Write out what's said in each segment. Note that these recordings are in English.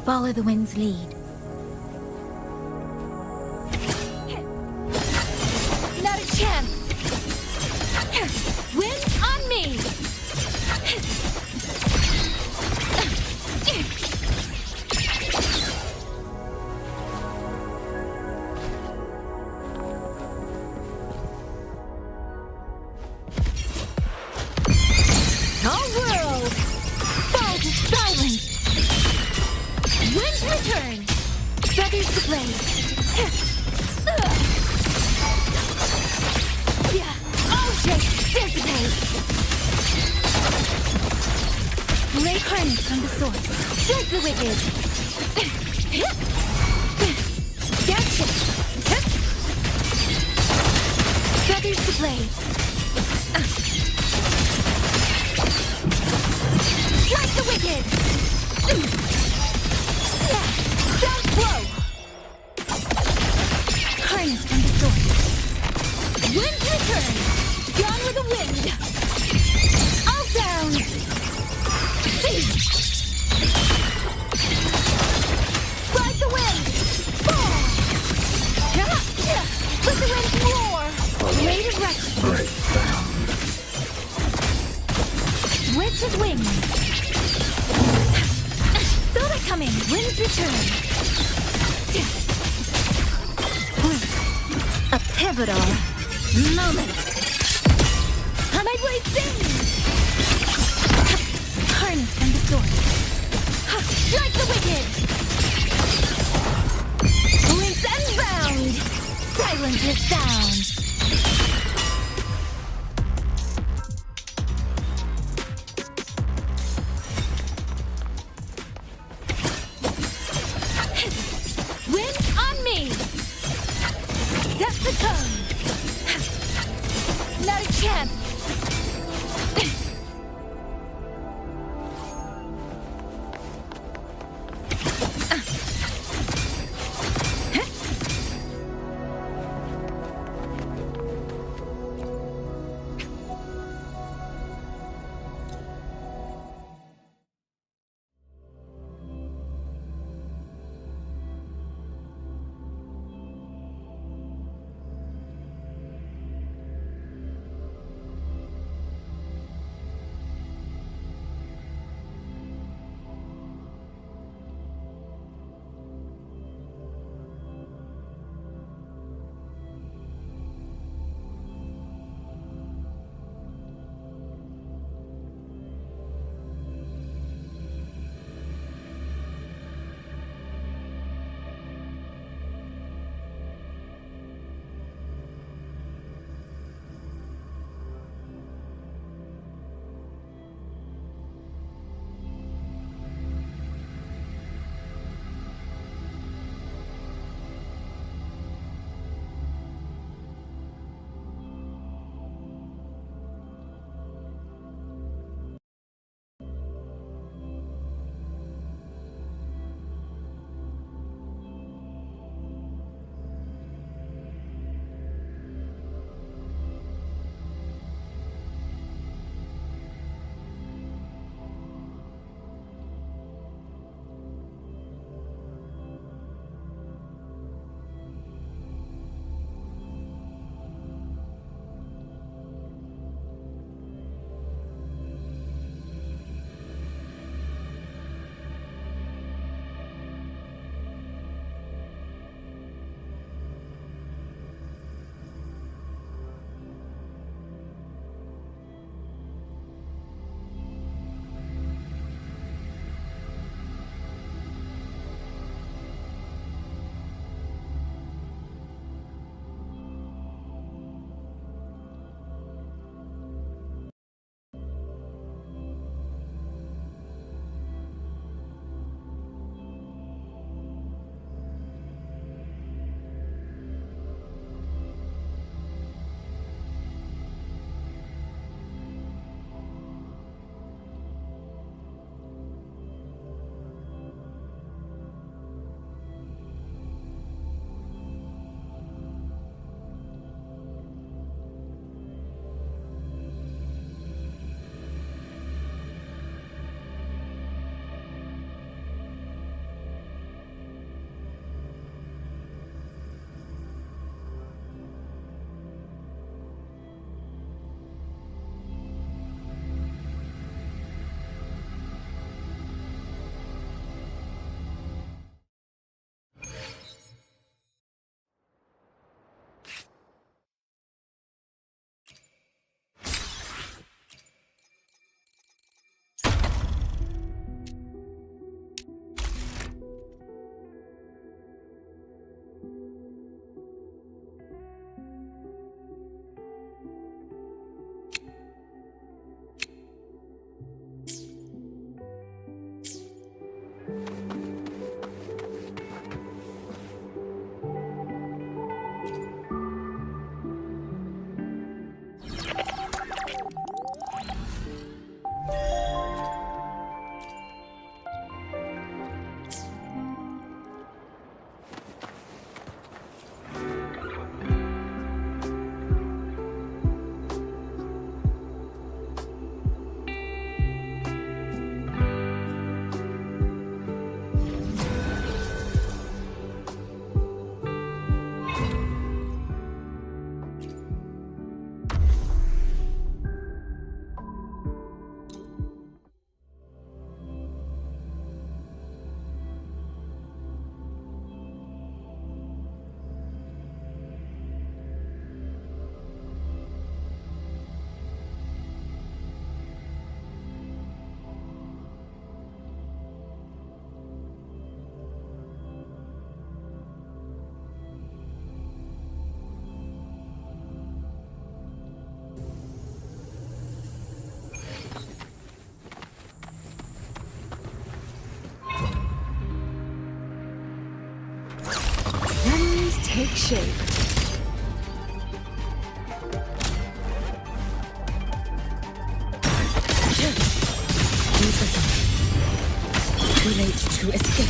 Follow the wind's lead. Not a chance! Wind on me! All world! Fall to silence! Wind return! Feathers to blaze! All shapes dissipate! Lay harness from the source. Strike the wicked! Gotcha! Feathers to blaze! Strike the wicked! Don't flow! Harness from the source. Wind return! Gone with the wind! All down! See! Ride the wind! Fall! Let the wind roar! Blade of righteousness! Switch his wings! Soda coming! Wind's return! A pivotal moment! On my way things! Harness from the source! Strike the wicked! Leaps and bound! Silence your sounds! Set the tone! Not a chance! take shape. Too late to escape.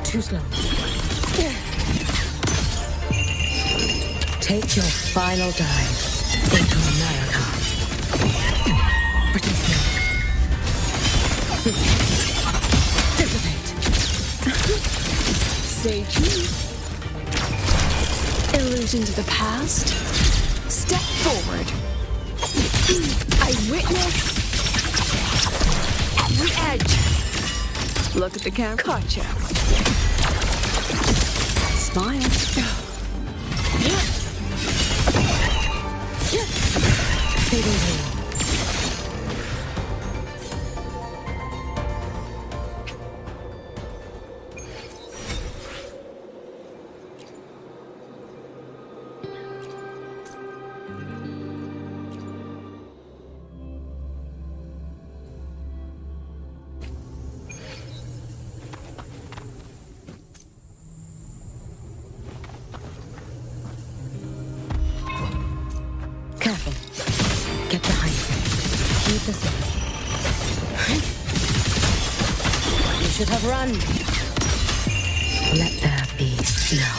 Too slow. Take your final dive into America. Pretty slow. Dissipate. Sage me. Illusions of the past. Step forward. I witness every edge. Look at the camera. Gotcha. Smile. Fading away. Careful. Get behind me. Keep this up. You should have run. Let there be snow.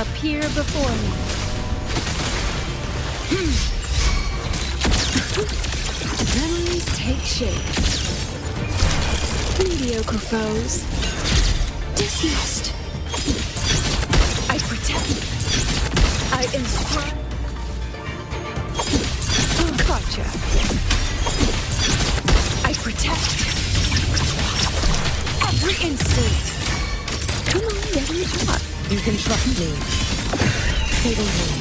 Appear before me. Memories take shape. Mediocre foes. Dismissed. I protect. I inspire. Gotcha. I protect. Every instinct. Come on, get in the shot. You can trust me. Fading away.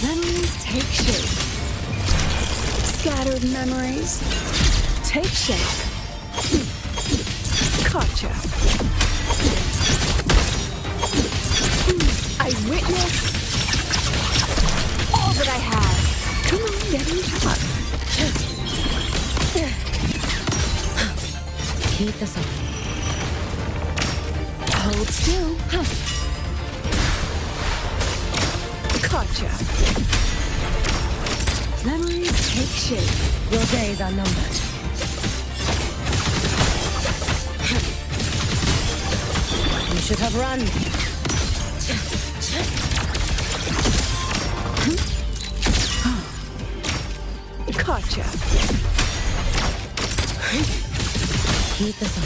Memories take shape. Scattered memories take shape. Gotcha. I witness all that I have. Come on, get in the shot. Keep this up. Hold still. Gotcha. Memories take shape. Your days are numbered. You should have run. Gotcha. Keep this up.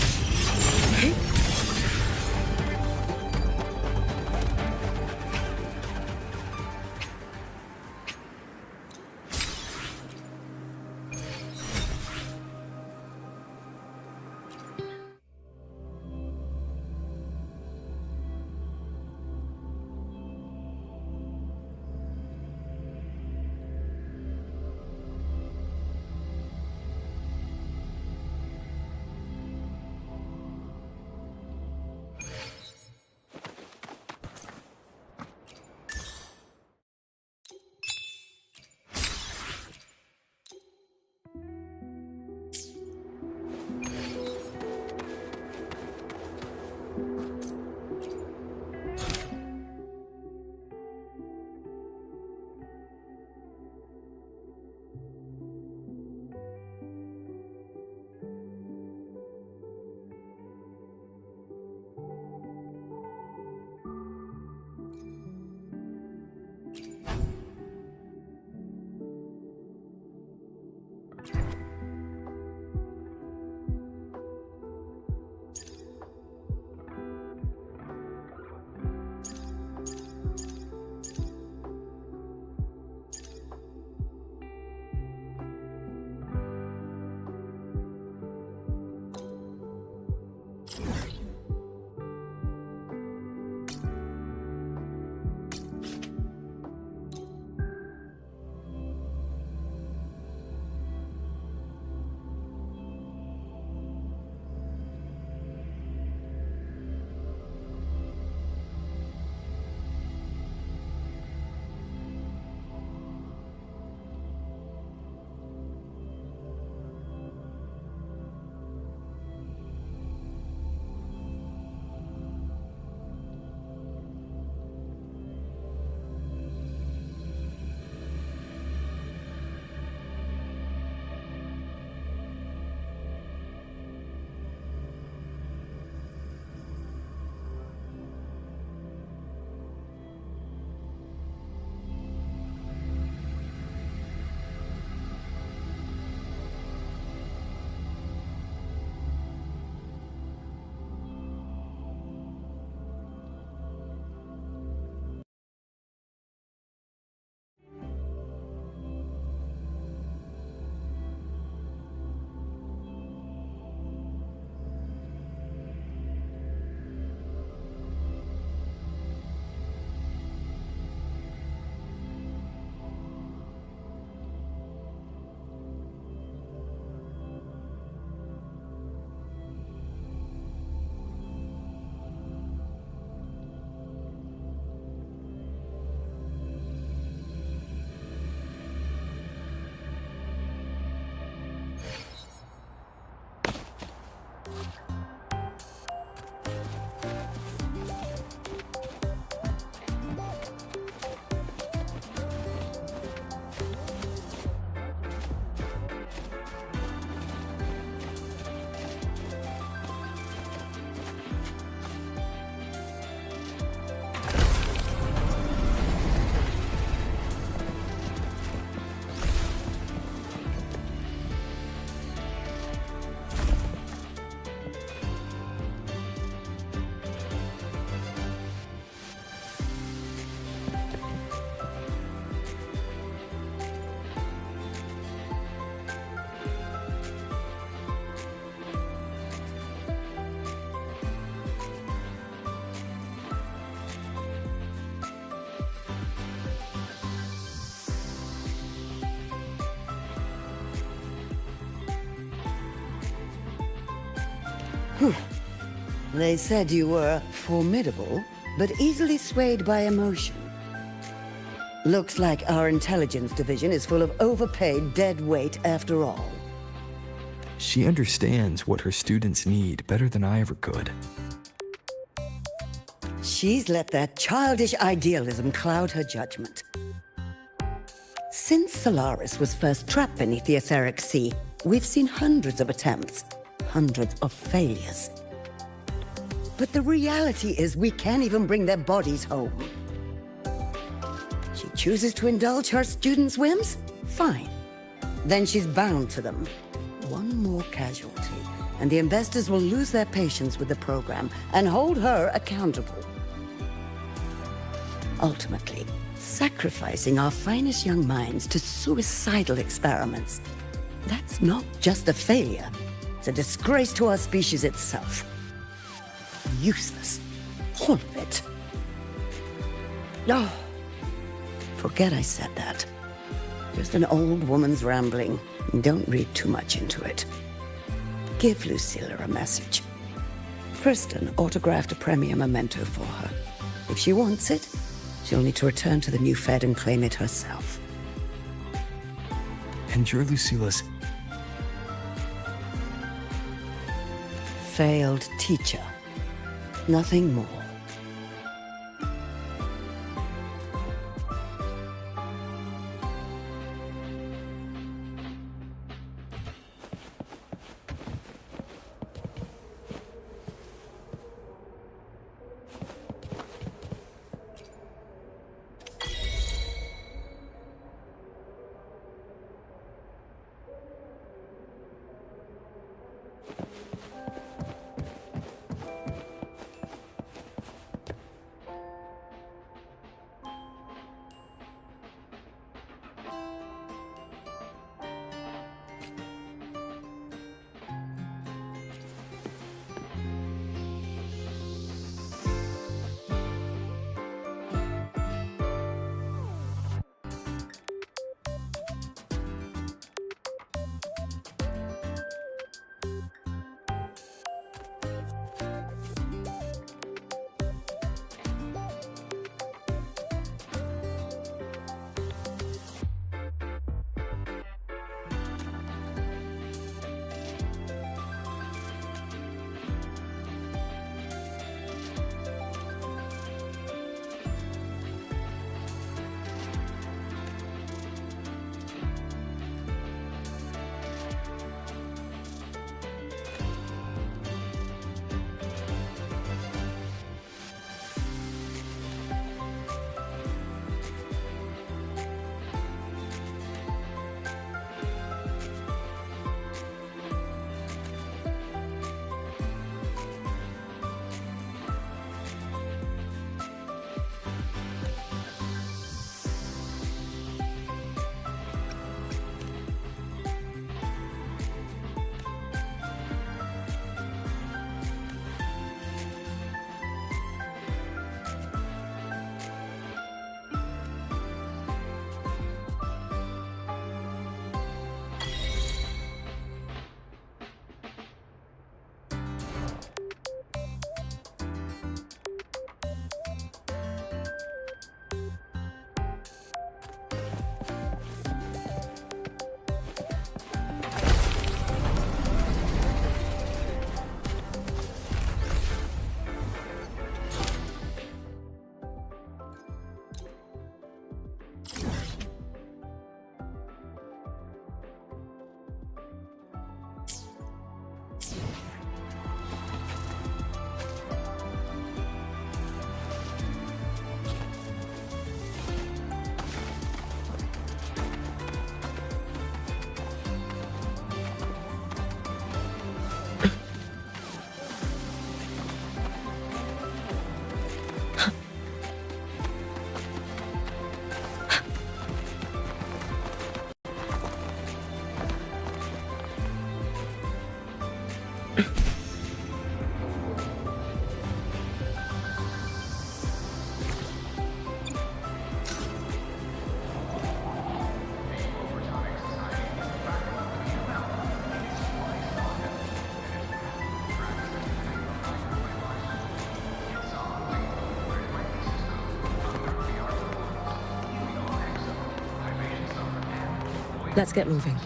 They said you were formidable, but easily swayed by emotion. Looks like our intelligence division is full of overpaid dead weight after all. She understands what her students need better than I ever could. She's let that childish idealism cloud her judgment. Since Solaris was first trapped beneath the etheric sea, we've seen hundreds of attempts, hundreds of failures. But the reality is we can't even bring their bodies home. She chooses to indulge her students' whims? Fine. Then she's bound to them. One more casualty, and the investors will lose their patience with the program and hold her accountable. Ultimately, sacrificing our finest young minds to suicidal experiments. That's not just a failure. It's a disgrace to our species itself. Useless. All of it. Oh, forget I said that. Just an old woman's rambling. Don't read too much into it. Give Lucilla a message. Kristen autographed a premier memento for her. If she wants it, she'll need to return to the new Fed and claim it herself. And you're Lucilla's... failed teacher. Nothing more. Let's get moving.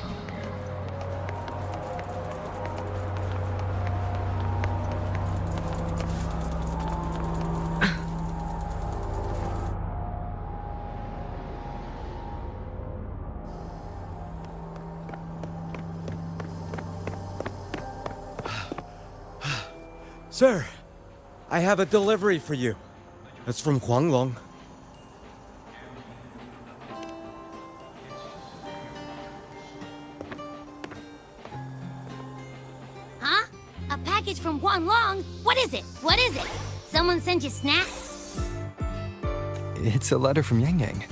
Sir, I have a delivery for you. It's from Huanglong. Huh? A package from Huanglong? What is it? What is it? Someone sent you snacks? It's a letter from Yang Yang.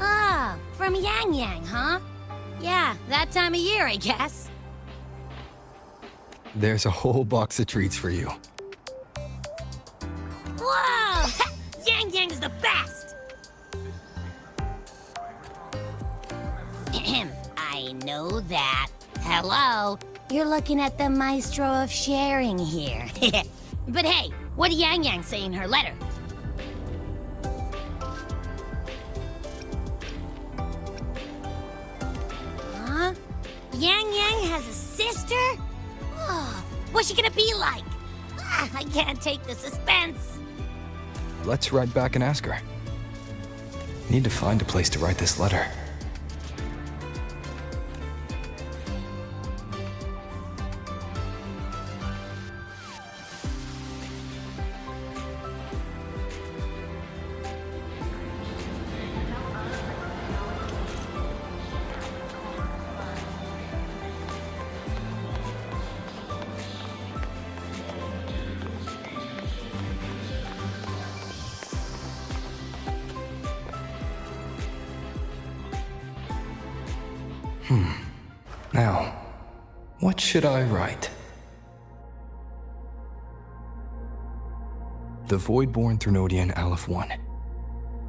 Ah, from Yang Yang, huh? Yeah, that time of year, I guess. There's a whole box of treats for you. Whoa! Yang Yang's the best! Ahem, I know that. Hello, you're looking at the maestro of sharing here. But hey, what did Yang Yang say in her letter? Huh? Yang Yang has a sister? Oh, what's she gonna be like? Ah, I can't take the suspense. Let's write back and ask her. Need to find a place to write this letter. Now, what should I write? The void-born ⴕ Aleph 1.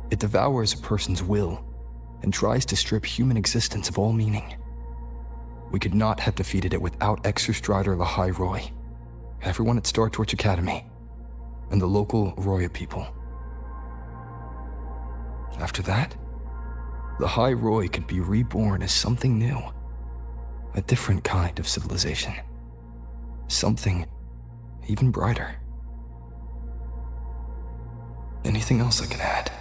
It devours a person's will and tries to strip human existence of all meaning. We could not have defeated it without Exostrider ⴕ Roy, everyone at Star Torch Academy, and the local Roya people. After that, the High Roy could be reborn as something new. A different kind of civilization. Something even brighter. Anything else I can add?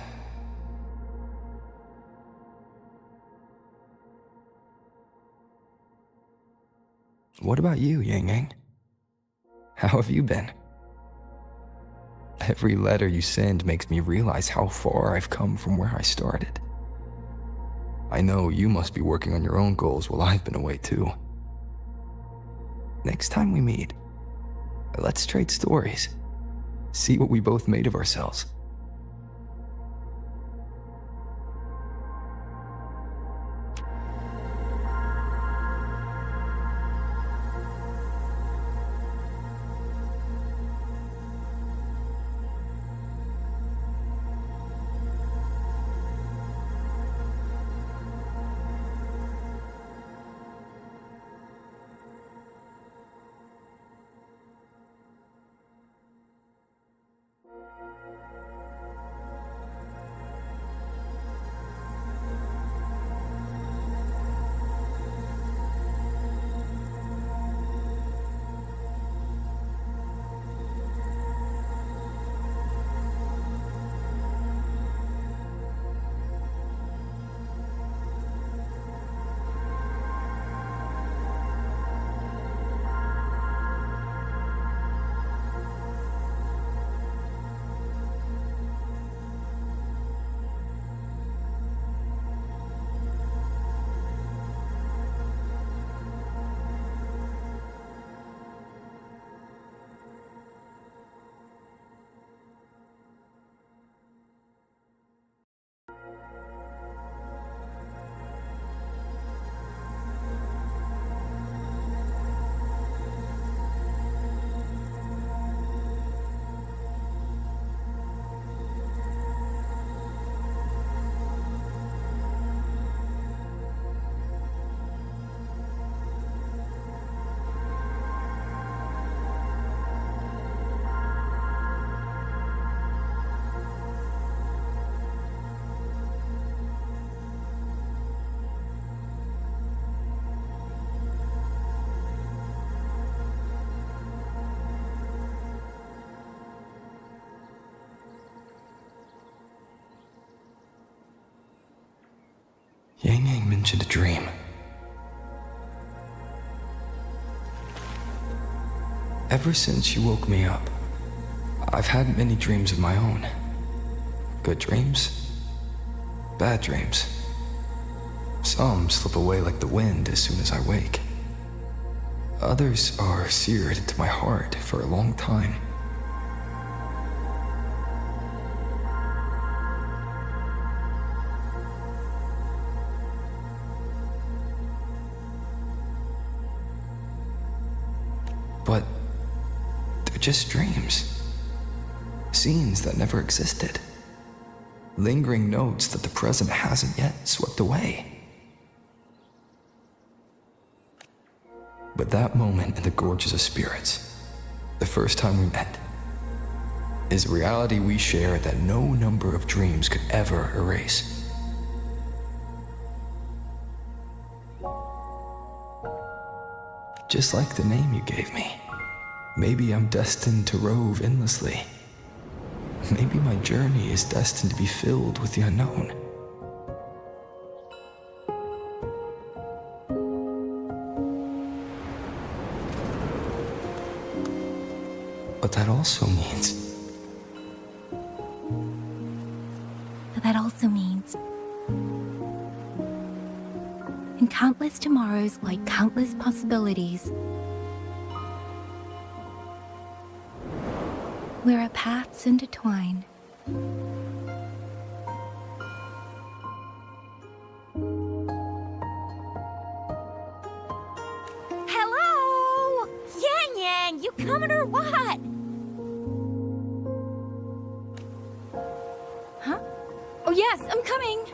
What about you, Yang Yang? How have you been? Every letter you send makes me realize how far I've come from where I started. I know you must be working on your own goals while I've been away too. Next time we meet, let's trade stories. See what we both made of ourselves. янь-янь mentioned a dream. Ever since she woke me up, I've had many dreams of my own. Good dreams, bad dreams. Some slip away like the wind as soon as I wake. Others are seared into my heart for a long time. But they're just dreams. Scenes that never existed. Lingering notes that the present hasn't yet swept away. But that moment in the Gorges of Spirits, the first time we met, is a reality we share that no number of dreams could ever erase. Just like the name you gave me, maybe I'm destined to rove endlessly. Maybe my journey is destined to be filled with the unknown. But that also means... in countless tomorrows like countless possibilities, where our paths intertwine. Hello? Yang Yang, you coming or what? Huh? Oh yes, I'm coming!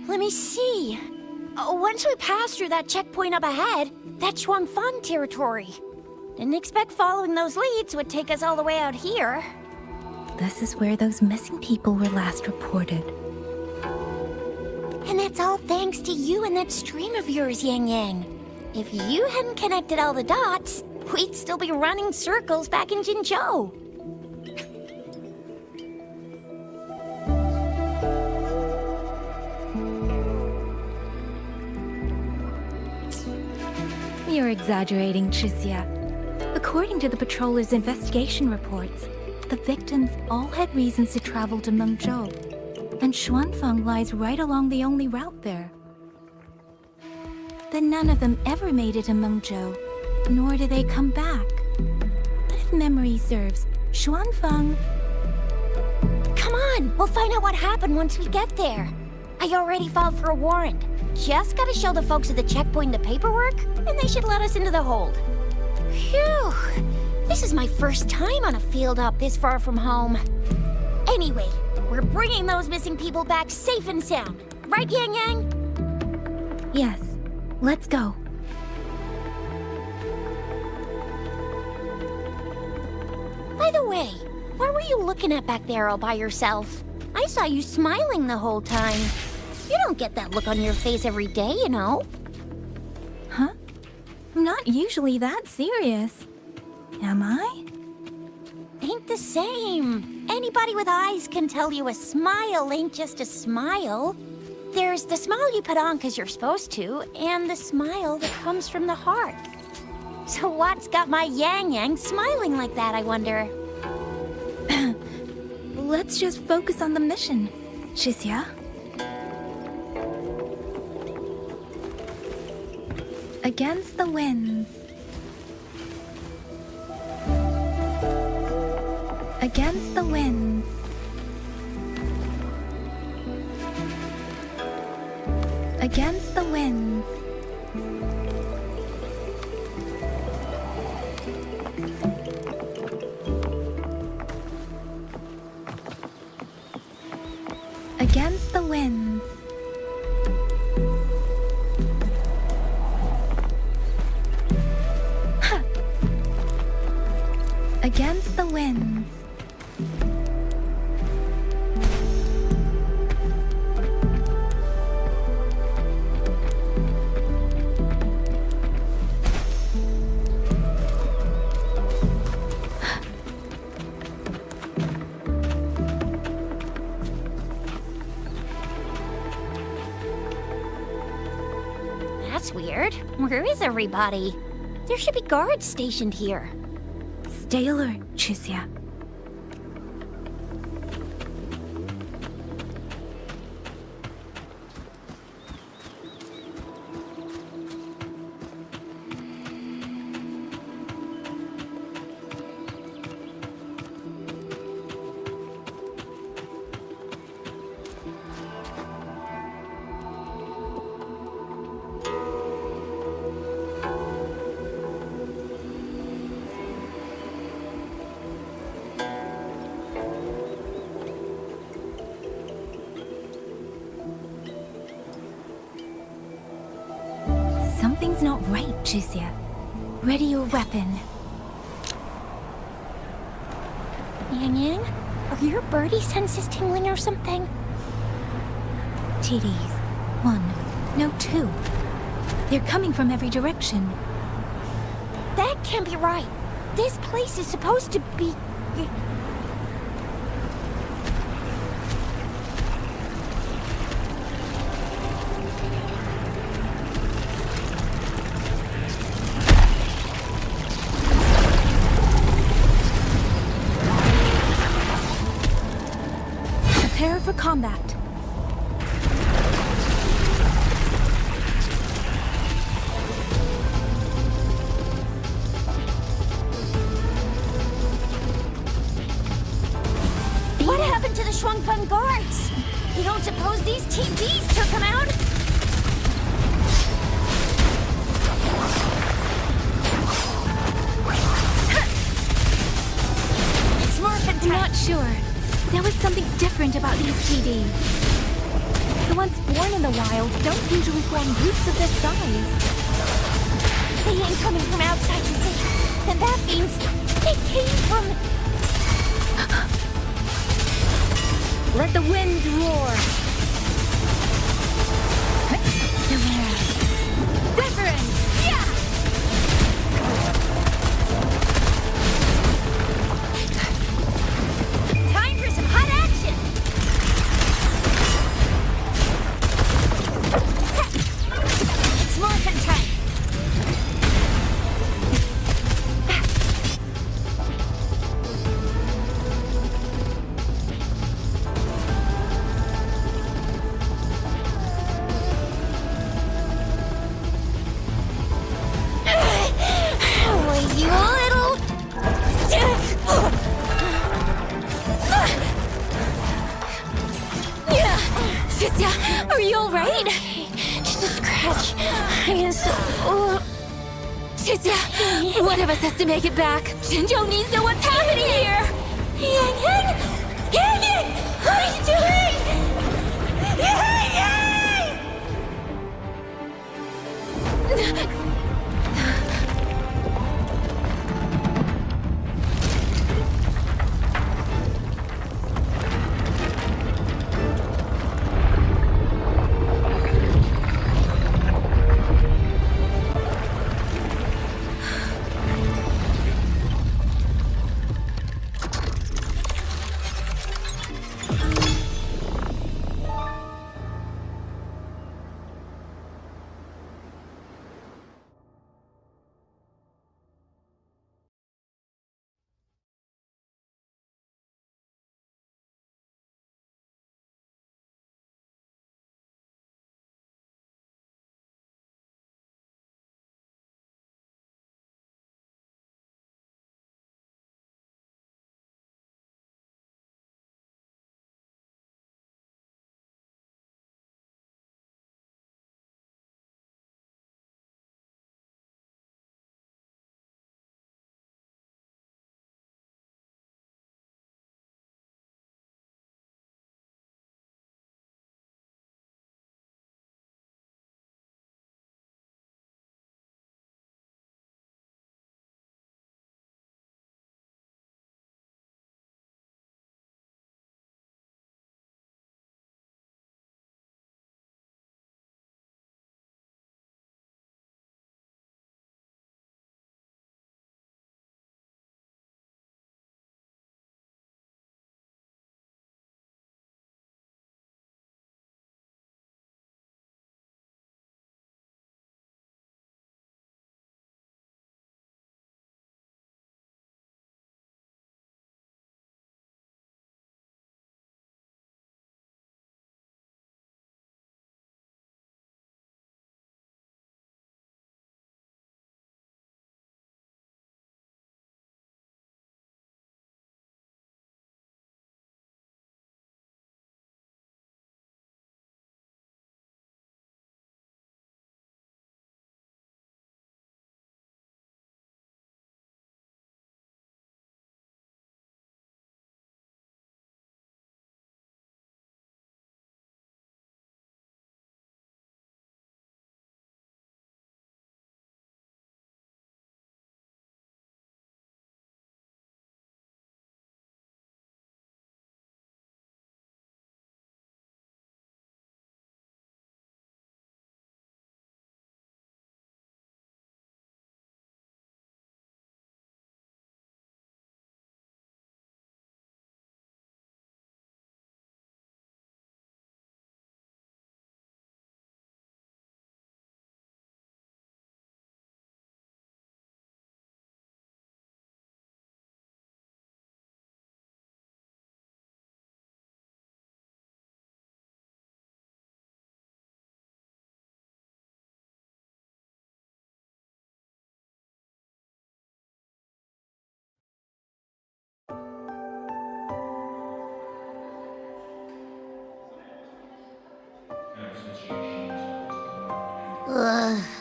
Let me see. Once we pass through that checkpoint up ahead, that's ⴂⴂfang territory. Didn't expect following those leads would take us all the way out here. This is where those missing people were last reported. And that It's all thanks to you and that stream of yours, Yang Yang. If you hadn't connected all the dots, we'd still be running circles back in Jinzhou. You're exaggerating, Tricia. According to the patroller's investigation reports, the victims all had reasons to travel to Mengzhou, and Xuanfeng lies right along the only route there. Then none of them ever made it to Mengzhou, nor did they come back. But if memory serves, Xuanfeng... Come on, we'll find out what happened once we get there. I already filed for a warrant. Just gotta show the folks at the checkpoint the paperwork, and they should let us into the hold. Phew! This is my first time on a field up this far from home. Anyway, we're bringing those missing people back safe and sound. Right, Yang Yang? Yes, let's go. By the way, what were you looking at back there all by yourself? I saw you smiling the whole time. You don't get that look on your face every day, you know. Huh? I'm not usually that serious. Am I? Ain't the same. Anybody with eyes can tell you a smile ain't just a smile. There's the smile you put on 'cause you're supposed to, and the smile that comes from the heart. So what's got my Yang Yang smiling like that, I wonder? Let's just focus on the mission, Tricia. Against the winds. Against the winds. Against the winds. Against the winds. Ha! Against the winds. That's weird. Where is everybody? There should be guards stationed here. Stay alert, Tricia. Something's not right, Tricia. Ready your weapon. Yang Yang, are your birdie senses tingling or something? TDs. 1. No, 2. They're coming from every direction. That can't be right. This place is supposed to be... Prepare for combat. What happened to the Shuangfeng guards? You don't suppose these TVs took them out? It's morphin' time. Not sure. There was something different about these TDs. The ones born in the wild don't usually form groups of this size. They ain't coming from outside the city. And that means they came from... Let the winds roar. you alright? Just a scratch. I am so... Chixia, one of us has to make it back. Jinzhou needs to know what's happening here. Yang Yang! Yang Yang! What are you doing? Yang Yang!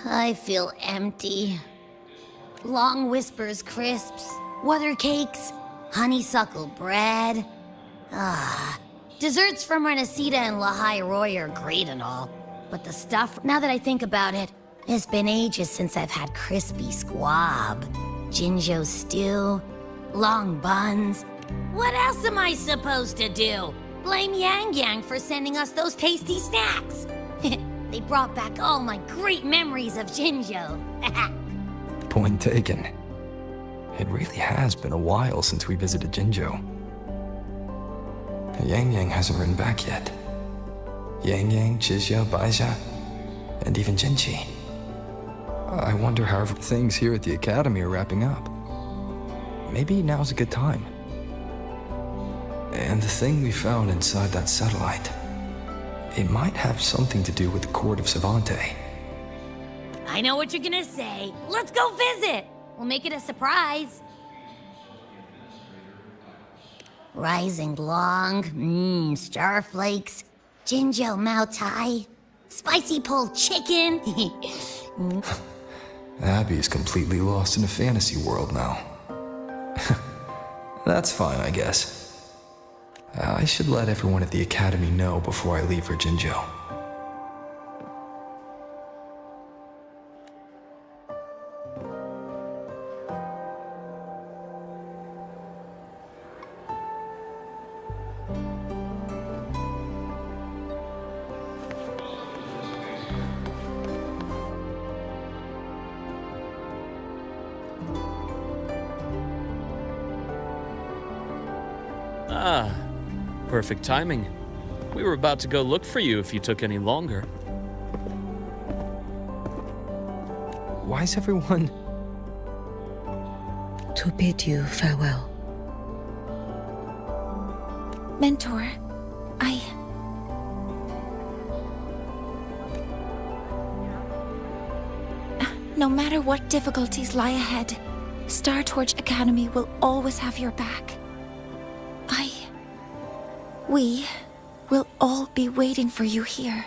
I feel empty. Long whispers crisps, weather cakes, honeysuckle bread. Desserts from Renesita and љ are great and all. But the stuff, now that I think about it, it's been ages since I've had crispy squab, Jinzhou stew, long buns. What else am I supposed to do? Blame Yang Yang for sending us those tasty snacks. They brought back all my great memories of Jinzhou. Point taken. It really has been a while since we visited Jinzhou. Yang Yang hasn't written back yet. Yang Yang, Chixia, Baixia, and even Jinchi. I wonder how things here at the Academy are wrapping up. Maybe now's a good time. And the thing we found inside that satellite, it might have something to do with the court of Ċ'rvante. I know what you're gonna say. Let's go visit! We'll make it a surprise. Rising long, starflakes, Jinzhou Maotai. Spicy pulled chicken. Abby is completely lost in a fantasy world now. That's fine, I guess. I should let everyone at the academy know before I leave for Jinzhou. Ah, perfect timing. We were about to go look for you if you took any longer. Why's everyone... To bid you farewell. Mentor, No matter what difficulties lie ahead, Star Torch Academy will always have your back. We will all be waiting for you here.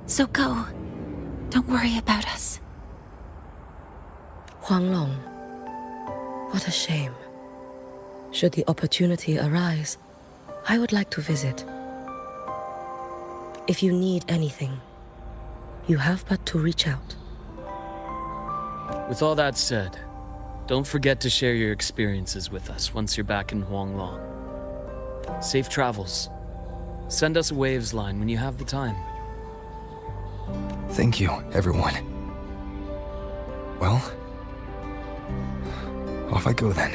So go. Don't worry about us. Huanglong. What a shame. Should the opportunity arise, I would like to visit. If you need anything, you have but to reach out. With all that said, don't forget to share your experiences with us once you're back in Huanglong. Safe travels. Send us a waves line when you have the time. Thank you, everyone. Well, off I go then.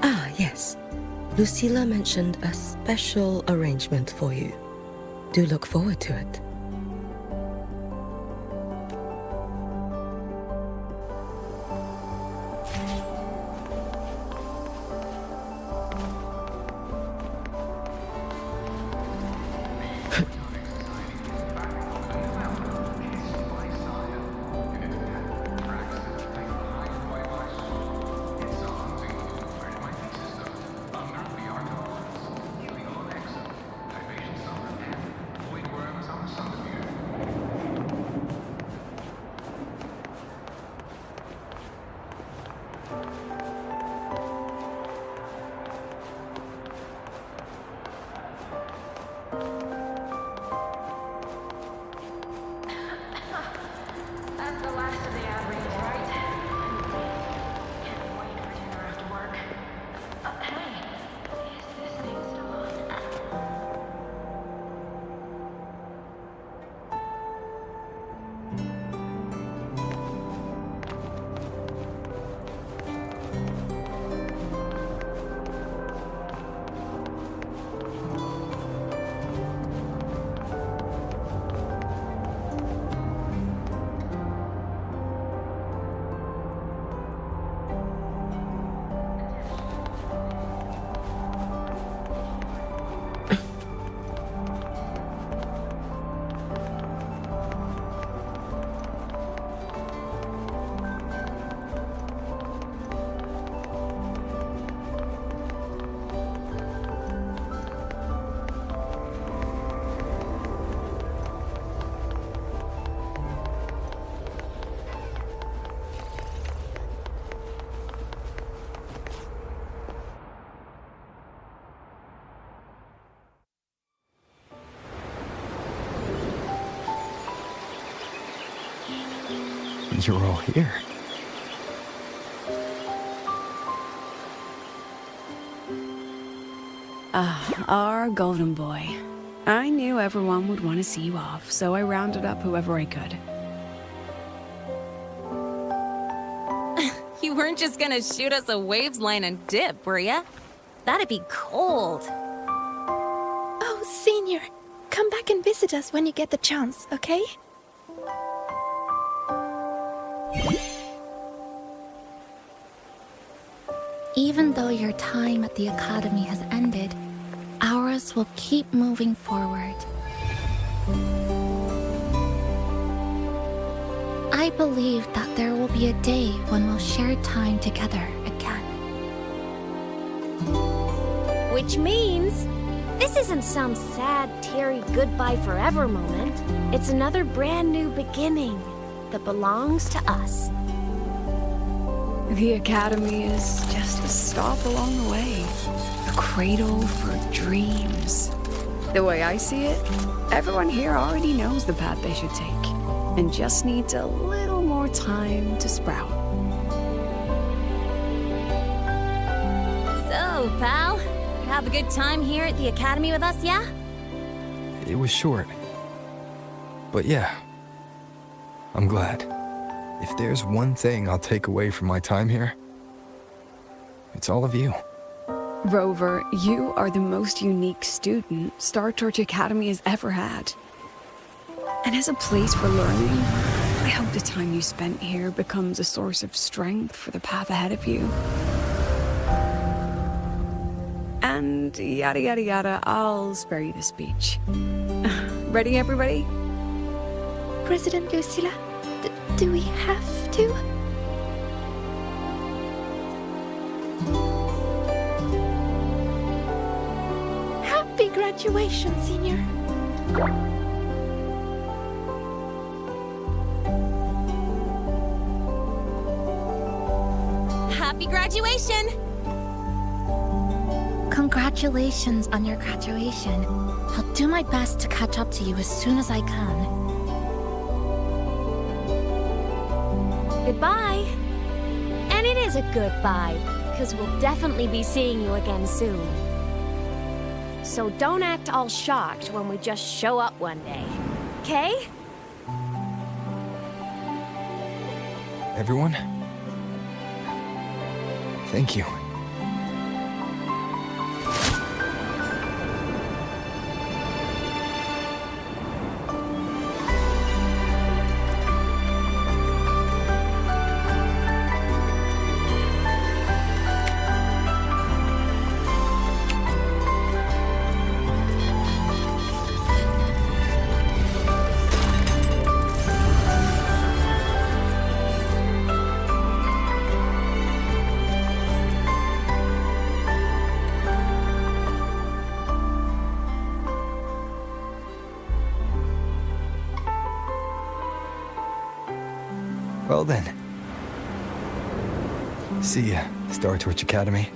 Ah, yes. Lucilla mentioned a special arrangement for you. Do look forward to it. You're all here. Our golden boy. I knew everyone would want to see you off, so I rounded up whoever I could. You weren't just gonna shoot us a waves line and dip, were ya? That'd be cold. Oh, Senior, come back and visit us when you get the chance, okay? Even though your time at the Academy has ended, ours will keep moving forward. I believe that there will be a day when we'll share time together again. Which means this isn't some sad, teary goodbye forever moment. It's another brand new beginning that belongs to us. The Academy is just a stop along the way. A cradle for dreams. The way I see it, everyone here already knows the path they should take, and just needs a little more time to sprout. So, pal, you have a good time here at the Academy with us, yeah? It was short. But yeah, I'm glad. If there's one thing I'll take away from my time here, it's all of you. Rover, you are the most unique student Star Torch Academy has ever had. And as a place for learning, I hope the time you spent here becomes a source of strength for the path ahead of you. And yada yada yada, I'll spare you the speech. Ready, everybody? President Lucilla, do we have to? Happy graduation, Senior. Happy graduation! Congratulations on your graduation. I'll do my best to catch up to you as soon as I can. Goodbye. And it is a goodbye, because we'll definitely be seeing you again soon. So don't act all shocked when we just show up one day, okay? Everyone, thank you. Well then. See ya, Star Torch Academy.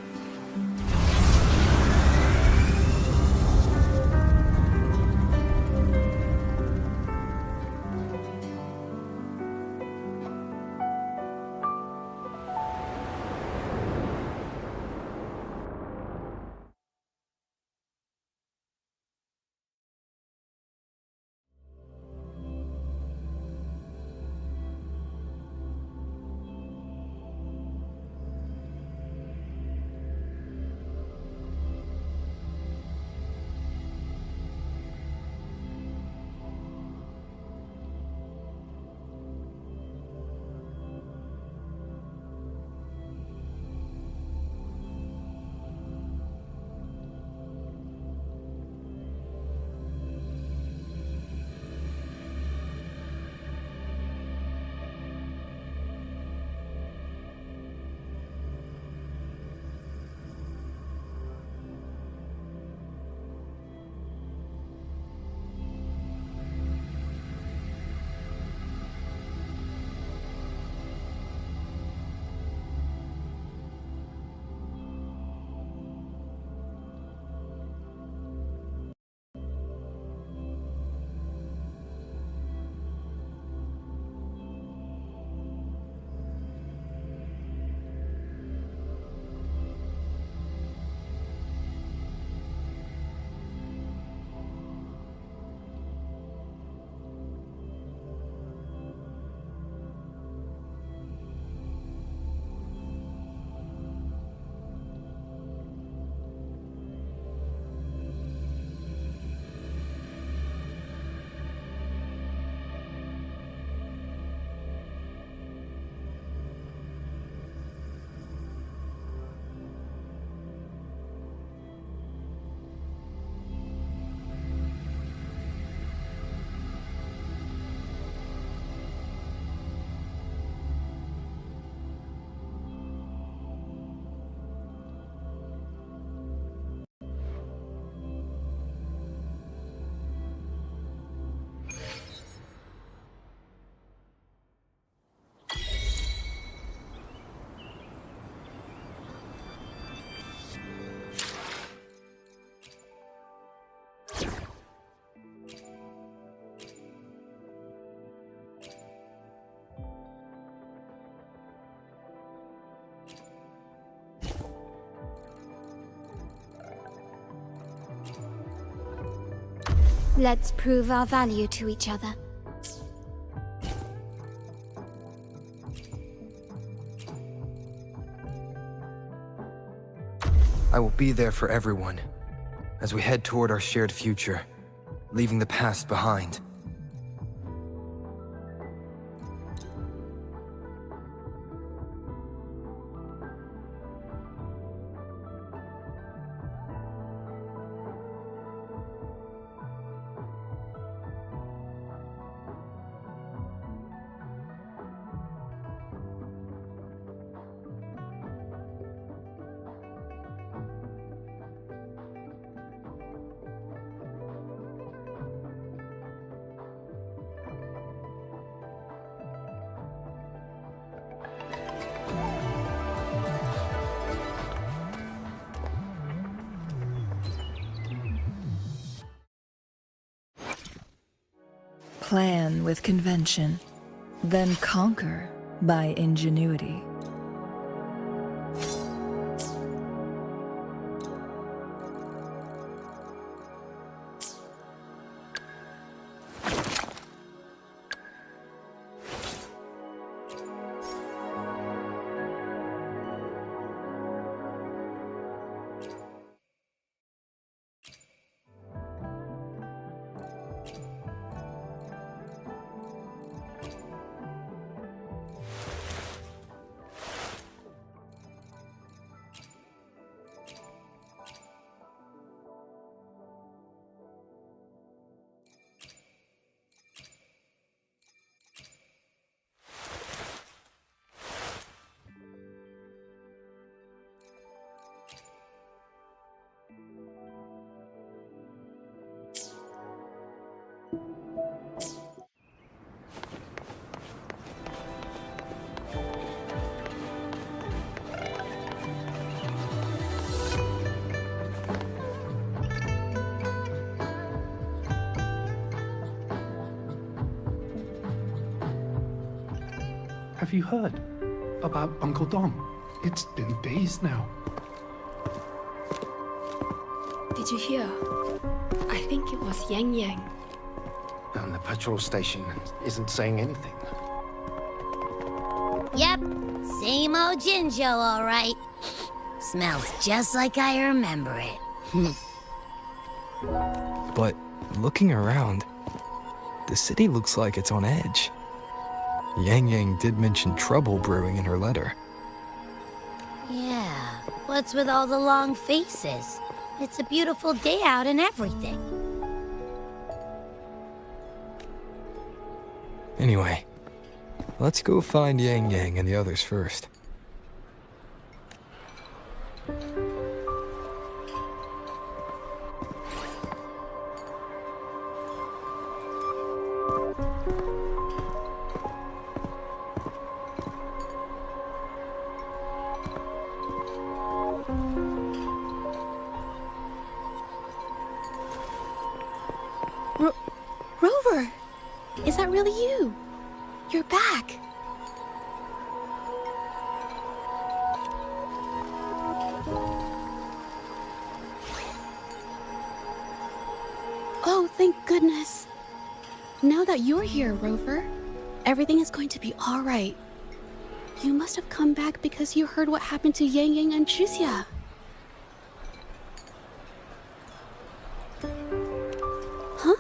Let's prove our value to each other. I will be there for everyone as we head toward our shared future, leaving the past behind. Plan with convention, then conquer by ingenuity. Have you heard about Uncle Dom? It's been days now. Did you hear? I think it was Yang Yang. And the petrol station isn't saying anything. Yep, same old Jinzhou, all right. Smells just like I remember it. But looking around, the city looks like it's on edge. Yang Yang did mention trouble brewing in her letter. Yeah, what's with all the long faces? It's a beautiful day out and everything. Anyway, let's go find Yang Yang and the others first. Rover! Is that really you? You're back! Oh, thank goodness. Now that you're here, Rover, everything is going to be all right. You must have come back because you heard what happened to Yang Yang and Qiuxia. Huh?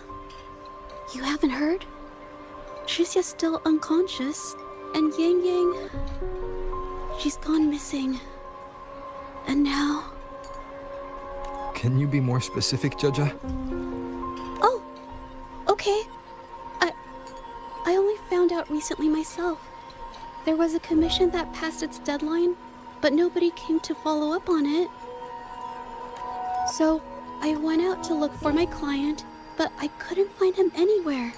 You haven't heard? Qiuxia's still unconscious, and Yang Yang... she's gone missing. And now... Can you be more specific, Jaja? Oh, okay. I only found out recently myself. There was a commission that passed its deadline, but nobody came to follow up on it. So I went out to look for my client, but I couldn't find him anywhere.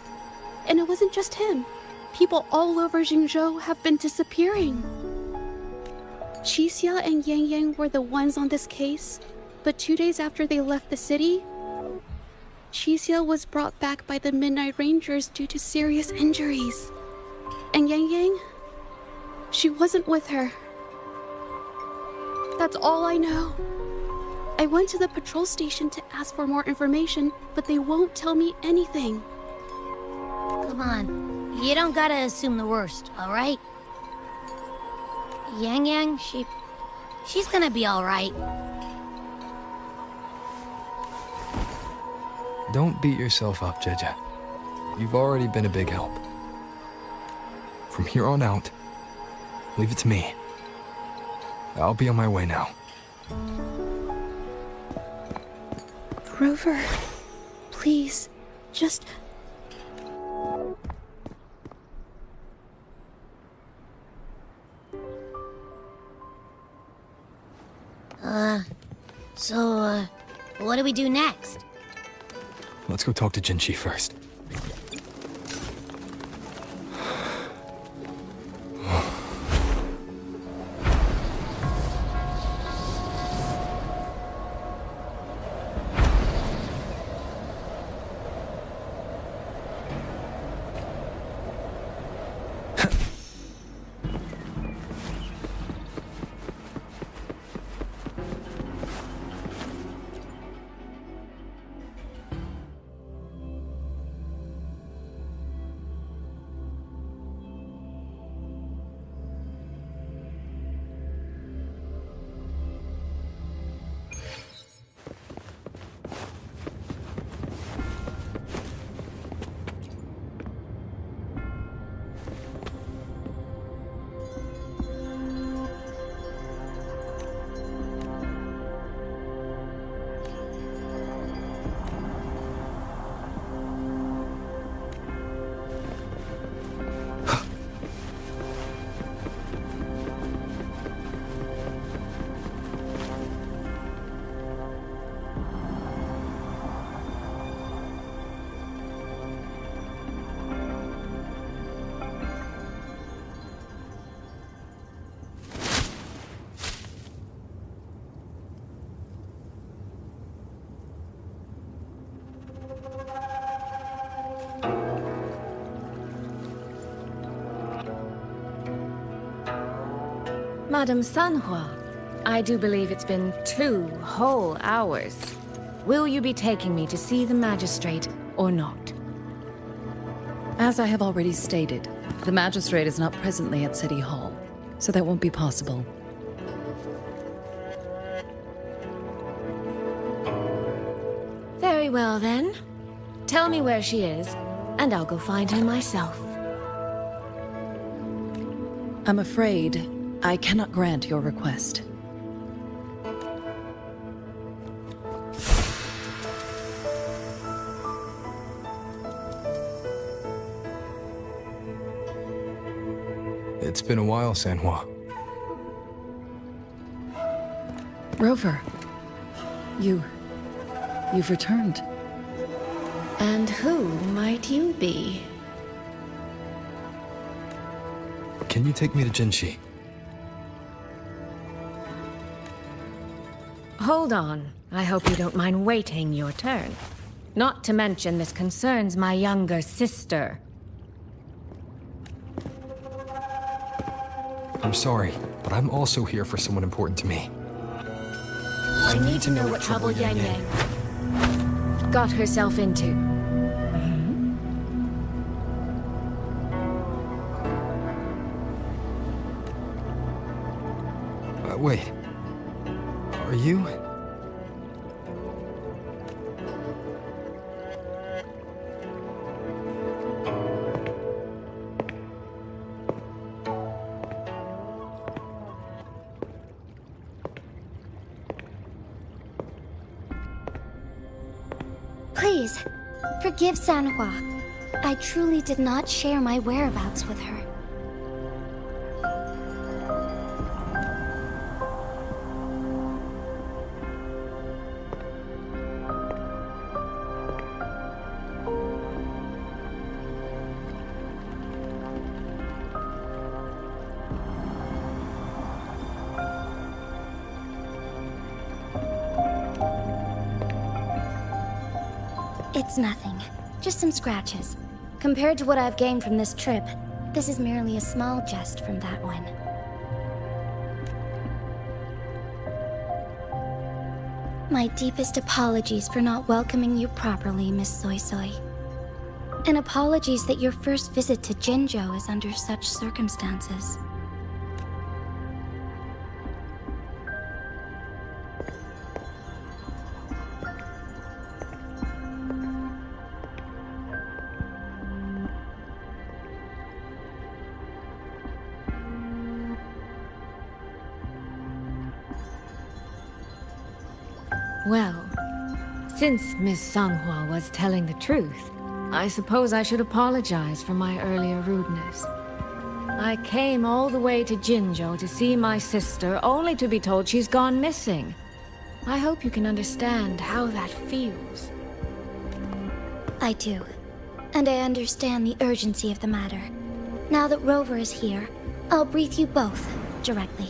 And it wasn't just him. People all over Jingzhou have been disappearing. Qiuxia and Yang Yang were the ones on this case, but 2 days after they left the city, Qiuxia was brought back by the Midnight Rangers due to serious injuries. And Yang Yang, she wasn't with her. That's all I know. I went to the patrol station to ask for more information, but they won't tell me anything. Come on. You don't gotta assume the worst, alright? Yang, she's gonna be alright. Don't beat yourself up, Jeja. You've already been a big help. From here on out, leave it to me. I'll be on my way now. Rover, please, just... So, what do we do next? Let's go talk to Jinchi first. Madame Sanhua, I do believe it's been 2 whole hours. Will you be taking me to see the magistrate or not? As I have already stated, the magistrate is not presently at City Hall, so that won't be possible. Very well then. Tell me where she is, and I'll go find her myself. I'm afraid I cannot grant your request. It's been a while, Sanhua. Rover, you've returned. And who might you be? Can you take me to Jinchi? Hold on. I hope you don't mind waiting your turn. Not to mention this concerns my younger sister. I'm sorry, but I'm also here for someone important to me. I need to know what trouble Yang Yang got herself into. Wait. Are you? Please, forgive Sanhua. I truly did not share my whereabouts with her. It's nothing. Just some scratches. Compared to what I've gained from this trip, this is merely a small jest from that one. My deepest apologies for not welcoming you properly, Miss ⴧᴧ. And apologies that your first visit to Jinzhou is under such circumstances. Well, since Miss Sanhua was telling the truth, I suppose I should apologize for my earlier rudeness. I came all the way to Jinzhou to see my sister, only to be told she's gone missing. I hope you can understand how that feels. I do. And I understand the urgency of the matter. Now that Rover is here, I'll brief you both directly.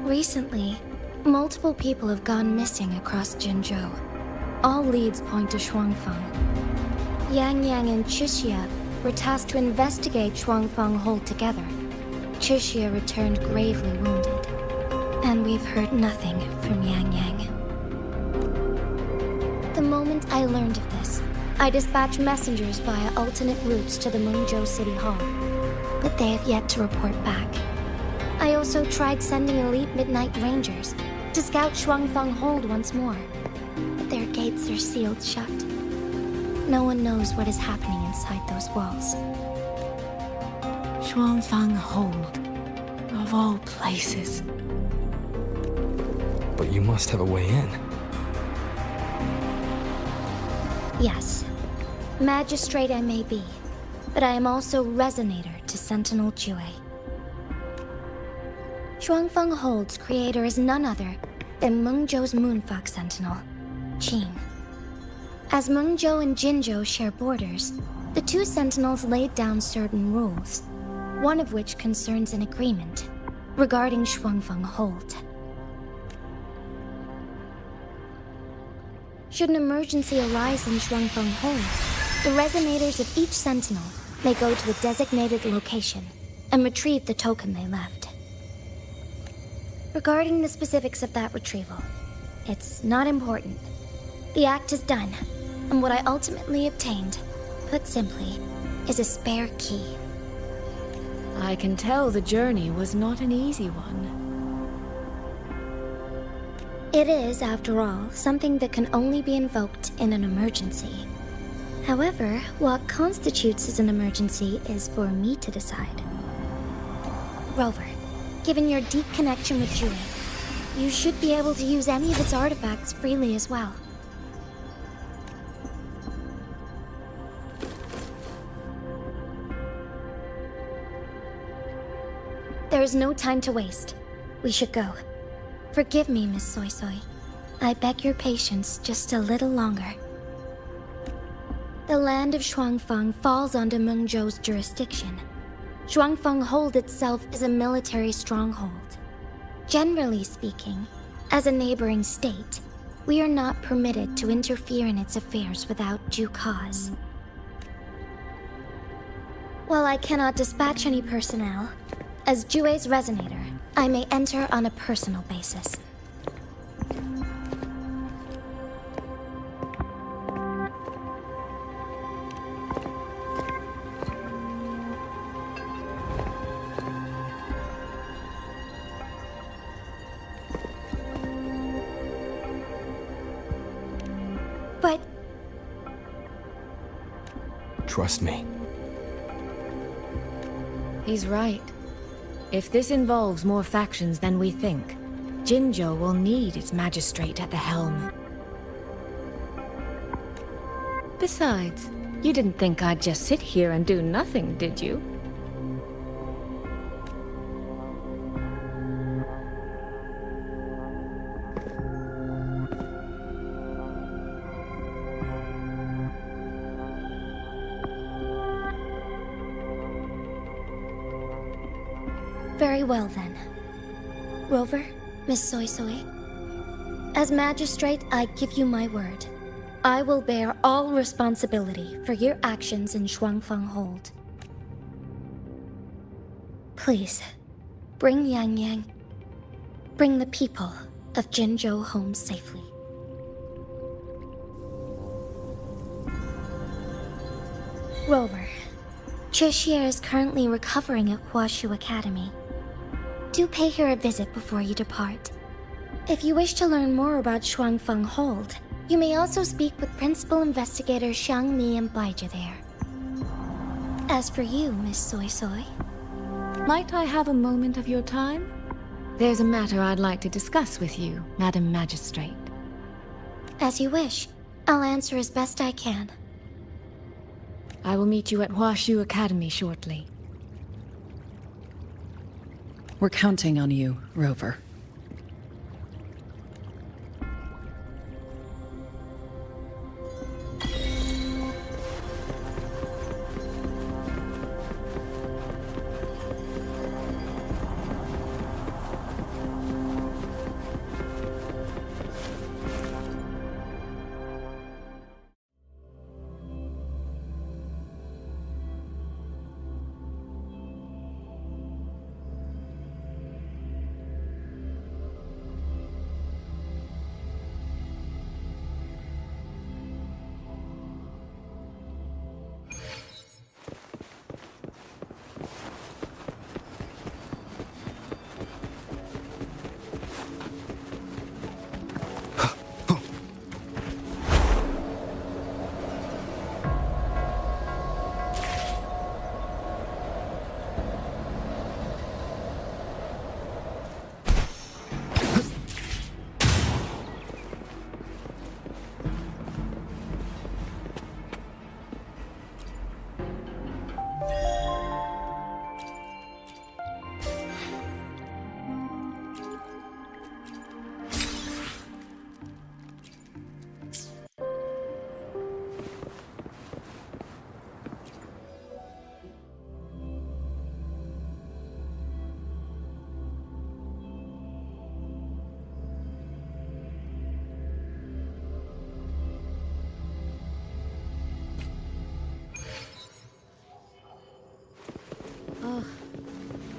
Recently, multiple people have gone missing across Jinzhou. All leads point to Shuangfeng. Yang Yang and Chixia were tasked to investigate Shuangfeng Hold together. Chixia returned gravely wounded, and we've heard nothing from Yang Yang. The moment I learned of this, I dispatched messengers via alternate routes to the Mengzhou City Hall, but they have yet to report back. I also tried sending elite Midnight Rangers to scout Shuangfeng Hold once more, but their gates are sealed shut. No one knows what is happening inside those walls. Shuangfeng Hold, of all places. But you must have a way in. Yes, magistrate I may be, but I am also resonator to Sentinel Jue. Shuangfeng Hold's creator is none other than Mengzhou's Moonfuck Sentinel, Qin. As Mengzhou and Jinzhou share borders, the two sentinels laid down certain rules, one of which concerns an agreement regarding Shuangfeng Hold. Should an emergency arise in Shuangfeng Hold, the resonators of each sentinel may go to a designated location and retrieve the token they left. Regarding the specifics of that retrieval, it's not important. The act is done, and what I ultimately obtained, put simply, is a spare key. I can tell the journey was not an easy one. It is, after all, something that can only be invoked in an emergency. However, what constitutes as an emergency is for me to decide. Rover, given your deep connection with Jue, you should be able to use any of its artifacts freely as well. There is no time to waste. We should go. Forgive me, Miss ⴧᴧ. I beg your patience just a little longer. The land of Shuangfeng falls under Mengzhou's jurisdiction. Shuangfeng Hold itself is a military stronghold. Generally speaking, as a neighboring state, we are not permitted to interfere in its affairs without due cause. While I cannot dispatch any personnel, as Jue's resonator, I may enter on a personal basis. But... Trust me. He's right. If this involves more factions than we think, Jinzhou will need its magistrate at the helm. Besides, you didn't think I'd just sit here and do nothing, did you? Very well, then. Rover, Miss ⴧᴧ. As magistrate, I give you my word. I will bear all responsibility for your actions in Shuangfeng Hold. Please, bring Yang Yang. bring the people of Jinzhou home safely. Rover, Ċrźier is currently recovering at Hwashu Academy. Do pay her a visit before you depart. If you wish to learn more about ⴡᴠᴇ'𝓱, you may also speak with Principal Investigator xiangmi and Baizhi there. As for you, Miss SSoy, Might I have a moment of your time? There's a matter I'd like to discuss with you, Madam Magistrate. as you wish. I'll answer as best I can. I will meet you at Hwashu Academy shortly. We're counting on you, Rover.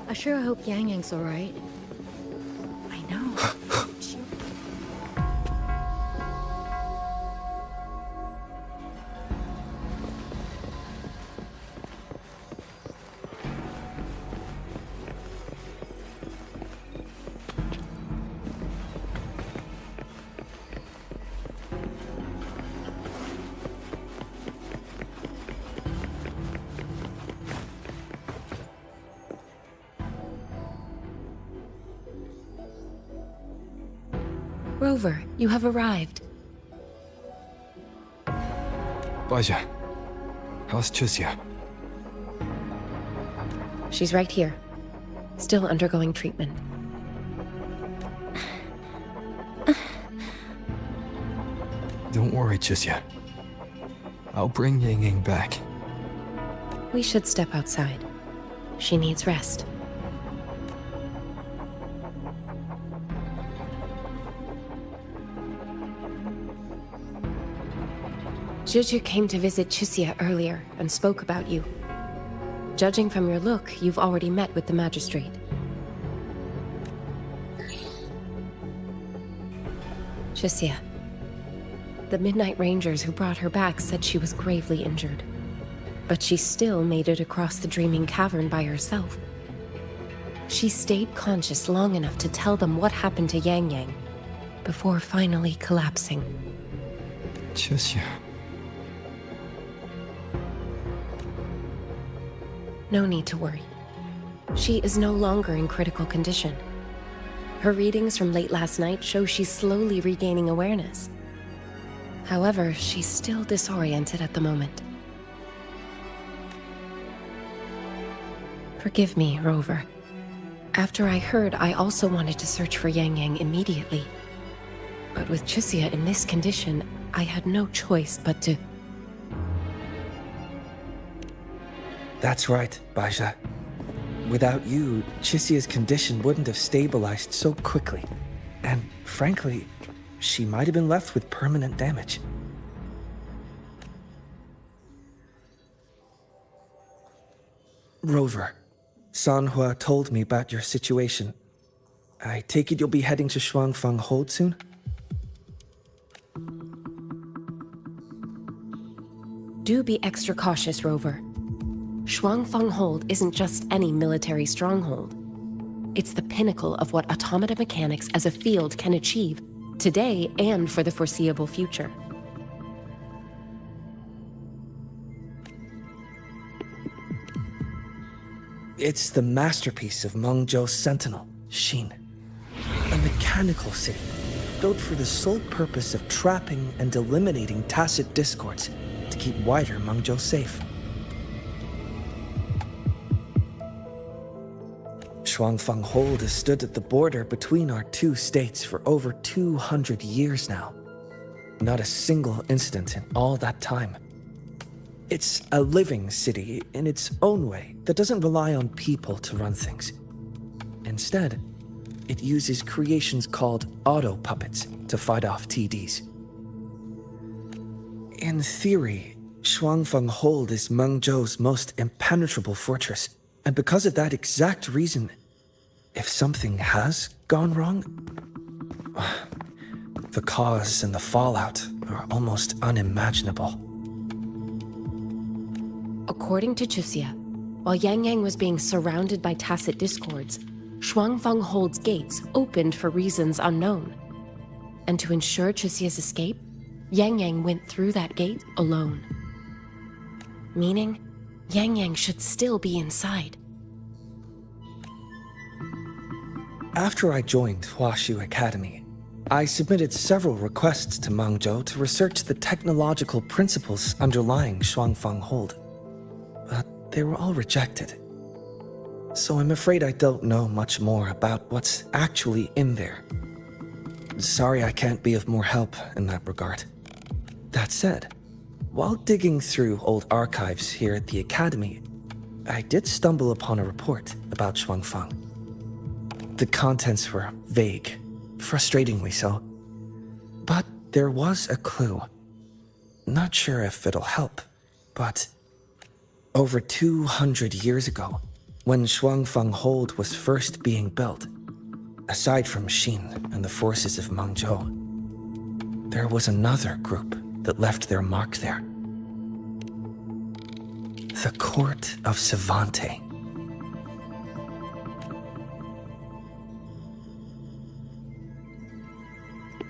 I sure hope Yang Yang's alright. I know. Rover, you have arrived. Baizhi, how's Ċrźier? She's right here, still undergoing treatment. Don't worry, Ċrźier. I'll bring Yang Yang back. We should step outside. She needs rest. Juju came to visit Ċrźier earlier and spoke about you. Judging from your look, you've already met with the magistrate. Ċrźier, the Midnight Rangers who brought her back said she was gravely injured. But she still made it across the Dreaming Cavern by herself. She stayed conscious long enough to tell them what happened to Yang Yang, before finally collapsing. Ċrźier. No need to worry. She is no longer in critical condition. Her readings from late last night show she's slowly regaining awareness. However, she's still disoriented at the moment. Forgive me, Rover. After I heard, I also wanted to search for Yang Yang immediately. But with Ċrźier in this condition, I had no choice but to... That's right, Baizhi. Without you, Ċrźier's condition wouldn't have stabilized so quickly. And frankly, she might have been left with permanent damage. Rover, Sanhua told me about your situation. I take it you'll be heading to ⴡᴠᴇ'𝓱 soon? Do be extra cautious, Rover. ⴡᴠᴇ'𝓱 isn't just any military stronghold. It's the pinnacle of what automata mechanics as a field can achieve, today and for the foreseeable future. It's the masterpiece of Mengzhou's sentinel, Xin. A mechanical city, built for the sole purpose of trapping and eliminating tacit discords to keep wider Mengzhou safe. ⴡᴠᴇ'𝓱 has stood at the border between our two states for over 200 years now. Not a single incident in all that time. It's a living city in its own way that doesn't rely on people to run things. Instead, it uses creations called auto puppets to fight off TDs. In theory, ⴡᴠᴇ'𝓱 is Mengzhou's most impenetrable fortress, and because of that exact reason, if something has gone wrong, the cause and the fallout are almost unimaginable. According to Chixia, while Yang Yang was being surrounded by tacit discords, ⴡᴠᴇ'𝓱's gates opened for reasons unknown. And to ensure Chixia's escape, Yang Yang went through that gate alone. Meaning, Yang Yang should still be inside. After I joined Huaxu Academy, I submitted several requests to Mengzhou to research the technological principles underlying ⴡᴠᴇ'𝓱, but they were all rejected. So I'm afraid I don't know much more about what's actually in there. Sorry I can't be of more help in that regard. That said, while digging through old archives here at the Academy, I did stumble upon a report about ⴡᴠ. The contents were vague, frustratingly so. But there was a clue. Not sure if it'll help, but over 200 years ago, when ⴡᴠᴇ'𝓱 was first being built, aside from Xin and the forces of Mengzhou, there was another group that left their mark there. The Court of ⴊⴇ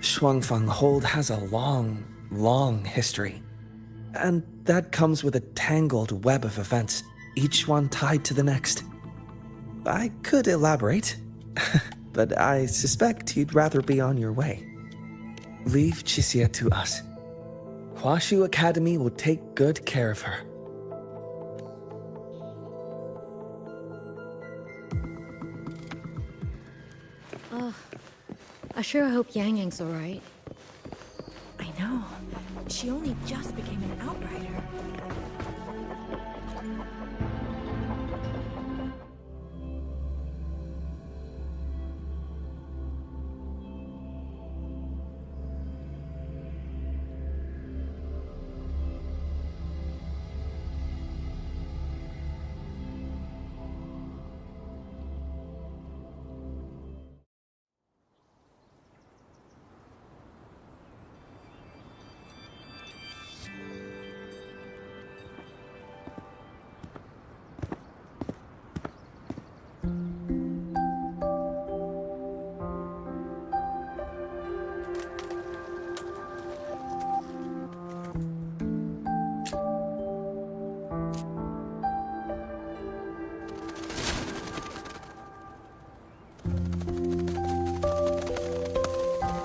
ⴡᴠᴇ'𝓱 has a long, long history. And that comes with a tangled web of events, each one tied to the next. I could elaborate, but I suspect you'd rather be on your way. Leave Chixia to us. Huaxu Academy will take good care of her. Oh, I sure hope Yang Yang's alright. I know. She only just became an outrider.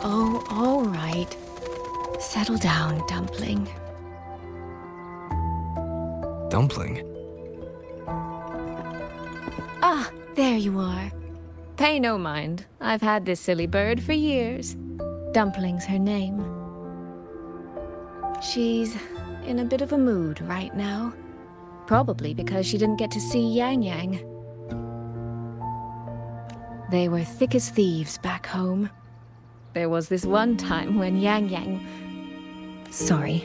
Oh, all right. Settle down, Dumpling. Dumpling? Ah, there you are. Pay no mind. I've had this silly bird for years. Dumpling's her name. She's in a bit of a mood right now. Probably because she didn't get to see Yang Yang. They were thick as thieves back home. There was this one time when Yang Yang... Sorry.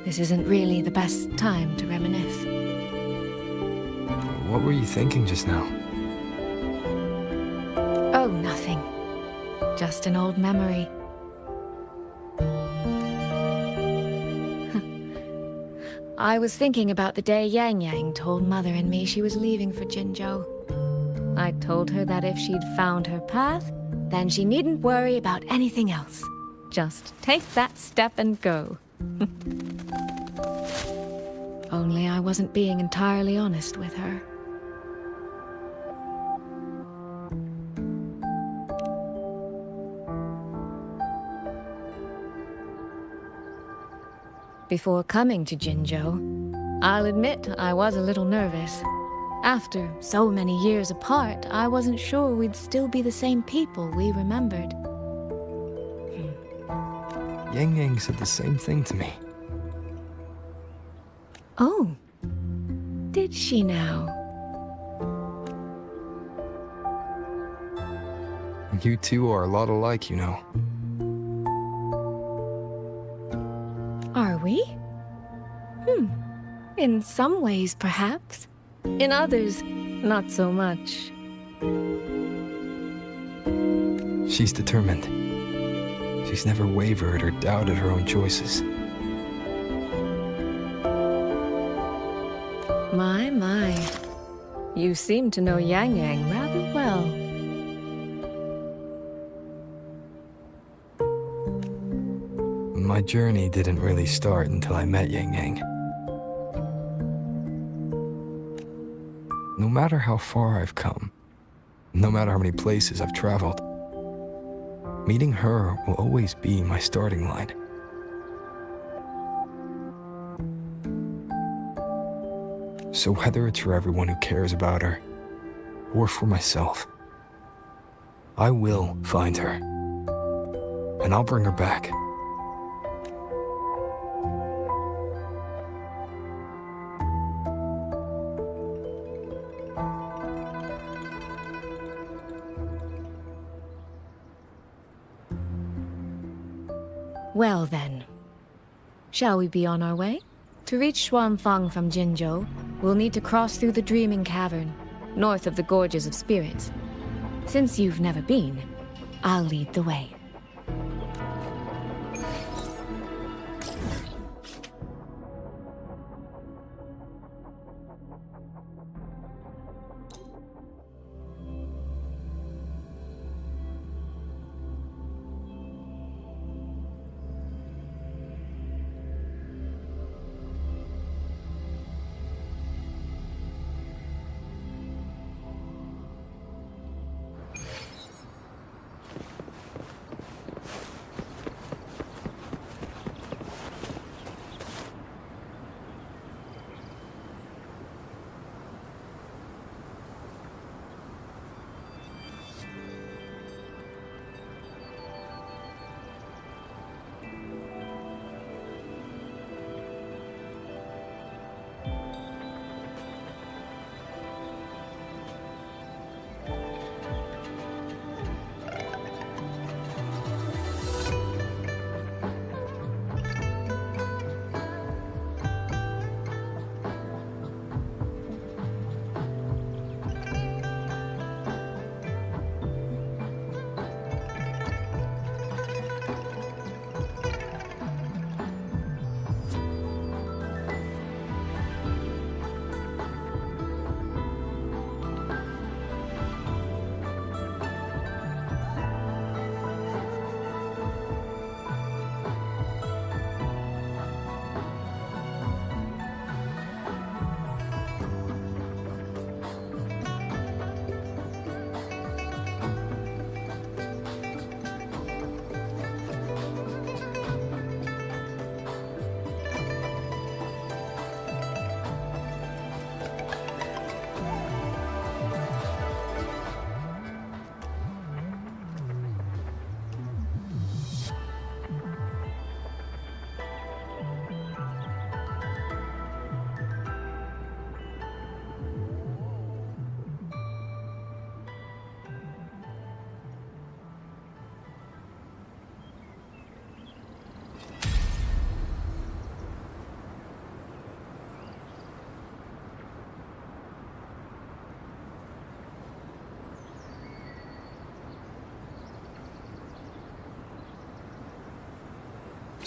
This isn't really the best time to reminisce. What were you thinking just now? Oh, nothing. Just an old memory. I was thinking about the day Yang Yang told Mother and me she was leaving for Jinzhou. I told her that if she'd found her path, then she needn't worry about anything else. Just take that step and go. Only I wasn't being entirely honest with her. Before coming to Jinzhou, I'll admit I was a little nervous. After so many years apart, I wasn't sure we'd still be the same people we remembered. Yang Yang said the same thing to me. Oh, did she now? You two are a lot alike, you know. Are we? In some ways, perhaps. In others, not so much. She's determined. She's never wavered or doubted her own choices. My. You seem to know Yang Yang rather well. My journey didn't really start until I met Yang Yang. No matter how far I've come, no matter how many places I've traveled, meeting her will always be my starting line. So whether it's for everyone who cares about her, or for myself, I will find her, and I'll bring her back. Well then, shall we be on our way? To reach Xuanfang from Jinzhou, we'll need to cross through the Dreaming Cavern, north of the Gorges of Spirits. Since you've never been, I'll lead the way.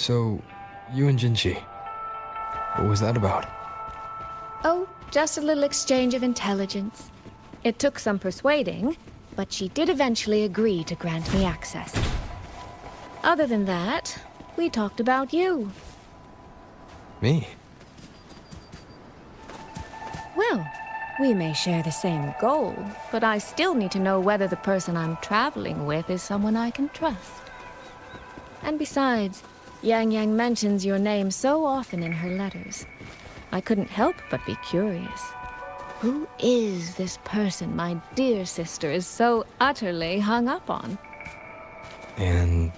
So, you and Jinchi, what was that about? Oh, just a little exchange of intelligence. It took some persuading, but she did eventually agree to grant me access. Other than that, we talked about you. Me? Well, we may share the same goal, but I still need to know whether the person I'm traveling with is someone I can trust. And besides, Yang Yang mentions your name so often in her letters. I couldn't help but be curious. Who is this person my dear sister is so utterly hung up on? And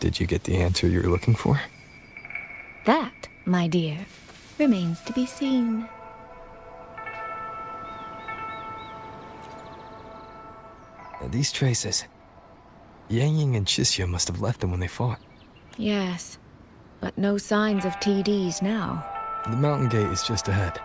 did you get the answer you were looking for? That, my dear, remains to be seen. These traces. Yang Yang and Chixia must have left them when they fought. Yes, but no signs of TDs now. The mountain gate is just ahead.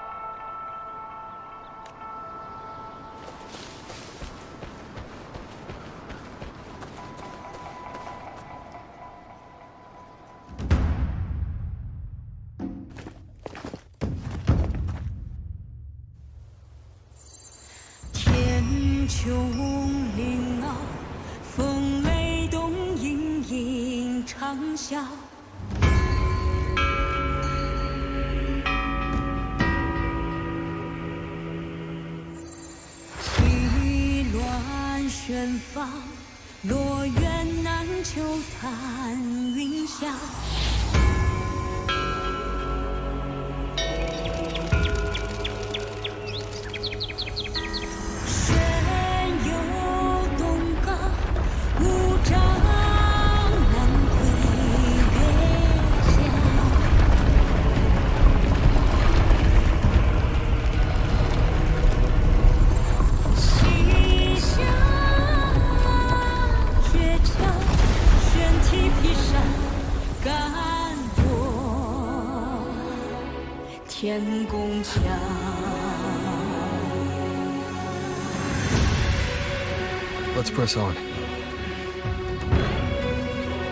Let's press on.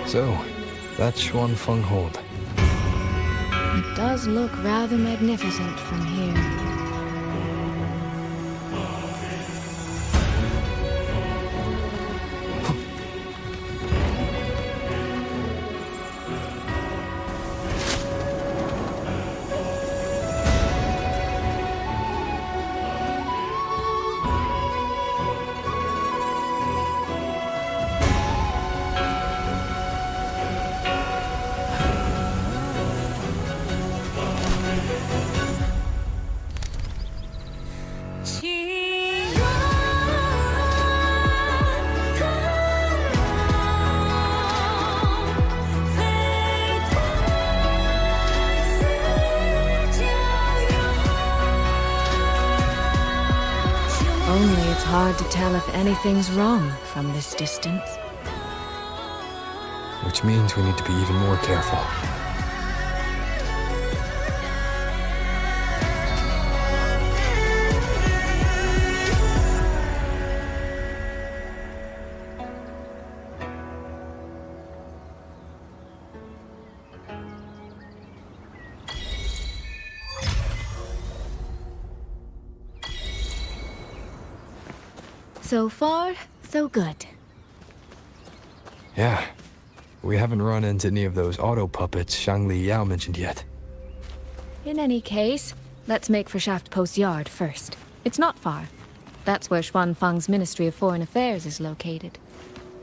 So, that's ⴂ It does look rather magnificent from here. Only it's hard to tell if anything's wrong from this distance. Which means we need to be even more careful. So far, so good. Yeah. We haven't run into any of those auto puppets Shangli Yao mentioned yet. In any case, let's make for Shaft Post Yard first. It's not far. That's where Xuanfang's Ministry of Foreign Affairs is located.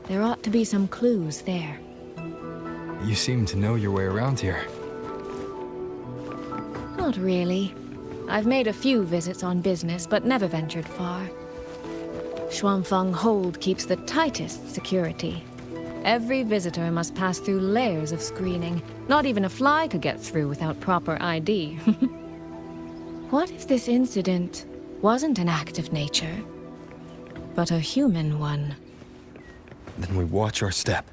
There ought to be some clues there. You seem to know your way around here. Not really. I've made a few visits on business, but never ventured far. Xuanfang Hold keeps the tightest security. Every visitor must pass through layers of screening. Not even a fly could get through without proper ID. What if this incident wasn't an act of nature, but a human one? Then we watch our step.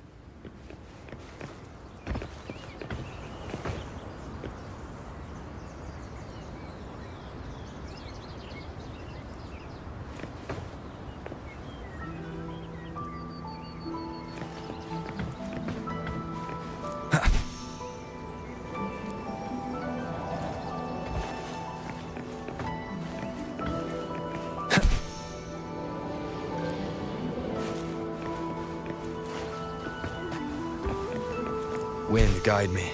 Wind, guide me.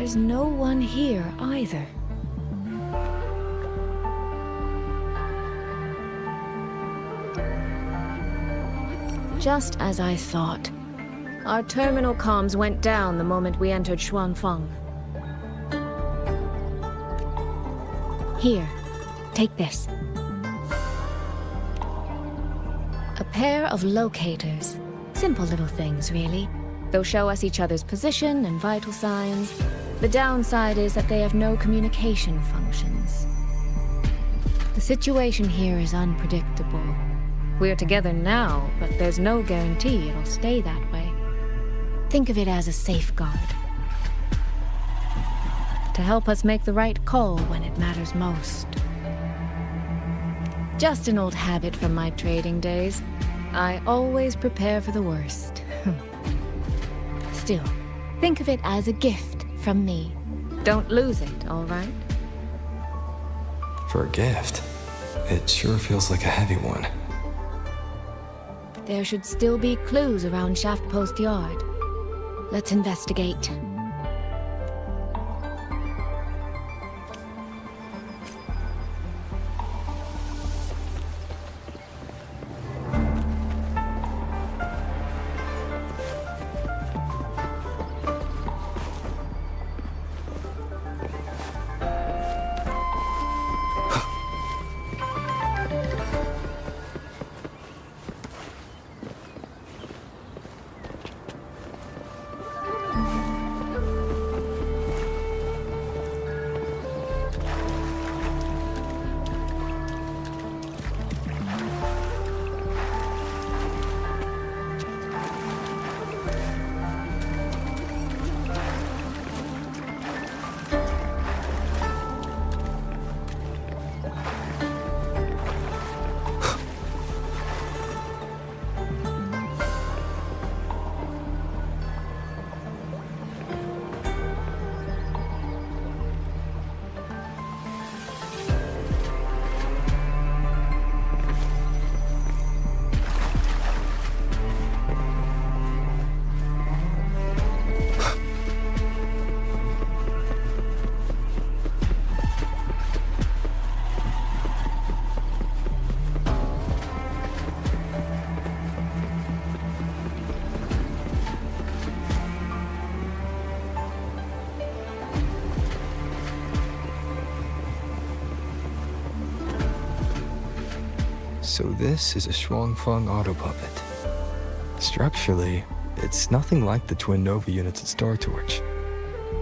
There's no one here either. Just as I thought. Our terminal comms went down the moment we entered Xuanfeng. Here, take this. A pair of locators. Simple little things, really. They'll show us each other's position and vital signs. The downside is that they have no communication functions. The situation here is unpredictable. We're together now, but there's no guarantee it'll stay that way. Think of it as a safeguard. To help us make the right call when it matters most. Just an old habit from my trading days. I always prepare for the worst. Still, think of it as a gift from me. Don't lose it, all right? For a gift, it sure feels like a heavy one. There should still be clues around Shaft Post Yard. Let's investigate. So this is a ŝwānfeng auto puppet. Structurally, it's nothing like the twin Nova units at Star Torch.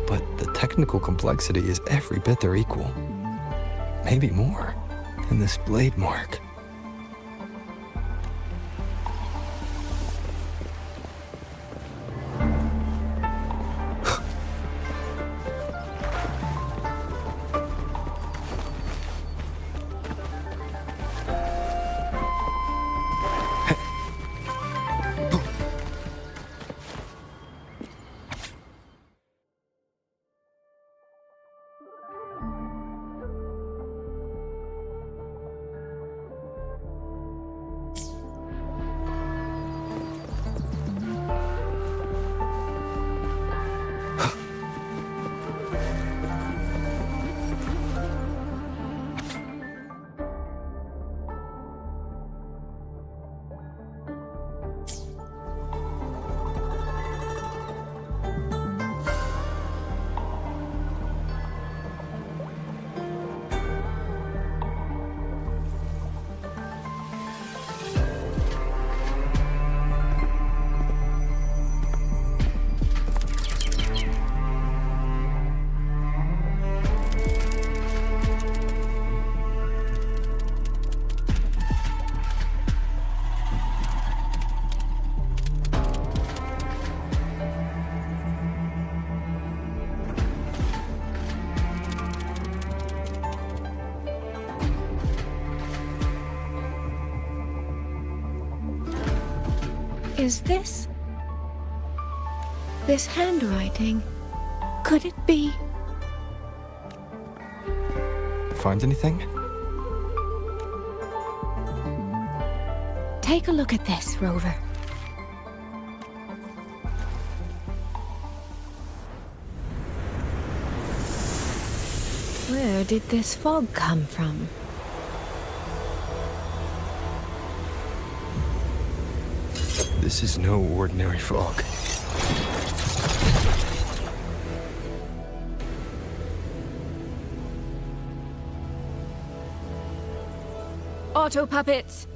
But the technical complexity is every bit their equal. Maybe more. And this blade mark. Is this handwriting? Could it be? Find anything? Take a look at this, Rover. Where did this fog come from? This is no ordinary fog. Auto puppets!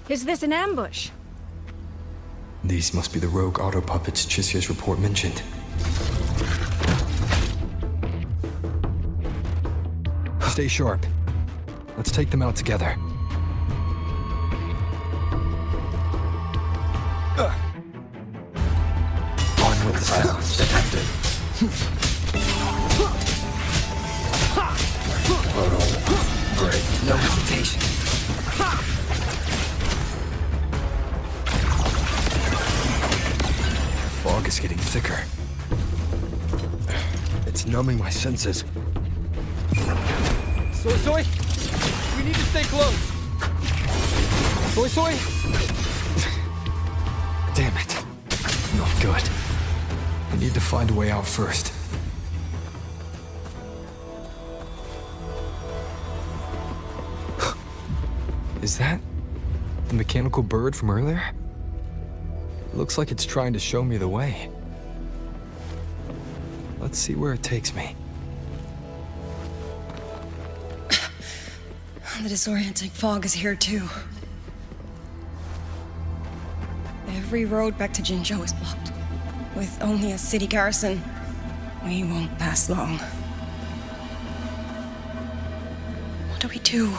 Is this an ambush? These must be the rogue auto puppets Qixia's report mentioned. Stay sharp. Let's take them out together. On with the sounds, detective. Great, no hesitation. The fog is getting thicker. It's numbing my senses. ⴨ we need to stay close. ⴨ Damn it. Not good. I need to find a way out first. Is that the mechanical bird from earlier? It looks like it's trying to show me the way. Let's see where it takes me. The disorienting fog is here too. Every road back to Jinzhou is blocked. With only a city garrison, we won't last long. What do we do?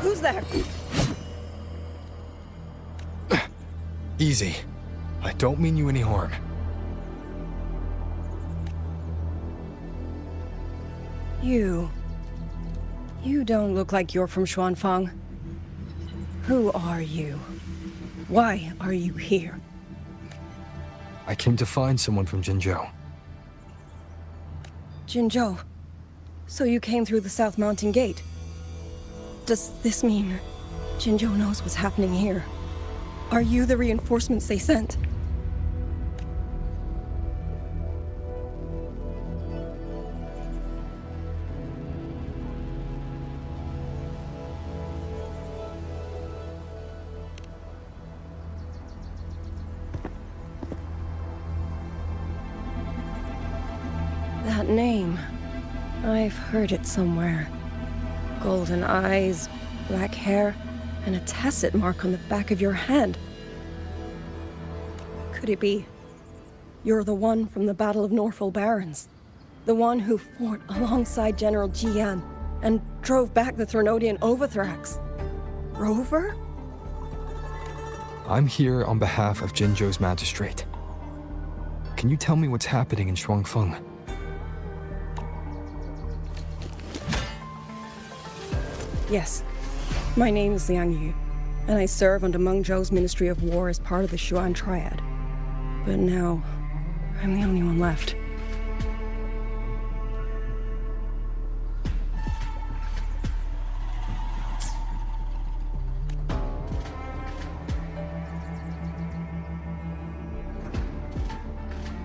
Who's there? Easy. I don't mean you any harm. You don't look like you're from Ŝwānfeng. Who are you? Why are you here? I came to find someone from Jinzhou. Jinzhou? So you came through the South Mountain Gate. Does this mean Jinzhou knows what's happening here? Are you the reinforcements they sent? That name. I've heard it somewhere. Golden eyes, black hair, and a tacit mark on the back of your hand. Could it be you're the one from the Battle of Norfolk Barrens? The one who fought alongside General Jian and drove back the Thrunodian overthrax? Rover? I'm here on behalf of Jinzhou's magistrate. Can you tell me what's happening in Shuangfeng? Yes. My name is Liang Yu, and I serve under Meng Zhou's Ministry of War as part of the Xuan Triad. But now, I'm the only one left.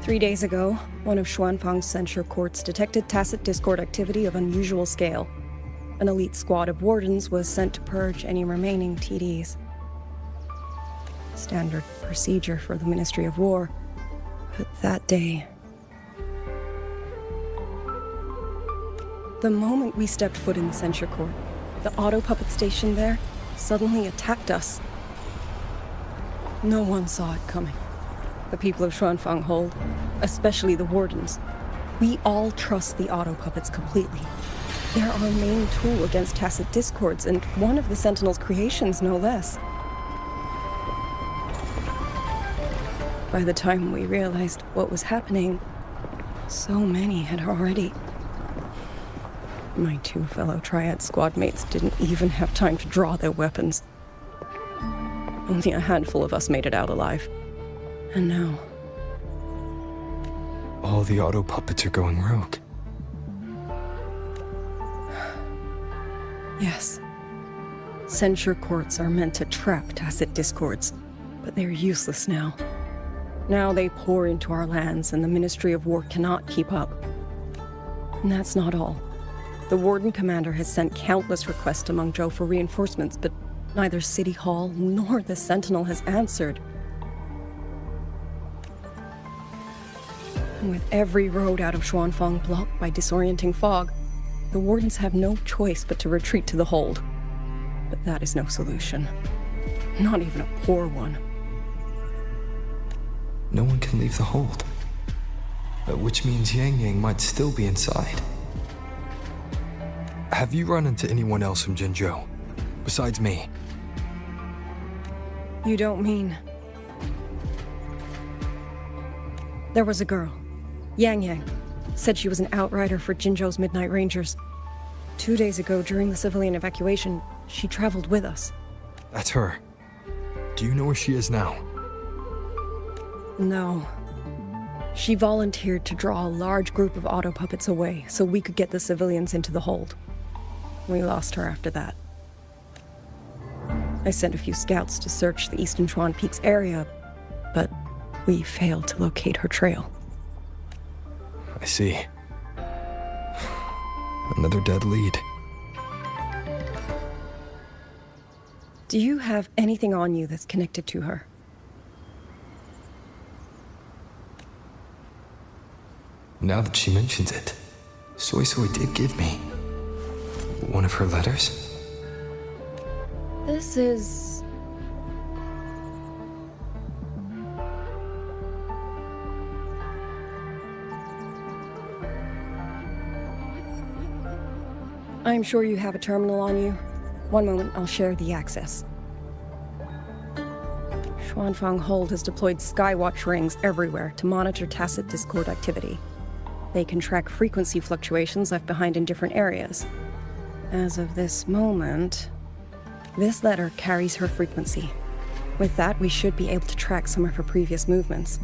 Three days ago, one of Xuanfang's censure courts detected tacit discord activity of unusual scale. An elite squad of wardens was sent to purge any remaining TDs. Standard procedure for the Ministry of War. But that day, the moment we stepped foot in the censure court, the auto puppet station there suddenly attacked us. No one saw it coming. The people of Xuanfang hold, especially the wardens. We all trust the auto puppets completely. They're our main tool against tacit discords, and one of the Sentinel's creations, no less. By the time we realized what was happening, so many had already... My two fellow Triad squad mates didn't even have time to draw their weapons. Only a handful of us made it out alive. And now... All the auto puppets are going rogue. Yes. Censure courts are meant to trap tacit discords, but they're useless now. Now they pour into our lands, and the Ministry of War cannot keep up. And that's not all. The Warden Commander has sent countless requests to Meng Zhou for reinforcements, but neither City Hall nor the Sentinel has answered. And with every road out of Xuanfang blocked by disorienting fog, the Wardens have no choice but to retreat to the hold. But that is no solution. Not even a poor one. No one can leave the hold. Which means Yang Yang might still be inside. Have you run into anyone else from Jinzhou? Besides me? You don't mean... There was a girl, Yang Yang. Said she was an outrider for Jinzhou's Midnight Rangers. 2 days ago, during the civilian evacuation, she traveled with us. That's her. Do you know where she is now? No. She volunteered to draw a large group of auto puppets away so we could get the civilians into the hold. We lost her after that. I sent a few scouts to search the Eastern Chuan Peaks area, but we failed to locate her trail. I see. Another dead lead. Do you have anything on you that's connected to her? Now that she mentions it, ᴡᴜᴜ did give me one of her letters. This is... I'm sure you have a terminal on you. One moment, I'll share the access. Xuanfang Hold has deployed skywatch rings everywhere to monitor tacit discord activity. They can track frequency fluctuations left behind in different areas. As of this moment, this letter carries her frequency. With that, we should be able to track some of her previous movements.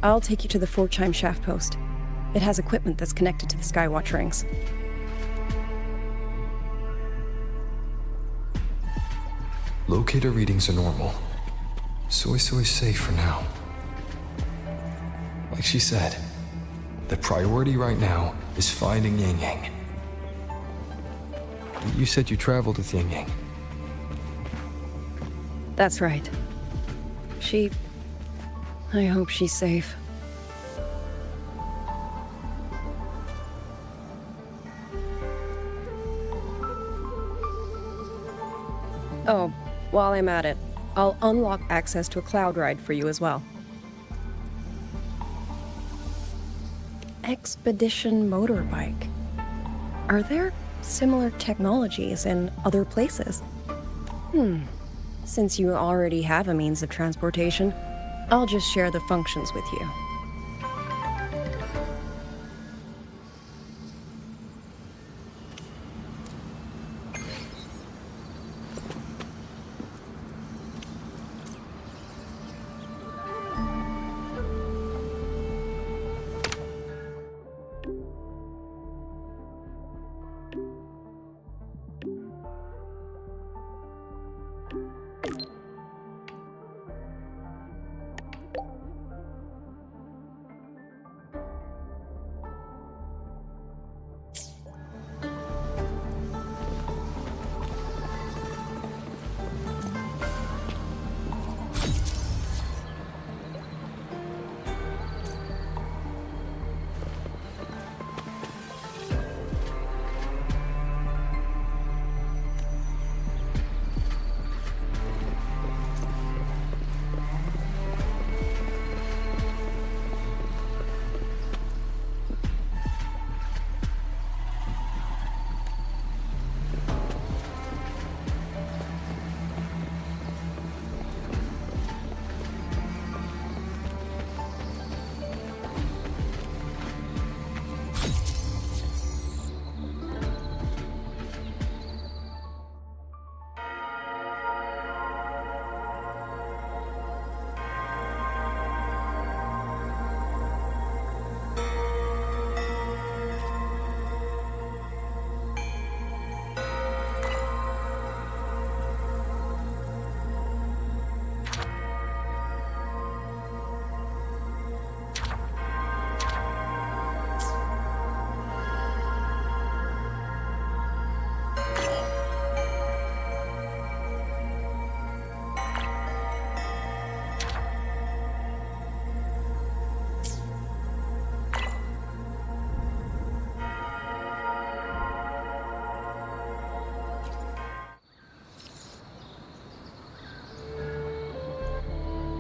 I'll take you to the Forchheim shaft post. It has equipment that's connected to the skywatch rings. Locator readings are normal. ⴡ safe for now. Like she said, the priority right now is finding Yang. You said you traveled with Yang. That's right. I hope she's safe. Oh, while I'm at it, I'll unlock access to a cloud ride for you as well. Expedition motorbike. Are there similar technologies in other places? Since you already have a means of transportation, I'll just share the functions with you.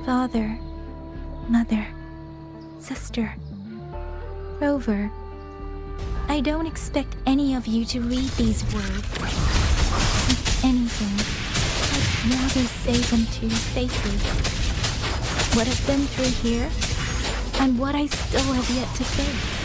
Father, mother, sister, Rover, I don't expect any of you to read these words. If anything, I'd rather say them to your faces. What I've been through here, and what I still have yet to face.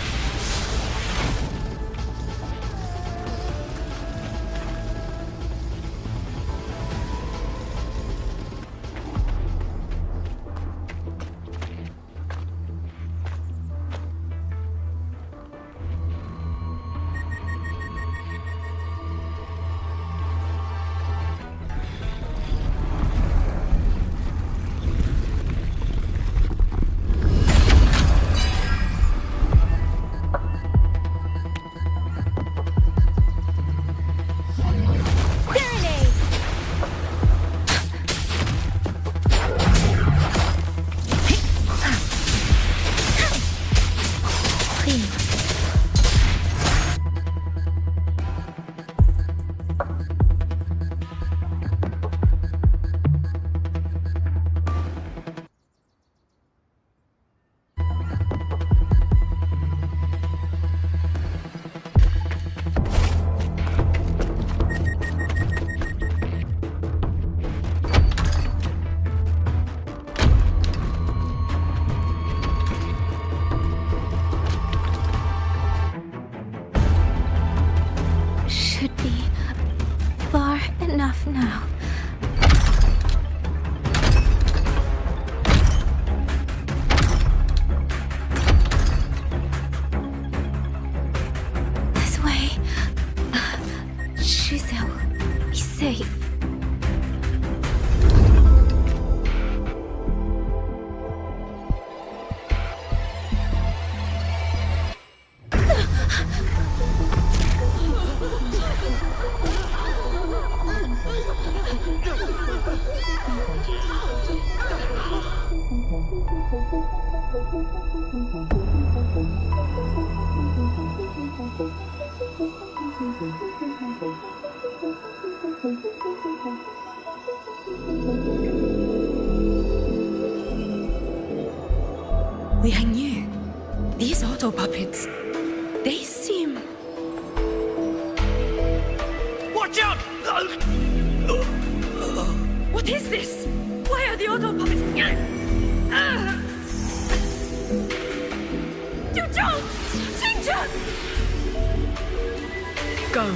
Liangyu, these auto puppets, they seem... Watch out! What is this? Why are the auto puppets... Go.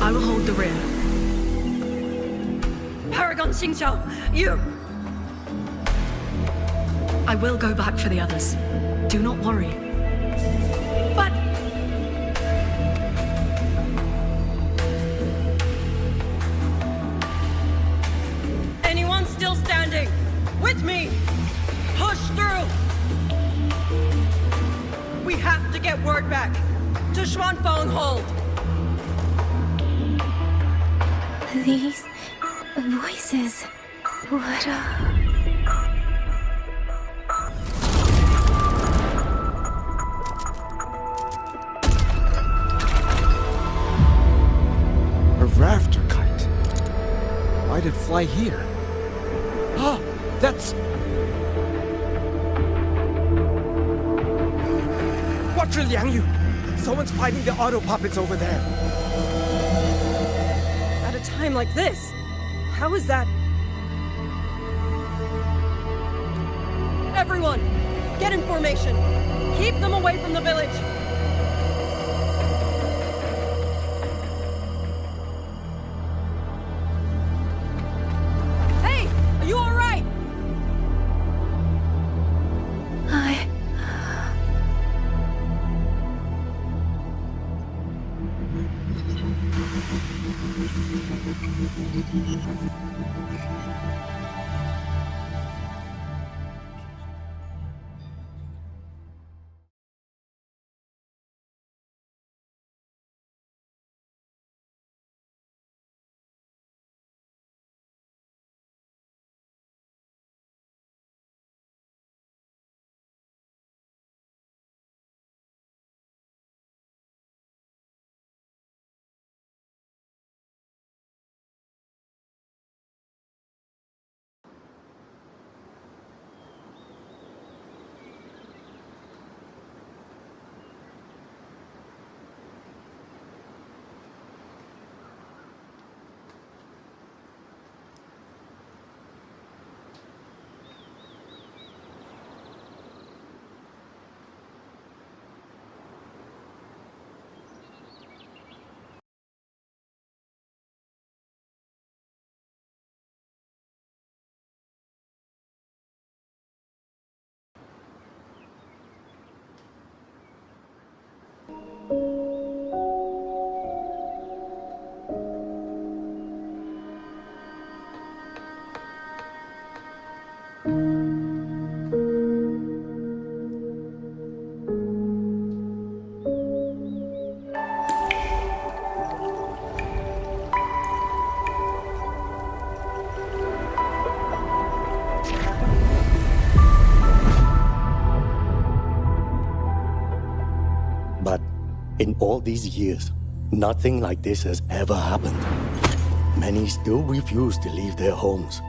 I will hold the rear. Paragon Xingqiao, you... I will go back for the others. Do not worry. But... Anyone still standing? With me! Push through! We have to get word back to Xuanfeng Hold. These voices, what A rafter kite. Why'd it fly here? Ah, that's... Watch your Liangyu! Someone's fighting the auto puppets over there. At a time like this, how is that? Everyone, get in formation. Keep them away from the village. Hey, are you all right? But in all these years, nothing like this has ever happened. Many still refuse to leave their homes.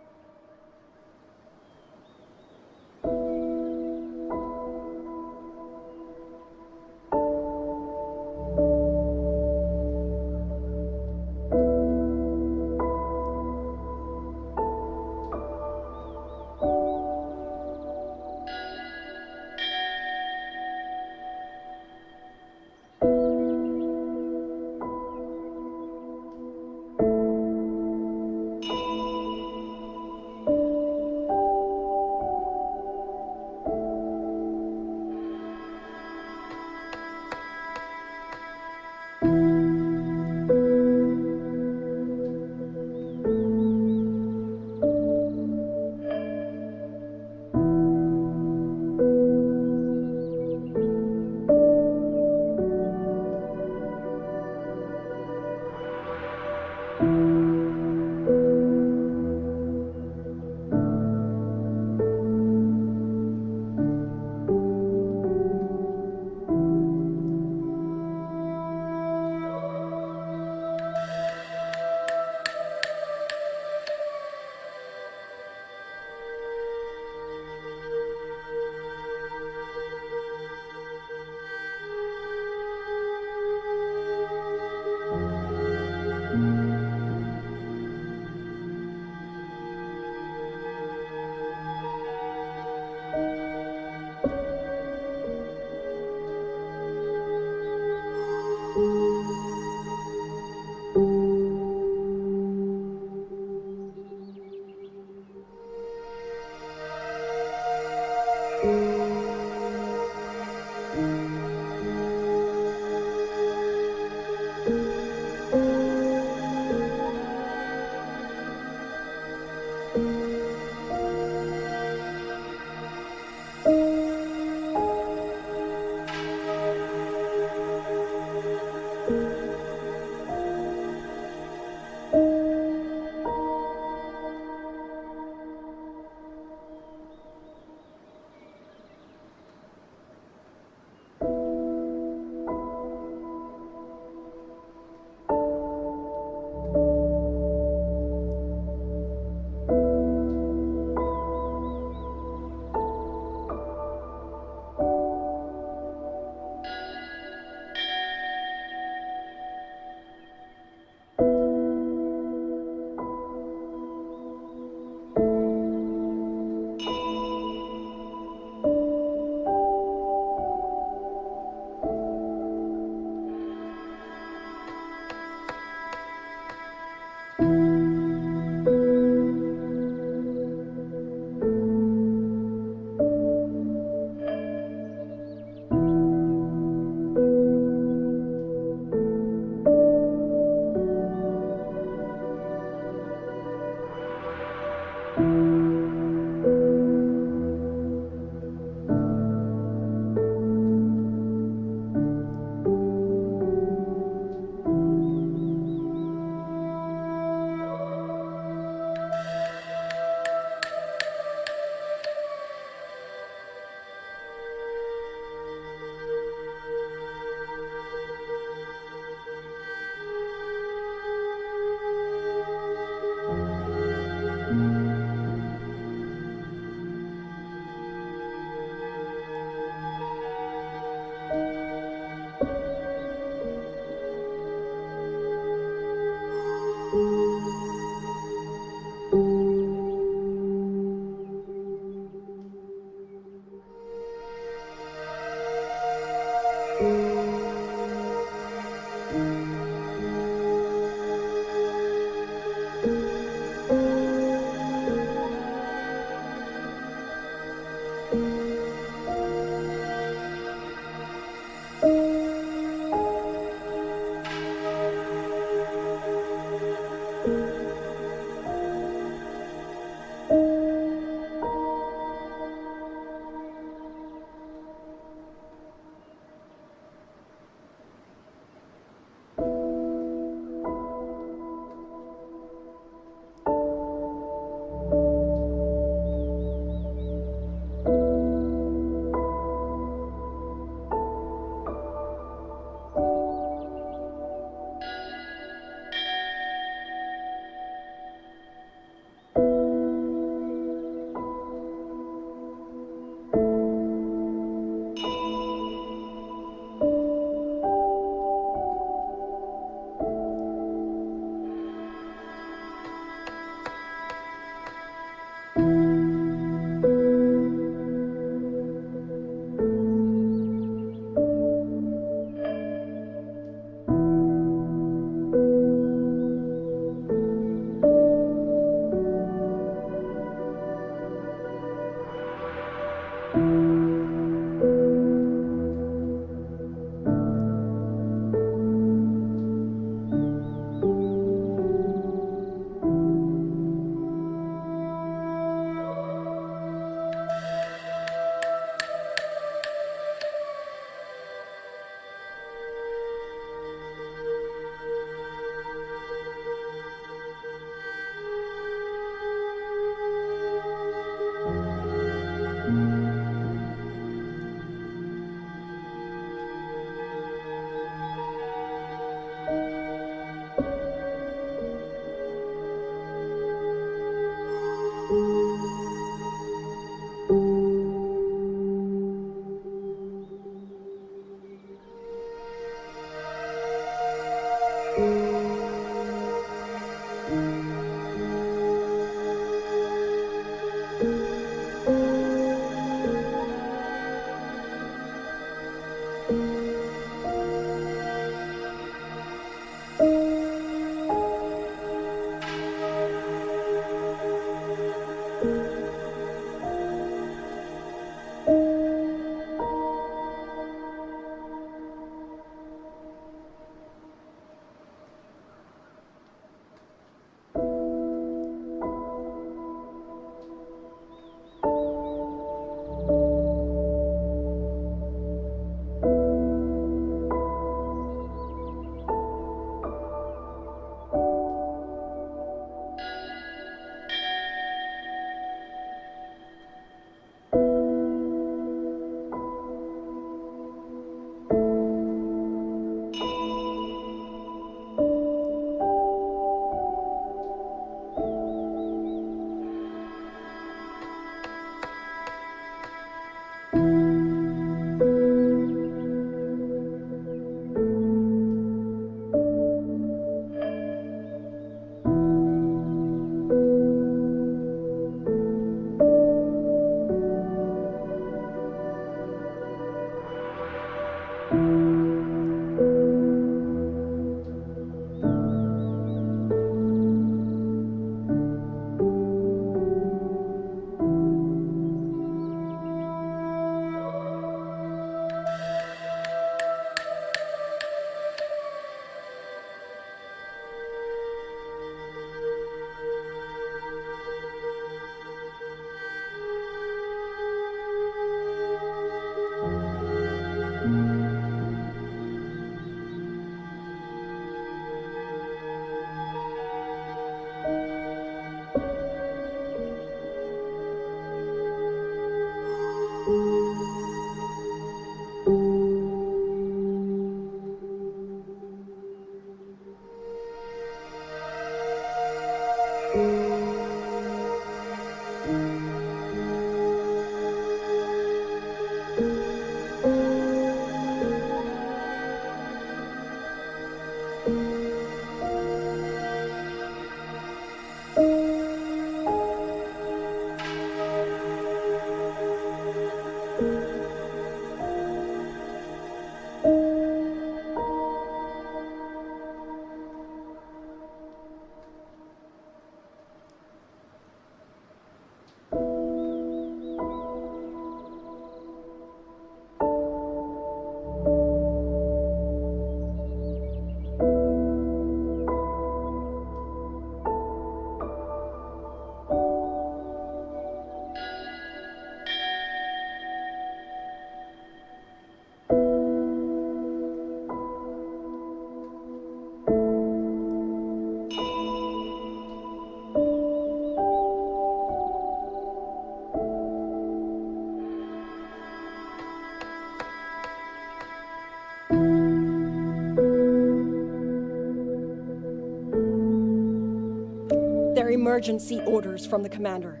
Emergency orders from the commander.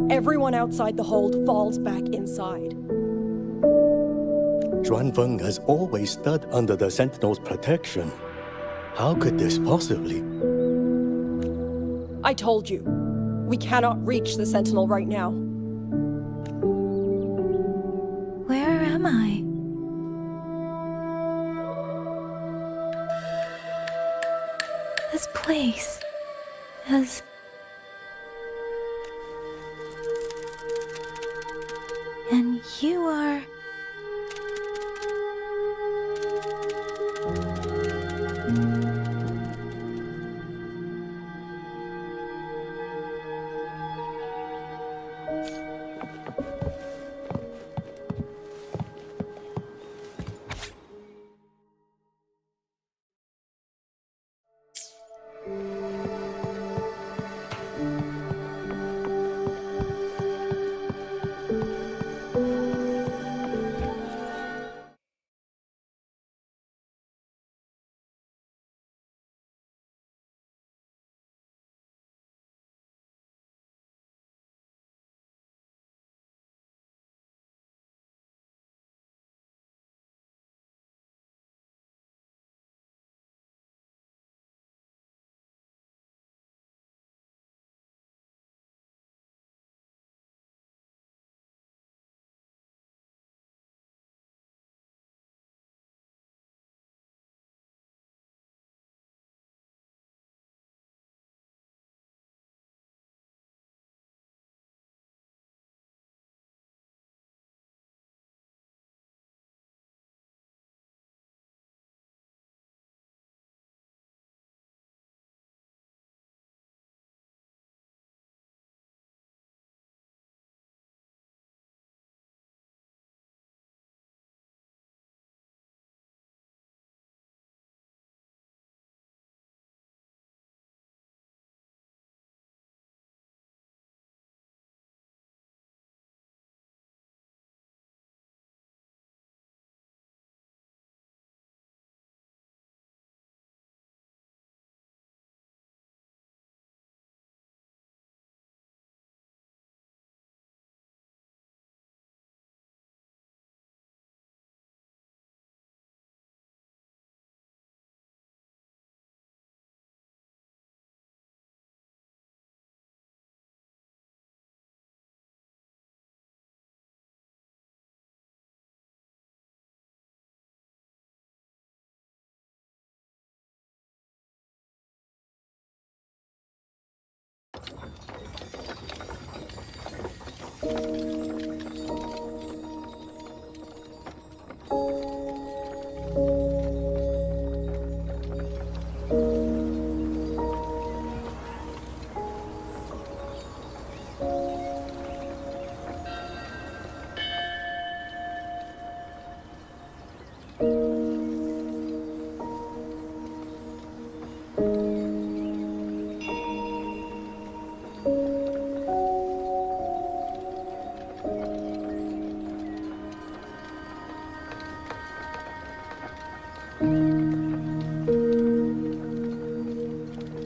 Everyone outside the hold falls back inside. Xuanfeng has always stood under the Sentinel's protection. How could this possibly? I told you, we cannot reach the Sentinel right now. Where am I? This place is... And you are...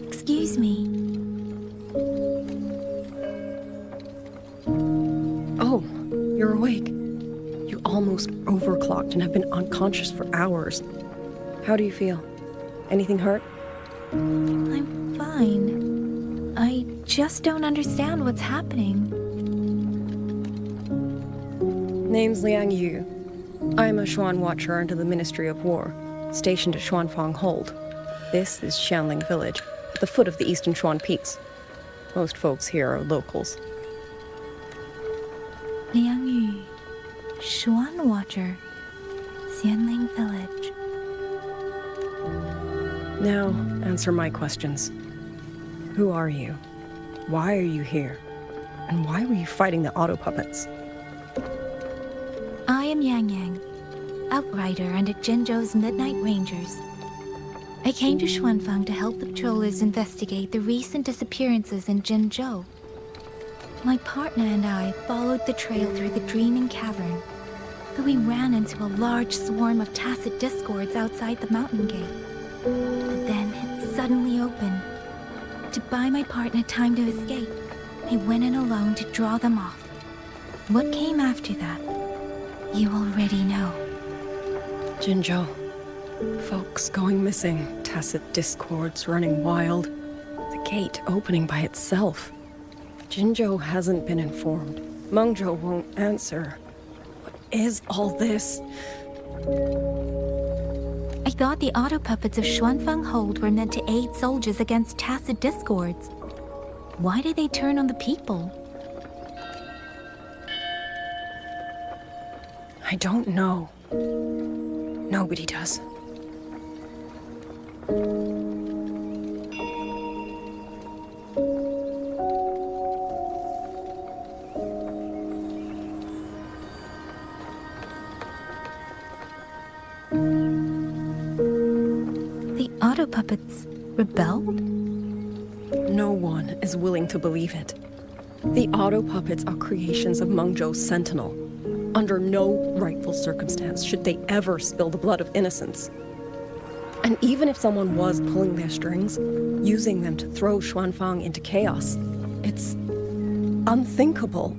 Excuse me. Oh, you're awake. You almost overclocked and have been unconscious for hours. How do you feel? Anything hurt? I'm fine. I just don't understand what's happening. Name's Liang Yu. I'm a Xuan watcher under the Ministry of War, stationed at Xuanfang Hold. This is Xianling Village, at the foot of the Eastern Xuan Peaks. Most folks here are locals. Liang Yu, Xuan watcher, Xianling Village. Now, answer my questions. Who are you? Why are you here? And why were you fighting the auto puppets? I am Yang Yang, outrider under Jinzhou's Midnight Rangers. I came to Xuanfang to help the patrollers investigate the recent disappearances in Jinzhou. My partner and I followed the trail through the Dreaming Cavern, but we ran into a large swarm of tacit discords outside the mountain gate. But then it suddenly opened, To buy my partner time to escape, I went in alone to draw them off. What came after that, you already know. Jinzhou. Folks going missing, tacit discords running wild, the gate opening by itself. Jinzhou hasn't been informed. Mengzhou won't answer. What is all this? I thought the auto puppets of Xuanfeng Hold were meant to aid soldiers against tacit discords. Why did they turn on the people? I don't know. Nobody does. The auto puppets rebelled? No one is willing to believe it. The auto puppets are creations of Mengzhou's sentinel. Under no rightful circumstance should they ever spill the blood of innocents. And even if someone was pulling their strings, using them to throw Xuanfang into chaos, it's unthinkable.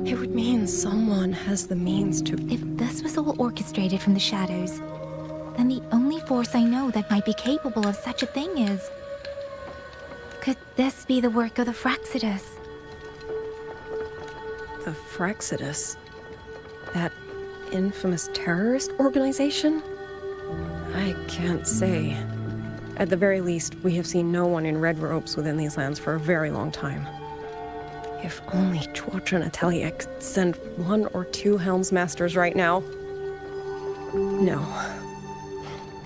It would mean someone has the means to... If this was all orchestrated from the shadows, then the only force I know that might be capable of such a thing is... Could this be the work of the Fraxidus? The Fraxidus? That infamous terrorist organization? I can't say. At the very least, we have seen no one in red robes within these lands for a very long time. If only ᴤᴛ Atelier could send 1 or 2 Helmsmasters right now. No.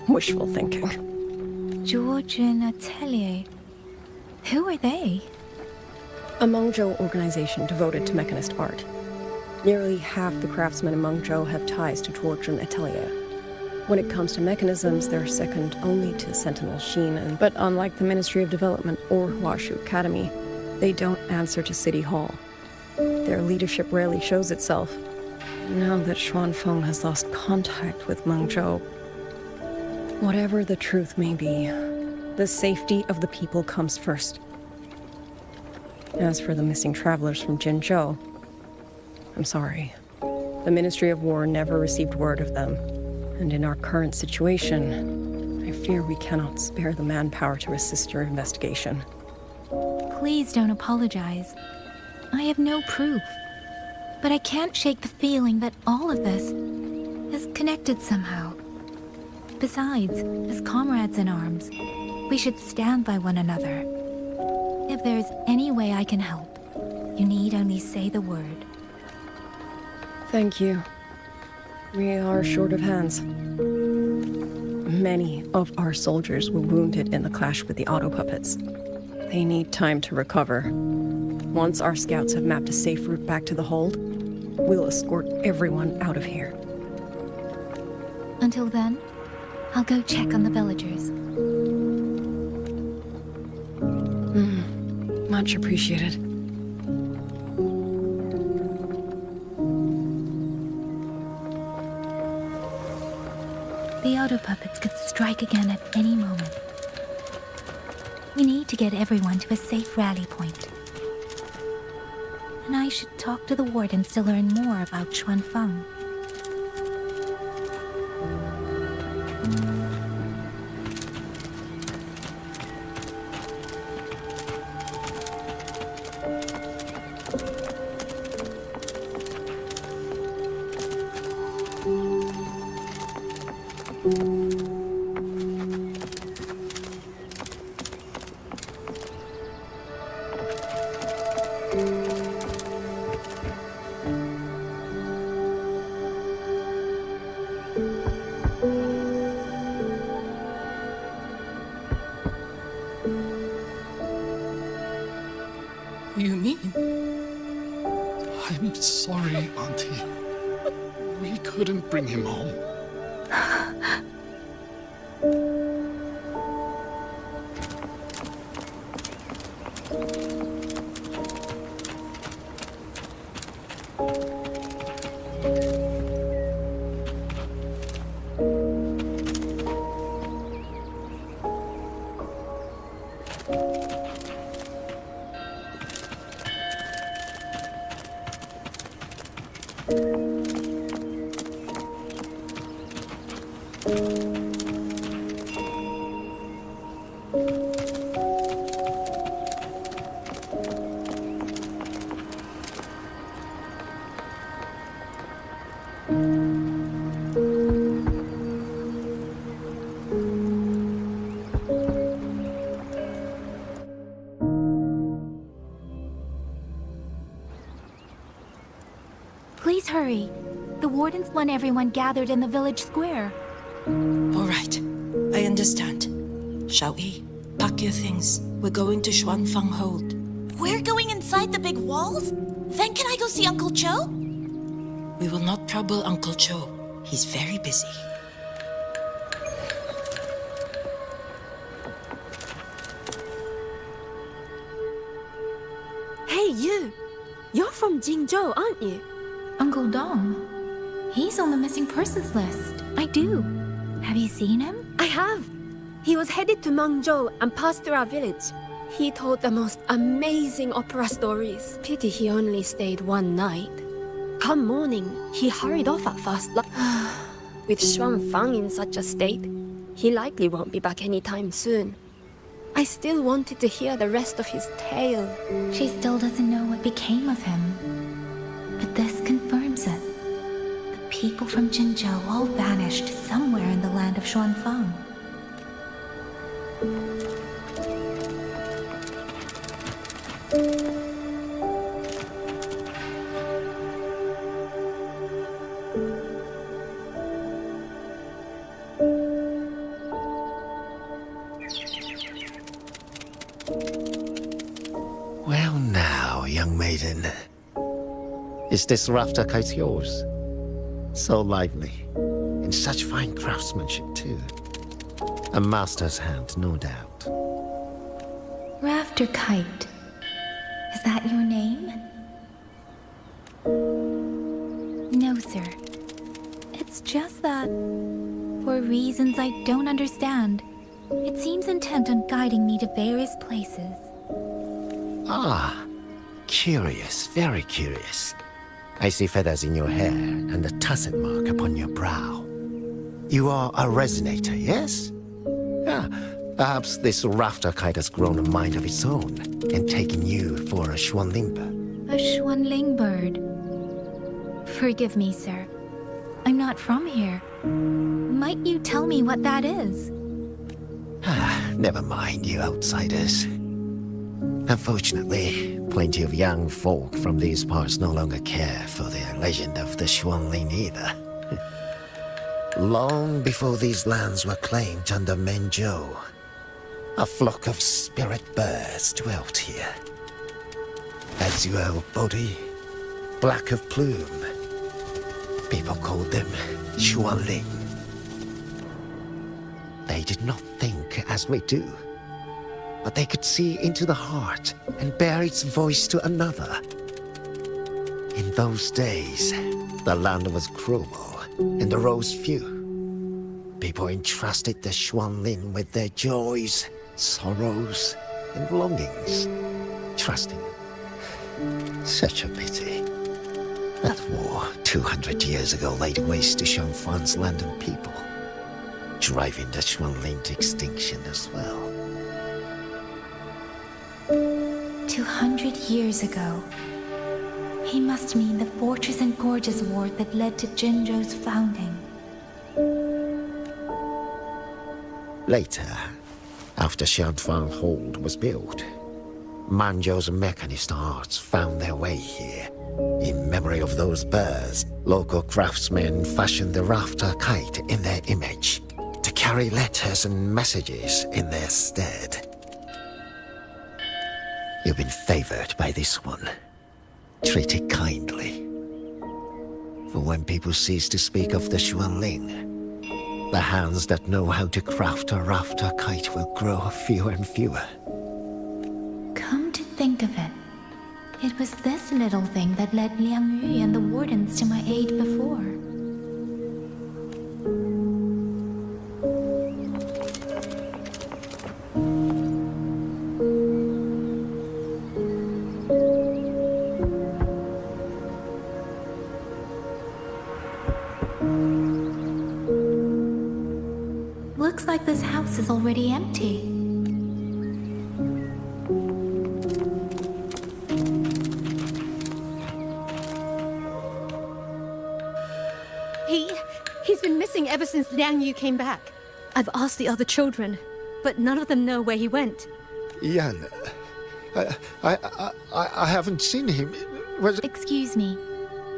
Wishful thinking. ᴤᴛ Atelier? Who are they? A Mengzhou organization devoted to mechanist art. Nearly half the craftsmen in Mengzhou have ties to ᴤᴛ Atelier. When it comes to mechanisms, they're second only to Sentinel Xin, but unlike the Ministry of Development or Huashu Academy, they don't answer to City Hall. Their leadership rarely shows itself. Now that Xuanfeng has lost contact with Mengzhou, whatever the truth may be, the safety of the people comes first. As for the missing travelers from Jinzhou, I'm sorry. The Ministry of War never received word of them. And in our current situation, I fear we cannot spare the manpower to assist your investigation. Please don't apologize. I have no proof. But I can't shake the feeling that all of this is connected somehow. Besides, as comrades in arms, we should stand by one another. If there's any way I can help, you need only say the word. Thank you. We are short of hands. Many of our soldiers were wounded in the clash with the auto puppets. They need time to recover. Once our scouts have mapped a safe route back to the hold, we'll escort everyone out of here. Until then, I'll go check on the villagers. Much appreciated. The auto puppets could strike again at any moment. We need to get everyone to a safe rally point. And I should talk to the wardens to learn more about Xuanfeng. You mean? I'm sorry, Auntie. We couldn't bring him home. Please hurry. The wardens want everyone gathered in the village square. All right. I understand. Shall we? Pack your things. We're going to Xuanfang Hold. We're going inside the big walls? Then can I go see Uncle Cho? We will not trouble Uncle Cho. He's very busy. Hey, you! You're from Jingzhou, aren't you? Uncle Dong. He's on the missing persons list. I do. Have you seen him? I have. He was headed to Mengzhou and passed through our village. He told the most amazing opera stories. Pity he only stayed one night. Come morning, he hurried off at first. With Xuanfang in such a state, he likely won't be back anytime soon. I still wanted to hear the rest of his tale. She still doesn't know what became of him. But this confirms it. The people from Jinzhou all vanished somewhere in the land of Xuanfang. Well now, young maiden. Is this rafter kite yours? So lively, and such fine craftsmanship too. A master's hand, no doubt. Rafter Kite. Is that your name? No, sir. It's just that, for reasons I don't understand, it seems intent on guiding me to various places. Ah, curious, very curious. I see feathers in your hair and a tacet mark upon your brow. You are a resonator, yes? Ah, perhaps this rafter kite has grown a mind of its own and taken you for a xuanlingbird. A xuanling bird. Forgive me, sir. I'm not from here. Might you tell me what that is? Never mind, you outsiders. Unfortunately, plenty of young folk from these parts no longer care for the legend of the Xuanling either. Long before these lands were claimed under Mengzhou, a flock of spirit birds dwelt here. Azure body, black of plume. People called them Xuanling. They did not think as we do, but they could see into the heart and bear its voice to another. In those days, the land was cruel and the roads few. People entrusted the Xuanling with their joys, sorrows, and longings, trusting them. Such a pity. That war 200 years ago laid waste to Xuanfang's land and people, driving the Xuanling to extinction as well. 200 years ago. He must mean the Fortress and Gorges War that led to Jinzhou's founding. Later, after Xuanfang Hold was built, Manzhou's mechanist arts found their way here. In memory of those birds, local craftsmen fashioned the rafter kite in their image to carry letters and messages in their stead. You've been favored by this one. Treat it kindly. For when people cease to speak of the Xuanling, the hands that know how to craft a rafter kite will grow fewer and fewer. Come to think of it, it was this little thing that led Liang Yu and the wardens to my aid before. Looks like this house is already empty. He's been missing ever since ლიang came back. I've asked the other children, but none of them know where he went. Yan, I haven't seen him. Excuse me.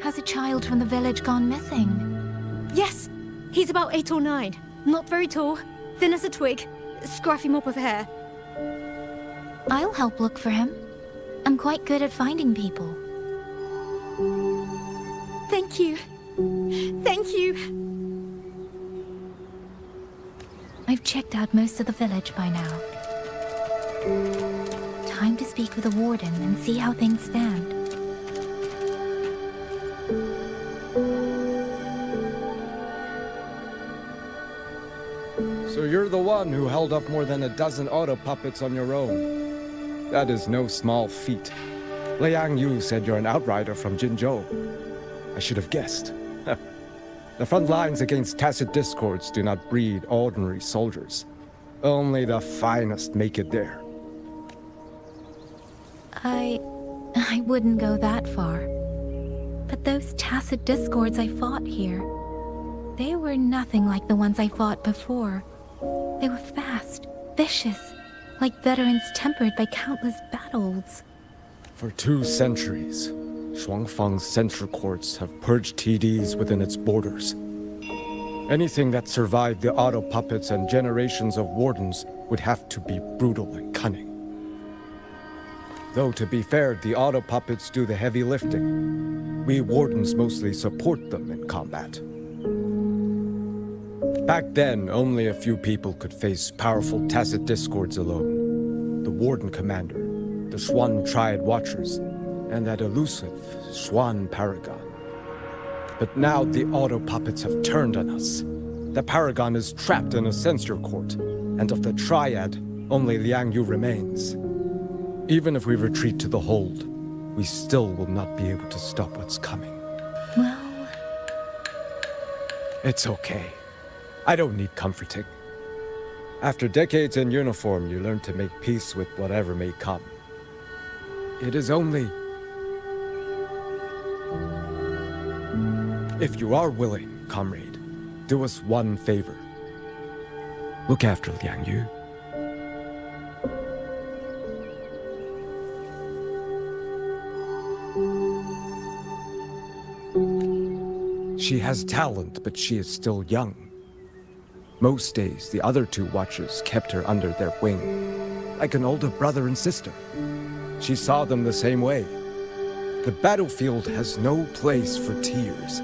Has a child from the village gone missing? Yes, he's about 8 or 9. Not very tall, thin as a twig, scruffy mop of hair. I'll help look for him. I'm quite good at finding people. Thank you. Thank you. I've checked out most of the village by now. Time to speak with the warden and see how things stand. So you're the one who held up more than a dozen auto puppets on your own. That is no small feat. Liang Yu said you're an outrider from Jinzhou. I should have guessed. The front lines against tacit discords do not breed ordinary soldiers. Only the finest make it there. I wouldn't go that far. But those tacit discords I fought here, they were nothing like the ones I fought before. They were fast, vicious, like veterans tempered by countless battles. For 2 centuries, Shuangfang's central courts have purged TDs within its borders. Anything that survived the auto puppets and generations of wardens would have to be brutal and cunning. Though, to be fair, the auto puppets do the heavy lifting. We wardens mostly support them in combat. Back then, only a few people could face powerful tacit discords alone. The warden commander, the Swan Triad Watchers, and that elusive Swan Paragon. But now the auto puppets have turned on us. The Paragon is trapped in a censure court, and of the Triad, only Liang Yu remains. Even if we retreat to the hold, we still will not be able to stop what's coming. Well... It's okay. I don't need comforting. After decades in uniform, you learn to make peace with whatever may come. It is only... If you are willing, comrade, do us one favor. Look after Liang Yu. She has talent, but she is still young. Most days, the other 2 watchers kept her under their wing, like an older brother and sister. She saw them the same way. The battlefield has no place for tears,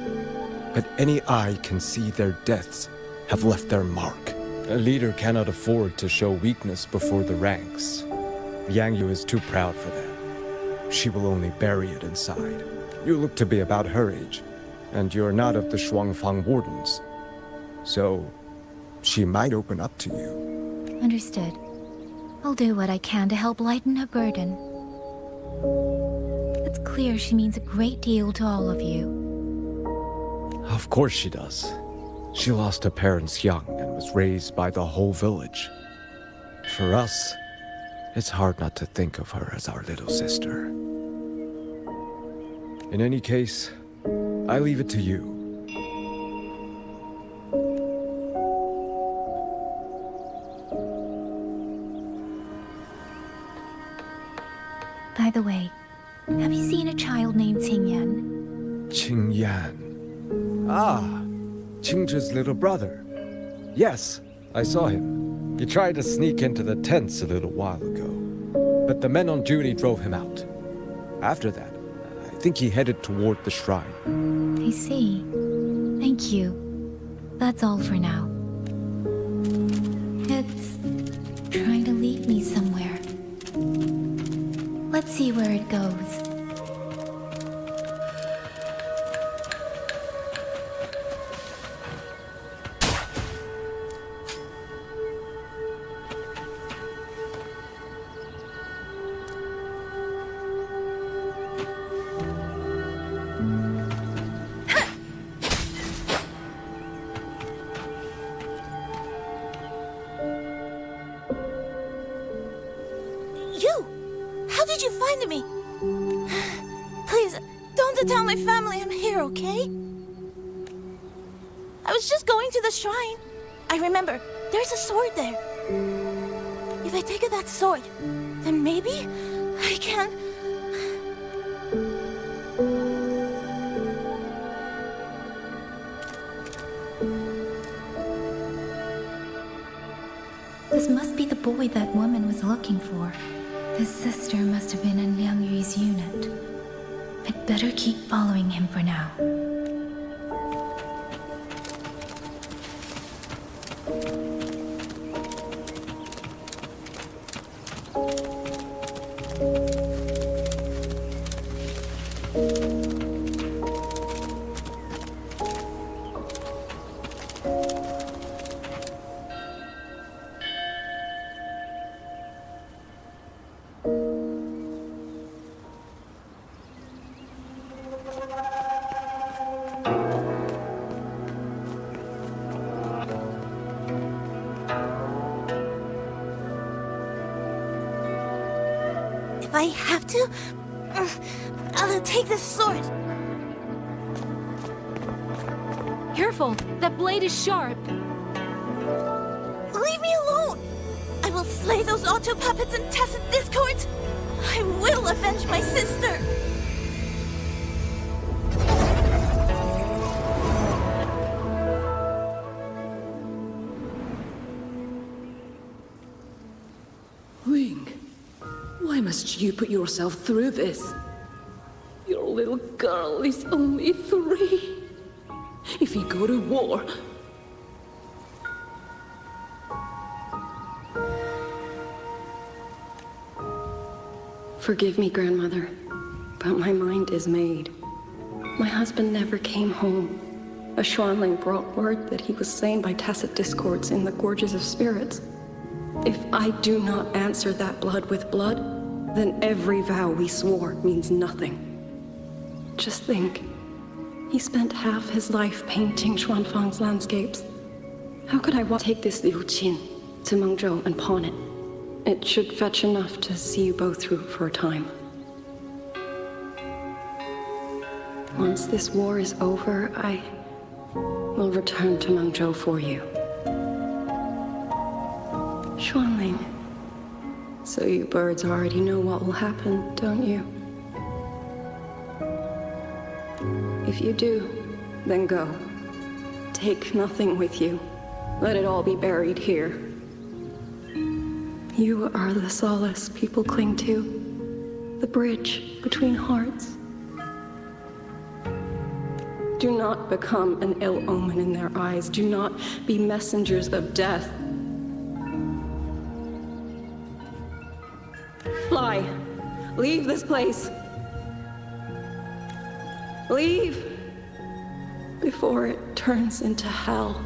but any eye can see their deaths have left their mark. A leader cannot afford to show weakness before the ranks. Liang Yu is too proud for that. She will only bury it inside. You look to be about her age, and you're not of the Shuangfang wardens. So, she might open up to you. Understood. I'll do what I can to help lighten her burden. It's clear she means a great deal to all of you. Of course she does. She lost her parents young and was raised by the whole village. For us, it's hard not to think of her as our little sister. In any case, I leave it to you. By the way, have you seen a child named Qingyan? Qingyan. Ah, Qingzhi's little brother. Yes, I saw him. He tried to sneak into the tents a little while ago, but the men on duty drove him out. After that, I think he headed toward the shrine. I see. Thank you. That's all for now. It's trying to lead me somewhere. Let's see where it goes. find me. Please, don't tell my family I'm here, okay? I was just going to the shrine. I remember, there's a sword there. If I take that sword, then maybe I can... This must be the boy that woman was looking for. His sister must have been in Liang Yu's unit. I'd better keep following him for now. If I have to, I'll take this sword. Careful! That blade is sharp! Leave me alone! I will slay those auto puppets and tacit discords! I will avenge my sister! Ling, why must you put yourself through this? Your little girl is only 3. If you go to war... Forgive me, grandmother, but my mind is made. My husband never came home. A Xuanling brought word that he was slain by tacit discords in the Gorges of Spirits. If I do not answer that blood with blood, then every vow we swore means nothing. Just think, he spent half his life painting Xuanfang's landscapes. How could I take this Liu Qin to Mengzhou and pawn it? It should fetch enough to see you both through for a time. Once this war is over, I will return to Mengzhou for you. Xuanling, so you birds already know what will happen, don't you? If you do, then go. Take nothing with you. Let it all be buried here. You are the solace people cling to, the bridge between hearts. Do not become an ill omen in their eyes. Do not be messengers of death. Fly. Leave this place. Leave before it turns into hell.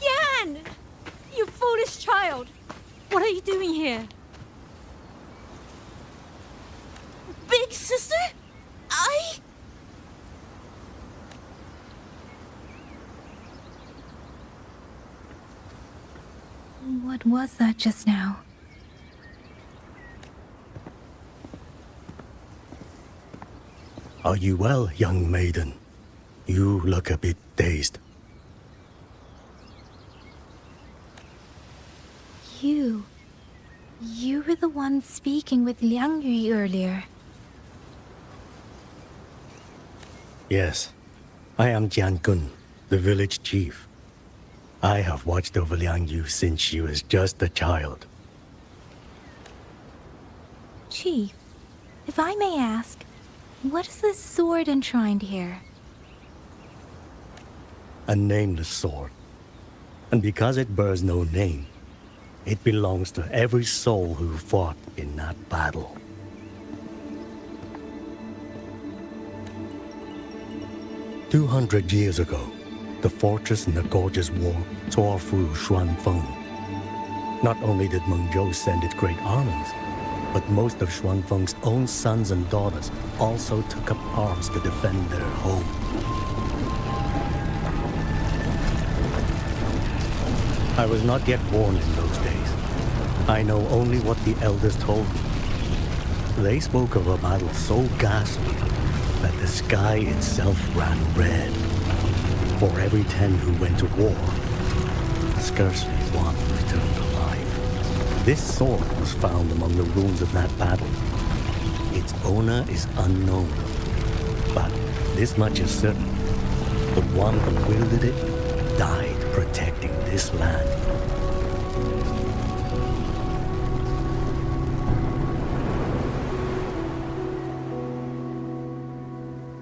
Yan! You foolish child! What are you doing here? Big sister? What was that just now? Are you well, young maiden? You look a bit dazed. You were the one speaking with Liang Yu earlier. Yes, I am Jian Gun, the village chief. I have watched over Liang Yu since she was just a child. Chief, if I may ask, what is this sword enshrined here? A nameless sword. And because it bears no name, it belongs to every soul who fought in that battle. "200 years ago, the fortress in the Gorges War tore through Xuanfeng. Not only did Mengzhou send its great armies, But most of Xuanfeng's own sons and daughters also took up arms to defend their home. I was not yet born in those days. I know only what the elders told me. They spoke of a battle so ghastly that the sky itself ran red. For every 10 who went to war, scarcely one returned alive. This sword was found among the ruins of that battle. Its owner is unknown, but this much is certain. The one who wielded it died protecting this land.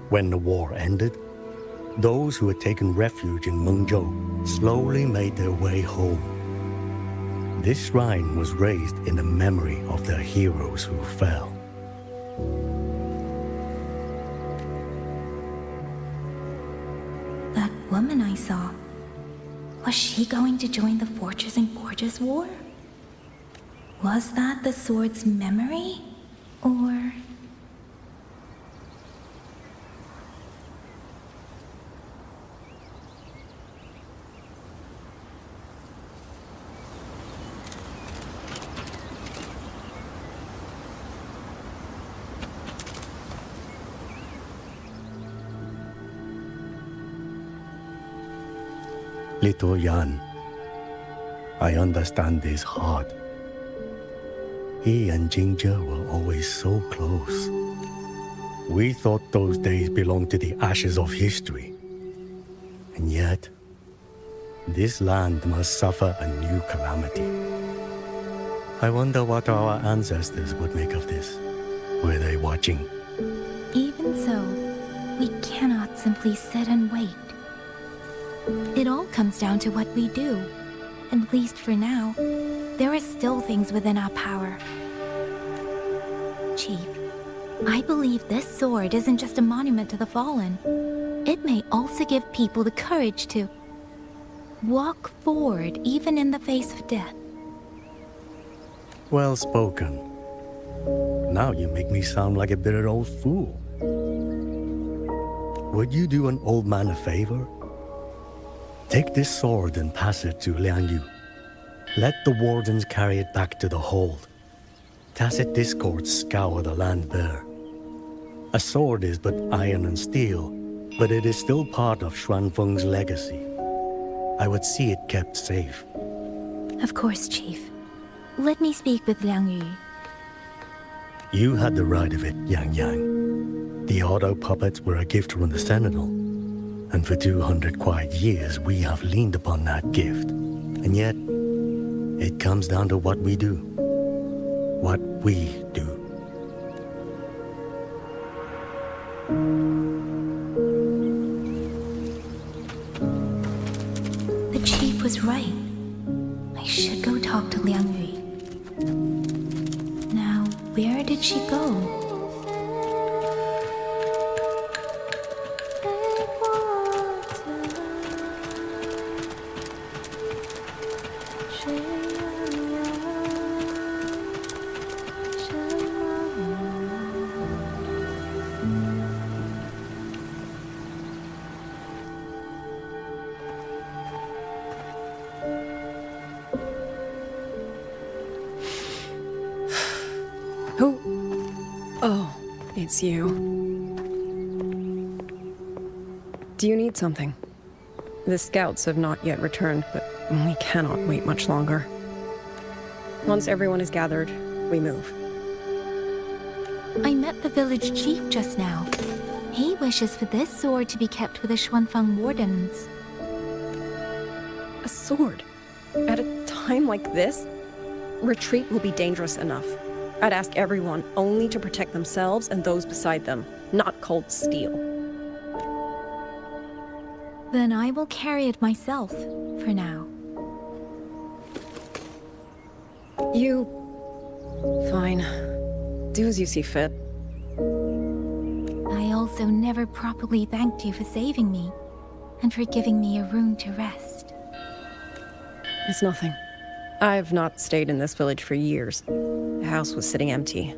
When the war ended, those who had taken refuge in Mengzhou slowly made their way home. This shrine was raised in the memory of the heroes who fell. That woman I saw, was she going to join the Fortress and Gorges War? Was that the sword's memory? Or... Little Yan, I understand his heart. He and Jingjie were always so close. We thought those days belonged to the ashes of history. And yet, this land must suffer a new calamity. I wonder what our ancestors would make of this. Were they watching? Even so, we cannot simply sit and wait. It all comes down to what we do. At least for now, there are still things within our power. Chief, I believe this sword isn't just a monument to the fallen. It may also give people the courage to walk forward even in the face of death. Well spoken. Now you make me sound like a bitter old fool. Would you do an old man a favor? Take this sword and pass it to Liang Yu. Let the wardens carry it back to the hold. Tacit discords scour the land bare. A sword is but iron and steel, but it is still part of Xuanfeng's legacy. I would see it kept safe. Of course, Chief. Let me speak with Liang Yu. You had the right of it, Yang Yang. The auto puppets were a gift from the Sentinel. And for 200 quiet years, we have leaned upon that gift. And yet, it comes down to what we do. What we do. The chief was right. I should go talk to Liang Yu. Now, where did she go? Who? Oh, it's you. Do you need something? The scouts have not yet returned, but we cannot wait much longer. Once everyone is gathered, we move. I met the village chief just now. He wishes for this sword to be kept with the Xuanfeng wardens. A sword? At a time like this? Retreat will be dangerous enough. I'd ask everyone only to protect themselves and those beside them, not cold steel. Then I will carry it myself, for now. You... Fine. Do as you see fit. I also never properly thanked you for saving me, and for giving me a room to rest. It's nothing. I've not stayed in this village for years. The house was sitting empty.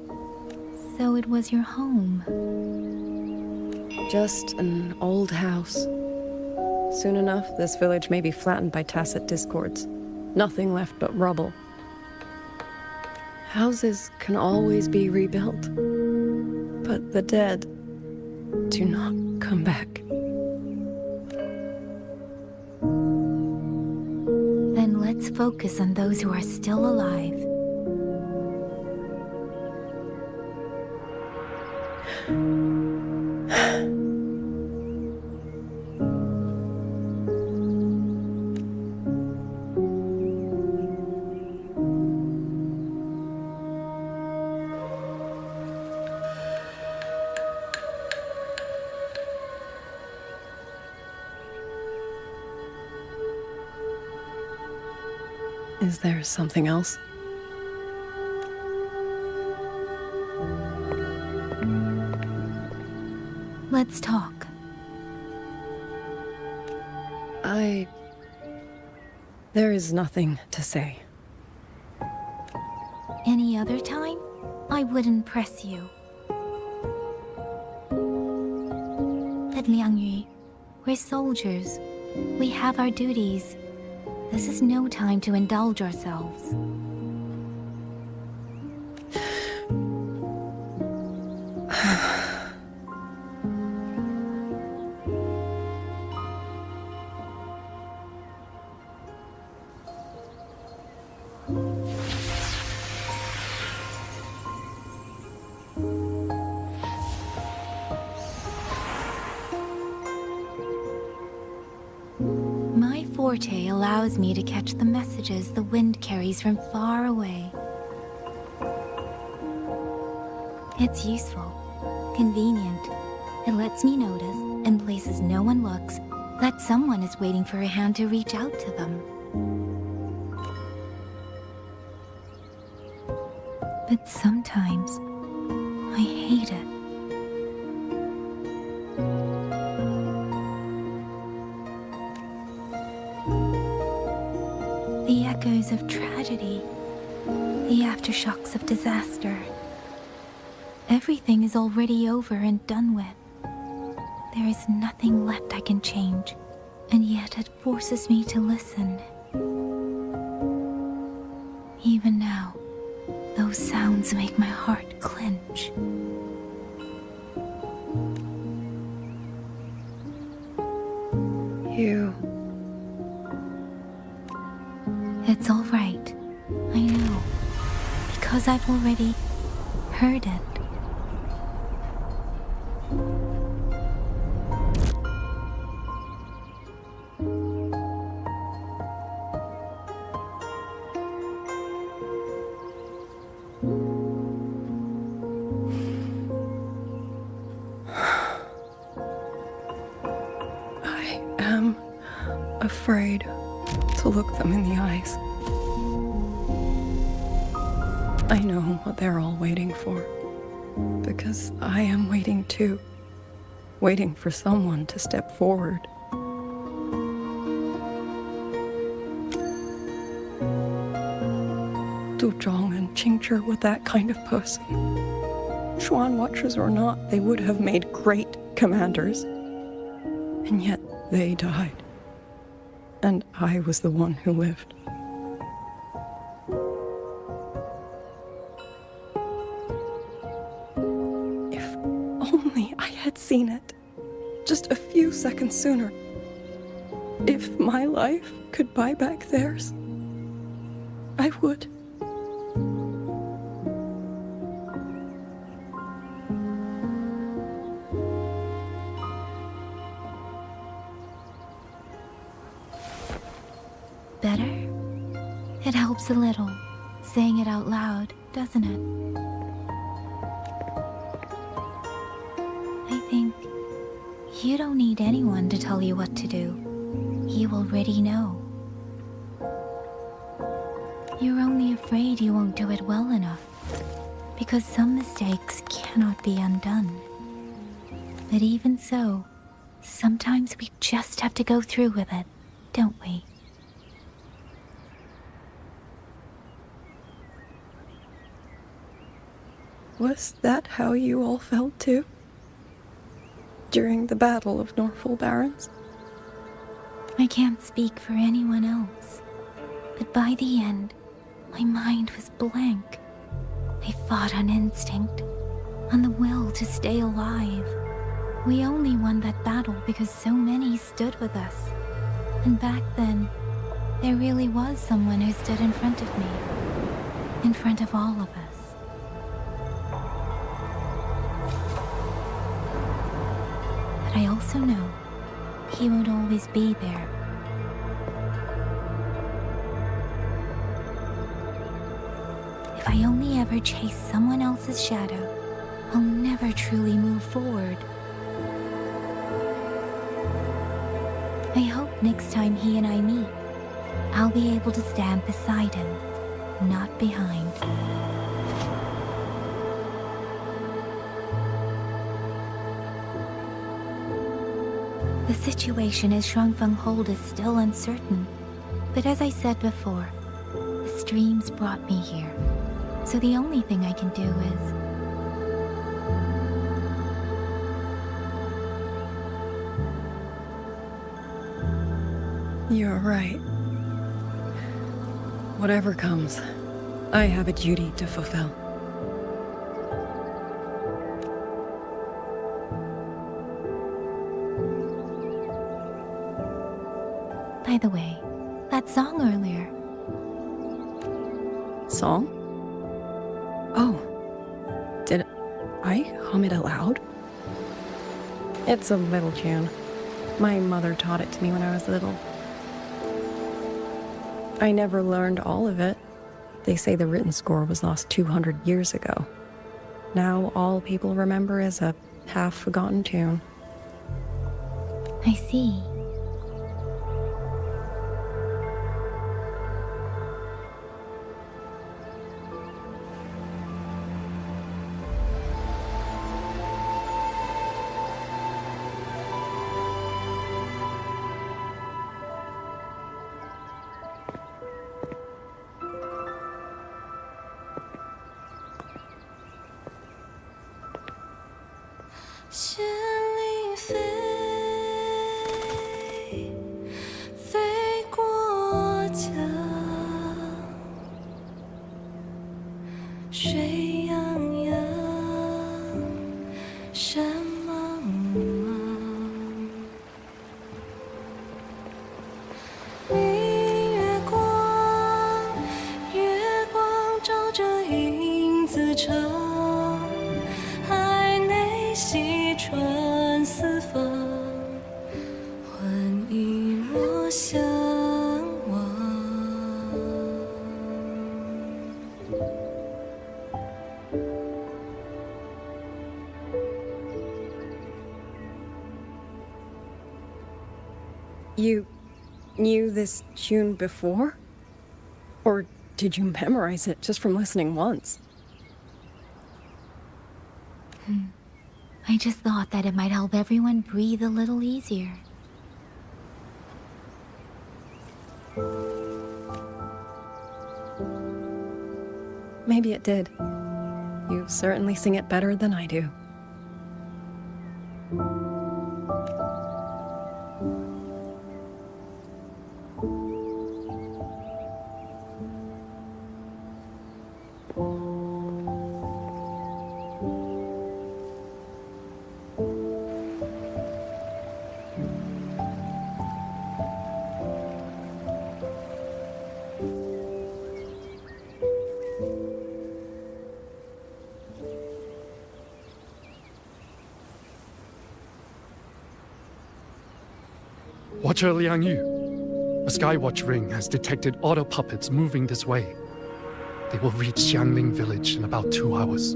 So it was your home. Just an old house. Soon enough, this village may be flattened by tacit discords. Nothing left but rubble. Houses can always be rebuilt, but the dead do not come back. Then let's focus on those who are still alive. Is there something else? Let's talk. There is nothing to say. Any other time, I wouldn't press you. At Liangyu, we're soldiers. We have our duties. This is no time to indulge ourselves. My forte allows me to catch the messages the wind carries from far away. It's useful, convenient. It lets me notice, in places no one looks, that someone is waiting for a hand to reach out to them. But sometimes, I hate it. The echoes of tragedy, the aftershocks of disaster. Everything is already over and done with. There is nothing left I can change, and yet it forces me to listen. Even now, those sounds make my heart clench. It's all right. I know. Because I've already heard it. I am afraid to look them in the eyes. I know what they're all waiting for, because I am waiting too, waiting for someone to step forward. Du Zhong and Qingzhi were that kind of person. Xuan Watchers or not, they would have made great commanders. And yet they died. And I was the one who lived. If only I had seen it, just a few seconds sooner. If my life could buy back theirs, I would. Better? It helps a little, saying it out loud, doesn't it? I think you don't need anyone to tell you what to do. You already know. You're only afraid you won't do it well enough, because some mistakes cannot be undone. But even so, sometimes we just have to go through with it, don't we? Was that how you all felt too? During the Battle of Norfolk Barrens? I can't speak for anyone else, but by the end, my mind was blank. I fought on instinct, on the will to stay alive. We only won that battle because so many stood with us. And back then, there really was someone who stood in front of me, in front of all of us. But I also know he won't always be there. If I only ever chase someone else's shadow, I'll never truly move forward. I hope next time he and I meet, I'll be able to stand beside him, not behind. The situation as ⴡᴜ is still uncertain, but as I said before, the streams brought me here, so the only thing I can do is... You're right. Whatever comes, I have a duty to fulfill. By the way, that song earlier. Song? Oh. Did I hum it aloud? It's a little tune. My mother taught it to me when I was little. I never learned all of it. They say the written score was lost 200 years ago. Now all people remember is a half-forgotten tune. I see. You knew this tune before? Or did you memorize it just from listening once? I just thought that it might help everyone breathe a little easier. Maybe it did. You certainly sing it better than I do. Watcher Liang Yu, a Skywatch ring has detected auto puppets moving this way. They will reach Xiangling village in about 2 hours.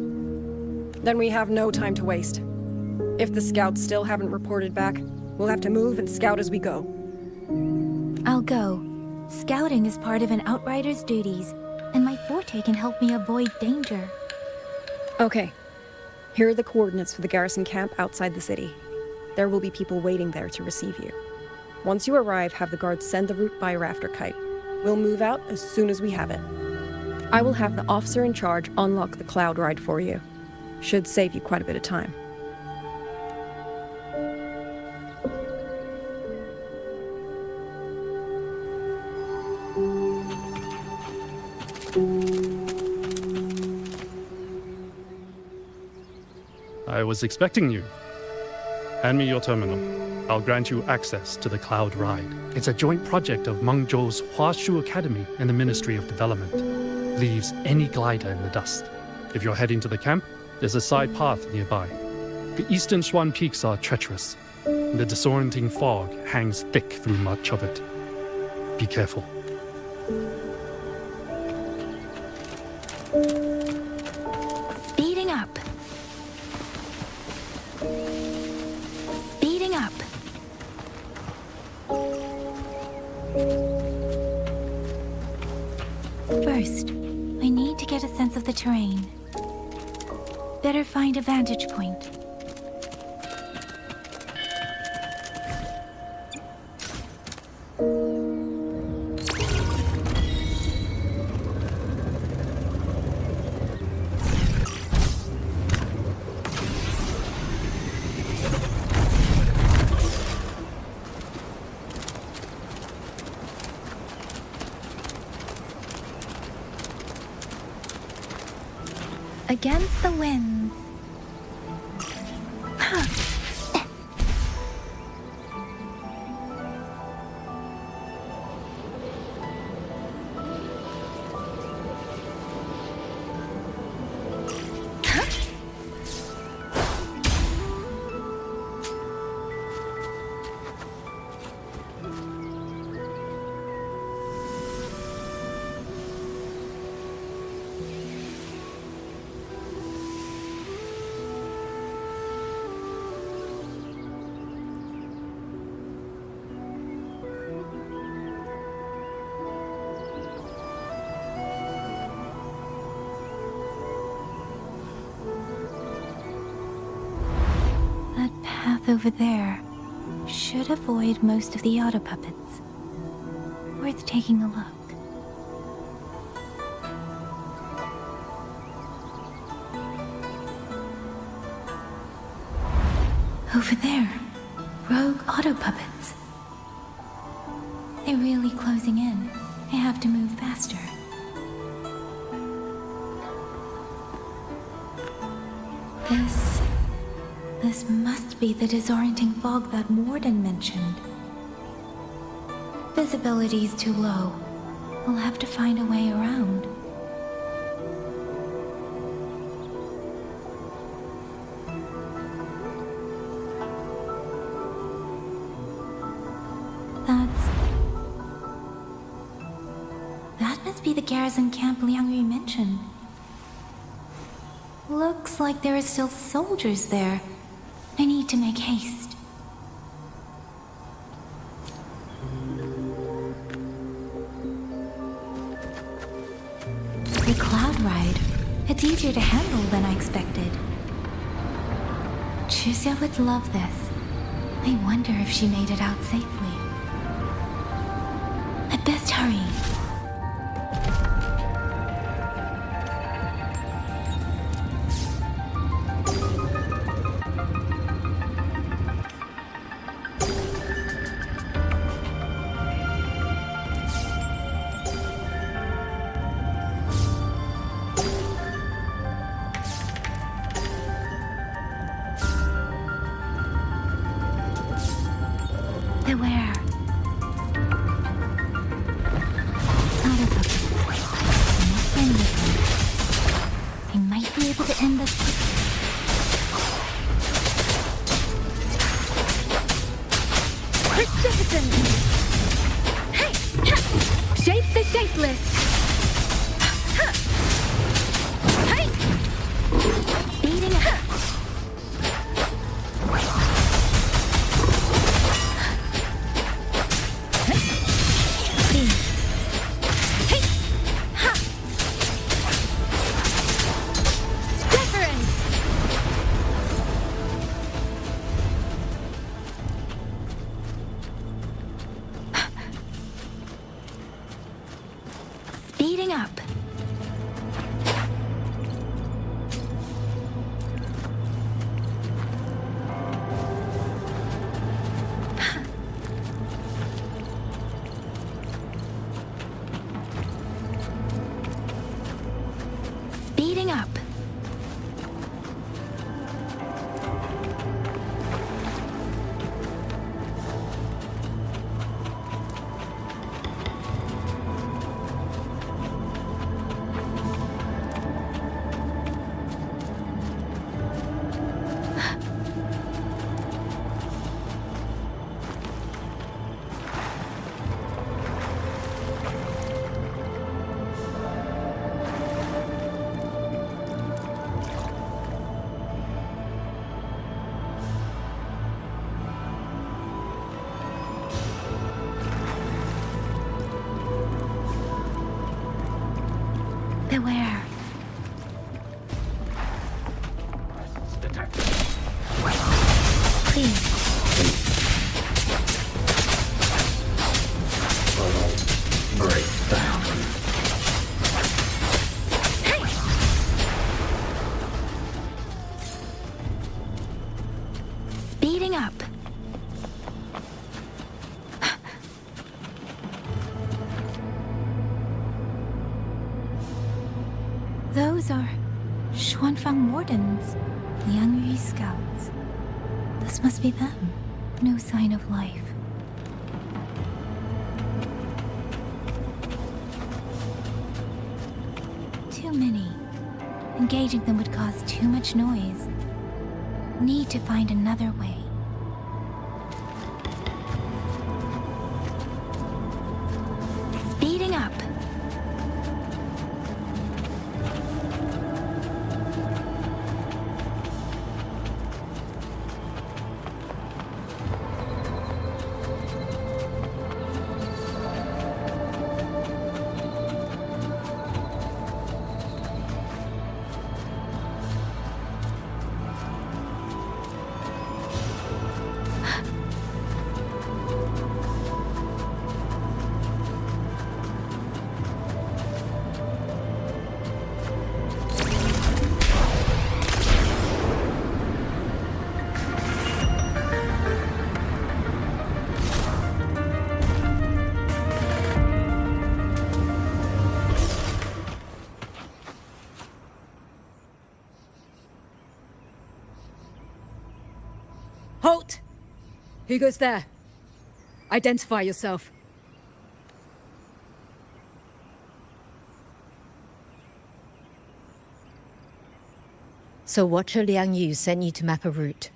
Then we have no time to waste. If the scouts still haven't reported back, we'll have to move and scout as we go. I'll go. Scouting is part of an outrider's duties, and my forte can help me avoid danger. Okay. Here are the coordinates for the garrison camp outside the city. There will be people waiting there to receive you. Once you arrive, have the guards send the route by rafter kite. We'll move out as soon as we have it. I will have the officer in charge unlock the cloud ride for you. Should save you quite a bit of time. I was expecting you. Hand me your terminal. I'll grant you access to the Cloud Ride. It's a joint project of Mengzhou's Huashu Academy and the Ministry of Development. Leaves any glider in the dust. If you're heading to the camp, there's a side path nearby. The eastern Xuan peaks are treacherous. The disorienting fog hangs thick through much of it. Be careful. Speeding up. Speeding up. First, I need to get a sense of the terrain. Better find a vantage point. Against the winds. Over there should avoid most of the auto puppets. Worth taking a look. Over there, rogue auto puppets. They're really closing in. I have to move faster. This must be the disorienting fog that Morden mentioned. Visibility's too low. We'll have to find a way around. That must be the garrison camp _Liang mentioned. Looks like there are still soldiers there. I need to make haste. The Cloud Ride. It's easier to handle than I expected. Chixia would love this. I wonder if she made it out safely. I'd best hurry. Beware. Please. Speeding up. Those are Xuanfang Wardens, Liangyu scouts. This must be them. No sign of life. Too many. Engaging them would cause too much noise. Need to find another way. Speeding up. Halt! Who goes there? Identify yourself. So Watcher Liang Yu sent you to map a route.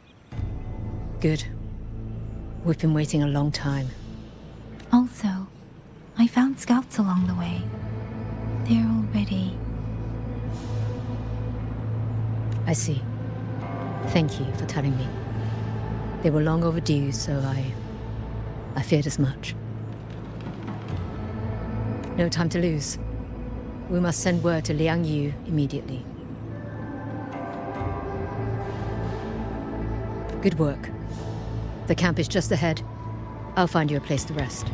Good. We've been waiting a long time. Also, I found scouts along the way. They're all ready. I see. Thank you for telling me. They were long overdue, so I feared as much. No time to lose. We must send word to Liang Yu immediately. Good work. The camp is just ahead. I'll find you a place to rest.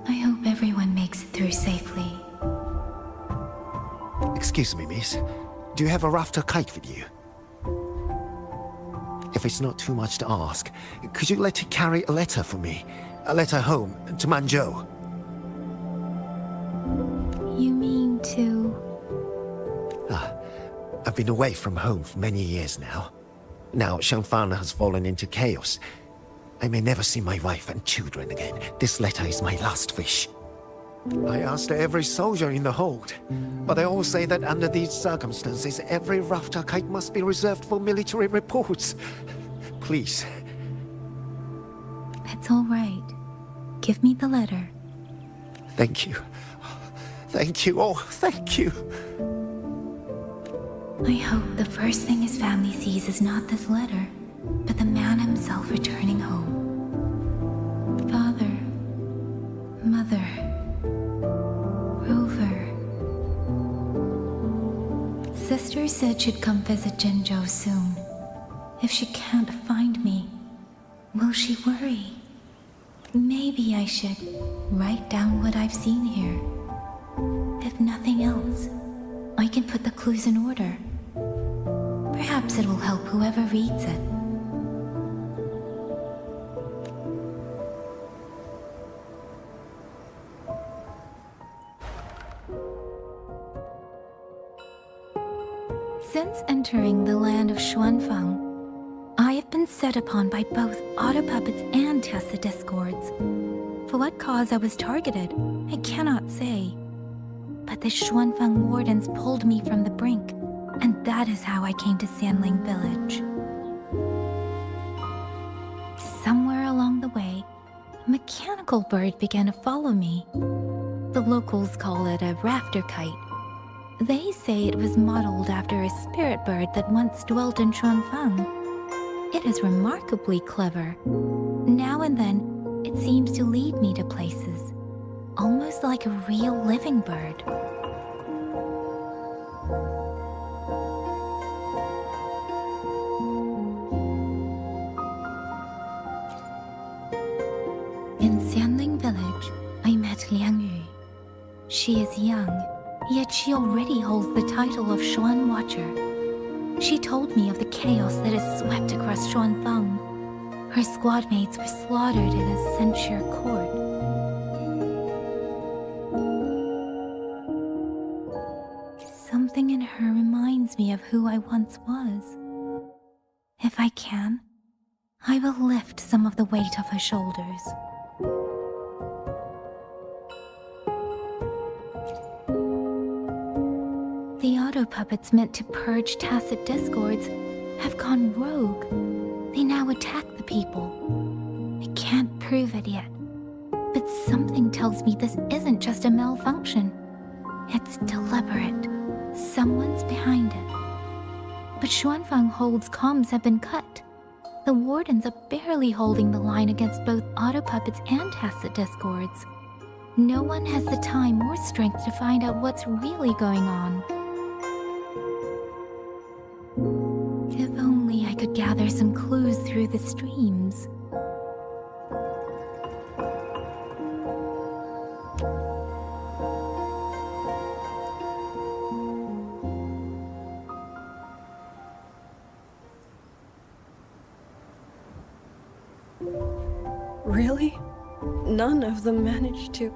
I hope everyone makes it through safely. Excuse me, miss. Do you have a rafter kite with you? If it's not too much to ask, could you let it carry a letter for me? A letter home to Manzhou. You mean to... I've been away from home for many years now. Now Xiangfang has fallen into chaos. I may never see my wife and children again. This letter is my last wish. I asked every soldier in the hold, but they all say that under these circumstances, every rafter kite must be reserved for military reports. Please. It's all right. Give me the letter. Thank you. Thank you. Oh, thank you. I hope the first thing his family sees is not this letter, but the man himself returning home. Father, Mother, Rover. Sister said she'd come visit Jinzhou soon. If she can't find me, will she worry? Maybe I should write down what I've seen here. If nothing else, I can put the clues in order. Perhaps it will help whoever reads it. Since entering the land of Xuanfeng, I have been set upon by both auto puppets and Tacet discords. For what cause I was targeted, I cannot say. But the Xuanfeng wardens pulled me from the brink, and that is how I came to Xianling village. Somewhere along the way, a mechanical bird began to follow me. The locals call it a rafter kite. They say it was modeled after a spirit bird that once dwelt in Xuanfeng. It is remarkably clever. Now and then, it seems to lead me to places, almost like a real living bird. In Xianling village, I met Liangyu. She is young, yet she already holds the title of Xuan Watcher. She told me of the chaos that has swept across Xuanfeng. Her squad mates were slaughtered in a censure court. Something in her reminds me of who I once was. If I can, I will lift some of the weight off her shoulders. The auto puppets meant to purge Tacet discords have gone rogue. They now attack the people. I can't prove it yet, but something tells me this isn't just a malfunction. It's deliberate. Someone's behind it. But Xuanfeng Hold's comms have been cut. The wardens are barely holding the line against both auto puppets and Tacet discords. No one has the time or strength to find out what's really going on. If only I could gather some clues through the streams. Really? None of them managed to...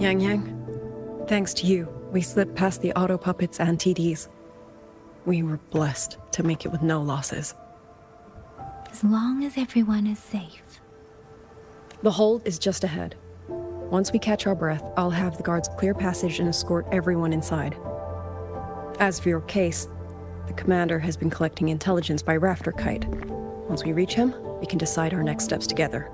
Yang, thanks to you, we slipped past the auto puppets and TDs. We were blessed to make it with no losses. As long as everyone is safe. The hold is just ahead. Once we catch our breath, I'll have the guards clear passage and escort everyone inside. As for your case, the commander has been collecting intelligence by Rafter Kite. Once we reach him, we can decide our next steps together.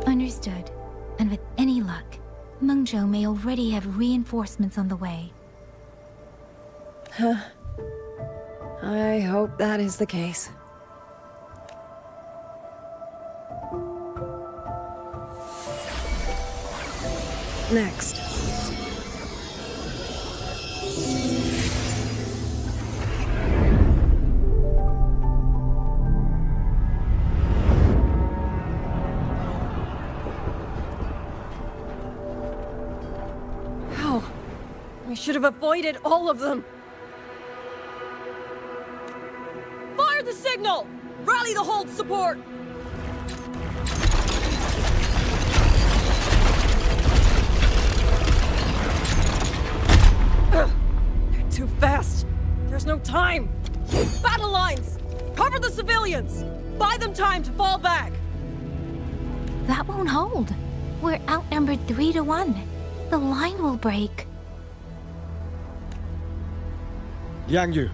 Understood. And with any luck, Mengzhou may already have reinforcements on the way. Huh. I hope that is the case. Next. We should have avoided all of them. Fire the signal! Rally the hold support! They're too fast. There's no time. Battle lines! Cover the civilians! Buy them time to fall back! That won't hold. We're outnumbered 3 to 1. The line will break. Liangyu,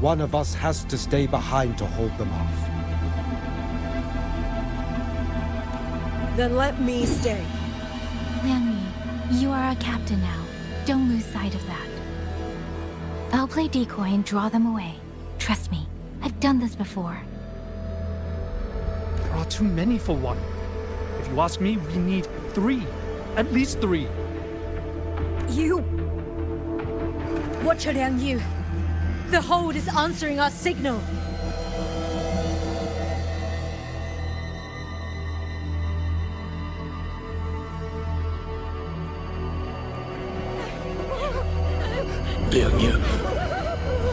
one of us has to stay behind to hold them off. Then let me stay. Liangyu, you are our captain now. Don't lose sight of that. I'll play decoy and draw them away. Trust me, I've done this before. There are too many for one. If you ask me, we need 3. At least 3. You! Watcher Liangyu! The hold is answering our signal! Liangyu,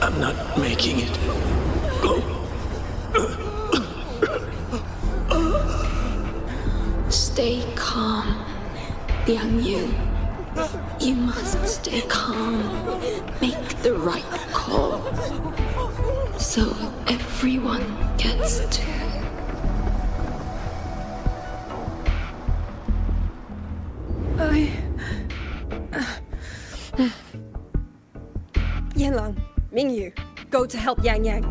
I'm not making it. Go. Stay calm. 량유, you must stay calm. Make the right call. So everyone gets to. Yanlang, Mingyu, go to help Yang Yang.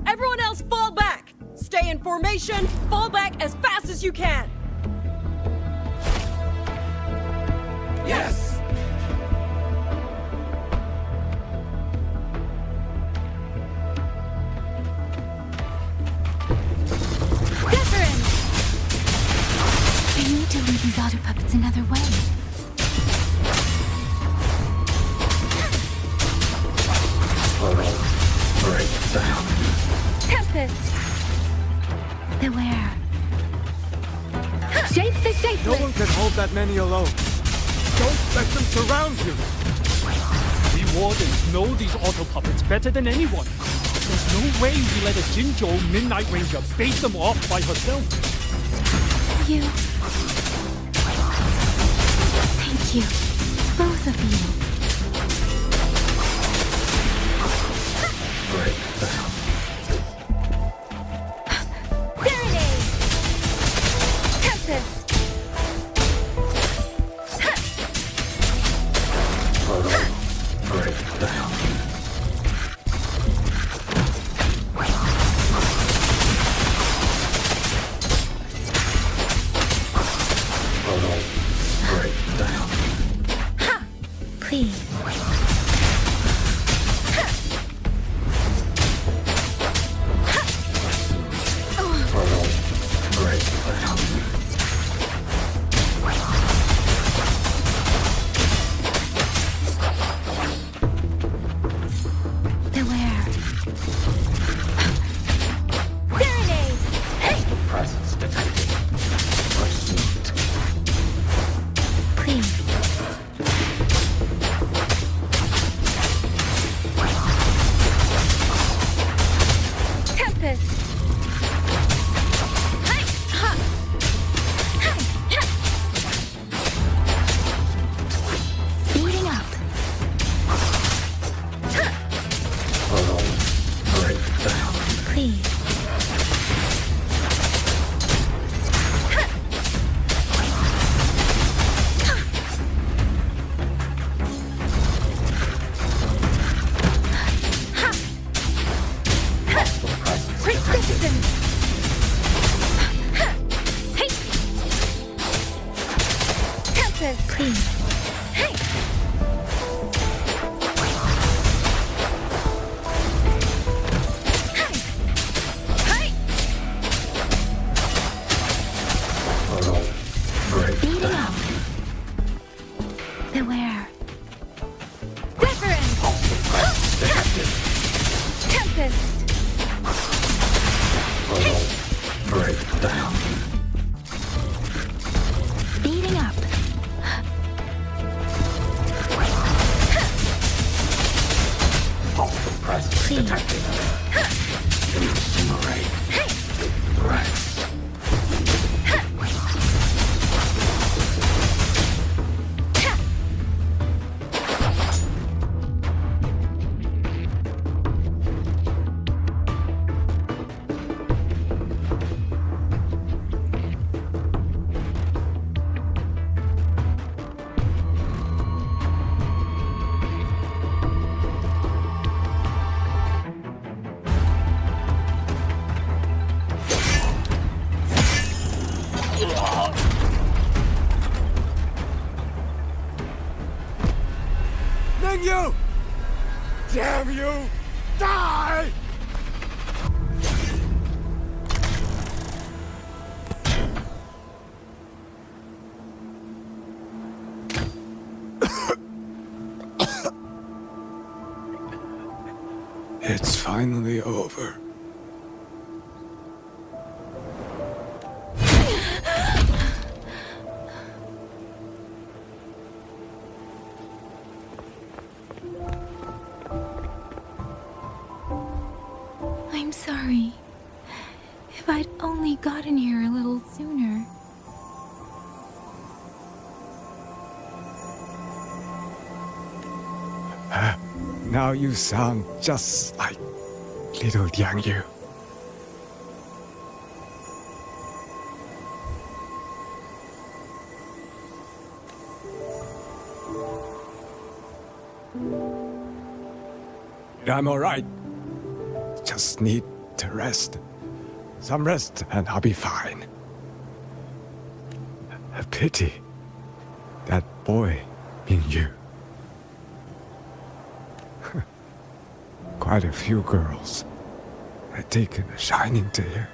Everyone else fall back! Stay in formation, fall back as fast as you can! Yes! Ďakujem! I need to lead these otter puppets another way. Break down. Tempest! Beware. Shape the shapeless! No one can hold that many alone. Don't let them surround you! We wardens know these auto puppets better than anyone. There's no way we let a jinzhou Midnight Ranger bait them off by herself. You. Thank you. Both of you. Break down. Serenade! Tempest! Break down. Break down. Ha! Please. Break down. Beware. Serenade! Hey! Presence detected. Pursuit. Please. Tempest! Hey! Ha! Hey! Ha! Speeding up. Break down. Please. Resistance! Hey! Tempest! Please. Hey! Hey! Break Speeding down. up. Beware. Different! Tempest! Break down. Speeding up. Presence Please. detected. Incinerate. Threats. Mingyu! Damn you! Die! It's finally over. I'm sorry. If I'd only gotten here a little sooner. Now you sound just like little Liang Yu. I'm all right. Just need to rest. Some rest and I'll be fine. A pity. That boy, Mingyu. Quite a few girls had taken a shining to him.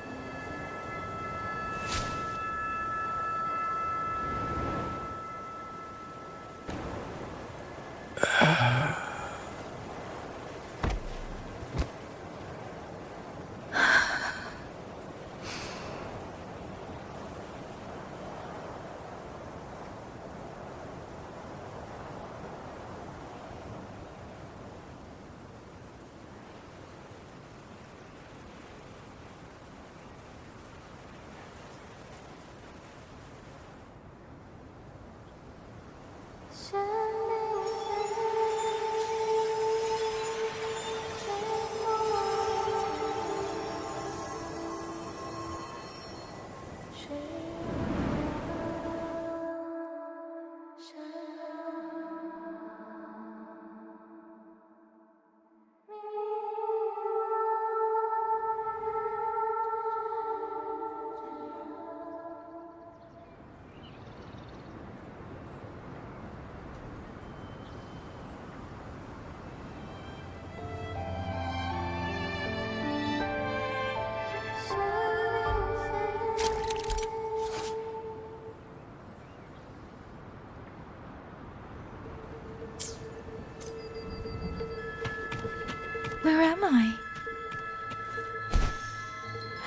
Where am I?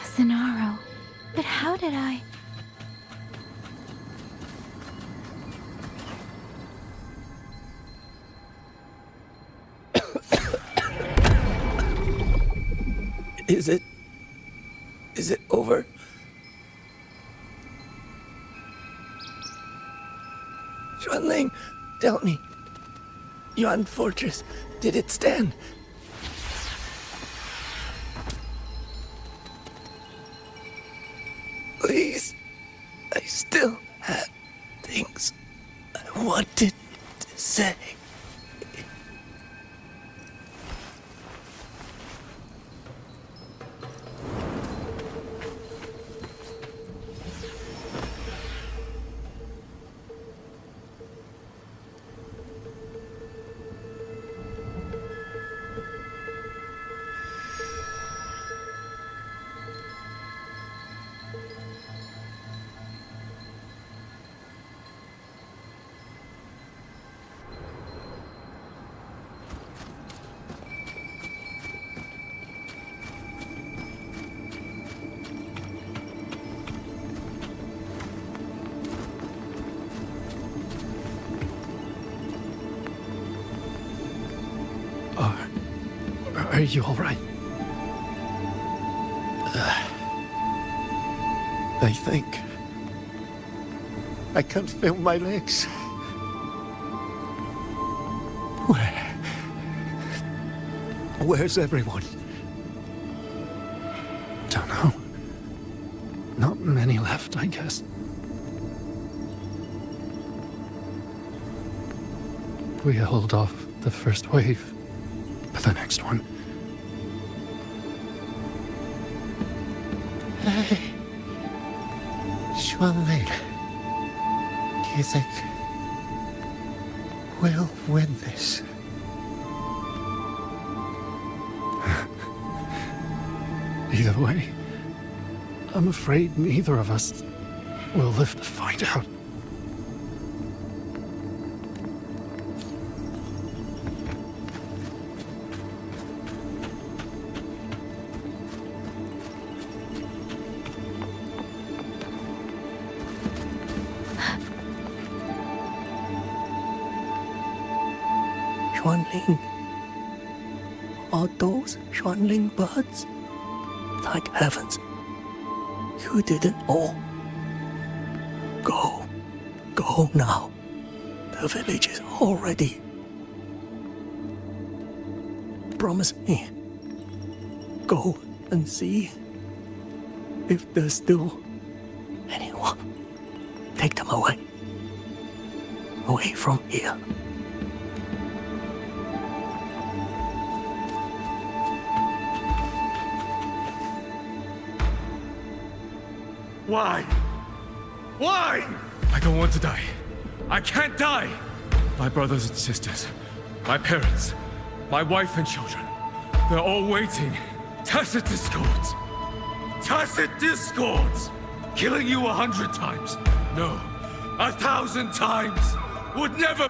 Zenaro. But how did I... Is it over? Xuanling, tell me. Yuan Fortress, did it stand? Please, I still had things I wanted to say. Are you all right? I think I can't feel my legs. Where's everyone? Don't know. Not many left, I guess. We held off the first wave, but the next one... Hey, Xuanling, do you think we'll win this? Either way, I'm afraid neither of us will live to find out. Xuanling, are those Xuanling birds? Thank heavens, you didn't all. Go now. The village is all ready. promise me. Go and see if there's still anyone. Take them away. Away from here. Why? Why? I don't want to die. I can't die. My brothers and sisters, my parents, my wife and children, they're all waiting. Tacit discords. Tacit discords. Killing you 100 times. No, 1,000 times. Would never...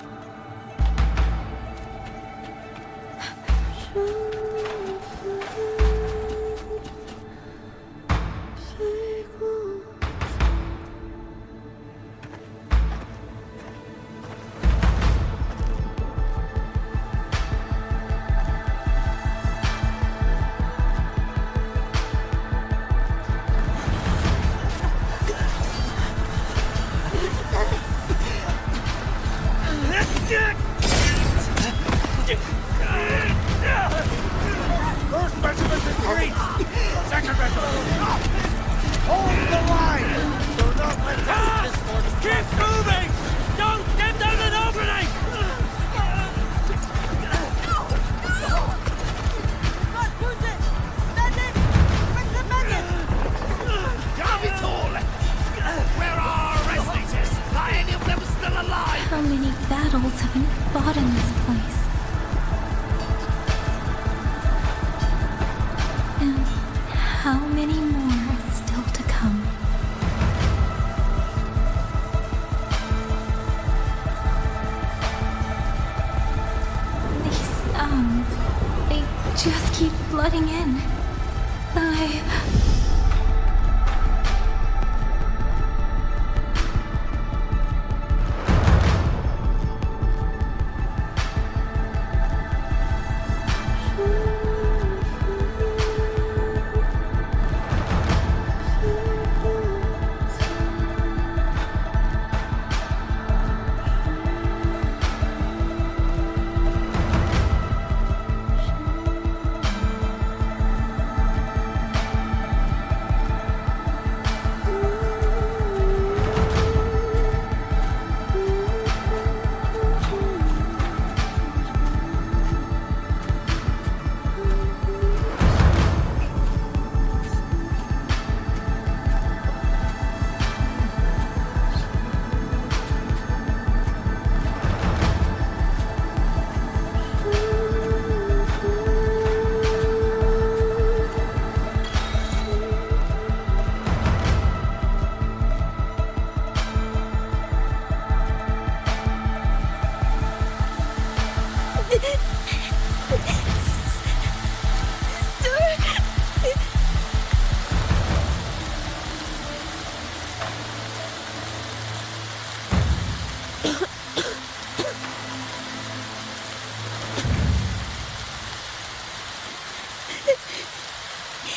First regiment retreat! Second regiment! Hold the line! Do not let this Keep moving! Don't get them an opening! God, who's it? Medic! Where's the medic? Capitol! Where are our resonates? Are any of them still alive? How many battles have been fought in this place? And how many more are still to come? These sounds, they just keep flooding in.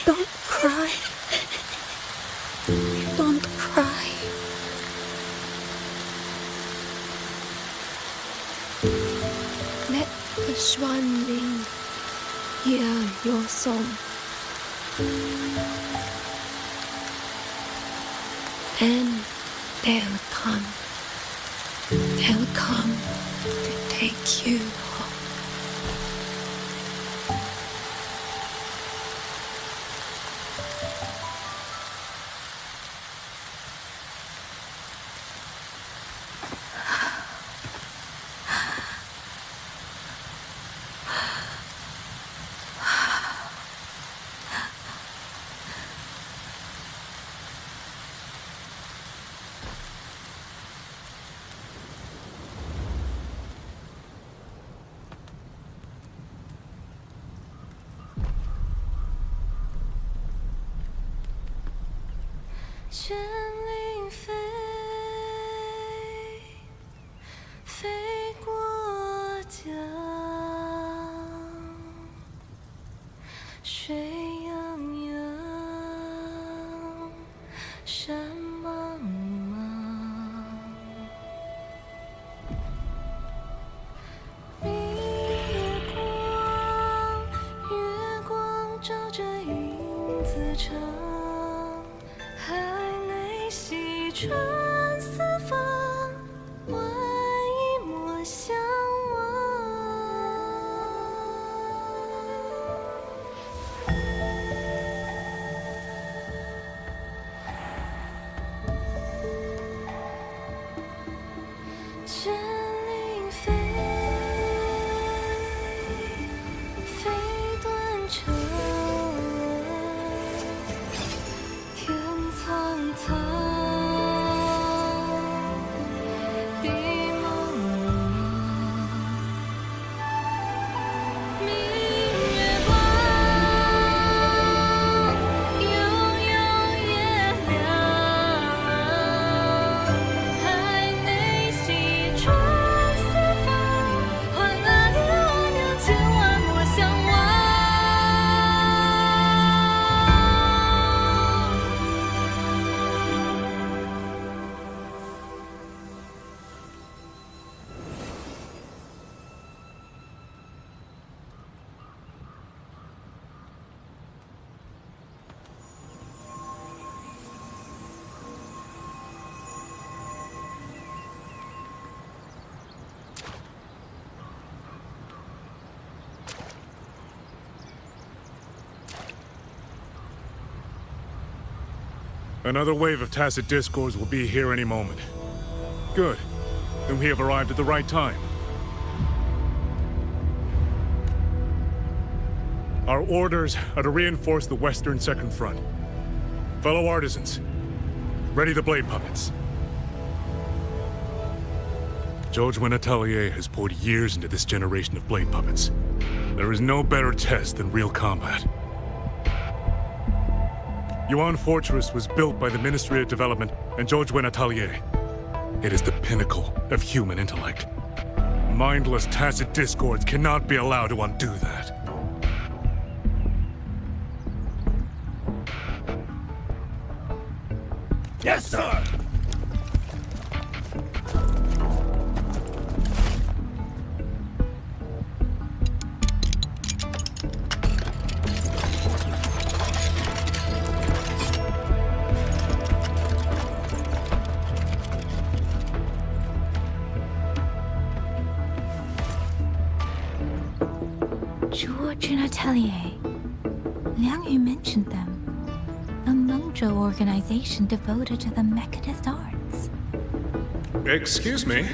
Don't cry. Don't cry. Let the ᴨ hear your song. Then they'll come. They'll come to take you home. 四方，万一莫相忘。玄灵飞，飞断肠，天苍苍。Another wave of tacit discords will be here any moment. Good. Then we have arrived at the right time. Our orders are to reinforce the western second front. Fellow artisans, ready the blade puppets. ʟᴂᴜ has poured years into this generation of blade puppets. There is no better test than real combat. Yuan Fortress was built by the Ministry of Development and ʟᴂᴜ. It is the pinnacle of human intellect. Mindless tacit discords cannot be allowed to undo that. Yes, sir! George and Atelier. Liang Yu mentioned them. A Mengzhou organization devoted to the mechanist arts. Excuse me?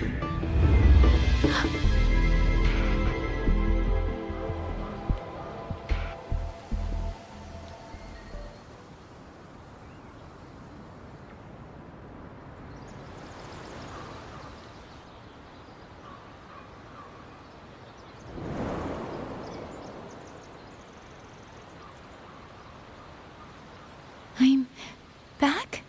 I'm back?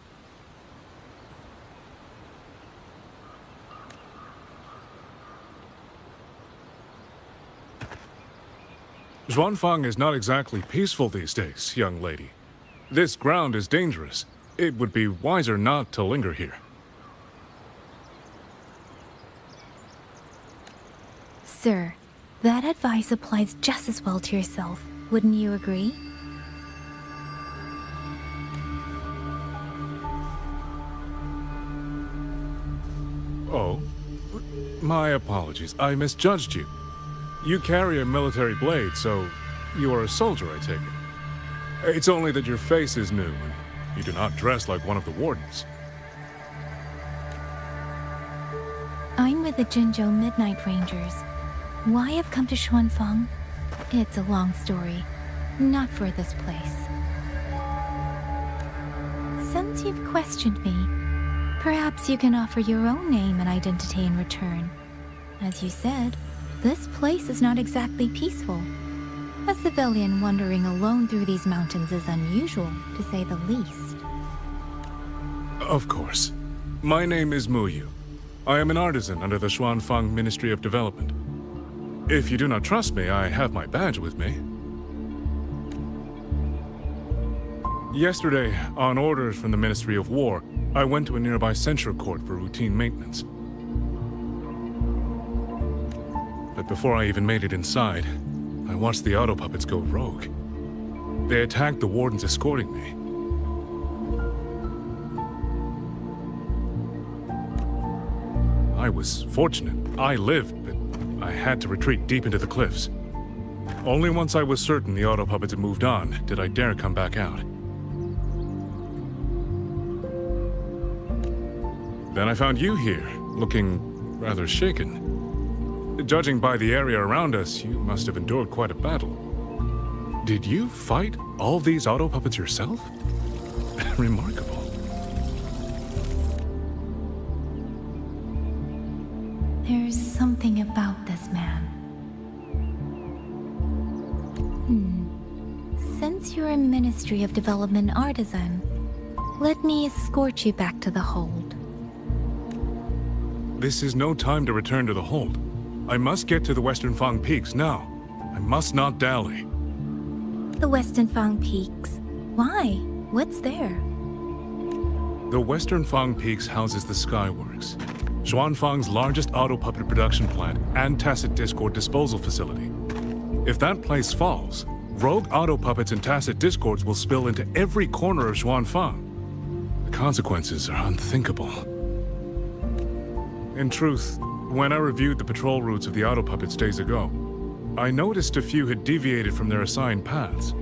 Xuanfang is not exactly peaceful these days, young lady. This ground is dangerous. It would be wiser not to linger here. Sir, that advice applies just as well to yourself. Wouldn't you agree? Oh, my apologies. I misjudged you. You carry a military blade, so you are a soldier, I take it. It's only that your face is new, and you do not dress like one of the wardens. I'm with the Jinzhou Midnight Rangers. Why I've come to Xuanfang? It's a long story. Not for this place. Since you've questioned me, perhaps you can offer your own name and identity in return. As you said, this place is not exactly peaceful. A civilian wandering alone through these mountains is unusual, to say the least. Of course. My name is Mu Yu. I am an artisan under the Xuanfang Ministry of Development. If you do not trust me, I have my badge with me. Yesterday, on orders from the Ministry of War, I went to a nearby censure court for routine maintenance. But before I even made it inside, I watched the auto puppets go rogue. They attacked the wardens escorting me. I was fortunate. I lived, but I had to retreat deep into the cliffs. Only once I was certain the auto puppets had moved on did I dare come back out. Then I found you here, looking rather shaken. Judging by the area around us, you must have endured quite a battle. Did you fight all these auto puppets yourself? Remarkable. There's something about this man. Since you're a Ministry of Development artisan, let me escort you back to the hold. This is no time to return to the hold. I must get to the Ŵstern Peaks now. I must not dally. The Ŵstern Peaks? Why? What's there? The Ŵstern Peaks houses the Skyworks, Xuanfang's largest auto puppet production plant and tacit discord disposal facility. If that place falls, rogue auto puppets and tacit discords will spill into every corner of Xuanfang. The consequences are unthinkable. In truth, when I reviewed the patrol routes of the auto puppets days ago, I noticed a few had deviated from their assigned paths.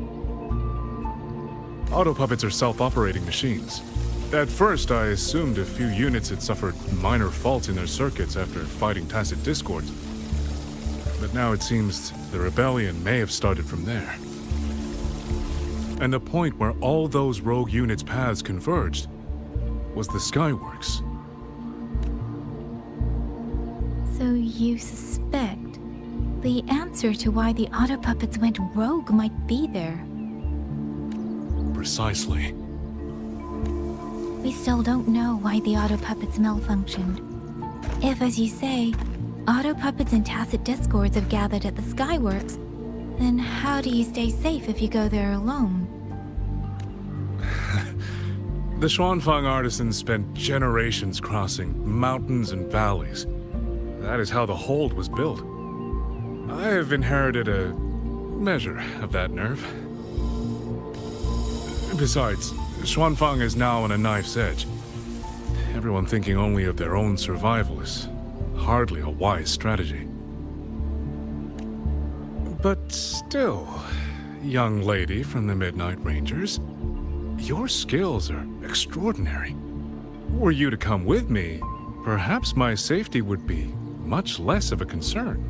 Auto puppets are self-operating machines. At first, I assumed a few units had suffered minor faults in their circuits after fighting tacit discords. But now it seems the rebellion may have started from there. And the point where all those rogue units' paths converged was the Skyworks. So you suspect the answer to why the auto puppets went rogue might be there? Precisely. We still don't know why the auto puppets malfunctioned. If, as you say, auto puppets and tacit discords have gathered at the Skyworks, then how do you stay safe if you go there alone? The Xuanfang artisans spent generations crossing mountains and valleys. That is how the hold was built. I have inherited a measure of that nerve. Besides, Xuanfang is now on a knife's edge. Everyone thinking only of their own survival is hardly a wise strategy. But still, young lady from the Midnight Rangers, your skills are extraordinary. Were you to come with me, perhaps my safety would be much less of a concern.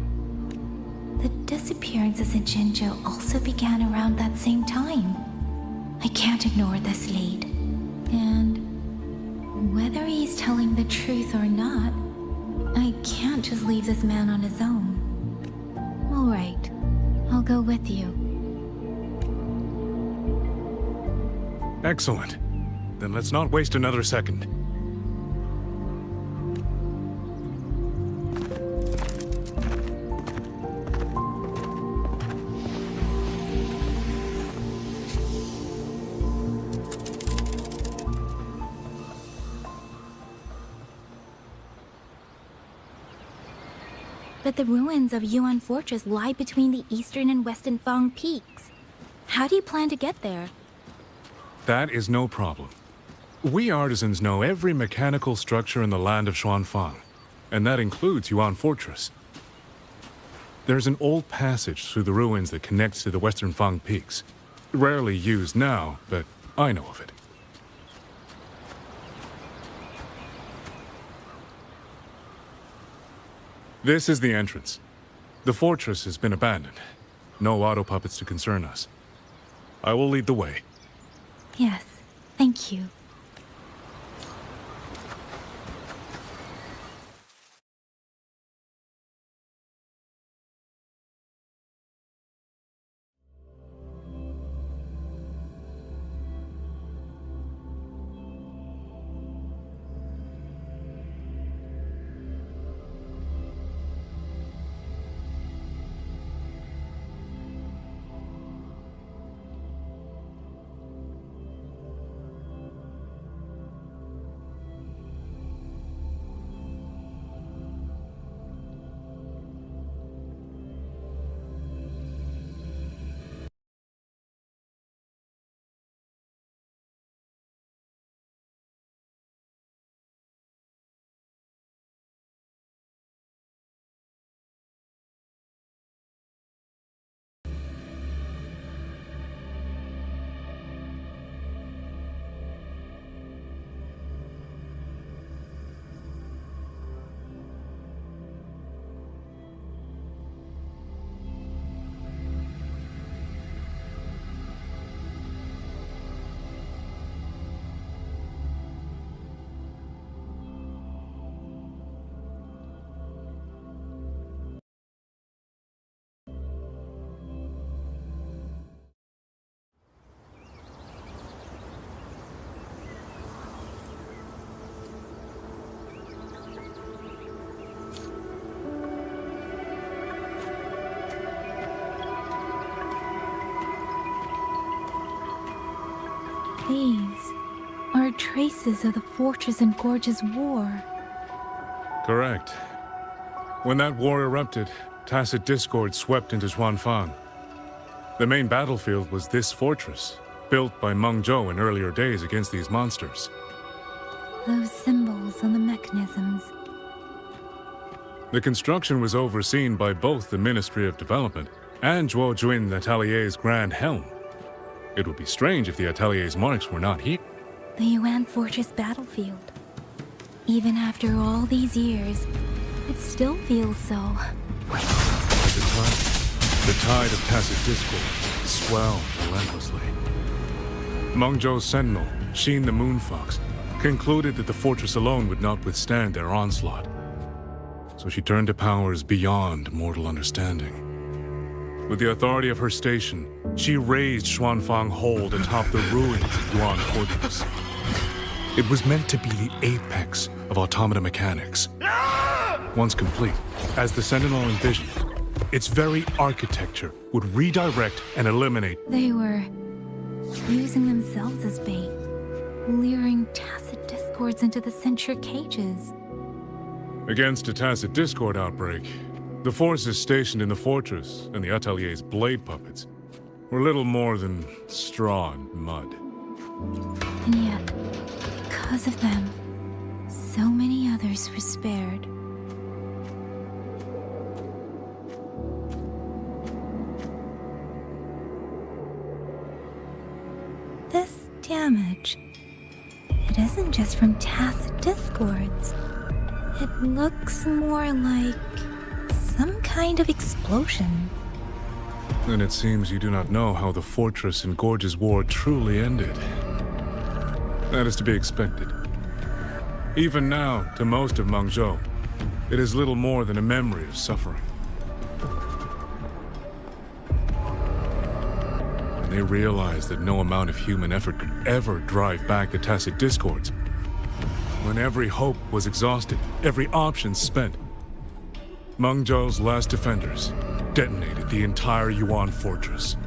The disappearances in Jinzhou also began around that same time. I can't ignore this lead. And whether he's telling the truth or not, I can't just leave this man on his own. All right, I'll go with you. Excellent. Then let's not waste another second. But the ruins of Yuan Fortress lie between the eastern and western Fang peaks. How do you plan to get there? That is no problem. We artisans know every mechanical structure in the land of Xuanfang, and that includes Yuan Fortress. There's an old passage through the ruins that connects to the Western Fang peaks. Rarely used now, but I know of it. This is the entrance. The fortress has been abandoned. No auto puppets to concern us. I will lead the way. Yes, thank you. traces of the fortress and gorge's war. Correct. When that war erupted, tacit discord swept into Xuanfang. The main battlefield was this fortress, built by Meng Zhou in earlier days against these monsters. Those symbols on the mechanisms. The construction was overseen by both the Ministry of Development and Zhuo Jun Atelier's Grand Helm. It would be strange if the Atelier's marks were not here. The Yuan Fortress battlefield. Even after all these years, it still feels so. At the tide of tacit discord swelled relentlessly. Meng Zhou's sentinel, Xin the Moon Fox, concluded that the fortress alone would not withstand their onslaught. So she turned to powers beyond mortal understanding. With the authority of her station, she raised Xuanfang Hold atop the ruins of Yuan Fortress. It was meant to be the apex of automata mechanics. Once complete, as the Sentinel envisioned, its very architecture would redirect and eliminate. They were using themselves as bait, luring tacit discords into the censure cages. Against a tacit discord outbreak, the forces stationed in the fortress and the Atelier's blade puppets were little more than straw and mud. And yet, because of them, so many others were spared. This damage, it isn't just from tacit discords. It looks more like some kind of explosion. Then it seems you do not know how the fortress and gorge's war truly ended. That is to be expected. Even now, to most of Meng Zhou, it is little more than a memory of suffering. And they realized that no amount of human effort could ever drive back the tacit discords. When every hope was exhausted, every option spent, Meng Zhou's last defenders detonated the entire Yuan fortress.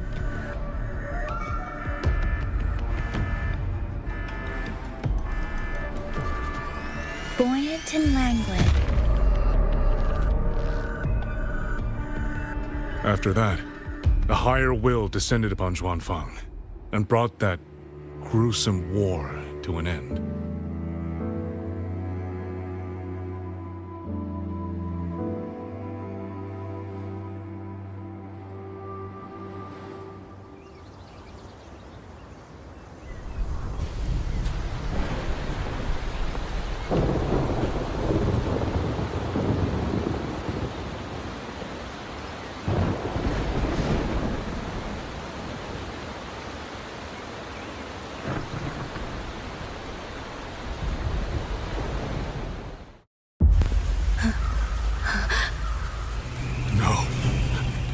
Buoyant and languid. After that, a higher will descended upon Xuanfang and brought that gruesome war to an end.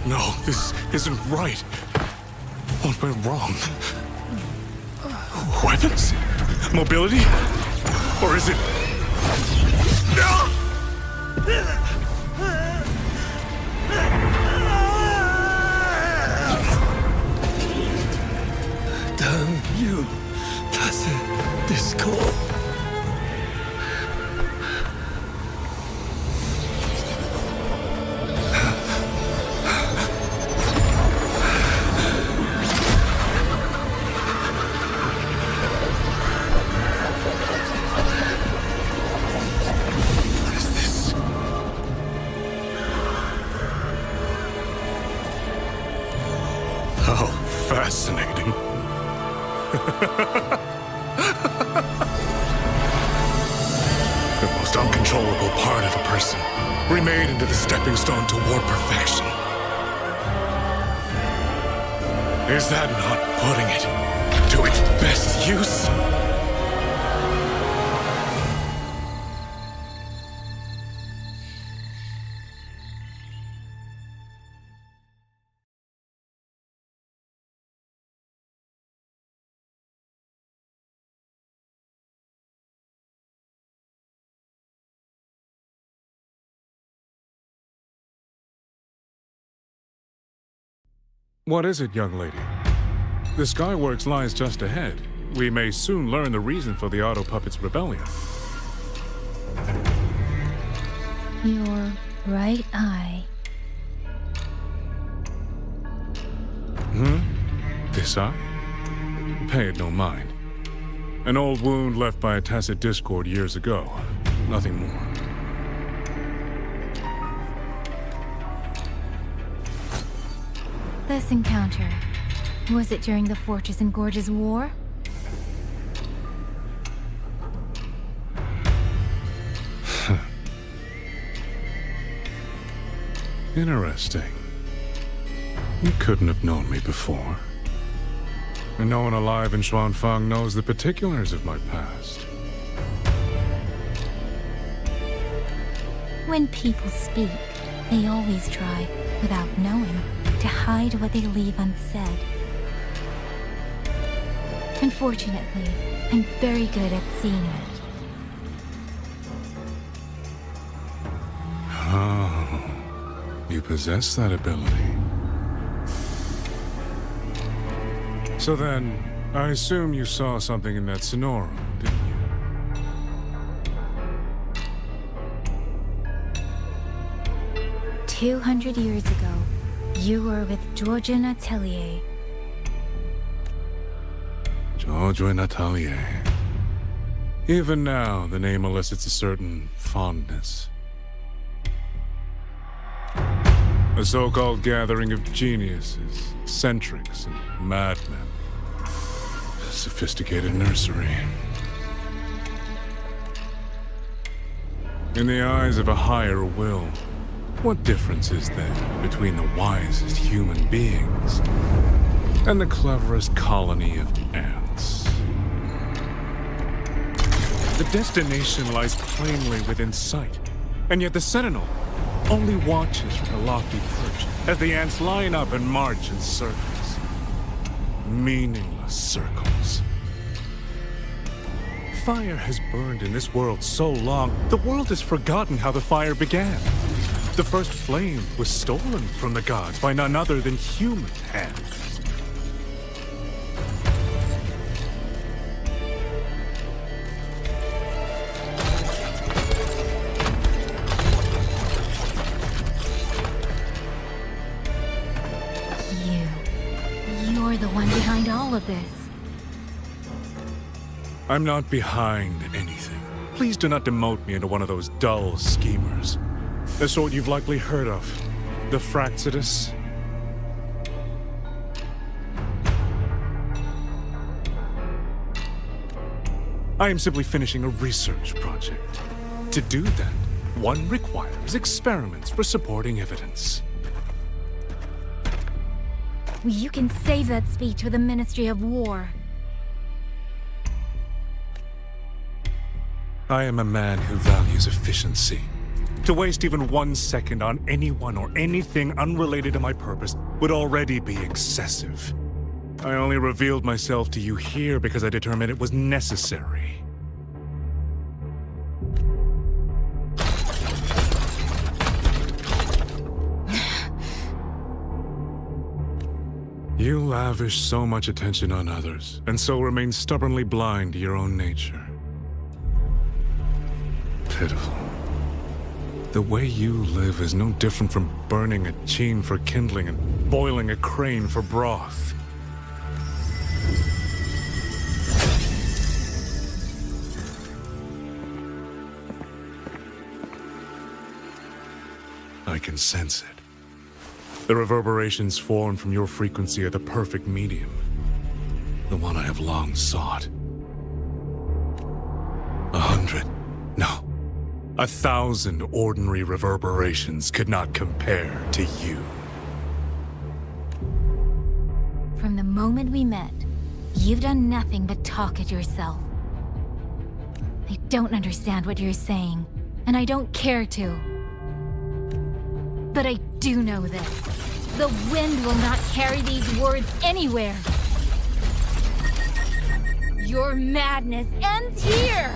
No, this isn't right. What went wrong? Weapons? Mobility? Or is it... Damn you, tacit discord. Fascinating. The most uncontrollable part of a person, remade into the stepping stone toward perfection. Is that not putting it to its best use? What is it, young lady? The Skyworks lies just ahead. we may soon learn the reason for the Auto Puppet's rebellion. Your right eye. This eye? Pay it no mind. An old wound left by a tacit discord years ago. Nothing more. This encounter, was it during the Fortress and Gorges War? Interesting. You couldn't have known me before. And no one alive in Xuanfang knows the particulars of my past. When people speak, they always try, without knowing, to hide what they leave unsaid. Unfortunately, I'm very good at seeing it. Oh, you possess that ability. So then, I assume you saw something in that Sonoro, didn't you? 200 years ago, you were with Georgian Atelier. Georgian Atelier. Even now, the name elicits a certain fondness. A so-called gathering of geniuses, eccentrics, and madmen. A sophisticated nursery. In the eyes of a higher will, what difference is there between the wisest human beings and the cleverest colony of ants? The destination lies plainly within sight, and yet the Sentinel only watches from a lofty perch as the ants line up and march in circles. Meaningless circles. Fire has burned in this world so long, the world has forgotten how the fire began. The first flame was stolen from the gods by none other than human hands. You're the one behind all of this. I'm not behind anything. Please do not demote me into one of those dull schemers. The sort you've likely heard of. The Fraxidus. I am simply finishing a research project. To do that, one requires experiments for supporting evidence. You can save that speech with the Ministry of War. I am a man who values efficiency. To waste even 1 second on anyone or anything unrelated to my purpose would already be excessive. I only revealed myself to you here because I determined it was necessary. You lavish so much attention on others, and so remain stubbornly blind to your own nature. Pitiful. The way you live is no different from burning a teen for kindling and boiling a crane for broth. I can sense it. The reverberations formed from your frequency are the perfect medium. The one I have long sought. 100, no, 1,000 ordinary reverberations could not compare to you. From the moment we met, you've done nothing but talk at yourself. I don't understand what you're saying, and I don't care to. But I do know this. The wind will not carry these words anywhere. Your madness ends here!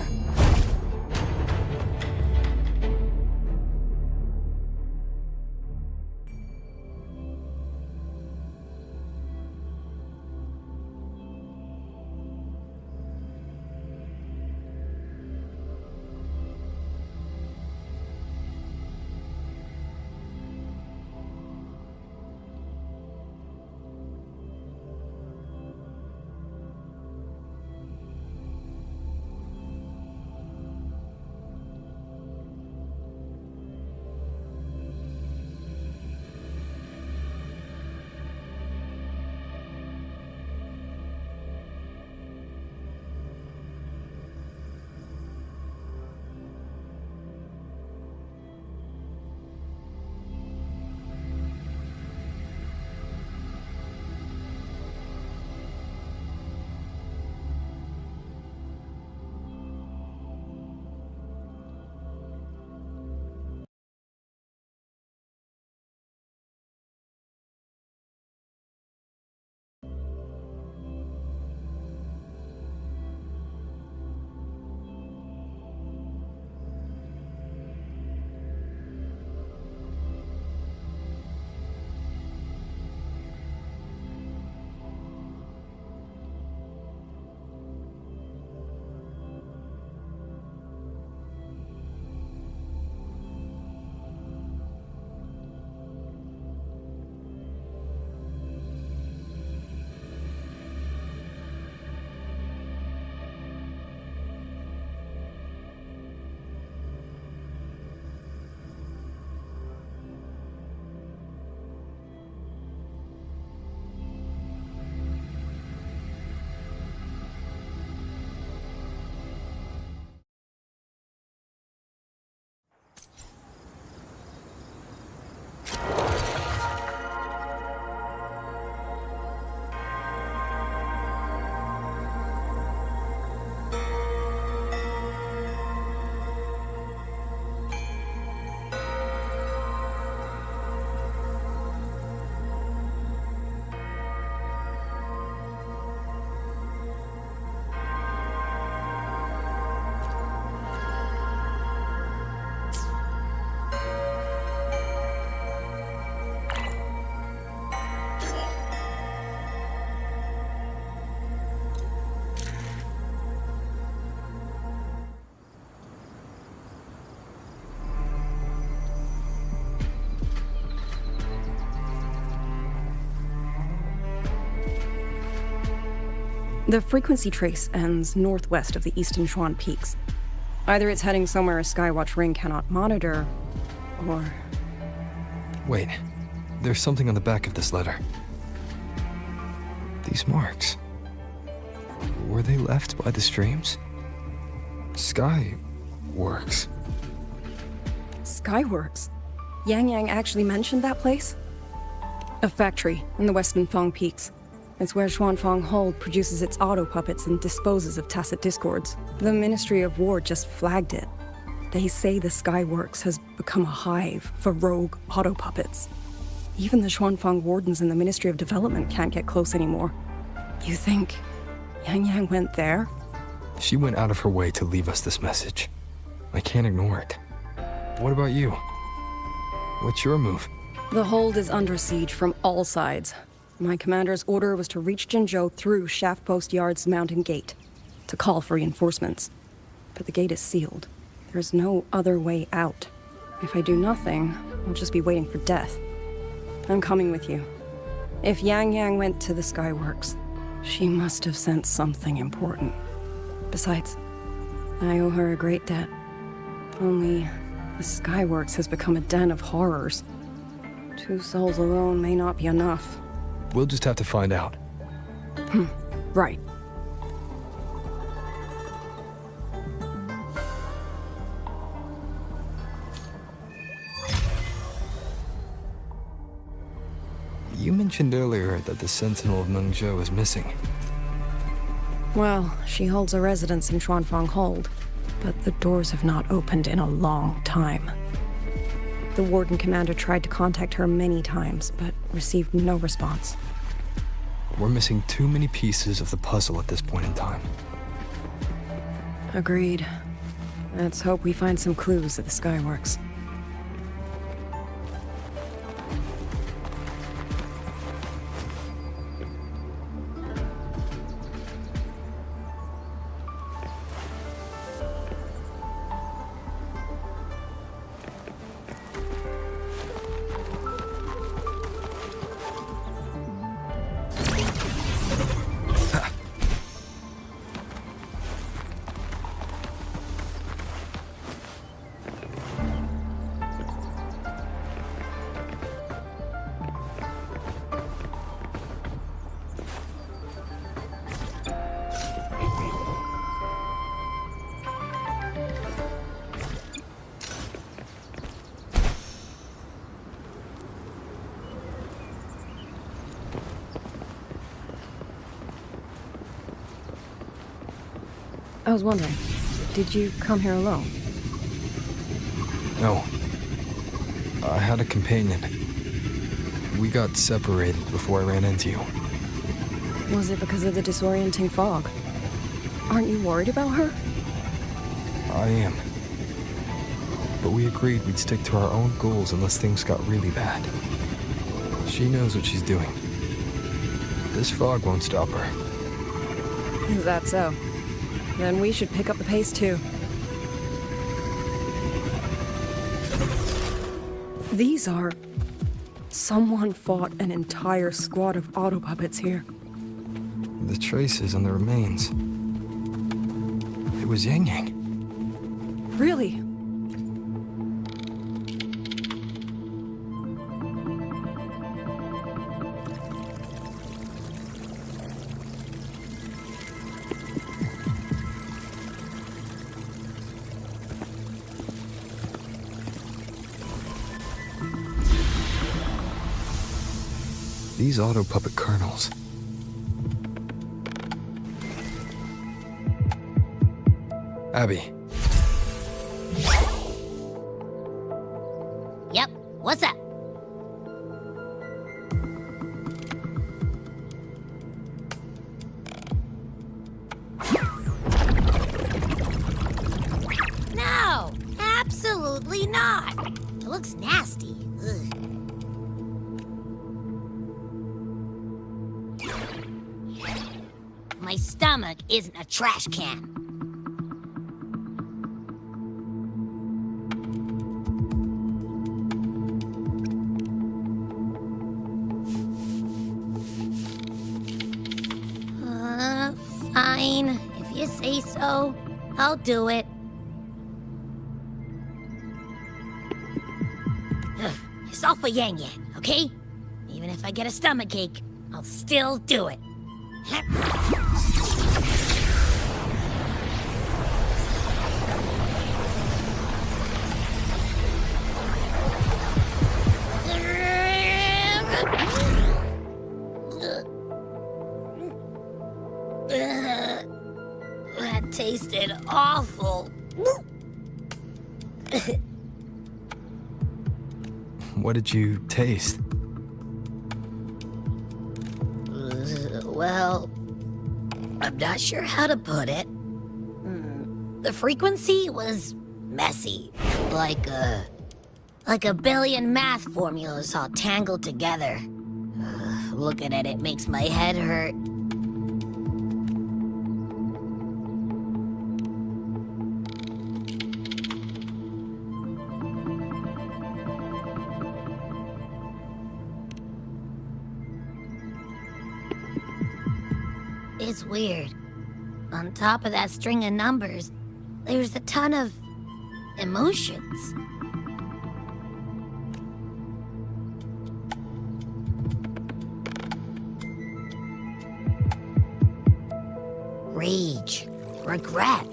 The frequency trace ends northwest of the eastern Shuan Peaks. Either it's heading somewhere a Skywatch ring cannot monitor, or... Wait, there's something on the back of this letter. These marks. Were they left by the streams? Skyworks. Skyworks? Yang Yang actually mentioned that place? A factory in the western Fang Peaks. It's where Xuanfang Hold produces its auto puppets and disposes of tacit discords. The Ministry of War just flagged it. They say the Skyworks has become a hive for rogue auto puppets. Even the Xuanfang wardens in the Ministry of Development can't get close anymore. You think Yang Yang went there? She went out of her way to leave us this message. I can't ignore it. What about you? What's your move? The hold is under siege from all sides. My commander's order was to reach Jinzhou through Shaft Post Yard's mountain gate, to call for reinforcements. But the gate is sealed. There's no other way out. If I do nothing, I'll just be waiting for death. I'm coming with you. If Yang Yang went to the Skyworks, she must have sent something important. Besides, I owe her a great debt. Only, the Skyworks has become a den of horrors. 2 souls alone may not be enough. We'll just have to find out. Right. You mentioned earlier that the Sentinel of Mengzhou is missing. Well, she holds a residence in Xuanfang Hold, but the doors have not opened in a long time. The Warden Commander tried to contact her many times, but received no response. We're missing too many pieces of the puzzle at this point in time. Agreed. Let's hope we find some clues at the Skyworks. I was wondering, did you come here alone? No. I had a companion. We got separated before I ran into you. Was it because of the disorienting fog? Aren't you worried about her? I am. But we agreed we'd stick to our own goals unless things got really bad. She knows what she's doing. This fog won't stop her. Is that so? Then we should pick up the pace too. These are... Someone fought an entire squad of auto puppets here. The traces on the remains. It was Yang Yang. Really? These auto puppet kernels. Abby. Yep, what's up? No, absolutely not. It looks nasty. Ugh. My stomach isn't a trash can. Fine, if you say so, I'll do it. It's all for Yang Yang, okay? Even if I get a stomachache, I'll still do it. That tasted awful. What did you taste? Well, I'm not sure how to put it. The frequency was messy, like a billion math formulas all tangled together. Looking at it makes my head hurt. It's weird. On top of that string of numbers, there's a ton of emotions. Rage, regret,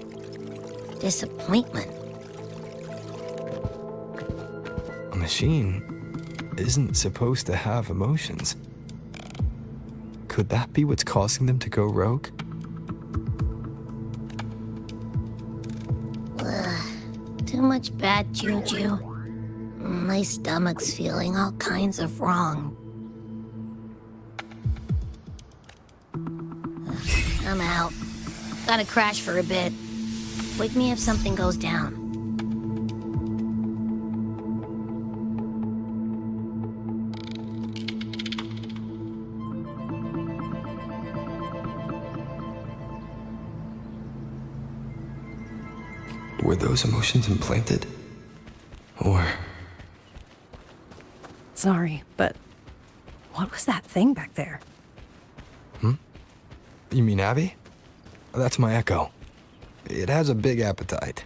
disappointment. A machine isn't supposed to have emotions. Could that be what's causing them to go rogue? Too much bad juju. My stomach's feeling all kinds of wrong. I'm out. Gotta crash for a bit. Wake me if something goes down. Were those emotions implanted? Or... Sorry, but what was that thing back there? You mean Abby? That's my echo. It has a big appetite.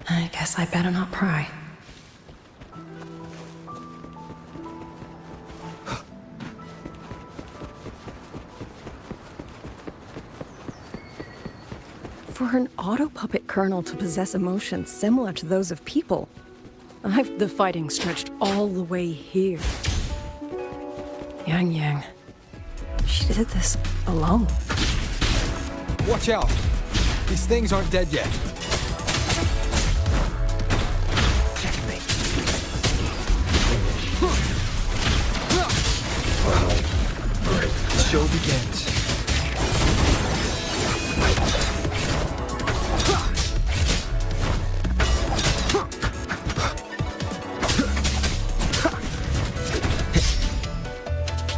I guess I better not pry. For an auto puppet colonel to possess emotions similar to those of people, the fighting stretched all the way here. Yang Yang. She did this alone. Watch out! These things aren't dead yet. Checkmate. The show begins.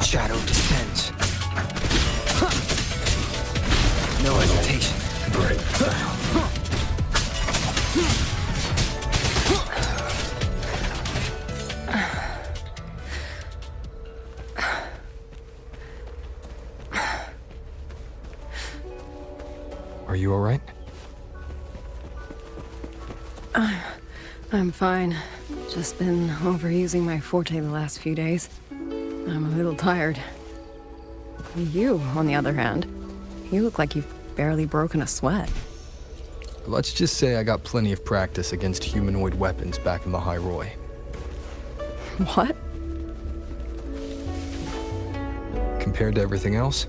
Shadow descends. No hesitation. Are you all right? I'm fine. Just been overusing my forte the last few days. I'm a little tired. You, on the other hand, you look like you've barely broken a sweat. Let's just say I got plenty of practice against humanoid weapons back in the High Roy. What? Compared to everything else,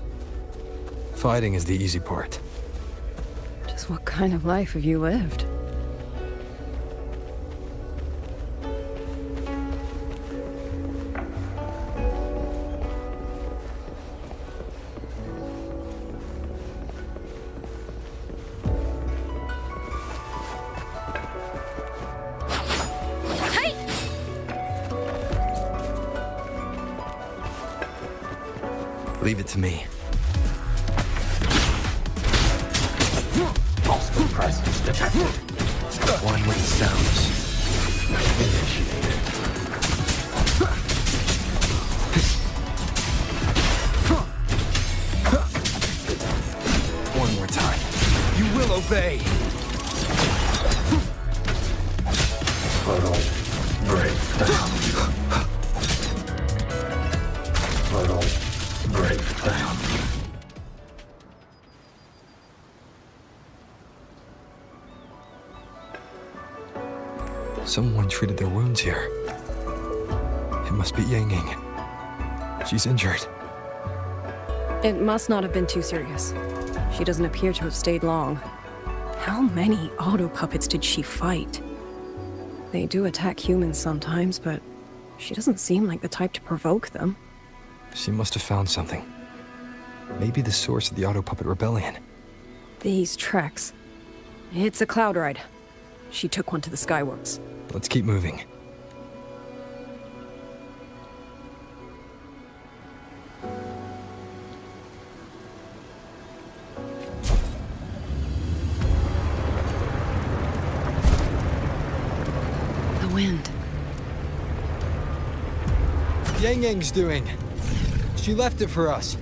fighting is the easy part. Just what kind of life have you lived? Leave it to me. Hostile presence detected. One with the sounds. One more Obey. Puddle, break down. Puddle, break down. Someone treated their wounds here. It must be Яньянь. She's injured. It must not have been too serious. She doesn't appear to have stayed long. How many auto puppets did she fight? They do attack humans sometimes, but she doesn't seem like the type to provoke them. She must have found something. Maybe the source of the auto puppet rebellion. These treks. It's a cloud ride. She took one to the Skyworks. Let's keep moving. The wind. Яньянь's doing. She left it for us.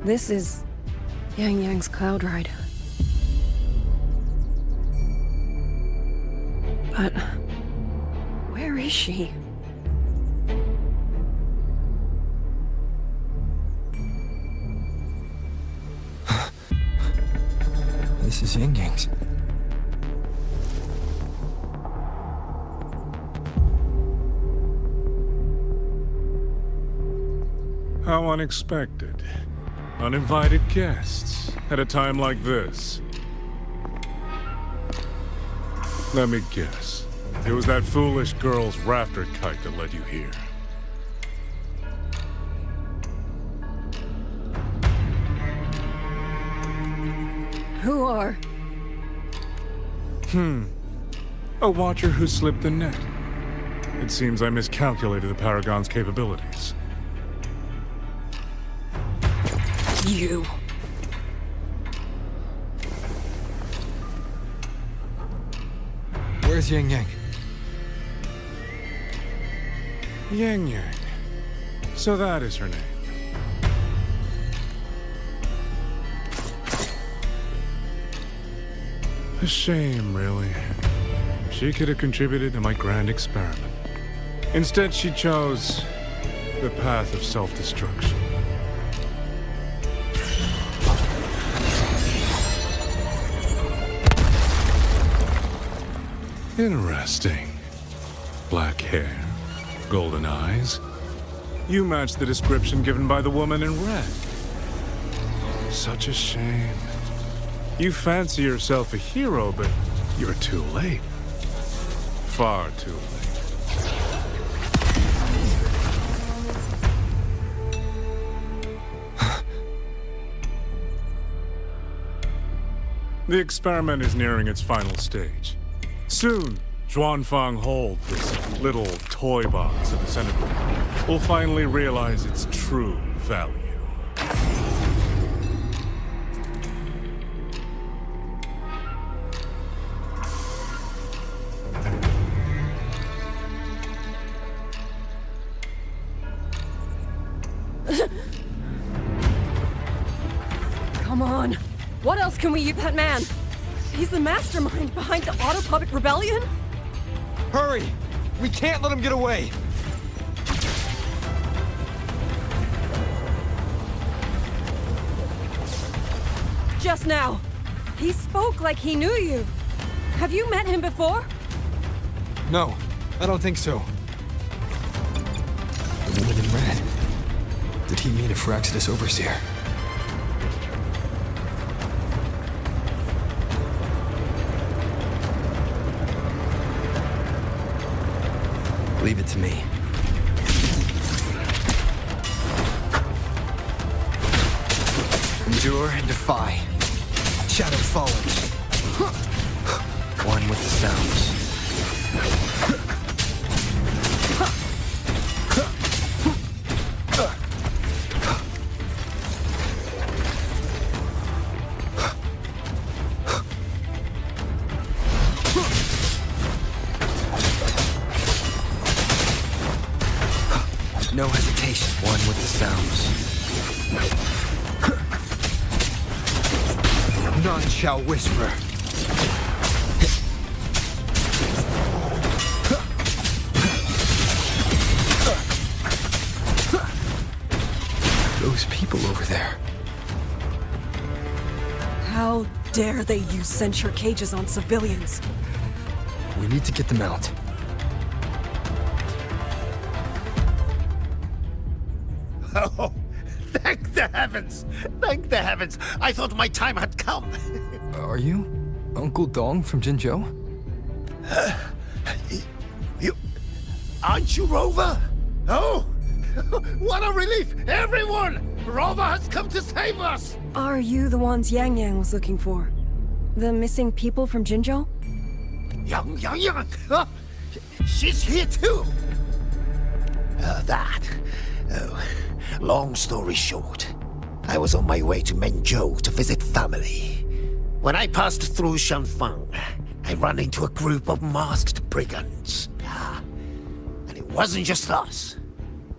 This is Яньянь's cloud ride. But where is she? This is Яньянь's. How unexpected. Uninvited guests at a time like this. Let me guess. It was that foolish girl's rafter kite that led you here. Who are? A watcher who slipped the net. It seems I miscalculated the Paragon's capabilities. You. Where's Яньянь? Яньянь. So that is her name. A shame, really. She could have contributed to my grand experiment. Instead, she chose the path of self-destruction. Interesting. Black hair, golden eyes. You match the description given by the woman in red. Such a shame. You fancy yourself a hero, but you're too late. Far too late. The experiment is nearing its final stage. Soon, Xuanfang Hold, this little toy box at the center, will finally realize its true value. Come on. What else can we use that man? He's the mastermind behind the Auto Puppet Rebellion? Hurry! We can't let him get away! Just now, he spoke like he knew you. Have you met him before? No, I don't think so. The woman in red. Did he mean Ephractus Overseer? Leave it to me. Endure and defy. Shadow follows. One with the sounds. No hesitation. One with the sounds. None shall whisper. Those people over there. How dare they use censure cages on civilians? We need to get them out. Oh, thank the heavens! Thank the heavens! I thought my time had come. Are you Uncle Dong from Jinzhou? Aren't you Rover? Oh, what a relief! Everyone! Rover has come to save us! Are you the ones Yang Yang was looking for? The missing people from Jinzhou? Yang. Huh? She's here too! Oh, long story short, I was on my way to Menzhou to visit family. When I passed through Shanfeng, I ran into a group of masked brigands. And it wasn't just us.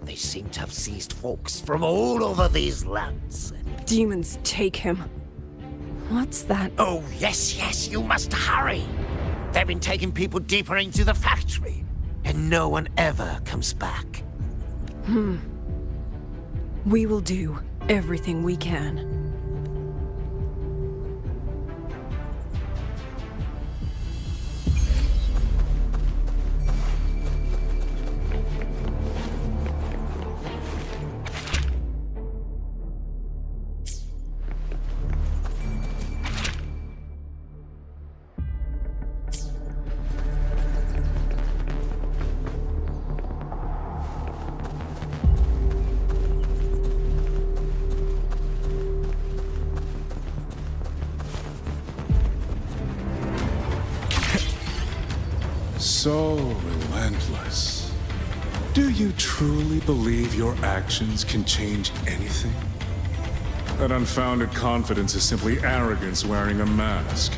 They seem to have seized folks from all over these lands. Demons take him. What's that? Oh, yes, you must hurry. They've been taking people deeper into the factory, and no one ever comes back. We will do everything we can. So relentless. Do you truly believe your actions can change anything? That unfounded confidence is simply arrogance wearing a mask.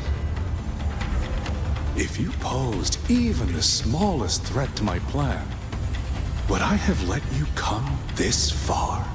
If you posed even the smallest threat to my plan, would I have let you come this far?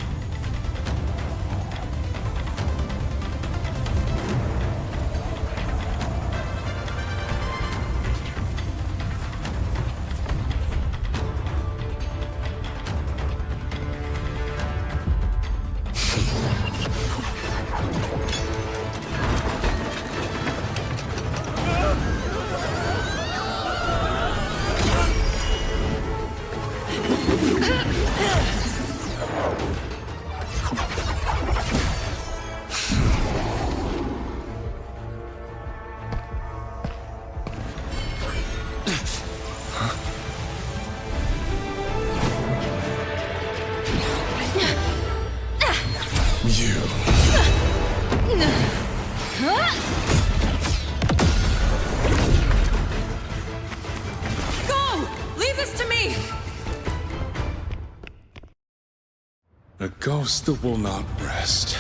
A ghost that will not rest.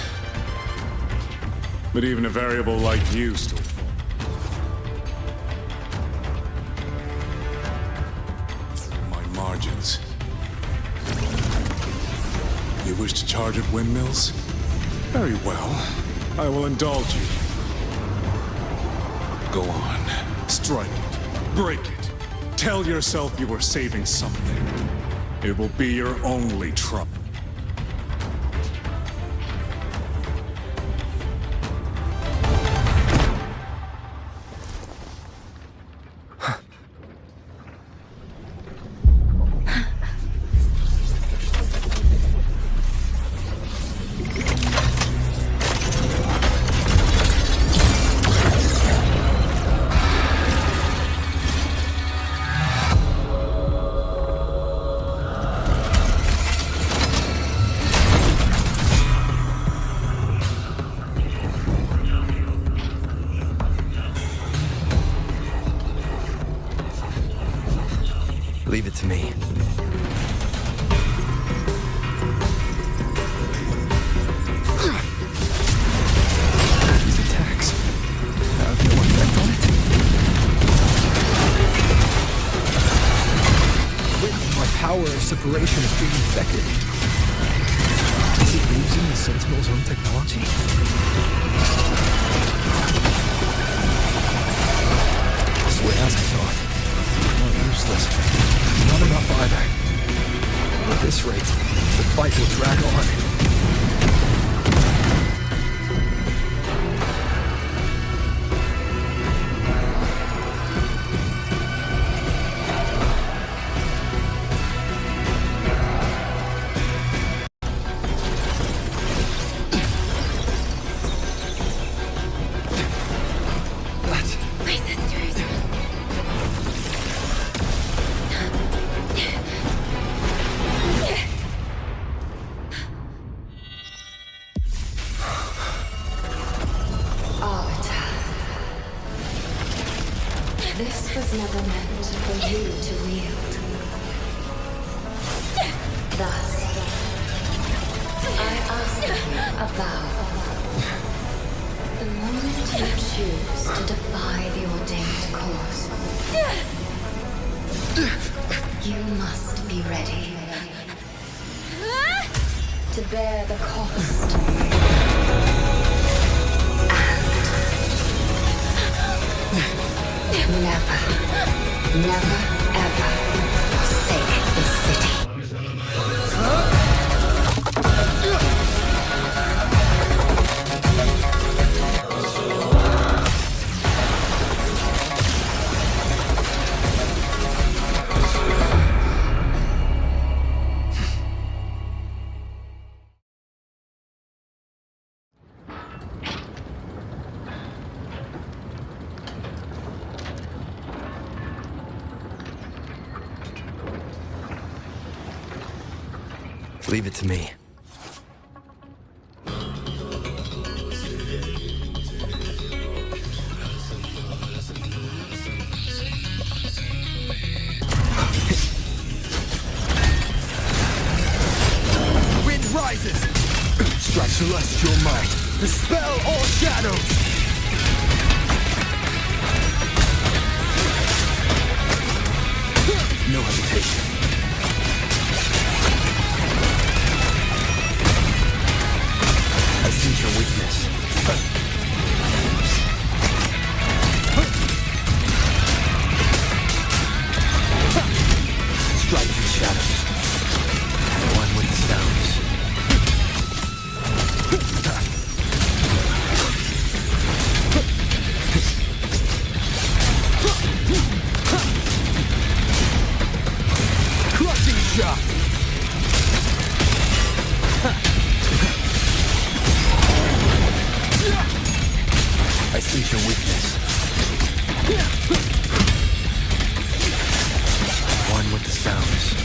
But even a variable like you still falls. My margins. You wish to charge at windmills? Very well. I will indulge you. Go on. Strike it. Break it. Tell yourself you are saving something. It will be your only trouble. Leave it to me. These attacks have no effect on it. My power of separation is being infected. Is it using the Sentinel's own technology? This way as I thought. Not useless. Not enough either. At this rate, the fight will drag on. This was never meant for you to wield. Thus, I ask you a vow. The moment you choose to defy the ordained course, you must be ready to bear the cost. Never, never, ever forsake this city. Leave it to me. Wind rises! Strike celestial might! Dispel all shadows! No hesitation. I sense your weakness. Strike through shadows. One with the sounds. Crushing shot! I sense your weakness. One with the sounds.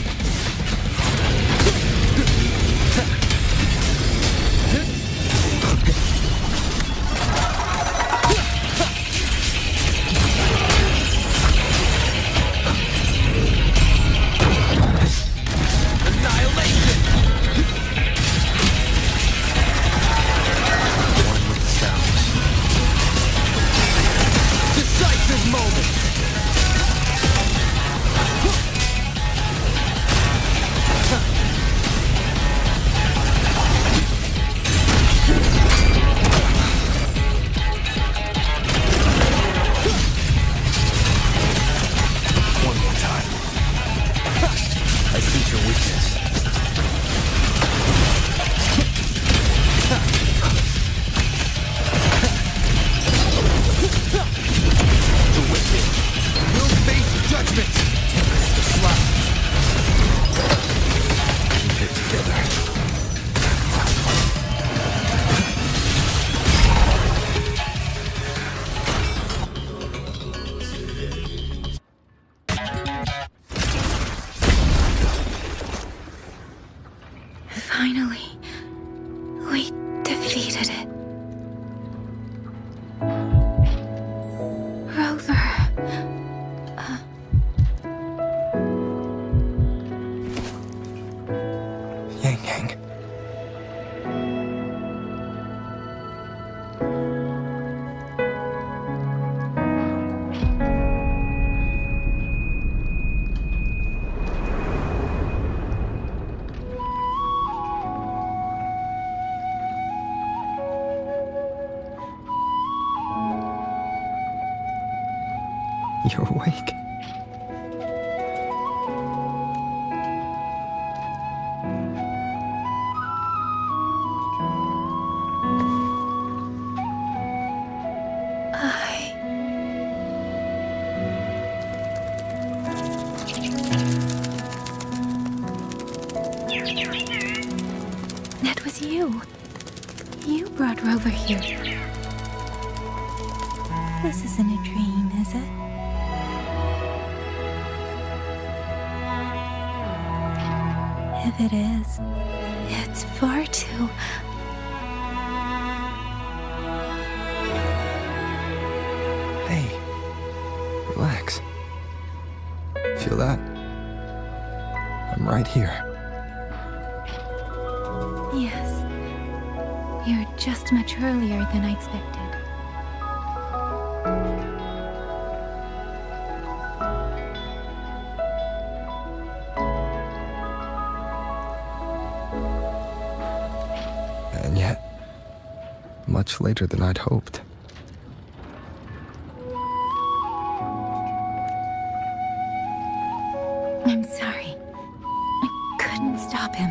Annihilation! One with the sounds. Decisive moment! One more time. I sense your weakness. The wicked. You're awake. That was you. You brought Rover here. This isn't a dream, is it? If it is, it's far too... Hey, relax. Feel that? I'm right here. Yes. You're just much earlier than I expected. And yet, much later than I'd hoped. I'm sorry. I couldn't stop him.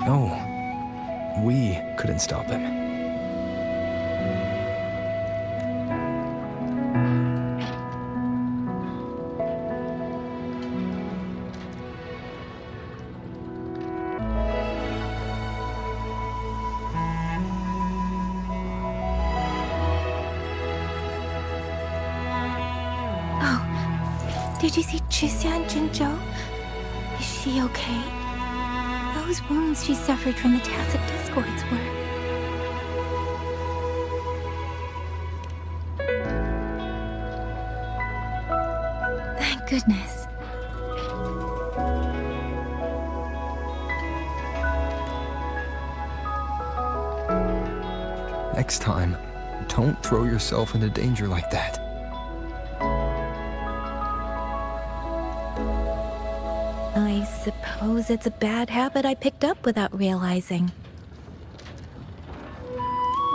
No, we couldn't stop him. Did you see Chixia and Jinzhou? Is she okay? Those wounds she suffered from the tacit discords were... Thank goodness. Next time, don't throw yourself into danger like that. I suppose it's a bad habit I picked up without realizing.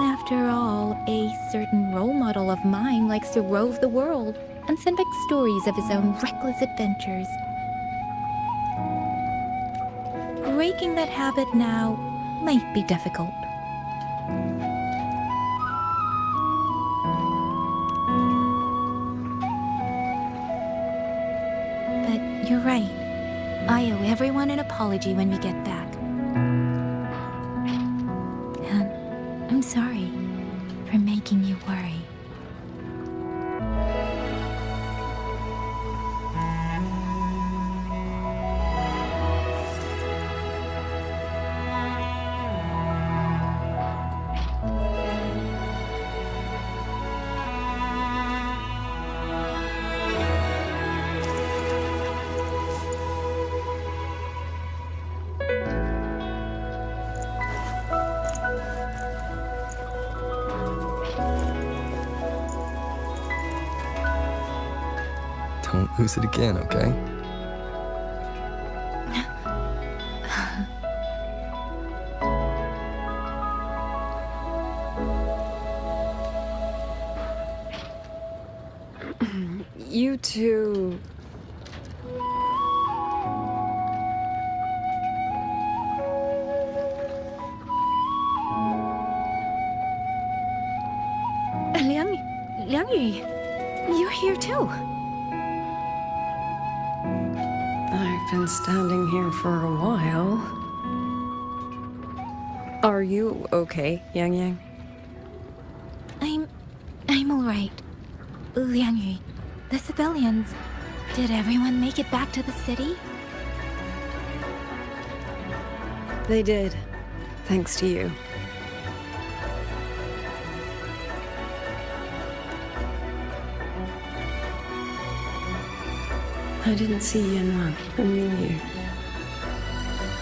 After all, a certain role model of mine likes to rove the world and send back stories of his own reckless adventures. Breaking that habit now might be difficult. But you're right. I owe everyone an apology when we get back. And I'm sorry for making you worry. Don't lose it again, okay? You two... Liangyu, you're here too. I've been standing here for a while. Are you okay, Yang Yang? I'm all right. Liangyu, the civilians, did everyone make it back to the city? They did, thanks to you. I didn't see Yanwan or Mingyu.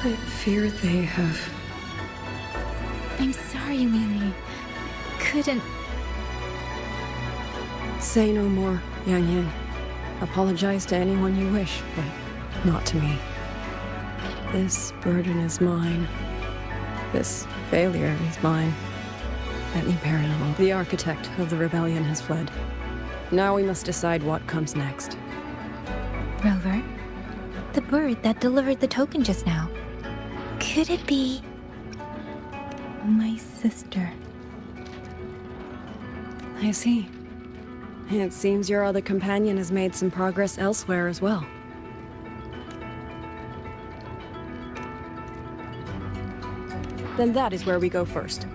I fear they have... I'm sorry, Liangyu. Couldn't... Say no more, Yang Yang. Apologize to anyone you wish, but Not to me. This burden is mine. This failure is mine. mě3ऋ. The architect of the rebellion has fled. Now we must decide what comes next. Rover, the bird that delivered the token just now. Could it be my sister? I see. It seems your other companion has made some progress elsewhere as well. Then that is where we go first.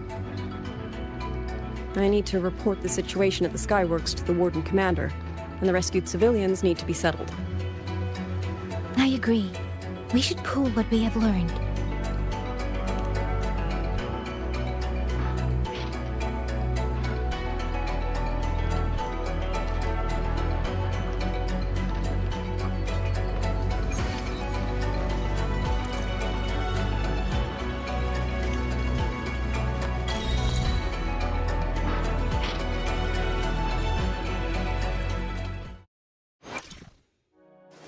I need to report the situation at the Skyworks to the Warden Commander, and the rescued civilians need to be settled. I agree. We should pool what we have learned.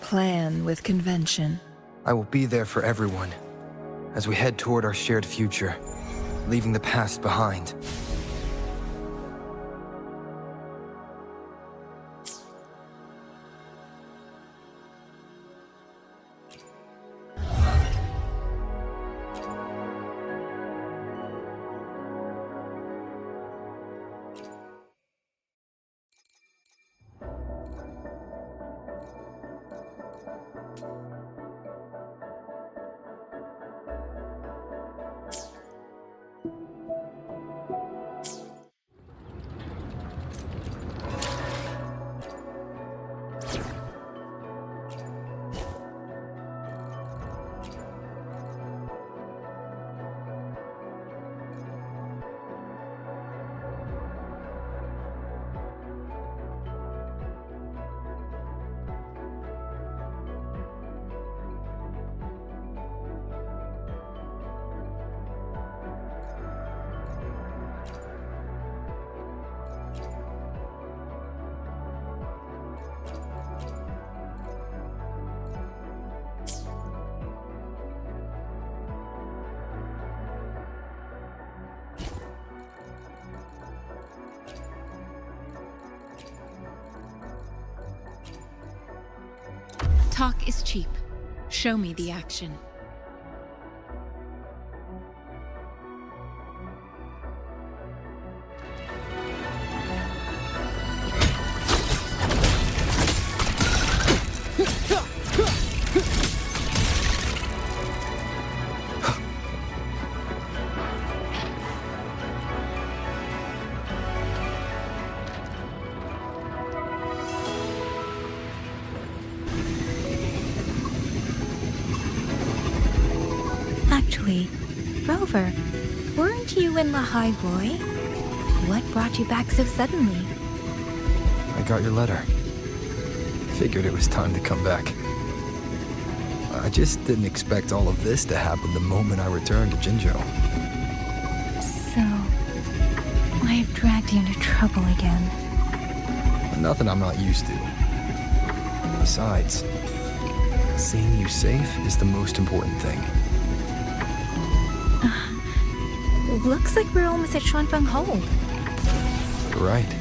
Plan with convention. I will be there for everyone as we head toward our shared future, leaving the past behind. Talk is cheap. Show me the action. Actually, Rover, weren't you in ḽʀᴏ? What brought you back so suddenly? I got your letter. Figured it was time to come back. I just didn't expect all of this to happen the moment I returned to Jinzhou. So, I have dragged you into trouble again. Nothing I'm not used to. Besides, seeing you safe is the most important thing. Looks like we're almost at ⴨ Hold. You're right.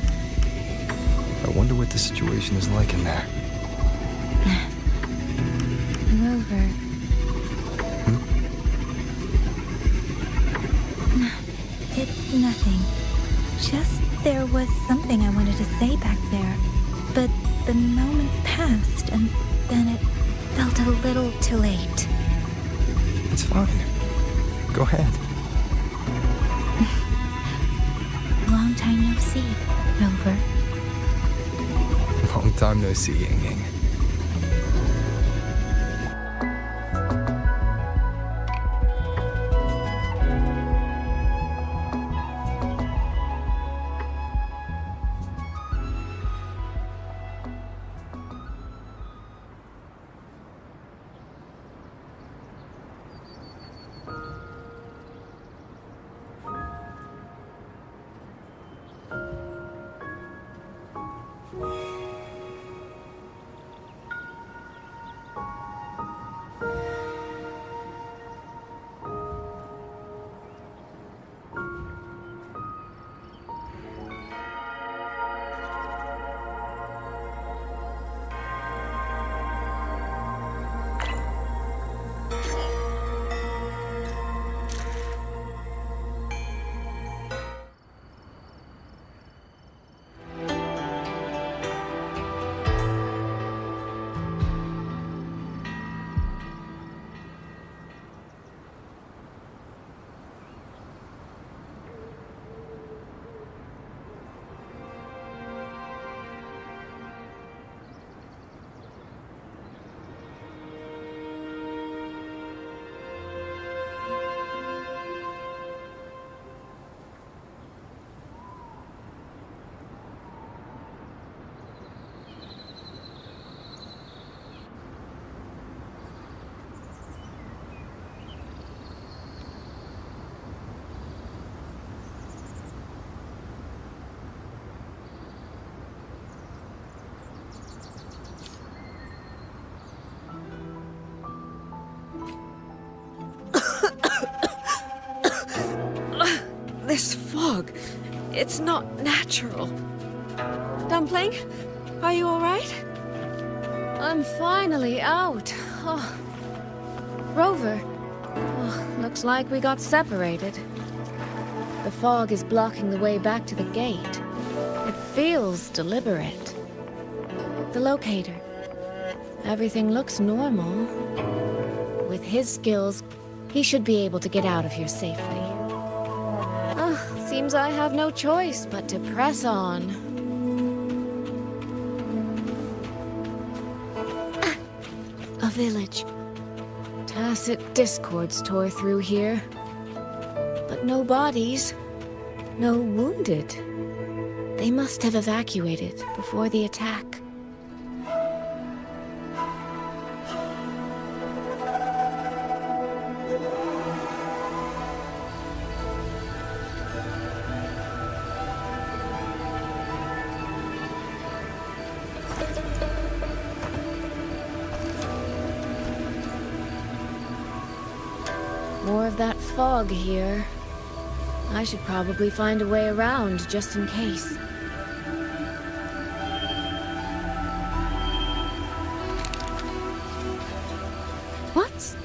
I wonder what the situation is like in there. Rover. It's nothing. Just there was something I wanted to say back there. But the moment passed, and then it felt a little too late. It's fine. Go ahead. Long time no see, Rover. Long time no see, Ying. It's not natural. Dumpling, are you all right? I'm finally out. Oh. Rover. Oh, looks like we got separated. The fog is blocking the way back to the gate. It feels deliberate. The locator. Everything looks normal. With his skills, he should be able to get out of here safely. Seems I have no choice but to press on. A village. Tacit discords tore through here. But no bodies. No wounded. They must have evacuated before the attack. More of that fog here. I should probably find a way around just in case. What?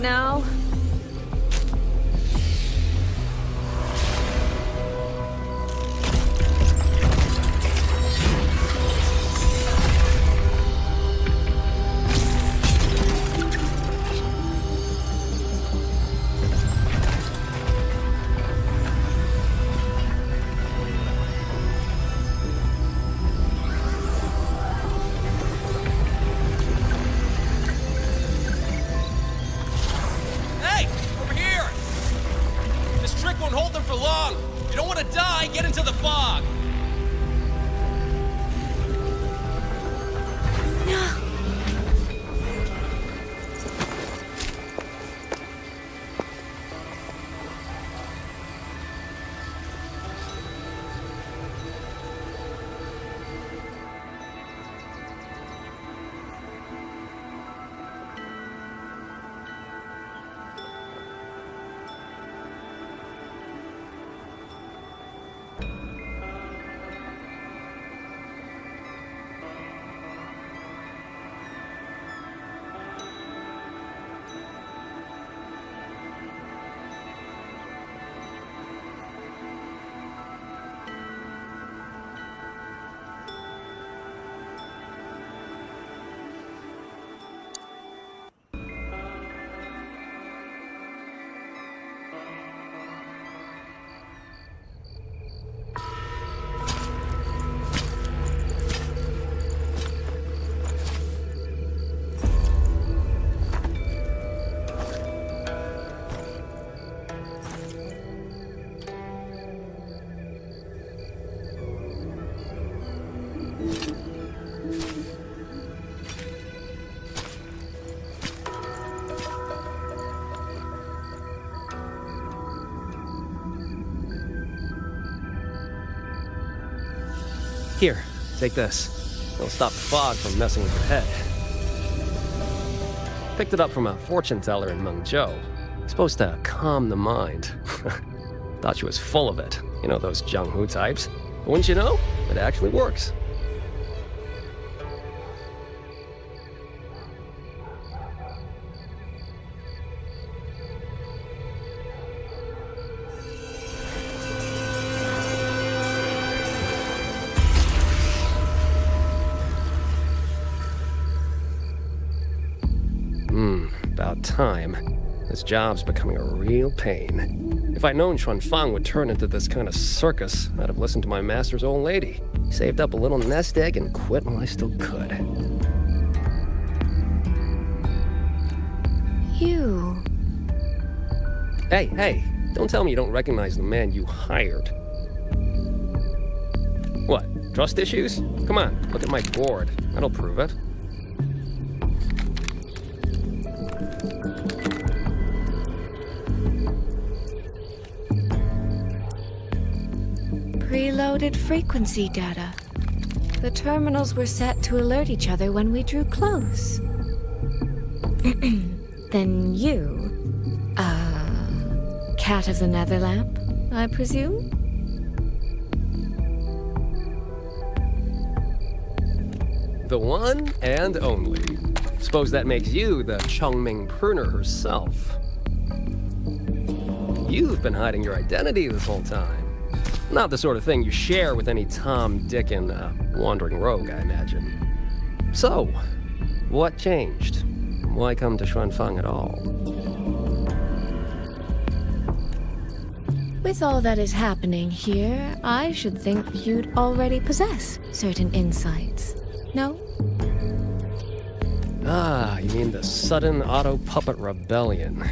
Now? Get into the fog! Here, take this. It'll stop the fog from messing with your head. Picked it up from a fortune teller in Mengzhou. Supposed to calm the mind. Thought she was full of it. You know, those Jianghu types. But wouldn't you know? It actually works. About time. This job's becoming a real pain. If I'd known Xuanfang would turn into this kind of circus, I'd have listened to my master's old lady. Saved up a little nest egg and quit while I still could. You... Hey, don't tell me you don't recognize the man you hired. What, trust issues? Come on, look at my board. That'll prove it. Preloaded frequency data. The terminals were set to alert each other when we drew close. Then you... cat of the Netherlamp, I presume? The one and only. Suppose that makes you the 𝓏𝓽𝓽 herself. You've been hiding your identity this whole time. Not the sort of thing you share with any Tom, Dick, and wandering rogue, I imagine. So, what changed? Why come to Xuanfang at all? With all that is happening here, I should think you'd already possess certain insights. No? Ah, you mean the sudden auto puppet rebellion.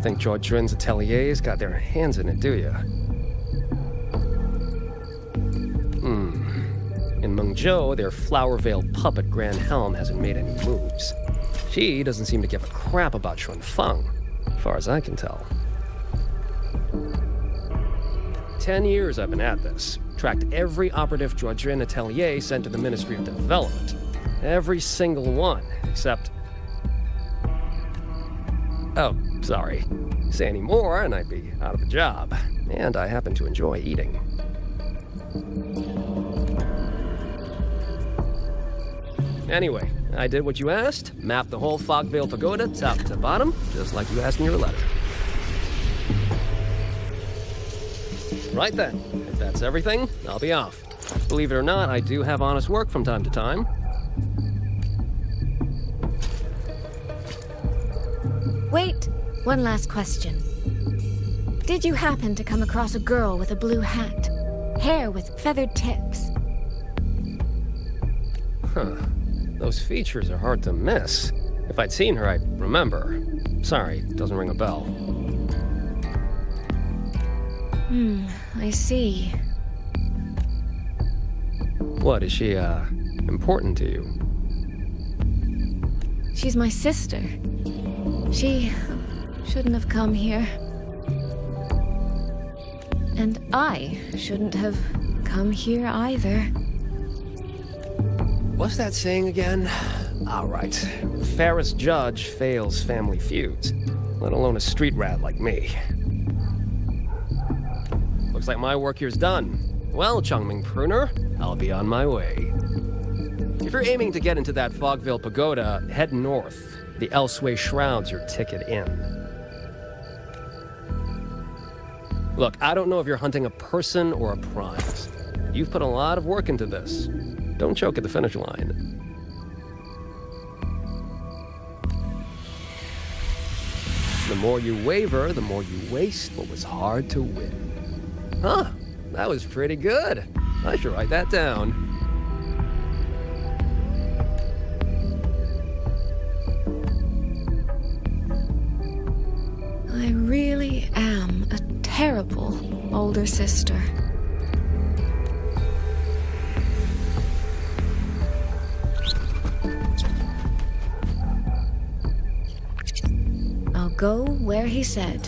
Think Zhuojuan's ateliers got their hands in it, do you? In Mengzhou, their flower-veiled puppet Grand Helm hasn't made any moves. She doesn't seem to give a crap about Xuanfang, as far as I can tell. 10 years I've been at this. Tracked every operative Zhuojuan atelier sent to the Ministry of Development. Every single one, except... Oh, sorry. Say any more and I'd be out of a job. And I happen to enjoy eating. Anyway, I did what you asked, mapped the whole Fogvale Pagoda top to bottom, just like you asked in your letter. Right then, if that's everything, I'll be off. Believe it or not, I do have honest work from time to time. Wait, one last question. Did you happen to come across a girl with a blue hat? Hair with feathered tips? Huh. Those features are hard to miss. If I'd seen her, I'd remember. Sorry, doesn't ring a bell. I see. What, is she, important to you? She's my sister. She shouldn't have come here. And I shouldn't have come here either. What's that saying again? All right. Fairest judge fails family feuds, let alone a street rat like me. Looks like my work here's done. Well, 𝓏𝓽𝓽, I'll be on my way. If you're aiming to get into that Fogvale Pagoda, head north. The Elseway shrouds your ticket in. Look, I don't know if you're hunting a person or a prize. You've put a lot of work into this. Don't choke at the finish line. The more you waver, the more you waste what was hard to win. Huh, that was pretty good. I should write that down. I really am a terrible older sister. I'll go where he said.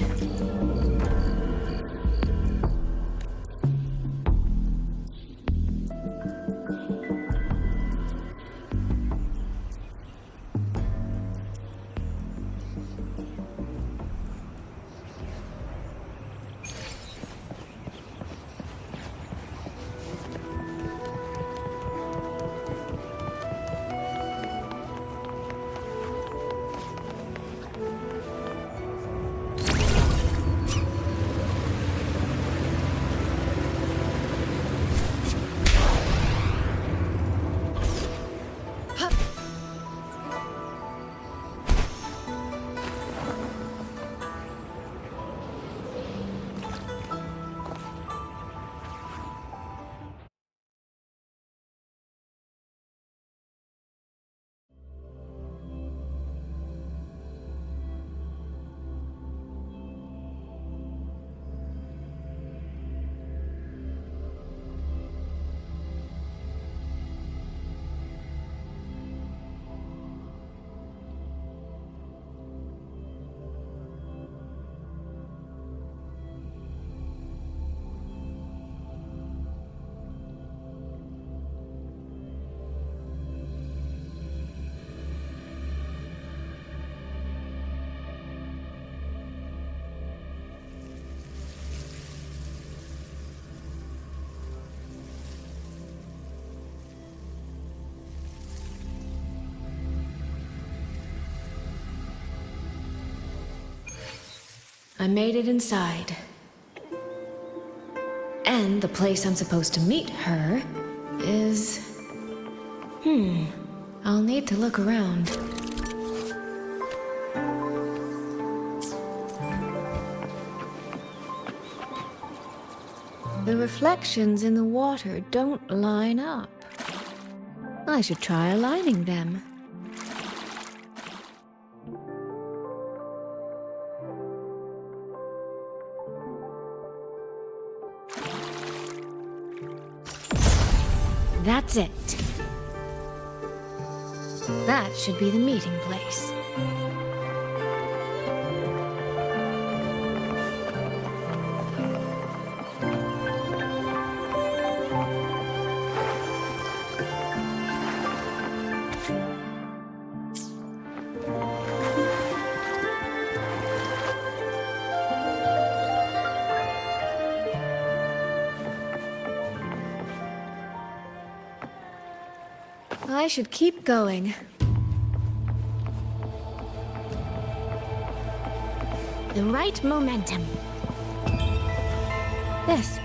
I made it inside. And the place I'm supposed to meet her is... I'll need to look around. The reflections in the water don't line up. I should try aligning them. That's it. That should be the meeting place. I should keep going. The right momentum. This.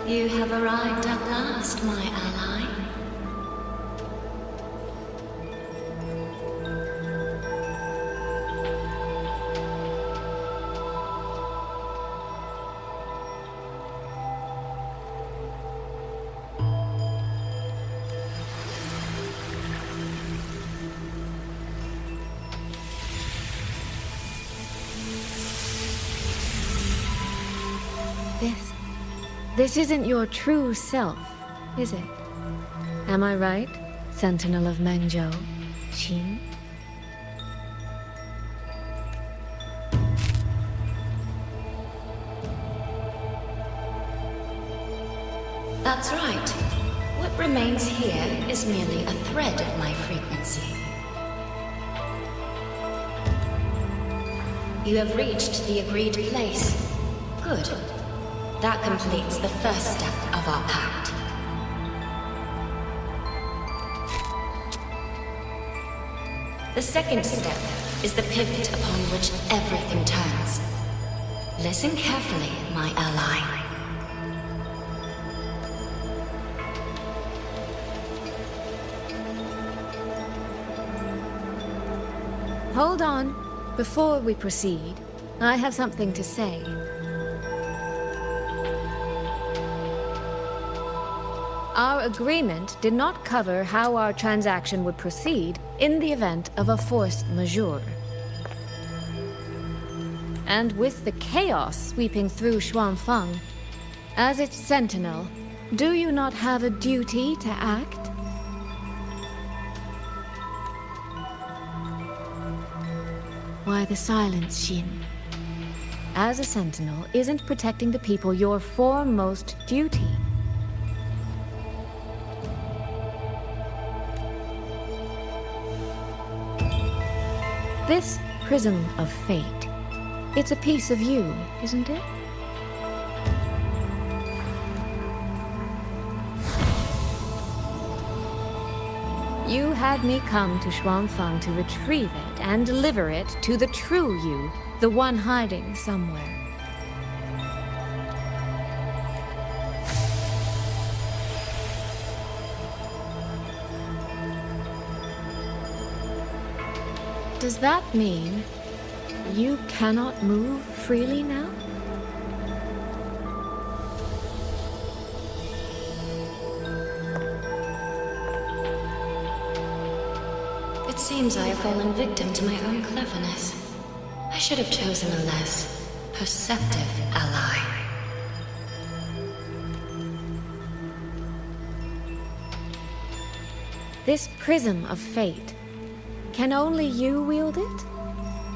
You have arrived at last, my ally. This isn't your true self, is it? Am I right, Sentinel of Mengzhou, Xin? That's right. What remains here is merely a thread of my frequency. You have reached the agreed place. Good. That completes the first step of our pact. The second step is the pivot upon which everything turns. Listen carefully, my ally. Hold on. Before we proceed, I have something to say. Our agreement did not cover how our transaction would proceed in the event of a force majeure. And with the chaos sweeping through Shuanfeng, as its sentinel, do you not have a duty to act? Why the silence, Xin? As a sentinel, isn't protecting the people your foremost duty? This prism of fate, it's a piece of you, isn't it? You had me come to Shuanfeng to retrieve it and deliver it to the true you, the one hiding somewhere. Does that mean you cannot move freely now? It seems I have fallen victim to my own cleverness. I should have chosen a less perceptive ally. This prism of fate, can only you wield it?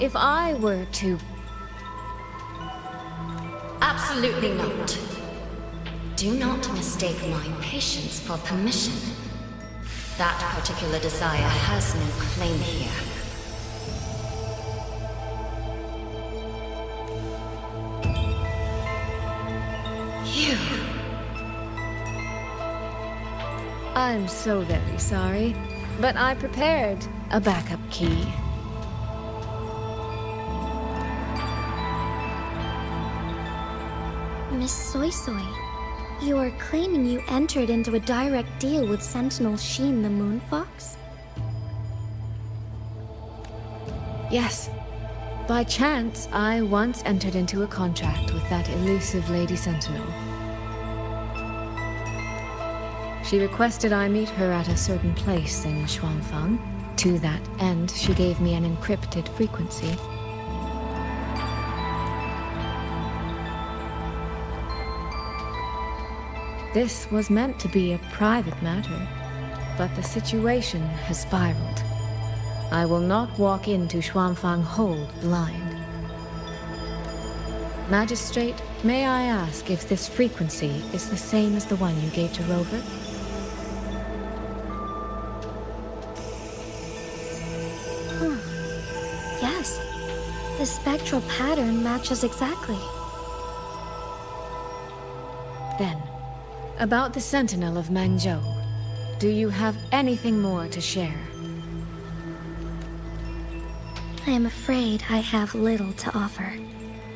If I were to Absolutely not. Do not mistake my patience for permission. That particular desire has no claim here. You. I'm so very sorry, but I prepared a backup key. Miss ⴧⴧ, you are claiming you entered into a direct deal with Sentinel ‡ the Moon Fox? Yes. By chance, I once entered into a contract with that elusive Lady Sentinel. She requested I meet her at a certain place in Xuanfang. To that end, she gave me an encrypted frequency. This was meant to be a private matter, but the situation has spiraled. I will not walk into Xuanfang Hold blind. Magistrate, may I ask if this frequency is the same as the one you gave to Rover? Yes. The spectral pattern matches exactly. Then, about the Sentinel of Mangzhou, do you have anything more to share? I am afraid I have little to offer.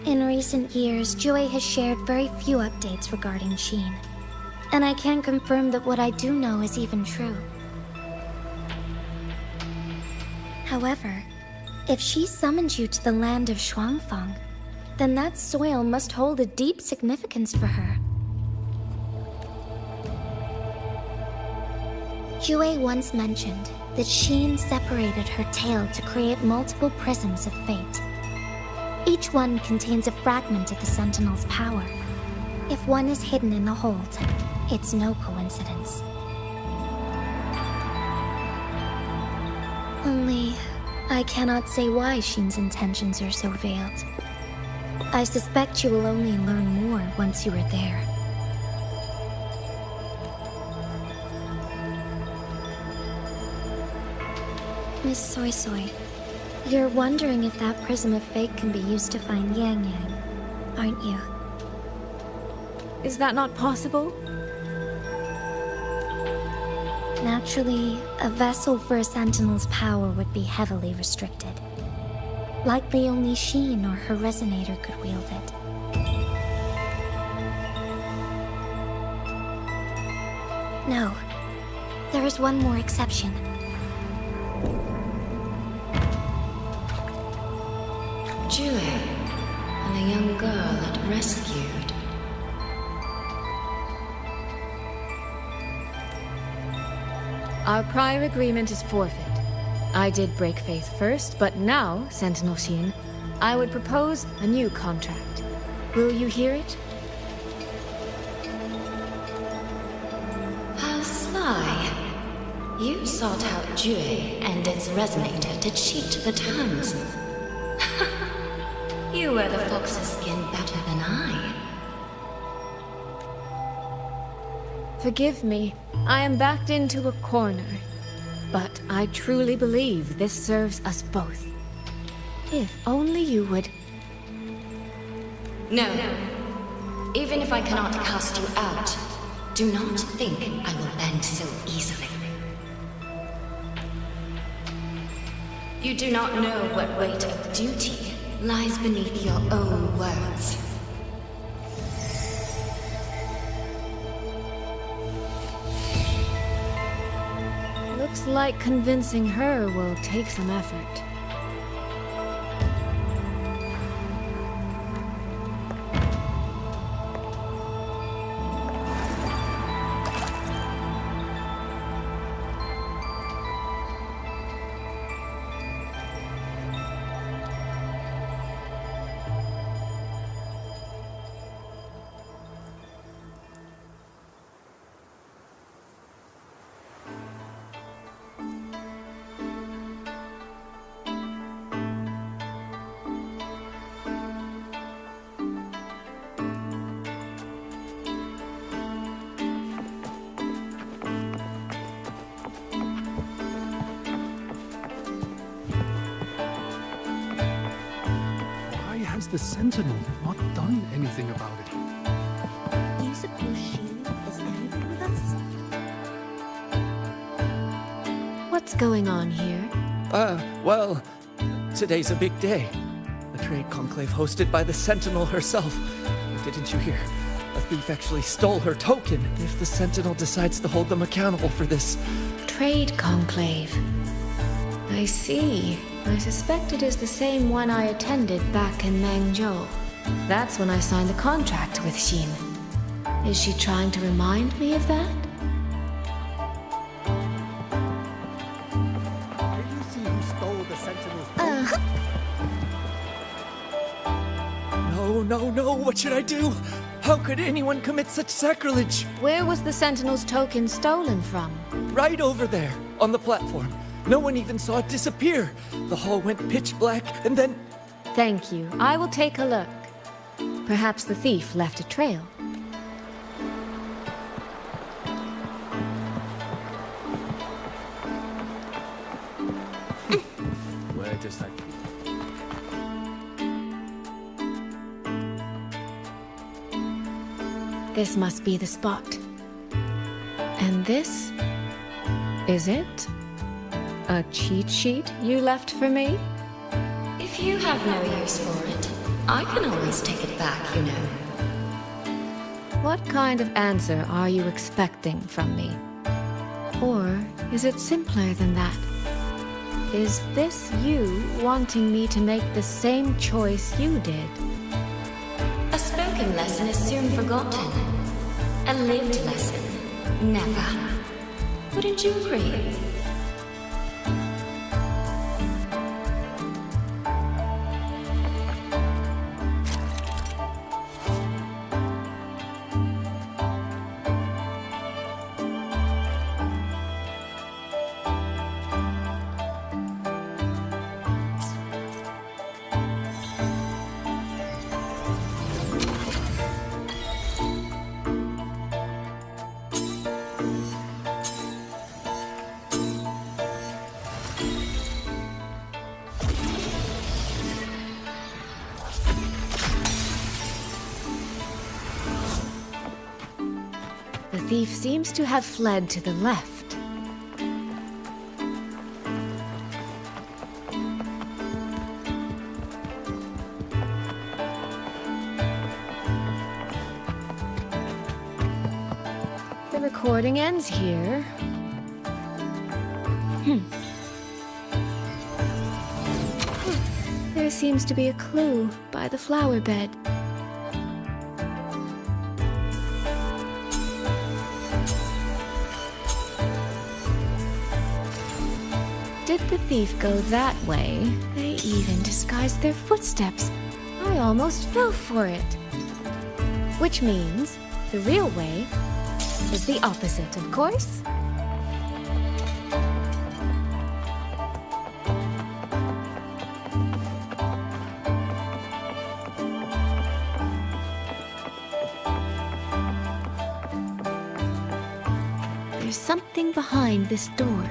In recent years, Ġue has shared very few updates regarding ‡, and I can confirm that what I do know is even true. However, if she summoned you to the land of Xuanfang, then that soil must hold a deep significance for her. Ġue once mentioned that ‡ separated her tail to create multiple prisms of fate. Each one contains a fragment of the Sentinel's power. If one is hidden in the hold, it's no coincidence. Only, I cannot say why ‡'s intentions are so veiled. I suspect you will only learn more once you are there. Miss ⴧⴧ, you're wondering if that prism of fate can be used to find Yang Yang, aren't you? Is that not possible? Naturally, a vessel for a Sentinel's power would be heavily restricted. Likely only ‡ or her resonator could wield it. No, there is one more exception. Ġue, and a young girl it rescued. Our prior agreement is forfeit. I did break faith first, but now, Sentinel ‡, I would propose a new contract. Will you hear it? How sly. You sought out Ġue and its resonator to cheat the terms. You wear the fox's skin better than I. Forgive me, I am backed into a corner. But I truly believe this serves us both. If only you would... No. Even if I cannot cast you out, do not think I will bend so easily. You do not know what weight of duty lies beneath your own words. Looks like convincing her will take some effort. has the Sentinel not done anything about it? Do you suppose she is angry with us? What's going on here? Well, today's a big day. A trade conclave hosted by the Sentinel herself. Didn't you hear? A thief actually stole her token. If the Sentinel decides to hold them accountable for this. Trade conclave. I see. I suspect it is the same one I attended back in Mengzhou. That's when I signed the contract with Xin. Is she trying to remind me of that? Did you see who stole the Sentinel's No, what should I do? How could anyone commit such sacrilege? Where was the Sentinel's token stolen from? Right over there, on the platform. No one even saw it disappear. The hall went pitch black, and then... Thank you. I will take a look. Perhaps the thief left a trail. Where does that... This must be the spot. And this? Is it? A cheat sheet you left for me? If you have no use for it, I can always take it back, you know. What kind of answer are you expecting from me? Or is it simpler than that? Is this you wanting me to make the same choice you did? A spoken lesson is soon forgotten. A lived lesson, never. Wouldn't you agree? The thief seems to have fled to the left. The recording ends here. There seems to be a clue by the flower bed. Did the thief go that way? They even disguised their footsteps. I almost fell for it. Which means the real way is the opposite, of course. There's something behind this door.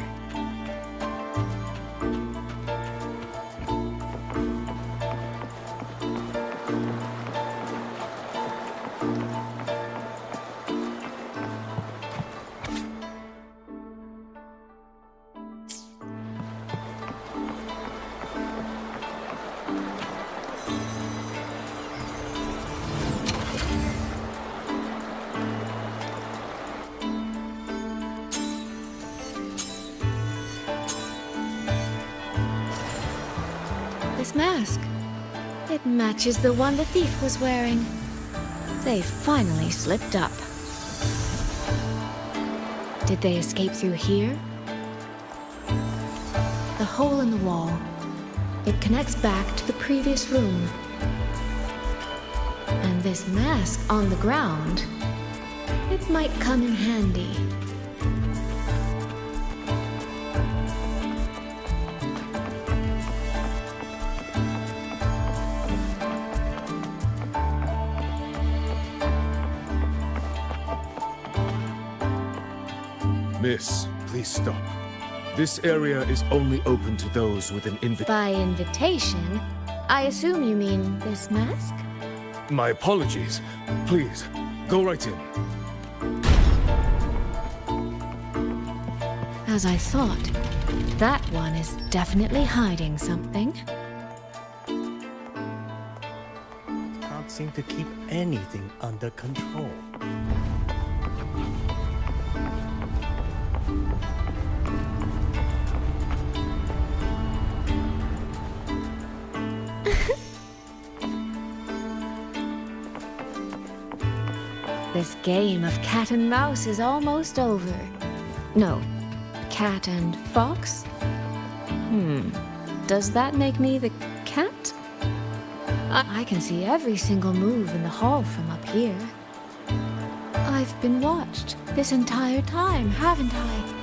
This mask. It matches the one the thief was wearing. They finally slipped up. Did they escape through here? The hole in the wall. It connects back to the previous room. And this mask on the ground, it might come in handy. Miss, please stop. This area is only open to those with an invitation. By invitation, I assume you mean this mask? My apologies. Please, go right in. As I thought, that one is definitely hiding something. Can't seem to keep anything under control. This game of cat and mouse is almost over. No, cat and fox? Does that make me the cat? I can see every single move in the hall from up here. I've been watched this entire time, haven't I?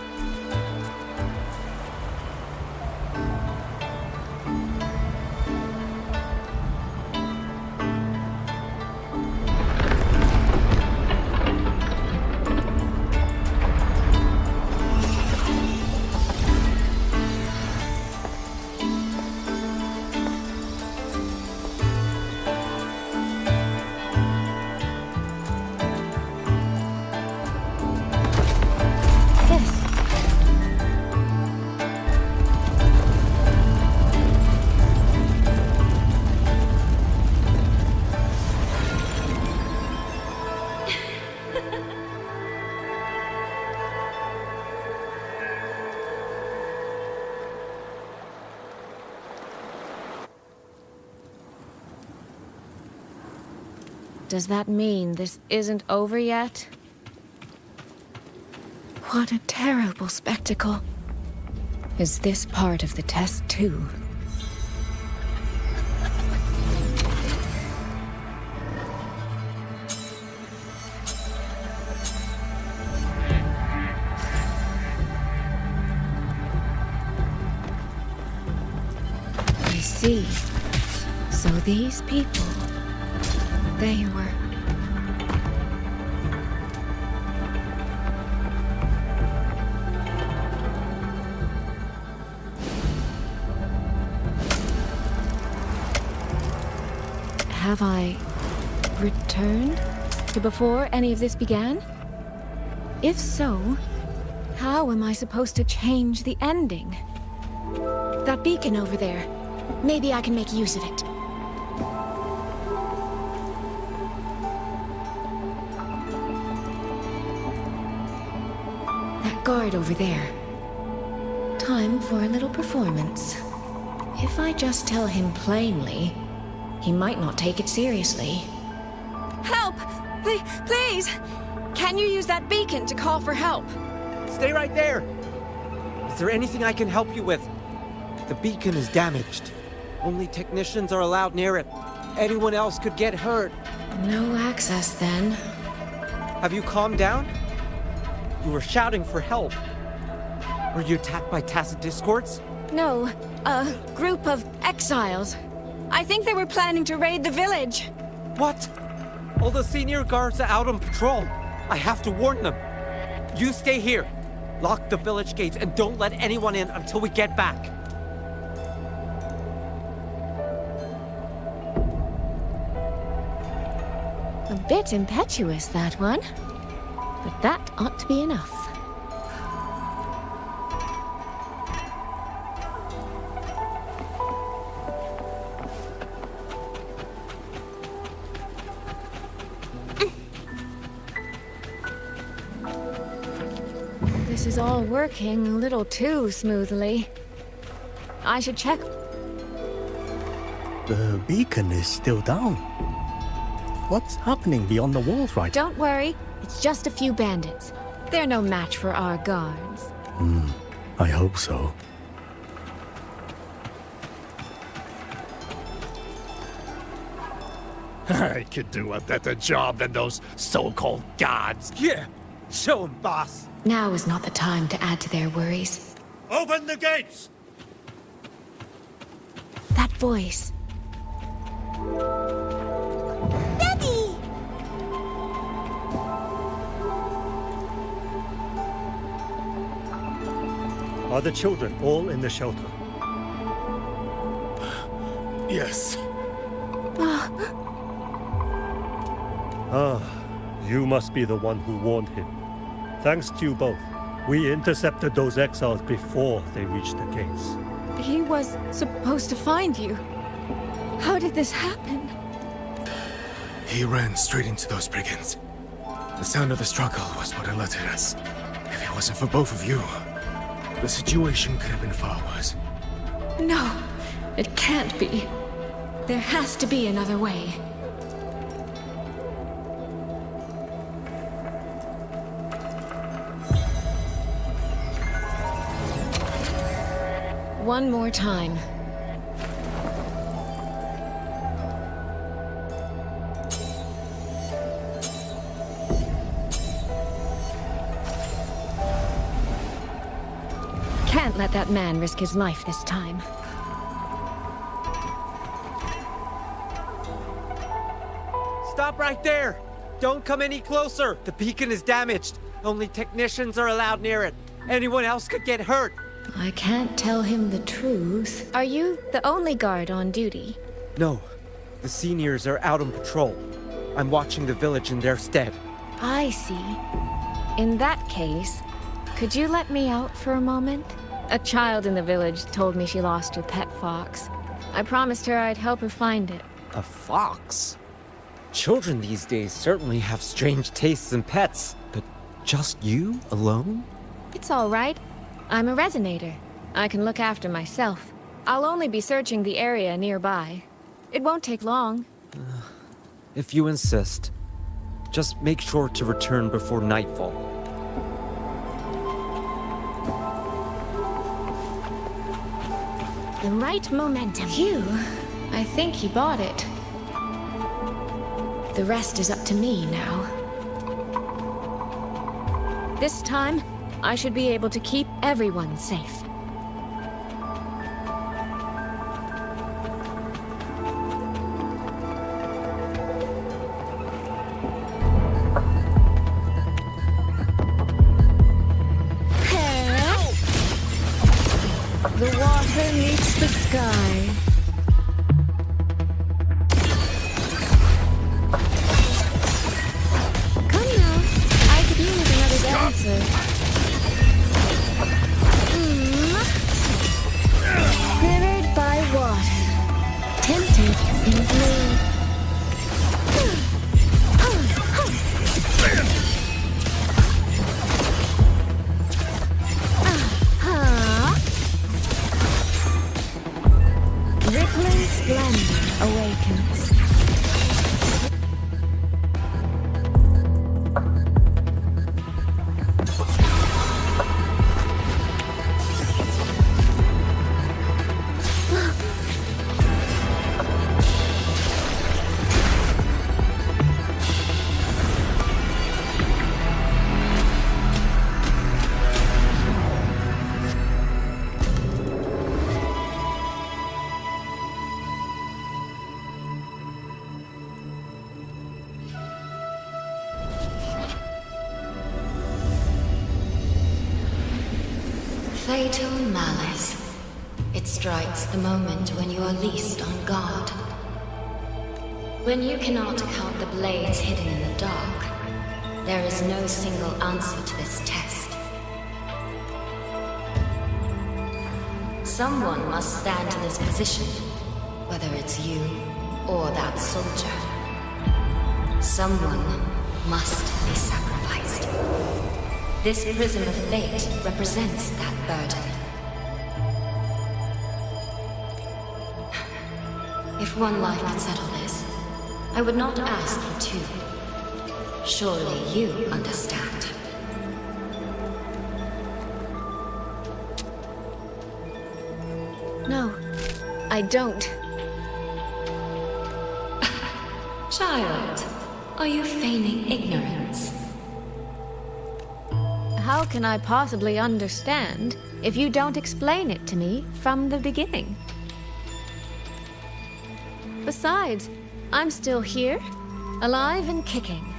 Does that mean this isn't over yet? What a terrible spectacle. Is this part of the test too? I see. So these people, they were... Have I returned to before any of this began? If so, how am I supposed to change the ending? That beacon over there, maybe I can make use of it. Guard over there. Time for a little performance. If I just tell him plainly, he might not take it seriously. Help! Please! Can you use that beacon to call for help? Stay right there! Is there anything I can help you with? The beacon is damaged. Only technicians are allowed near it. Anyone else could get hurt. No access, then. Have you calmed down? You were shouting for help. Were you attacked by tacit discords? No, a group of exiles. I think they were planning to raid the village. What? All the senior guards are out on patrol. I have to warn them. You stay here. Lock the village gates and don't let anyone in until we get back. A bit impetuous, that one. But that ought to be enough. This is all working a little too smoothly. I should check. The beacon is still down. What's happening beyond the walls right now? Don't worry. It's just a few bandits. They're no match for our guards. I hope so. I could do a better job than those so-called gods. Yeah, show 'em, boss. Now is not the time to add to their worries. Open the gates! That voice. Daddy! Are the children all in the shelter? Yes. You must be the one who warned him. Thanks to you both, we intercepted those exiles before they reached the gates. He was supposed to find you. How did this happen? He ran straight into those brigands. The sound of the struggle was what alerted us. If it wasn't for both of you, the situation could have been far worse. No, it can't be. There has to be another way. One more time. Can't let that man risk his life this time. Stop right there! Don't come any closer! The beacon is damaged. Only technicians are allowed near it. Anyone else could get hurt. I can't tell him the truth. Are you the only guard on duty? No. The seniors are out on patrol. I'm watching the village in their stead. I see. In that case, could you let me out for a moment? A child in the village told me she lost her pet fox. I promised her I'd help her find it. A fox? Children these days certainly have strange tastes in pets. But just you alone? It's all right. I'm a resonator. I can look after myself. I'll only be searching the area nearby. It won't take long. If you insist. Just make sure to return before nightfall. The right momentum. Phew. I think he bought it. The rest is up to me now. This time, I should be able to keep everyone safe. The water meets the sky. Come now, I could use another dancer. Quivered by water, tinted in blue. Rippling splendor awakens. Fatal malice. It strikes the moment when you are least on guard. When you cannot count the blades hidden in the dark, there is no single answer to this test. Someone must stand in this position, whether it's you or that soldier. Someone must be sacrificed. This prism of fate represents that burden. If one life could settle this, I would not ask for two. Surely you understand. No, I don't. Child, are you feigning ignorance? How can I possibly understand if you don't explain it to me from the beginning? Besides, I'm still here, alive and kicking.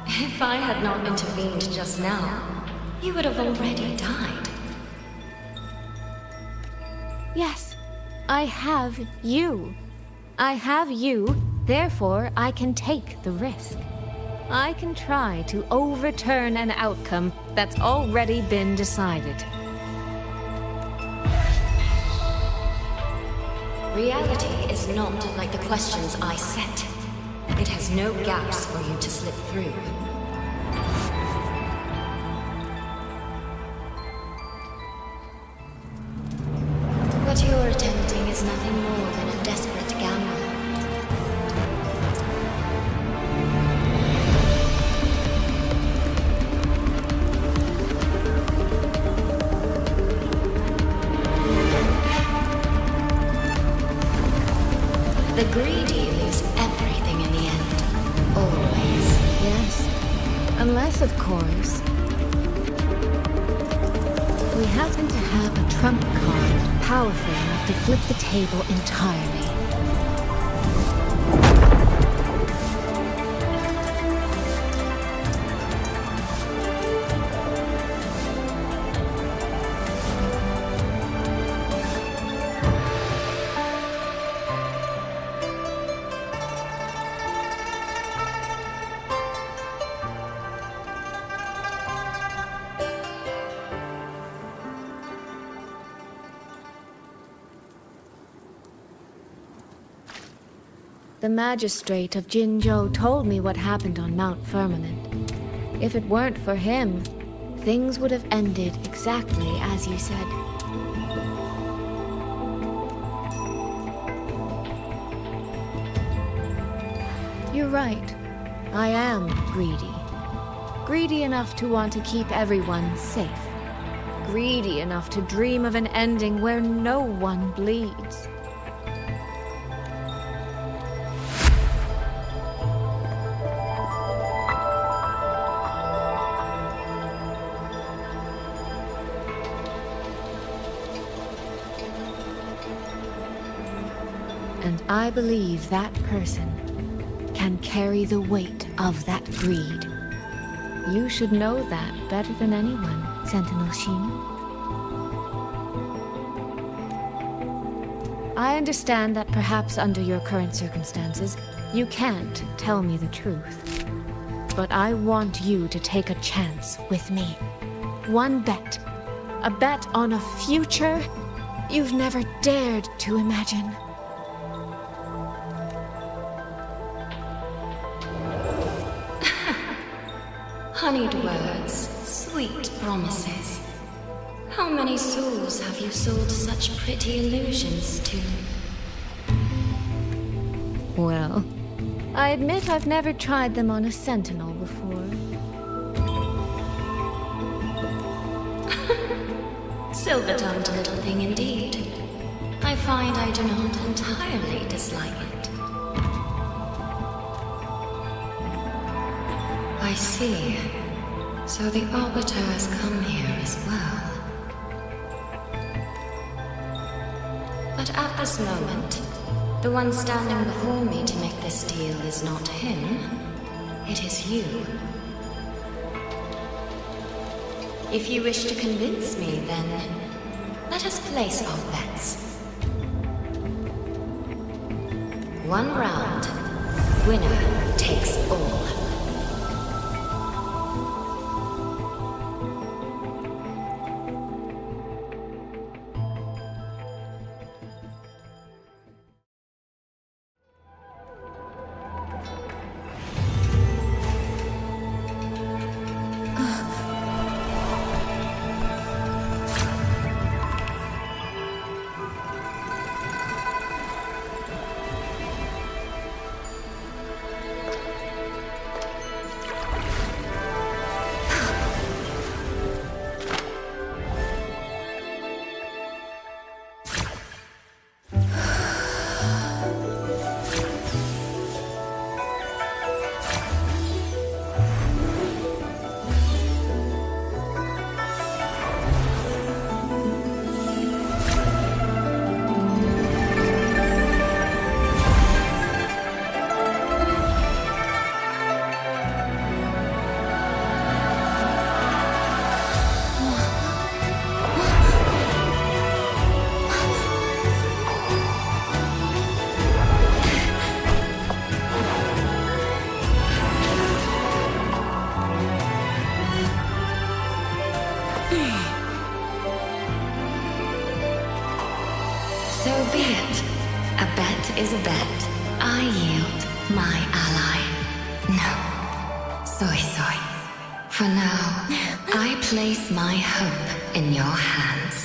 If I had not intervened just now, you would have already died. Yes, I have you. I have you, therefore I can take the risk. I can try to overturn an outcome that's already been decided. Reality is not like the questions I set. It has no gaps for you to slip through. What you're attempting is nothing more than a desperate gamble. The greedy lose everything in the end. Always. Yes. Unless, of course, we happen to have a trump card powerful enough to flip the table entirely. The magistrate of Jinzhou told me what happened on Mount Firmament. If it weren't for him, things would have ended exactly as you said. You're right. I am greedy. Greedy enough to want to keep everyone safe. Greedy enough to dream of an ending where no one bleeds. And I believe that person can carry the weight of that greed. You should know that better than anyone, Sentinel Shin. I understand that perhaps under your current circumstances, you can't tell me the truth. But I want you to take a chance with me. One bet. A bet on a future you've never dared to imagine. Honeyed words, sweet promises. How many souls have you sold such pretty illusions to? Well, I admit I've never tried them on a sentinel before. Silver-tongued little thing indeed. I find I do not entirely dislike it. I see. So the Arbiter has come here as well. But at this moment, the one standing before me to make this deal is not him. It is you. If you wish to convince me, then let us place our bets. One round, winner takes all. bet. I yield my ally. No. ᴨᴜᴜ. For now, I place my hope in your hands.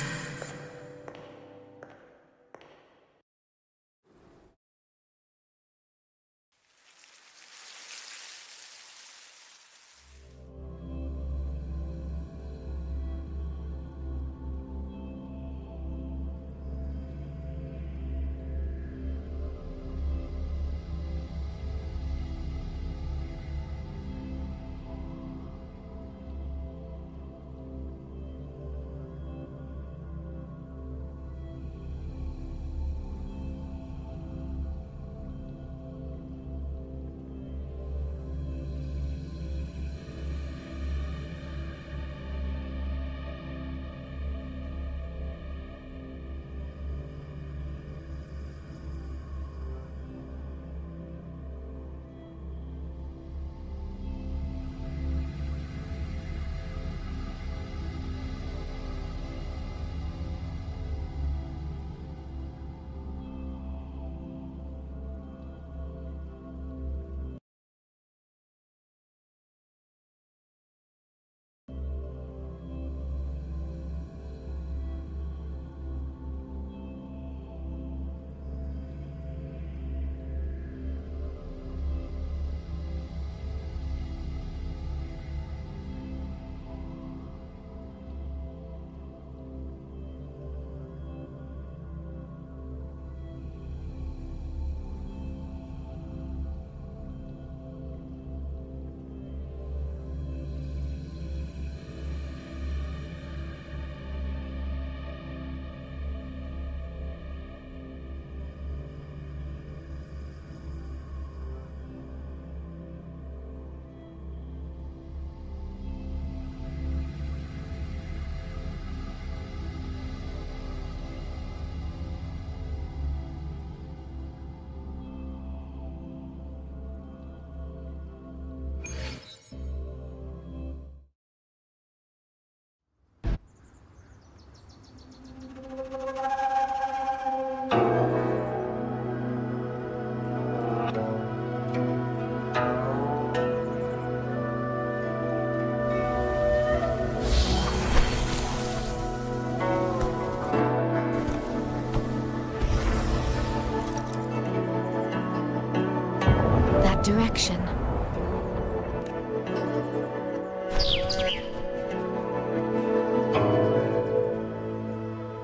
Direction.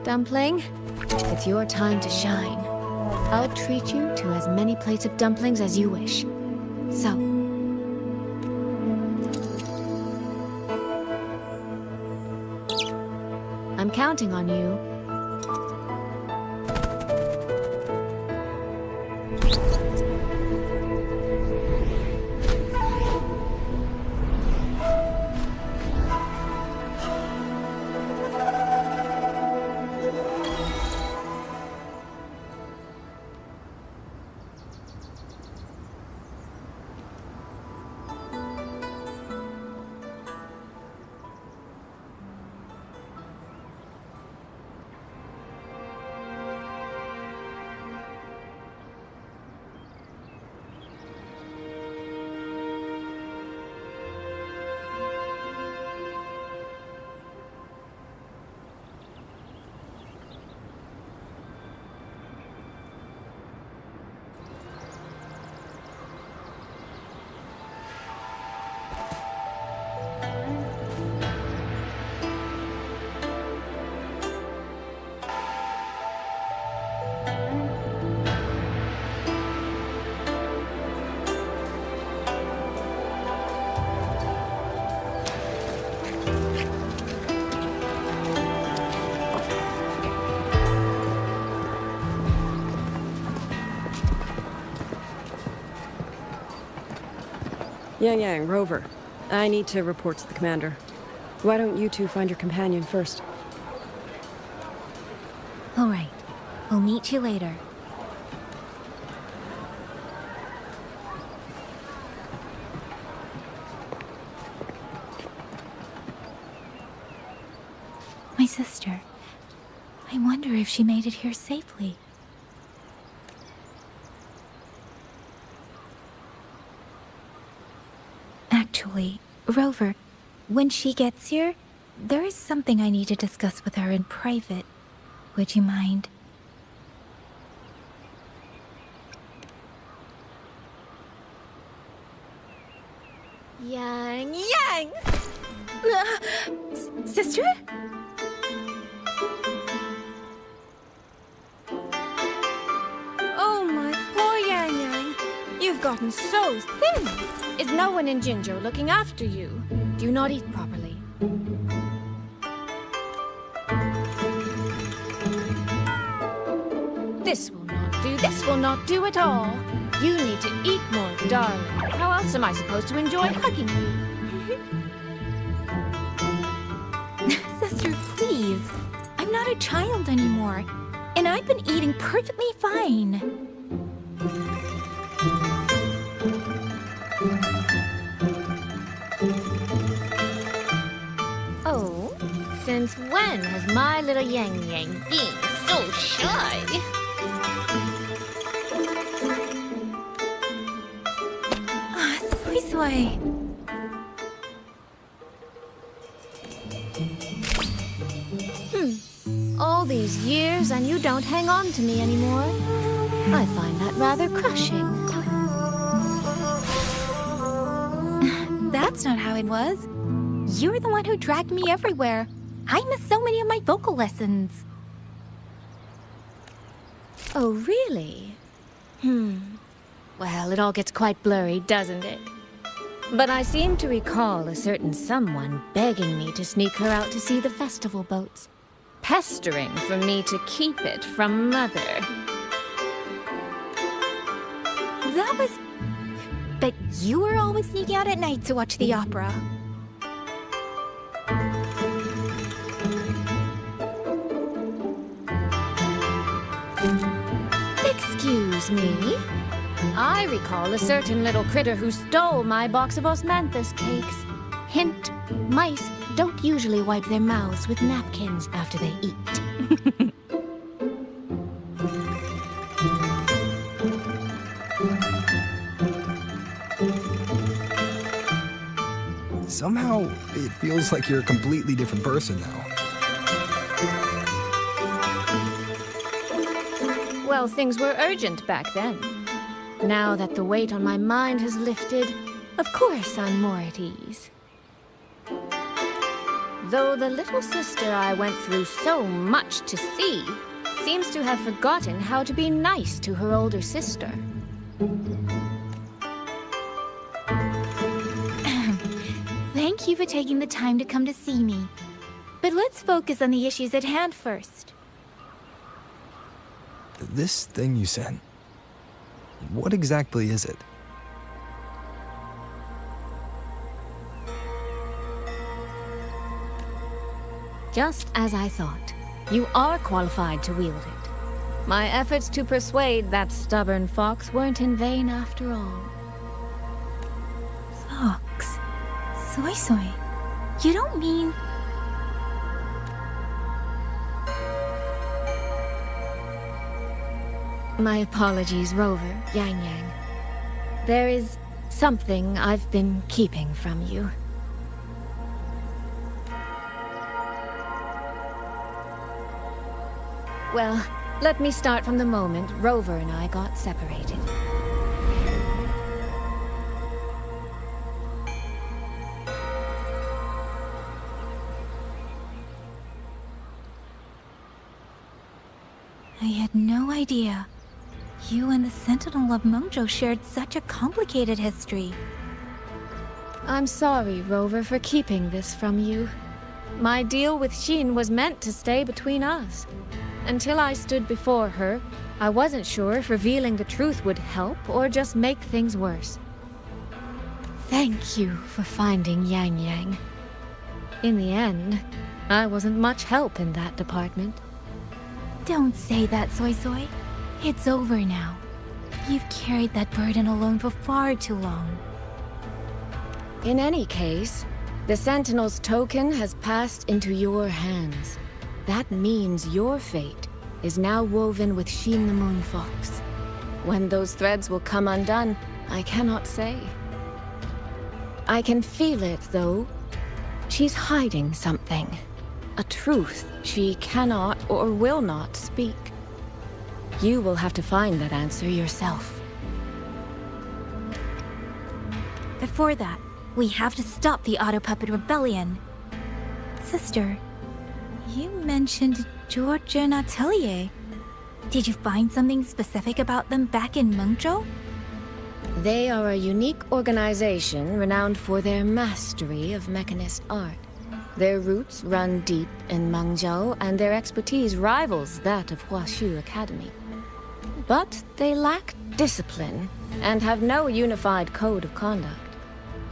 Dumpling, it's your time to shine. I'll treat you to as many plates of dumplings as you wish. So, I'm counting on you. Yang, Rover. I need to report to the commander. Why don't you two find your companion first? All right. We'll meet you later. My sister. I wonder if she made it here safely. Actually, Rover, when she gets here, there is something I need to discuss with her in private. Would you mind? Yang Yang! Sister? Oh, my poor Yang Yang. You've gotten so thin. Is no one in Jinzhou looking after you? Do you not eat properly? This will not do. This will not do at all. You need to eat more, darling. How else am I supposed to enjoy hugging you? Sister, please. I'm not a child anymore. And I've been eating perfectly fine. Oh? Since when has my little Yang Yang been so shy? 괡ᴜᴜ. All these years and you don't hang on to me anymore. I find that rather crushing. That's not how it was. You're the one who dragged me everywhere. I missed so many of my vocal lessons. Oh, really? Well, it all gets quite blurry, doesn't it? But I seem to recall a certain someone begging me to sneak her out to see the festival boats, pestering for me to keep it from Mother. That was... But you were always sneaking out at night to watch the opera. Excuse me? I recall a certain little critter who stole my box of osmanthus cakes. Hint, mice don't usually wipe their mouths with napkins after they eat. Somehow, it feels like you're a completely different person now. Well, things were urgent back then. Now that the weight on my mind has lifted, of course I'm more at ease. Though the little sister I went through so much to see seems to have forgotten how to be nice to her older sister. Thank you for taking the time to come to see me. But let's focus on the issues at hand first. This thing you sent, what exactly is it? Just as I thought. You are qualified to wield it. My efforts to persuade that stubborn fox weren't in vain after all. Fox? ᴨᴨ. You don't mean... My apologies, Rover, Yang Yang. There is something I've been keeping from you. Well, let me start from the moment Rover and I got separated. I had no idea. You and the Sentinel of Mengzhou shared such a complicated history. I'm sorry, Rover, for keeping this from you. My deal with Xin was meant to stay between us. Until I stood before her, I wasn't sure if revealing the truth would help or just make things worse. Thank you for finding Yang Yang. In the end, I wasn't much help in that department. Don't say that, ᴨᴨ. It's over now. You've carried that burden alone for far too long. In any case, the Sentinel's token has passed into your hands. That means your fate is now woven with Xin the Moon Fox. When those threads will come undone, I cannot say. I can feel it, though. She's hiding something. A truth she cannot or will not speak. You will have to find that answer yourself. Before that, we have to stop the Autopuppet Rebellion. Sister, you mentioned Georgia and Atelier. Did you find something specific about them back in Mengzhou? They are a unique organization renowned for their mastery of mechanist art. Their roots run deep in Mengzhou, and their expertise rivals that of Huashu Academy. But they lack discipline and have no unified code of conduct.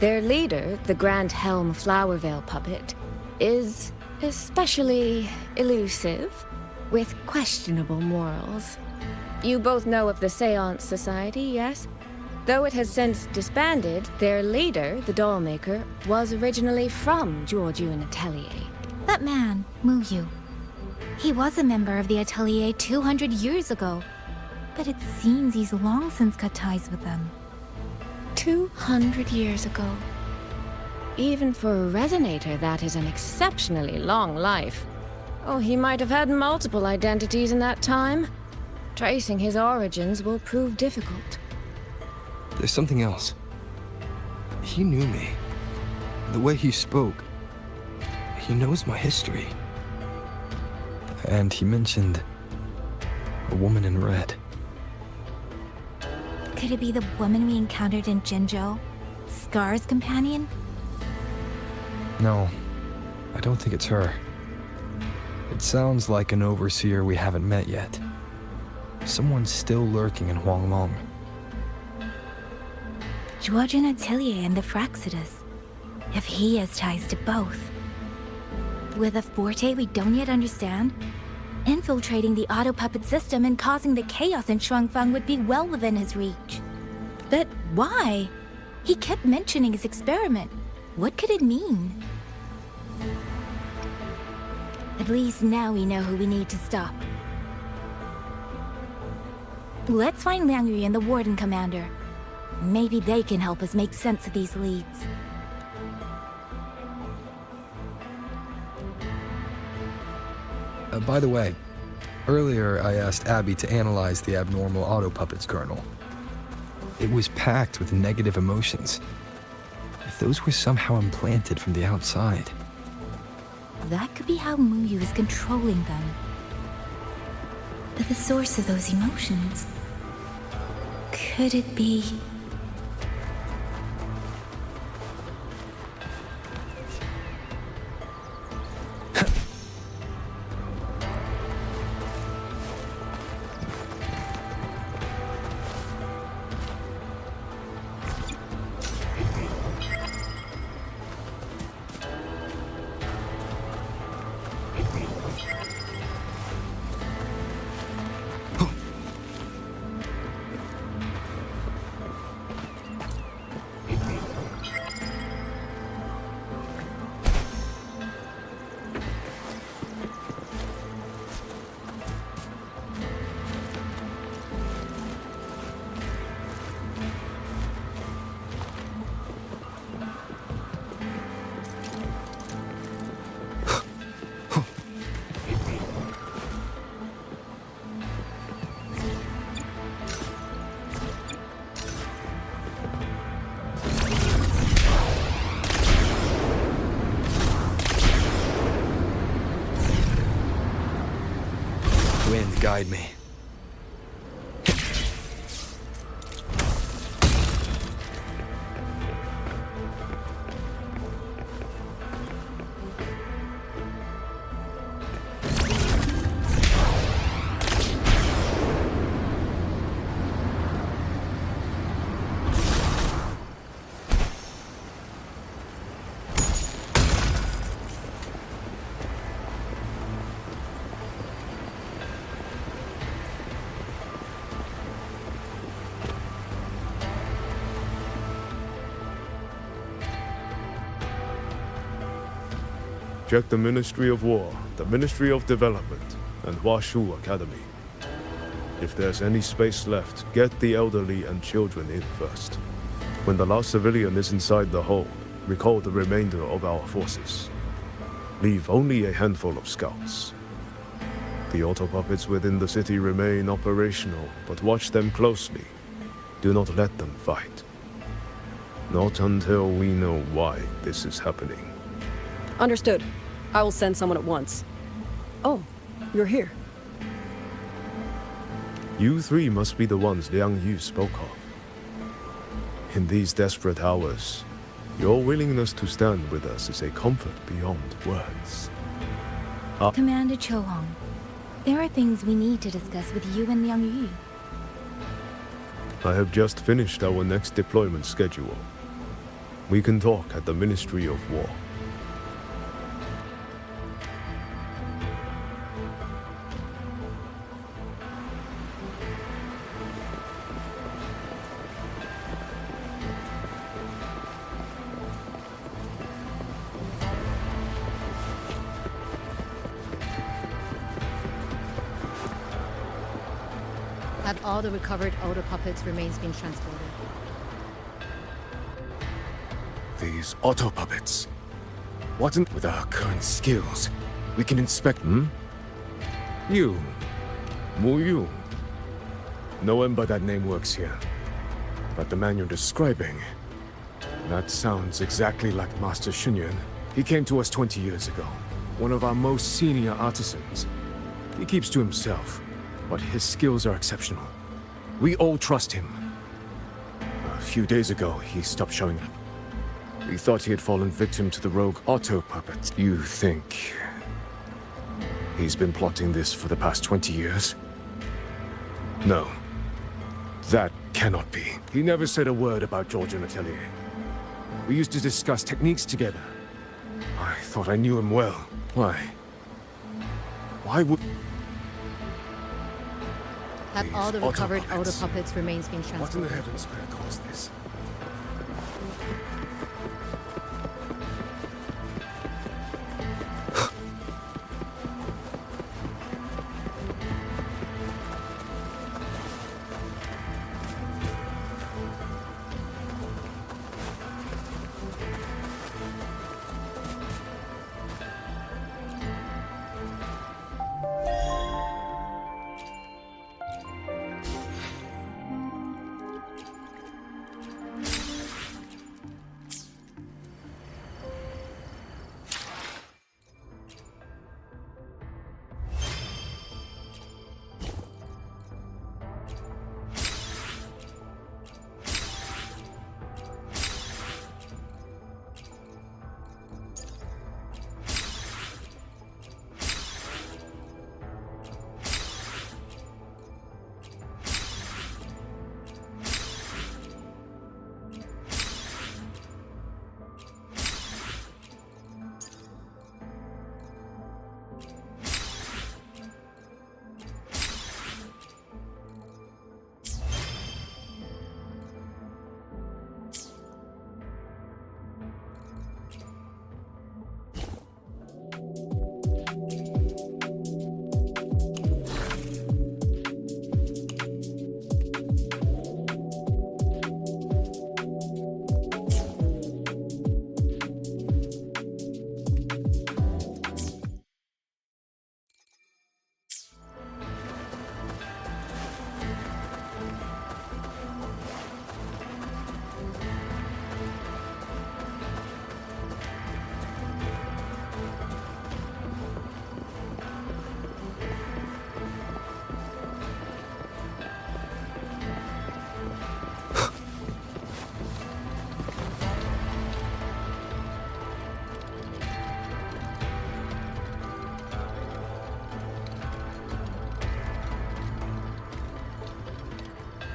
Their leader, the Grand Helm Flower Veil puppet, is especially elusive, with questionable morals. You both know of the Seance Society, yes? Though it has since disbanded, their leader, the Dollmaker, was originally from Georgiou and Atelier. That man, Muyu. He was a member of the Atelier 200 years ago, but it seems he's long since cut ties with them. 200 years ago. Even for a resonator, that is an exceptionally long life. Oh, he might have had multiple identities in that time. Tracing his origins will prove difficult. There's something else. He knew me. The way he spoke. He knows my history. And he mentioned a woman in red. Could it be the woman we encountered in Jinzhou? Scar's companion? No, I don't think it's her. It sounds like an overseer we haven't met yet. Someone's still lurking in Huanglong. Georgian Atelier and the Fraxidus. If he has ties to both. With a forte we don't yet understand, infiltrating the Autopuppet system and causing the chaos in Shuangfang would be well within his reach. But why? He kept mentioning his experiment. What could it mean? At least now we know who we need to stop. Let's find Liang Yu and the Warden Commander. Maybe they can help us make sense of these leads. By the way, earlier I asked Abby to analyze the abnormal Autopuppet's kernel. It was packed with negative emotions. If those were somehow implanted from the outside. That could be how Muyu is controlling them. But the source of those emotions... could it be... Wind, guide me. Check the Ministry of War, the Ministry of Development, and Huashu Academy. If there's any space left, get the elderly and children in first. When the last civilian is inside the hold, recall the remainder of our forces. Leave only a handful of scouts. The auto puppets within the city remain operational, but watch them closely. Do not let them fight. Not until we know why this is happening. Understood. I will send someone at once. Oh, you're here. You three must be the ones Liang Yu spoke of. In these desperate hours, your willingness to stand with us is a comfort beyond words. Commander Cho-Hong, there are things we need to discuss with you and Liang Yu. I have just finished our next deployment schedule. We can talk at the Ministry of War. Have all the recovered auto puppets' remains been transported? These auto puppets. Wasn't with our current skills. We can inspect. You. Mu Yu. No one but that name works here. But the man you're describing, that sounds exactly like Master Xunyan. He came to us 20 years ago. One of our most senior artisans. He keeps to himself, but his skills are exceptional. We all trust him. A few days ago, he stopped showing up. We thought he had fallen victim to the rogue auto puppet. You think he's been plotting this for the past 20 years? No. That cannot be. He never said a word about Georgian Atelier. We used to discuss techniques together. I thought I knew him well. Why? Why would... Have all the recovered auto puppets' remains been transported? What in the heavens could have caused this?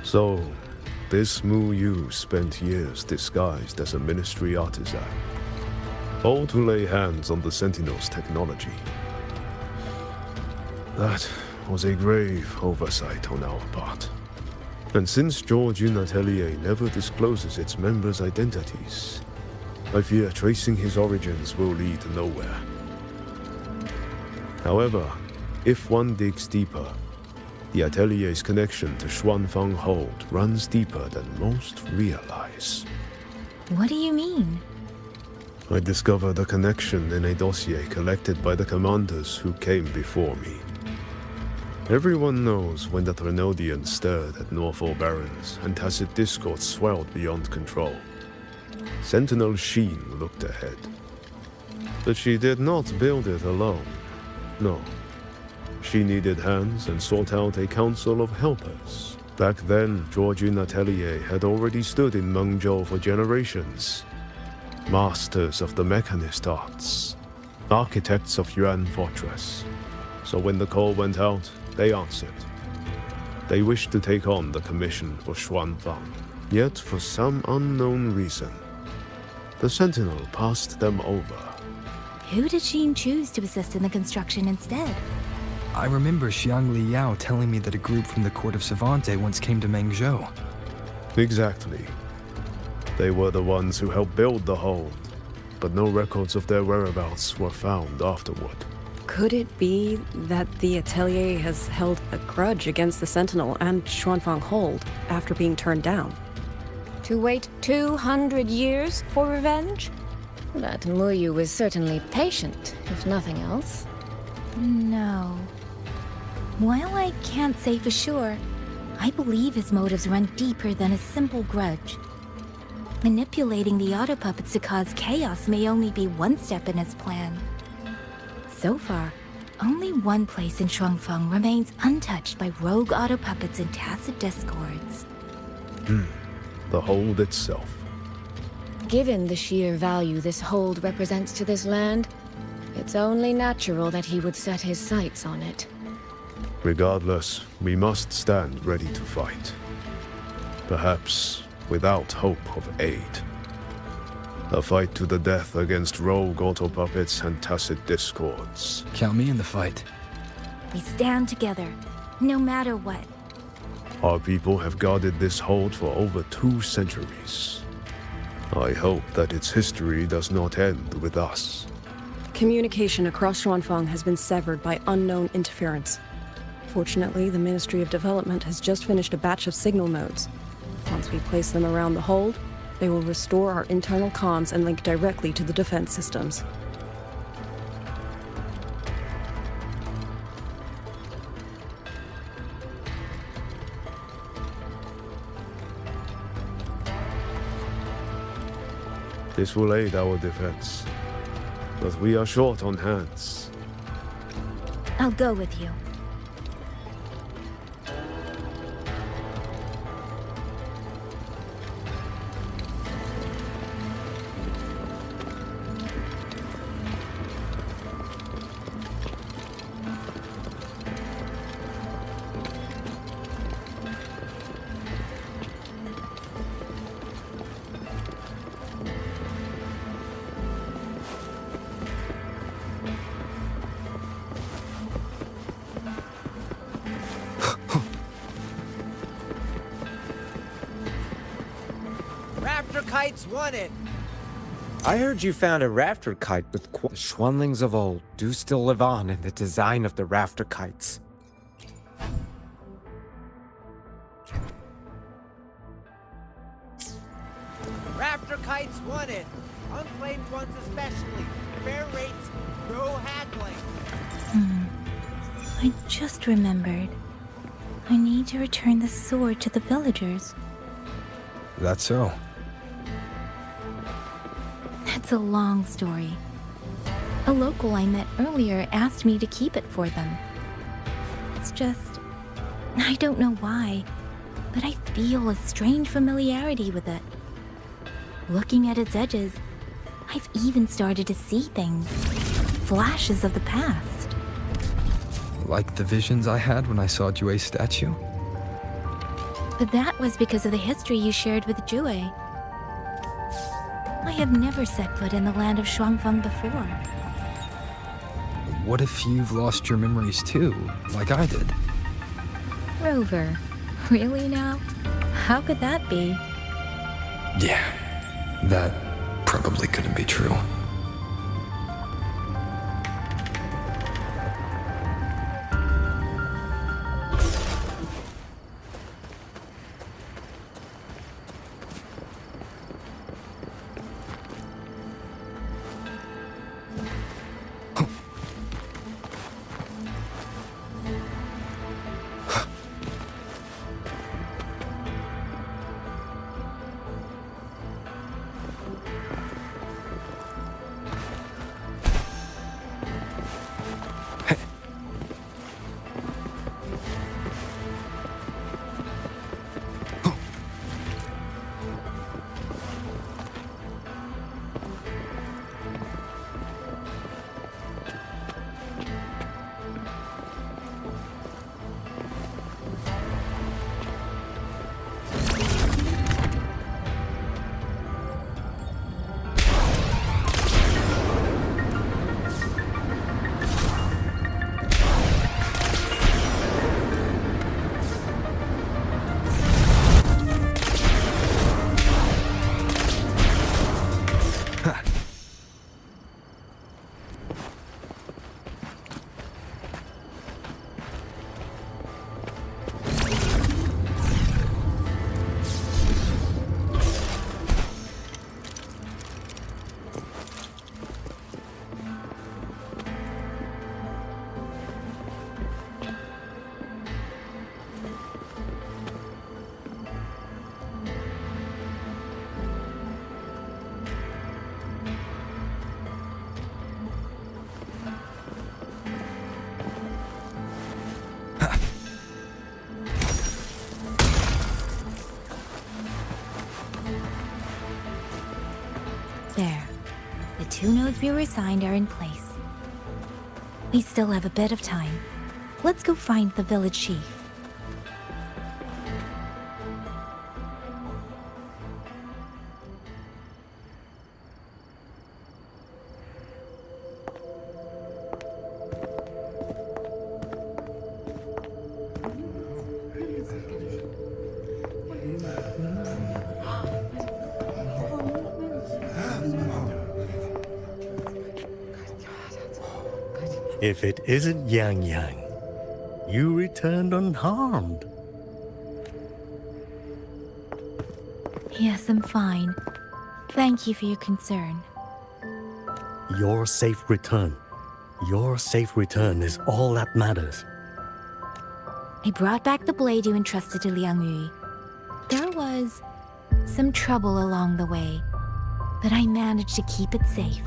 So, this Mu Yu spent years disguised as a ministry artisan, all to lay hands on the Sentinel's technology. That was a grave oversight on our part. And since Georgian Atelier never discloses its members' identities, I fear tracing his origins will lead nowhere. However, if one digs deeper, the Atelier's connection to Xuanfang Hold runs deeper than most realize. What do you mean? I discovered a connection in a dossier collected by the commanders who came before me. Everyone knows when the Thrinaudhians stirred at Norfolk Barrens and tacit discord swelled beyond control. Sentinel Sheen looked ahead. But she did not build it alone. No. She needed hands and sought out a council of helpers. Back then, Georgian atelier had already stood in Mengzhou for generations. Masters of the mechanist arts. Architects of Yuan Fortress. So when the call went out, they answered. They wished to take on the commission for Xuanfang. Yet, for some unknown reason, the Sentinel passed them over. Who did Sheen choose to assist in the construction instead? I remember Xiang Liyao telling me that a group from the court of Ç once came to Mengzhou. Exactly. They were the ones who helped build the hold, but no records of their whereabouts were found afterward. Could it be that the Atelier has held a grudge against the Sentinel and Xuanfang Hold after being turned down? To wait 200 years for revenge? That Muyu was certainly patient, if nothing else. No. While I can't say for sure, I believe his motives run deeper than a simple grudge. Manipulating the auto puppets to cause chaos may only be one step in his plan. So far, only one place in Xuanfang remains untouched by rogue auto puppets and tacit discords. The hold itself. Given the sheer value this hold represents to this land, it's only natural that he would set his sights on it. Regardless, we must stand ready to fight. Perhaps without hope of aid. A fight to the death against rogue auto puppets and tacit discords. Count me in the fight. We stand together, no matter what. Our people have guarded this hold for over 2 centuries. I hope that its history does not end with us. Communication across Xuanfang has been severed by unknown interference. Fortunately, the Ministry of Development has just finished a batch of signal nodes. Once we place them around the hold, they will restore our internal comms and link directly to the defense systems. This will aid our defense. But we are short on hands. I'll go with you. Rafter kites wanted! I heard you found a rafter kite with the Xuanlings of old do still live on in the design of the rafter kites. Rafter kites wanted! Unclaimed ones especially. Fair rates, no haggling. I just remembered. I need to return the sword to the villagers. That's so. It's a long story. A local I met earlier asked me to keep it for them. It's just... I don't know why, but I feel a strange familiarity with it. Looking at its edges, I've even started to see things. Flashes of the past. Like the visions I had when I saw Jue's statue? But that was because of the history you shared with Jue. I have never set foot in the land of Xuanfang before. What if you've lost your memories too, like I did? Rover, really now? How could that be? Yeah, that probably couldn't be true. There. The 2 nodes we were assigned are in place. We still have a bit of time. Let's go find the village chief. If it isn't Yang Yang, you returned unharmed. Yes, I'm fine. Thank you for your concern. Your safe return. Your safe return is all that matters. I brought back the blade you entrusted to Liang Yu. There was some trouble along the way, but I managed to keep it safe.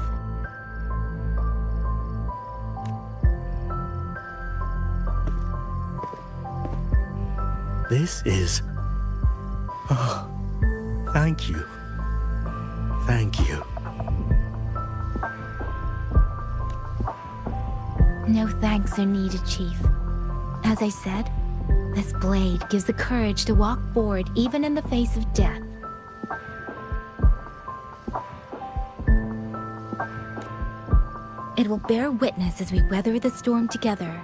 This is... Oh, thank you. Thank you. No thanks are needed, Chief. As I said, this blade gives the courage to walk forward even in the face of death. It will bear witness as we weather the storm together.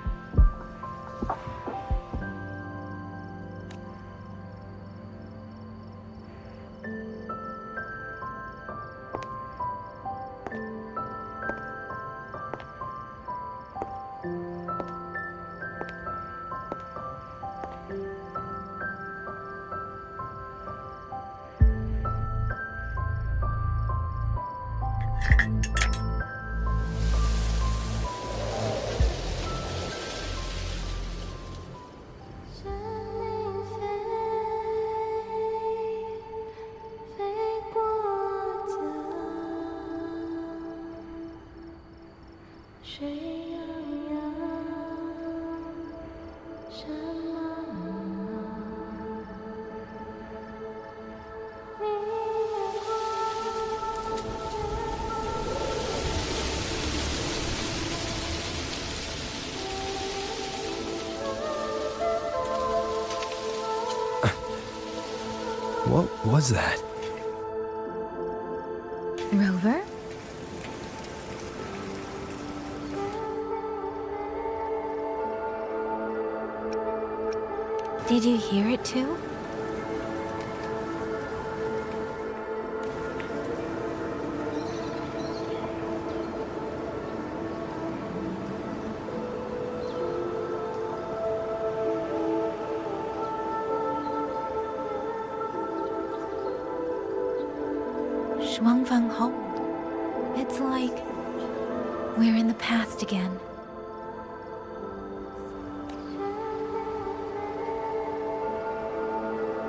What was that? Rover? Did you hear it too? hold. It's like we're in the past again.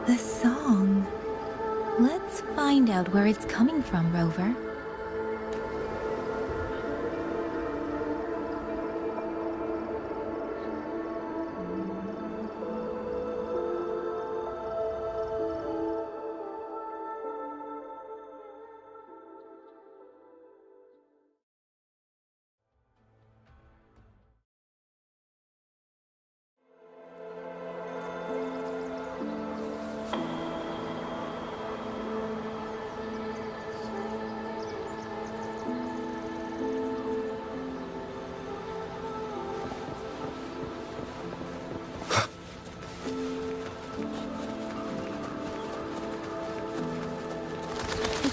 The song. Let's find out where it's coming from, Rover.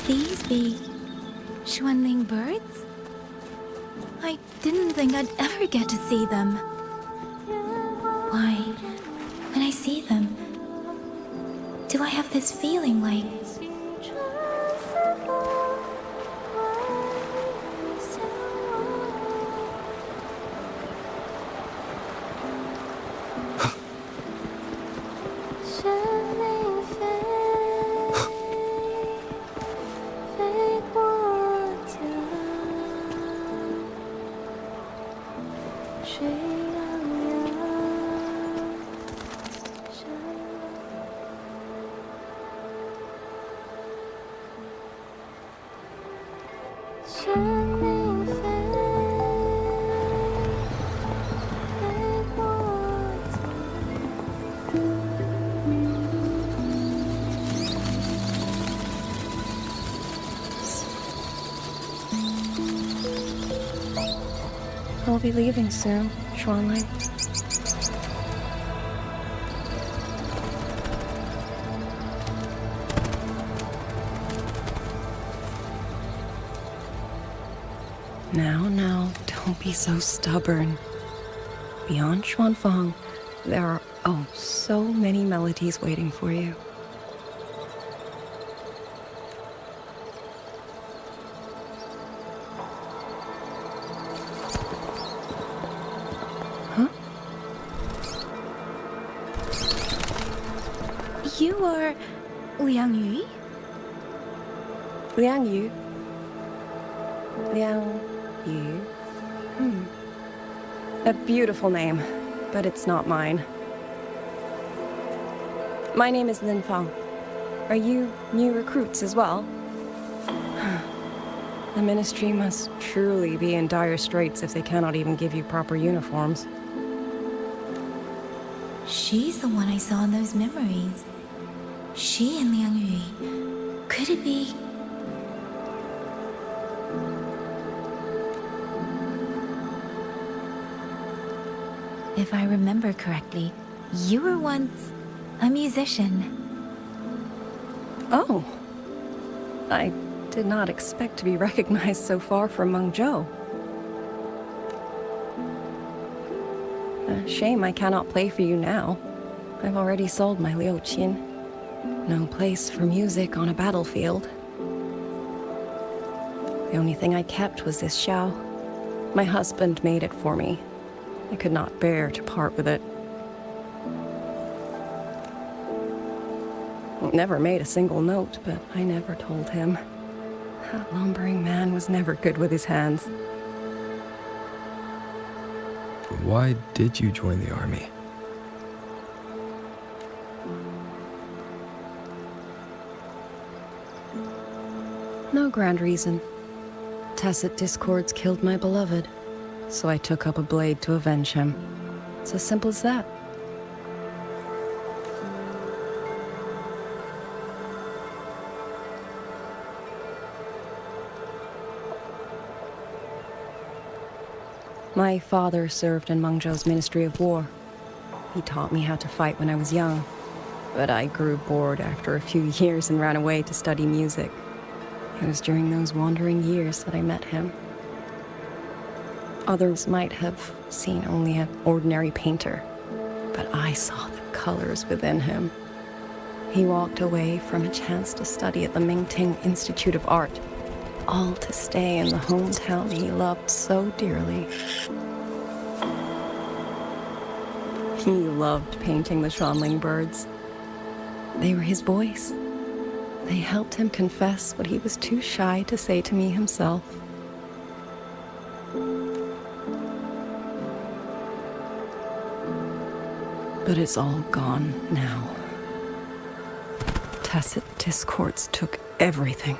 These be Xuanling birds? I didn't think I'd ever get to see them. Why, when I see them, do I have this feeling like... I'll be leaving soon, Xuanling. Now, don't be so stubborn. Beyond Xuanfang, there are, so many melodies waiting for you. You are Liang Yu? Liang Yu? Liang Yu? A beautiful name, but it's not mine. My name is Lin Fang. Are you new recruits as well? The Ministry must truly be in dire straits if they cannot even give you proper uniforms. She's the one I saw in those memories. She and Liang Yu. Could it be? If I remember correctly, you were once a musician. Oh. I did not expect to be recognized so far from Mengzhou. A shame I cannot play for you now. I've already sold my liuqin. No place for music on a battlefield. The only thing I kept was this xiao. My husband made it for me. I could not bear to part with it. It never made a single note, but I never told him. That lumbering man was never good with his hands. Why did you join the army? No grand reason. Tacit discords killed my beloved, so I took up a blade to avenge him. It's as simple as that. My father served in Mengzhou's Ministry of War. He taught me how to fight when I was young, but I grew bored after a few years and ran away to study music. It was during those wandering years that I met him. Others might have seen only an ordinary painter, but I saw the colors within him. He walked away from a chance to study at the Mingting Institute of Art, all to stay in the hometown he loved so dearly. He loved painting the Xuanling birds. They were his voice. They helped him confess what he was too shy to say to me himself. But it's all gone now. Tacit discords took everything.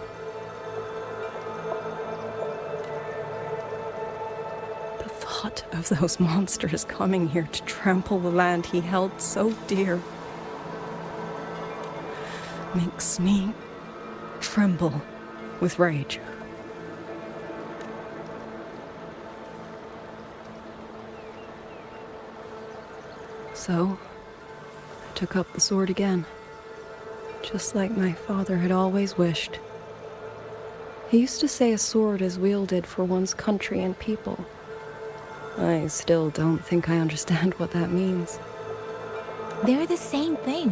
The thought of those monsters coming here to trample the land he held so dear makes me tremble with rage. So, I took up the sword again, just like my father had always wished. He used to say a sword is wielded for one's country and people. I still don't think I understand what that means. They're the same thing.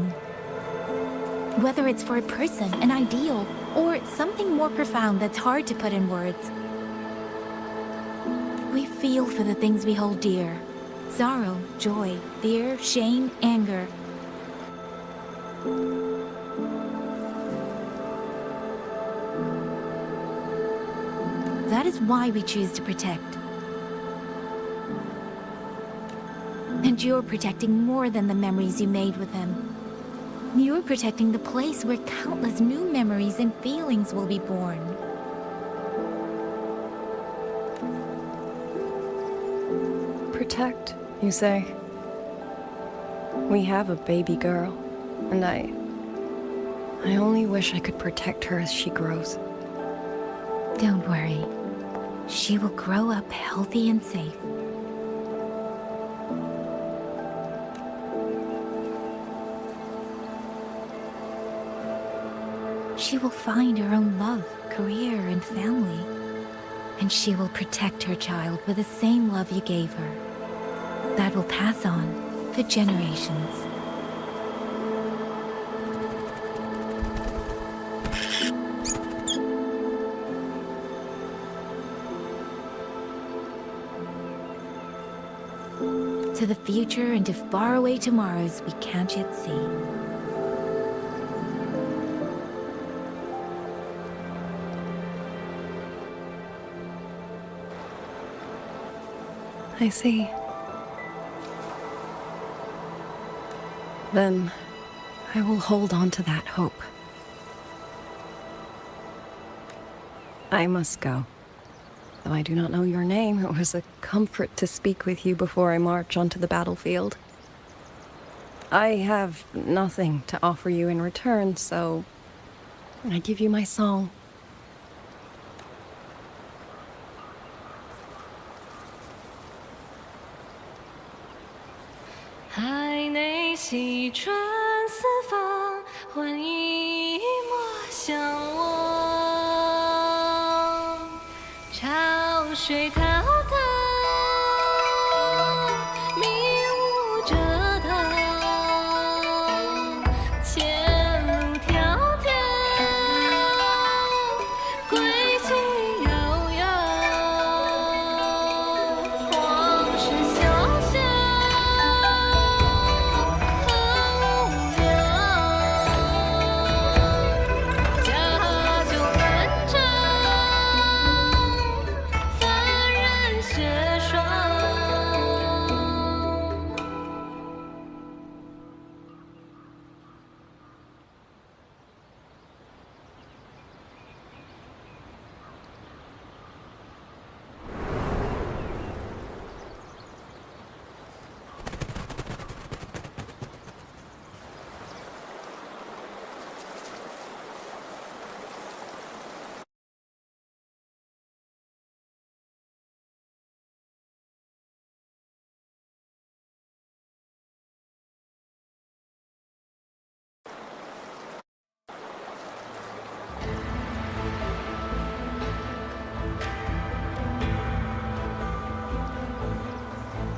Whether it's for a person, an ideal, or something more profound that's hard to put in words. We feel for the things we hold dear. Sorrow, joy, fear, shame, anger. That is why we choose to protect. And you're protecting more than the memories you made with him. You're protecting the place where countless new memories and feelings will be born. Protect, you say? We have a baby girl, and I only wish I could protect her as she grows. Don't worry. She will grow up healthy and safe. She will find her own love, career, and family. And she will protect her child with the same love you gave her. That will pass on for generations. To the future and to faraway tomorrows we can't yet see. I see. Then I will hold on to that hope. I must go. Though I do not know your name, it was a comfort to speak with you before I march onto the battlefield. I have nothing to offer you in return, so I give you my song.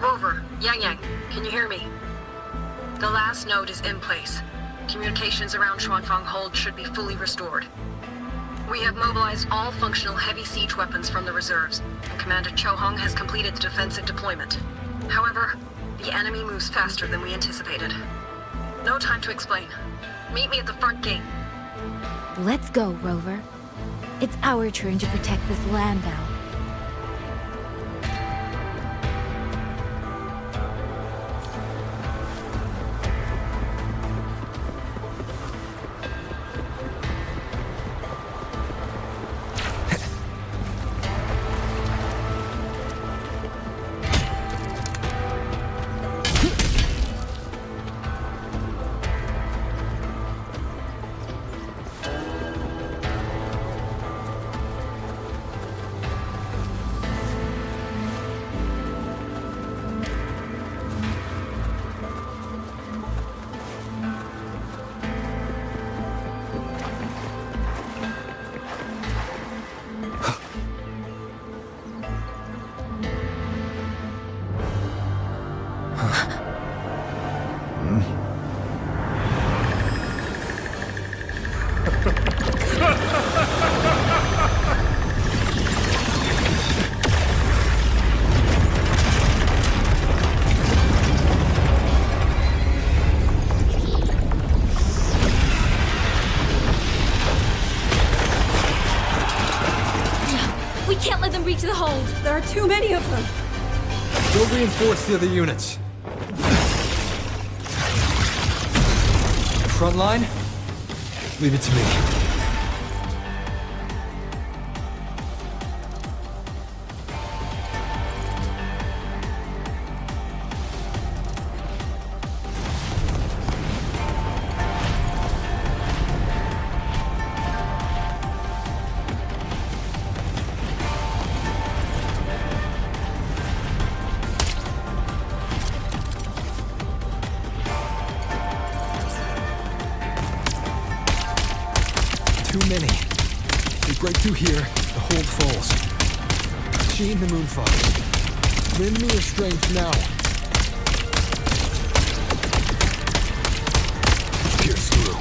Rover, Yang, can you hear me? The last node is in place. Communications around Xuanfang Hold should be fully restored. We have mobilized all functional heavy siege weapons from the reserves, and Commander Chohong has completed the defensive deployment. However, the enemy moves faster than we anticipated. No time to explain. Meet me at the front gate. Let's go, Rover. It's our turn to protect this land now. Reach the hold. There are too many of them. Go reinforce the other units. Front line? Leave it to me. break through here, the hold falls. She in the moonfog. Lend me your strength now. Pierce through.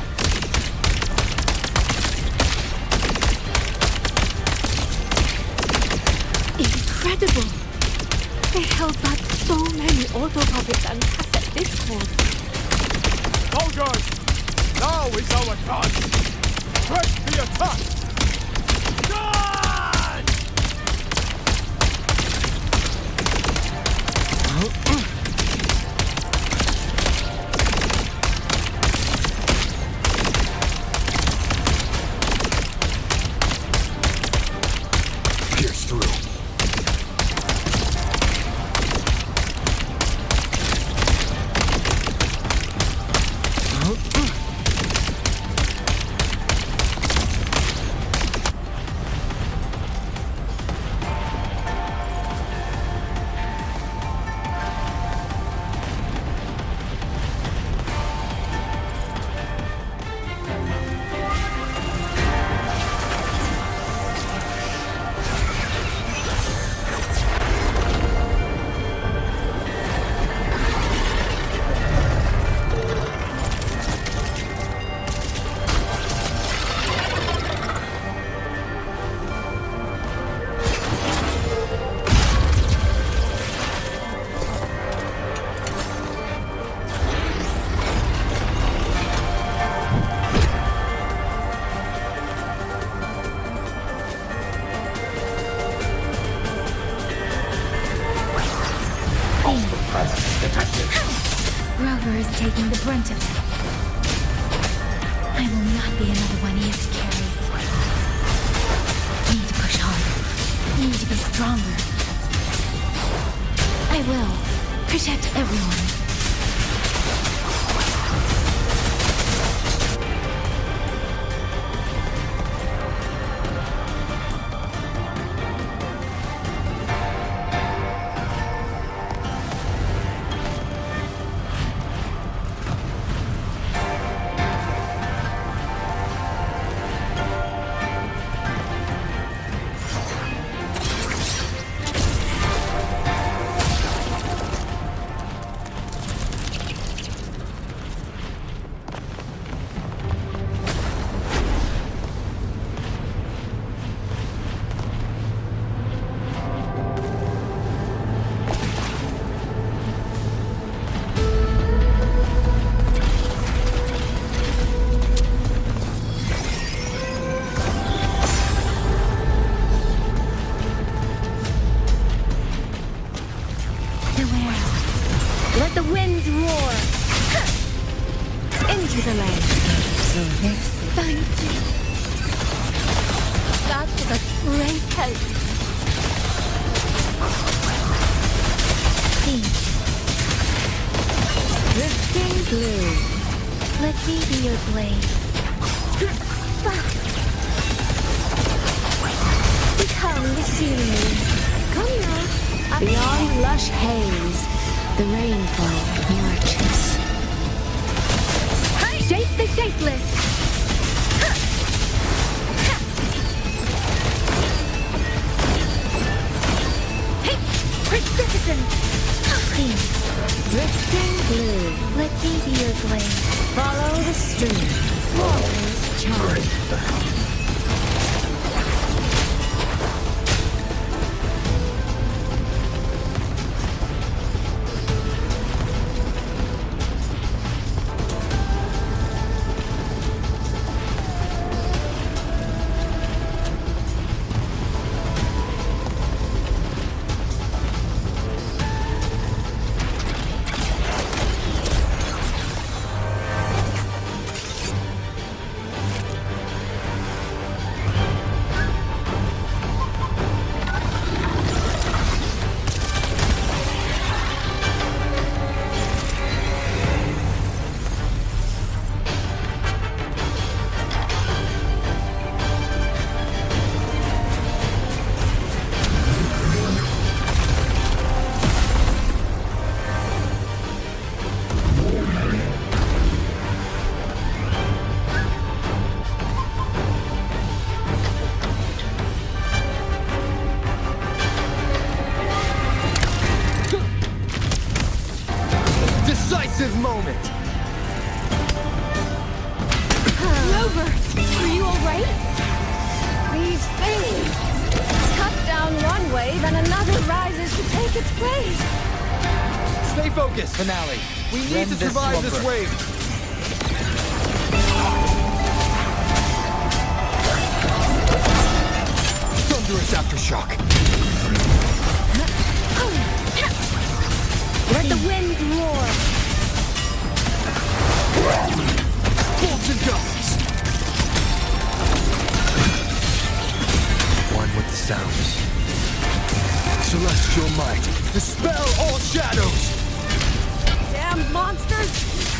Incredible! They held back so many auto puppets and cassette discords. Soldiers! Now is our chance! Press the attack! Charge! Pierce through. Rover is taking the brunt of it. I will not be another one he has to carry. Need to push harder. Need to be stronger. I will protect everyone. Let the winds roar! Into the landscape. Thank you. That was a great help. Peace. Drifting blue. Let me be your blade. Become the scenery. Come now. Beyond lush haze, the rainfall marches. Shape the shapeless. Precipitant. Drifting blue. Let me be your blade. Follow the stream. Waters charge. its place! Stay focused, Finale. We need to survive this wave. Thunderous aftershock. Let the winds roar! Bolts and gusts. One with the sounds. Celestial might. Dispel all shadows. Damn monsters!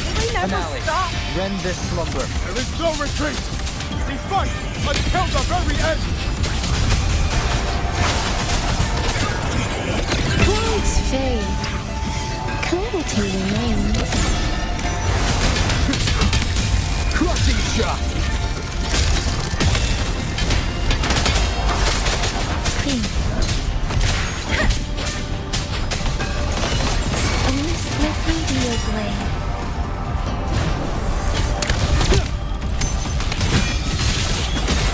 Will they never Finale. stop? Rend this slumber. There is no retreat! We fight until the very end! Clouds fade. Clarity remains. Crushing shot. Only swiftly to your blade.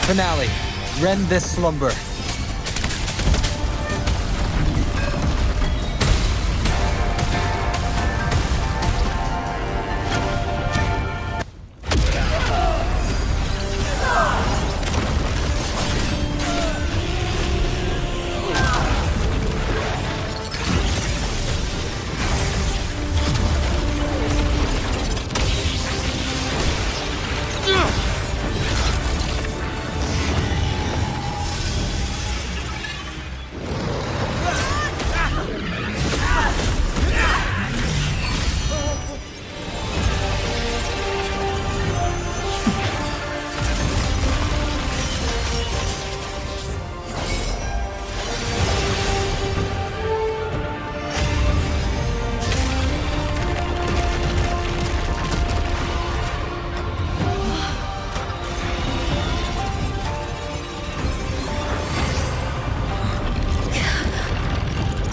Finale. Rend this slumber.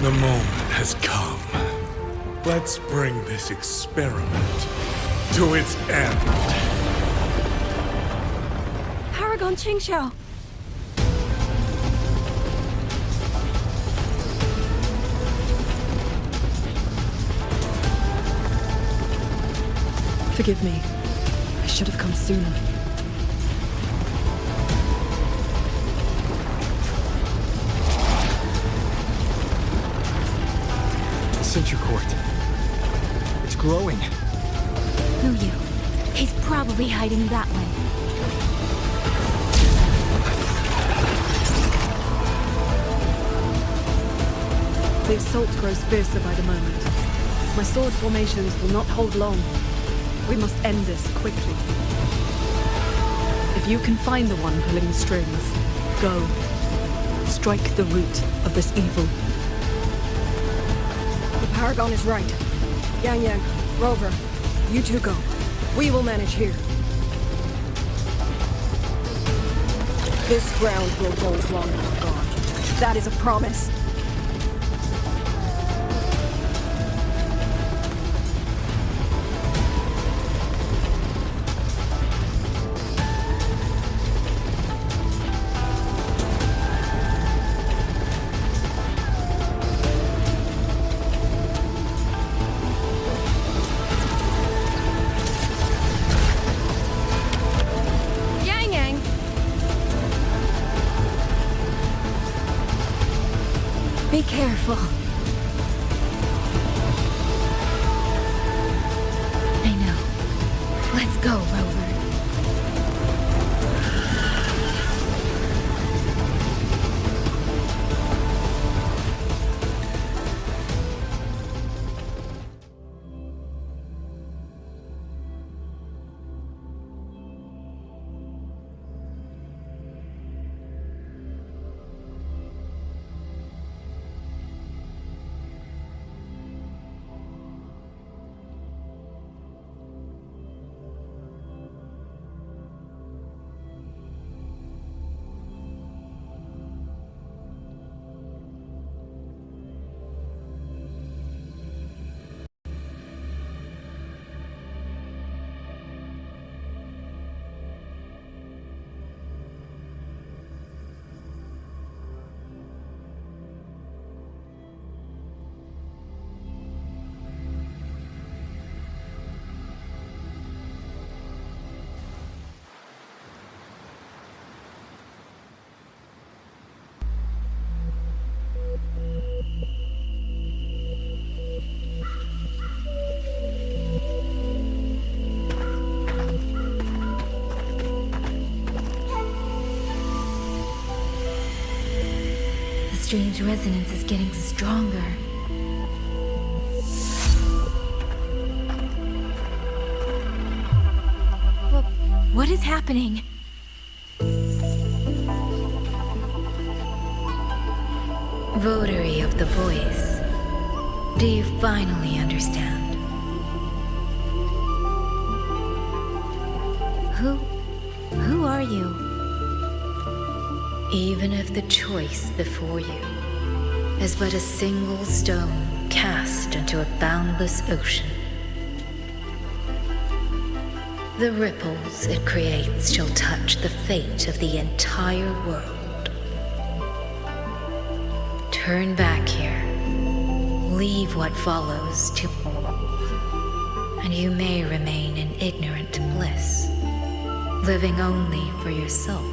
The moment has come. Let's bring this experiment to its end. Paragon Qingxiao! Forgive me. I should have come sooner. Censured Court. It's glowing. Who you? He's probably hiding that way. The assault grows fiercer by the moment. My sword formations will not hold long. We must end this quickly. If you can find the one pulling the strings, go. Strike the root of this evil. The Paragon is right. Yang Yang, Rover, you two go. We will manage here. This ground will hold long enough, God. That is a promise. Be careful. I know. Let's go, Rover. strange resonance is getting stronger. What is happening? Votary of the voice, do you finally understand? Who are you? Even if the choice before you is but a single stone cast into a boundless ocean, the ripples it creates shall touch the fate of the entire world. Turn back here, leave what follows to, and you may remain in ignorant bliss, living only for yourself.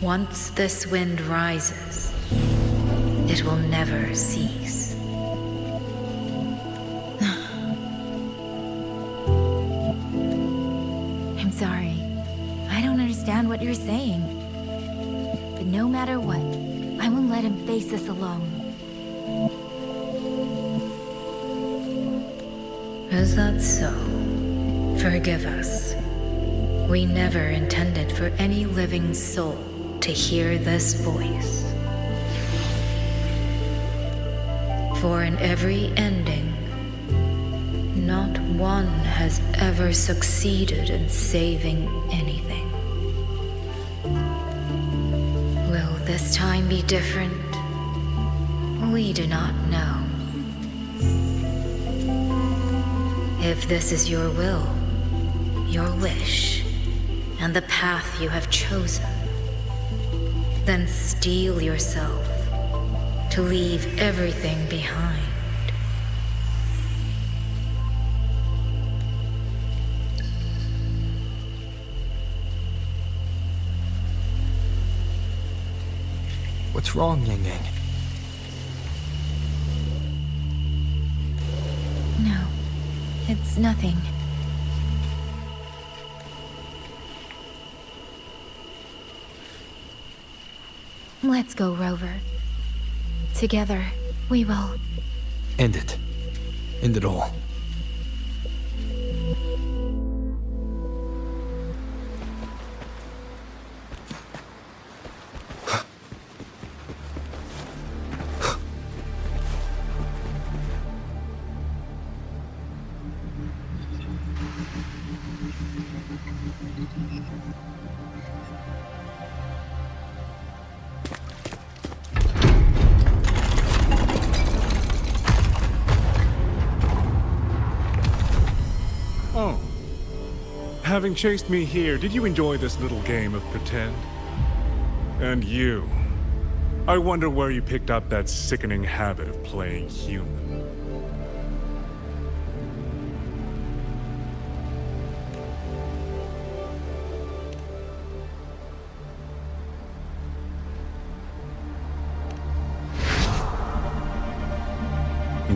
Once this wind rises, it will never cease. I'm sorry. I don't understand what you're saying. But no matter what, I won't let him face this alone. Is that so? Forgive us. We never intended for any living soul to hear this voice. For in every ending, not one has ever succeeded in saving anything. Will this time be different? We do not know. If this is your will, your wish, and the path you have chosen, then steel yourself to leave everything behind. What's wrong, Yang Yang? No, it's nothing. Let's go, Rover. Together, we will... End it. End it all. Oh. Having chased me here, did you enjoy this little game of pretend? And you. I wonder where you picked up that sickening habit of playing human.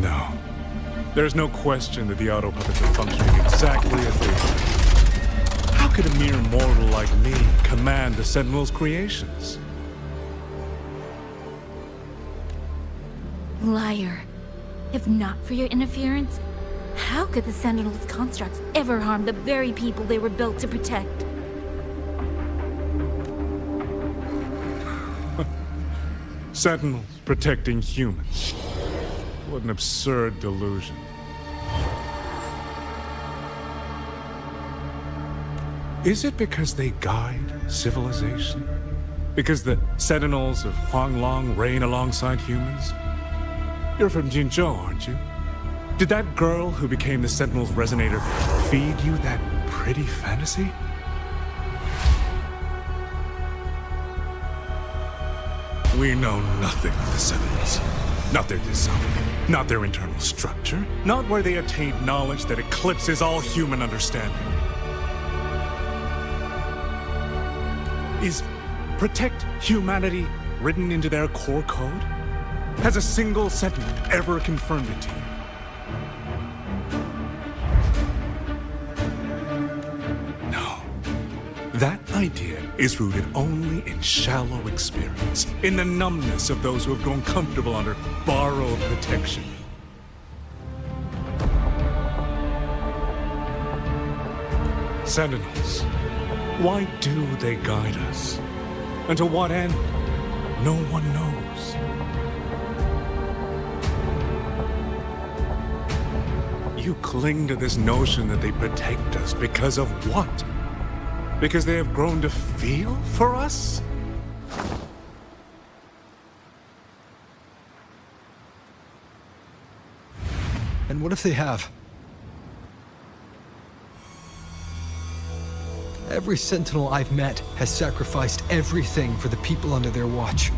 No. There's no question that the auto puppets are functioning exactly as they should. How could a mere mortal like me command the Sentinel's creations? Liar. If not for your interference, how could the Sentinel's constructs ever harm the very people they were built to protect? Sentinels protecting humans. What an absurd delusion. Is it because they guide civilization? Because the Sentinels of Huanglong reign alongside humans? You're from Jinzhou, aren't you? Did that girl who became the Sentinel's resonator feed you that pretty fantasy? We know nothing of the Sentinels. Not their design, not their internal structure, not where they attained knowledge that eclipses all human understanding. Is protect humanity written into their core code? Has a single Sentinel ever confirmed it to you? idea is rooted only in shallow experience, in the numbness of those who have grown comfortable under borrowed protection. Sentinels, why do they guide us? And to what end? No one knows. You cling to this notion that they protect us because of what? Because they have grown to feel for us? And what if they have? Every Sentinel I've met has sacrificed everything for the people under their watch.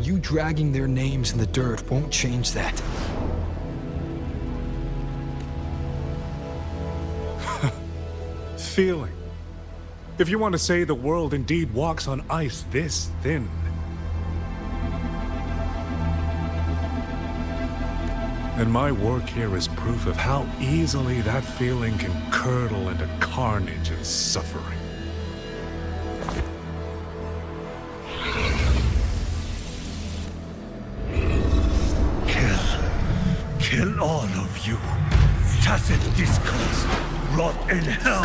You dragging their names in the dirt won't change that. Feeling. If you want to say the world indeed walks on ice this thin. And my work here is proof of how easily that feeling can curdle into carnage and suffering. Kill all of you. Tacit discords, rot in hell.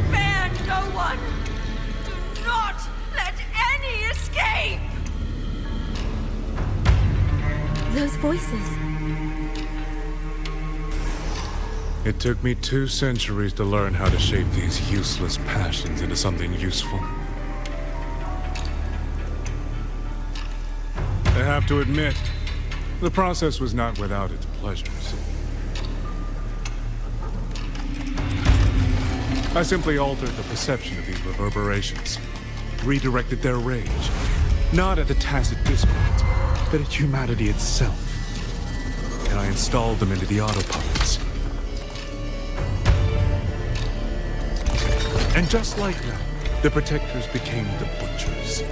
Spare no one. Do not let any escape. Those voices. It took me 2 centuries to learn how to shape these useless passions into something useful. I have to admit, the process was not without its pleasures. I simply altered the perception of these reverberations, redirected their rage, not at the tacit discords, but at humanity itself. And I installed them into the autopuppets. And just like that, the protectors became the butchers.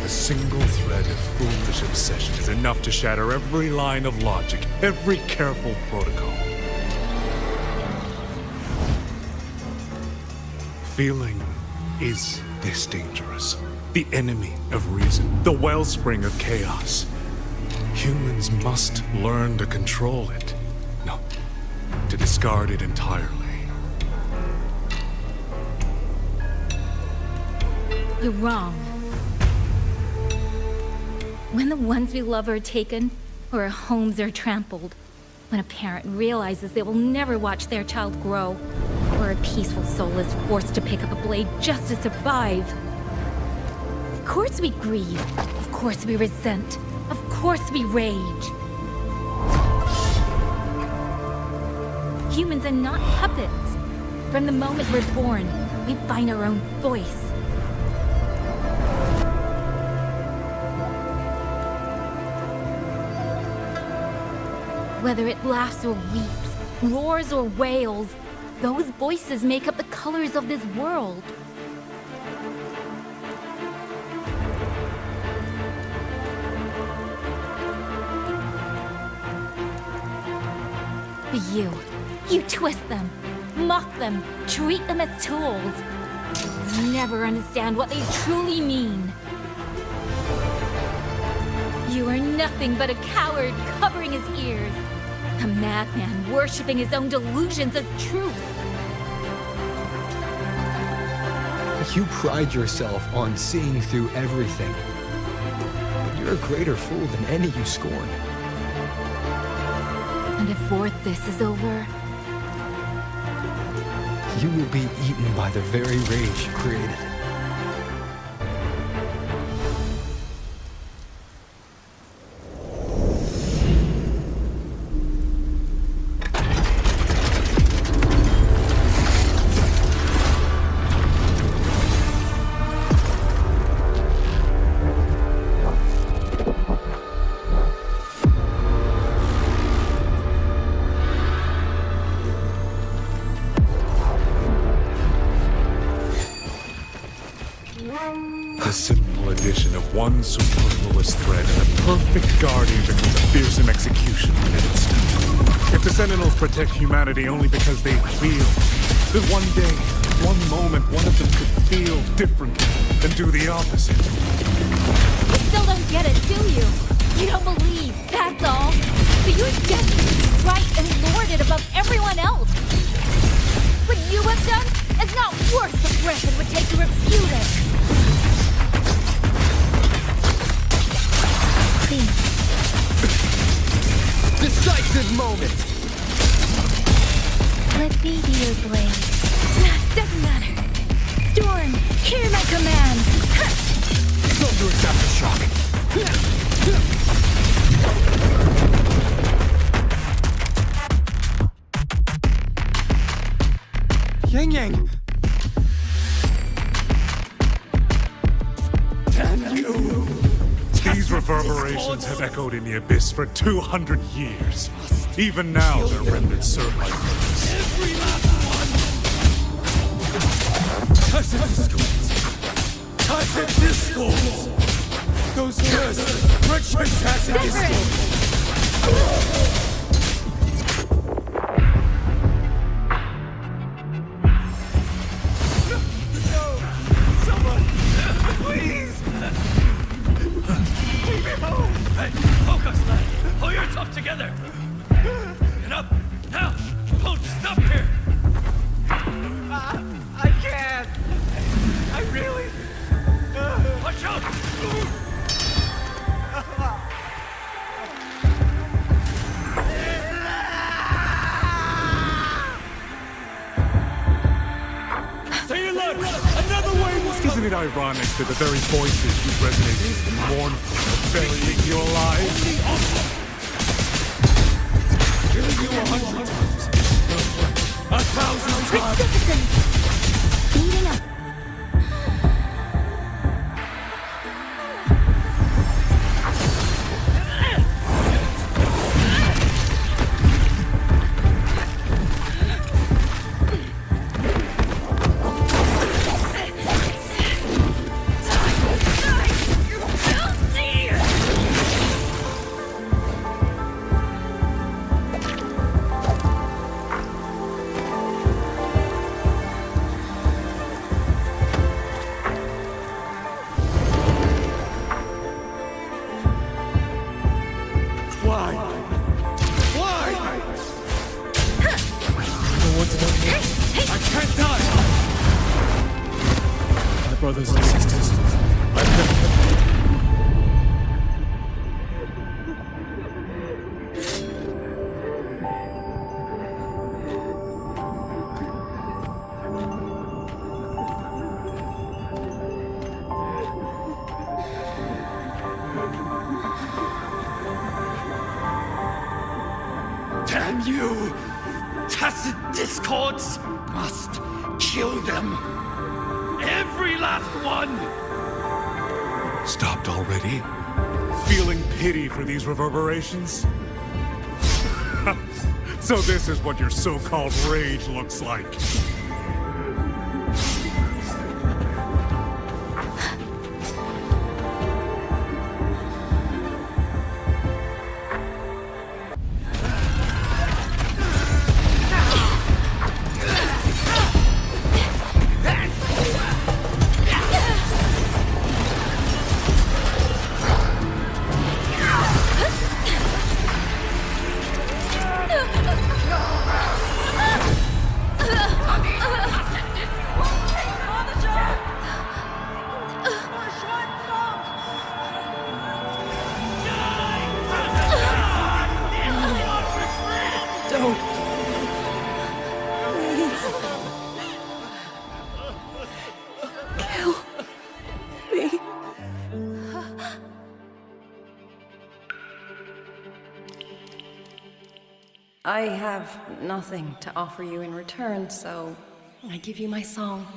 A single thread of foolish obsession is enough to shatter every line of logic, every careful protocol. Feeling is this dangerous. The enemy of reason, the wellspring of chaos. Humans must learn to control it. No, to discard it entirely. You're wrong. When the ones we love are taken, or our homes are trampled, when a parent realizes they will never watch their child grow, or a peaceful soul is forced to pick up a blade just to survive. Of course we grieve. Of course we resent. Of course we rage. Humans are not puppets. From the moment we're born, we find our own voice. Whether it laughs or weeps, roars or wails, those voices make up the colors of this world. But you twist them, mock them, treat them as tools. You never understand what they truly mean. You are nothing but a coward covering his ears. A madman worshipping his own delusions as truth. You pride yourself on seeing through everything. But you're a greater fool than any you scorn. And before this is over, you will be eaten by the very rage you created. The simple addition of one superfluous thread and the perfect guardian becomes a fearsome executioner in an instant. If the Sentinels protect humanity only because they feel, then one day, one moment, one of them could feel differently and do the opposite. You still don't get it, do you? You don't believe, that's all. So you're desperate, right, and lord it above everyone else. What you have done is not worth the breath it would take to refute it. Decisive moment! Let me be your blade. Doesn't matter. Storm, hear my command. Don't do it aftershock. Yang! Damn you! These reverberations have echoed in the abyss for 200 years. Even now, their remnants serve my purpose. Every last one! Tacit discourse! Those cursed, wretched tacit discourse! Someone, please! Leave him home! Hey, focus, lad! Pull yourself together! Get up! Now! Hold, stop here! I can't. I really... Watch out! Say look! Another way was... Isn't it ironic that the very voices you resonate with mournful are burying you alive? Killing you 100 times. 1,000 times. Speeding up. Brothers and sisters, Damn you! Tacit discords must kill them! Every last one! stopped already? Feeling pity for these reverberations? So this is what your so-called rage looks like. I have nothing to offer you in return, so I give you my song.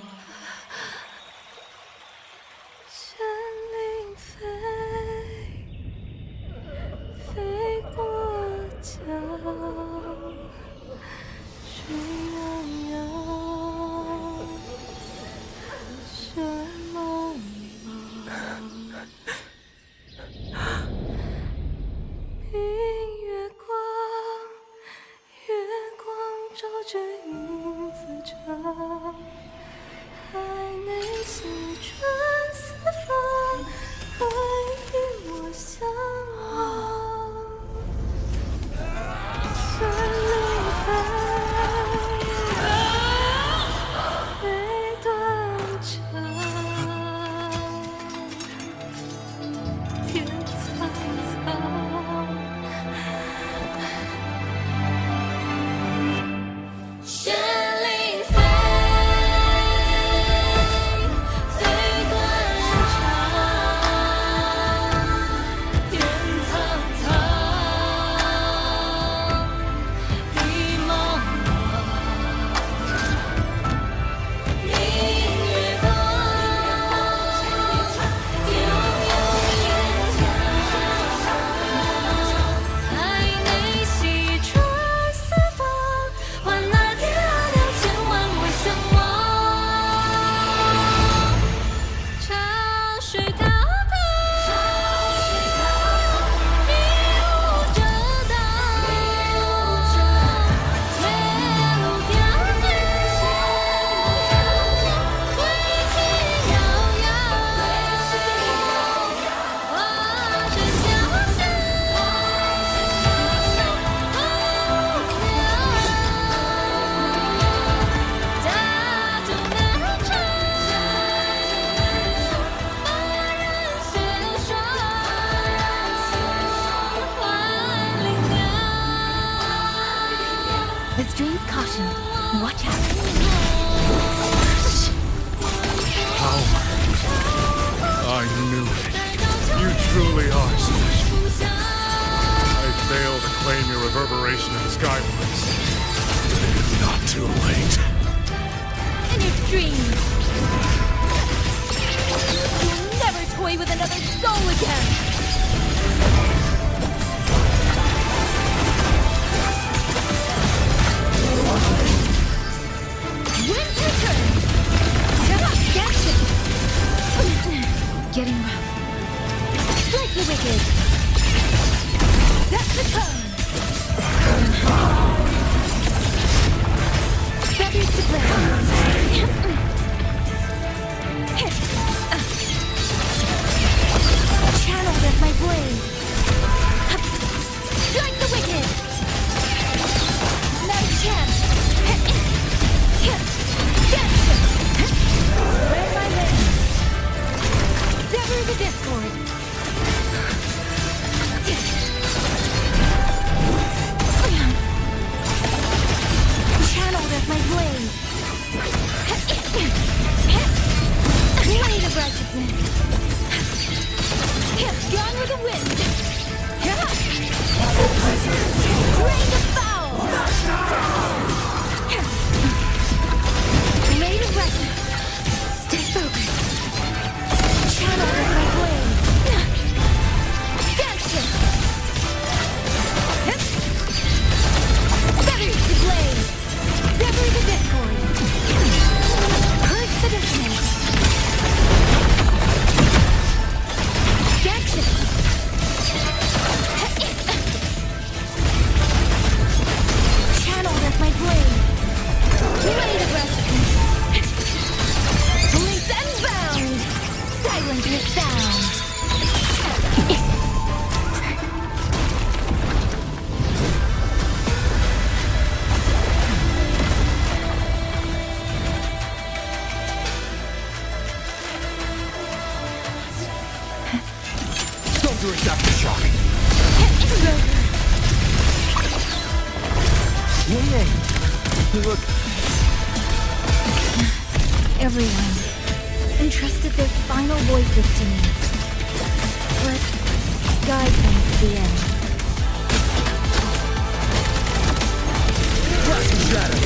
truly are special. I failed to claim your reverberation in the skywards. It's not too late. In your dreams! You'll never toy with another soul again! When's your turn? That's it! Getting rough. Strike the wicked! That's the tone! Feathers to play! Channeled as my blade! Strike the wicked! Not a chance! Spread my limbs! Sever the discord! Channeled as my blade! Blade of righteousness! Gone with the wind! Rain of foul! Blade of righteousness! Stay focused! Channeled as my blade! Dancing! Feathers to blade! Sever the discord! Purge the dissonance! Dancing! Channeled as my blade! Blade of righteousness! Leap and bound! Silence with sound! Don't do it, Dr. Shock. Yay! Look. Everyone entrusted their final voices to me. Let's guide them to the end. Crash and shatter.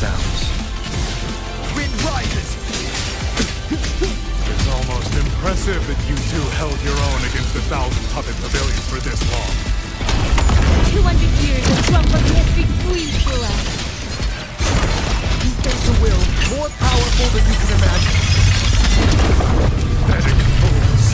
Sounds. Wind rises. It's almost impressive that you two held your own against 1,000 puppet pavilions for this long. 200 years of Ṛumpa history breathe through us. You face a will more powerful than you can imagine. Pathetic fools.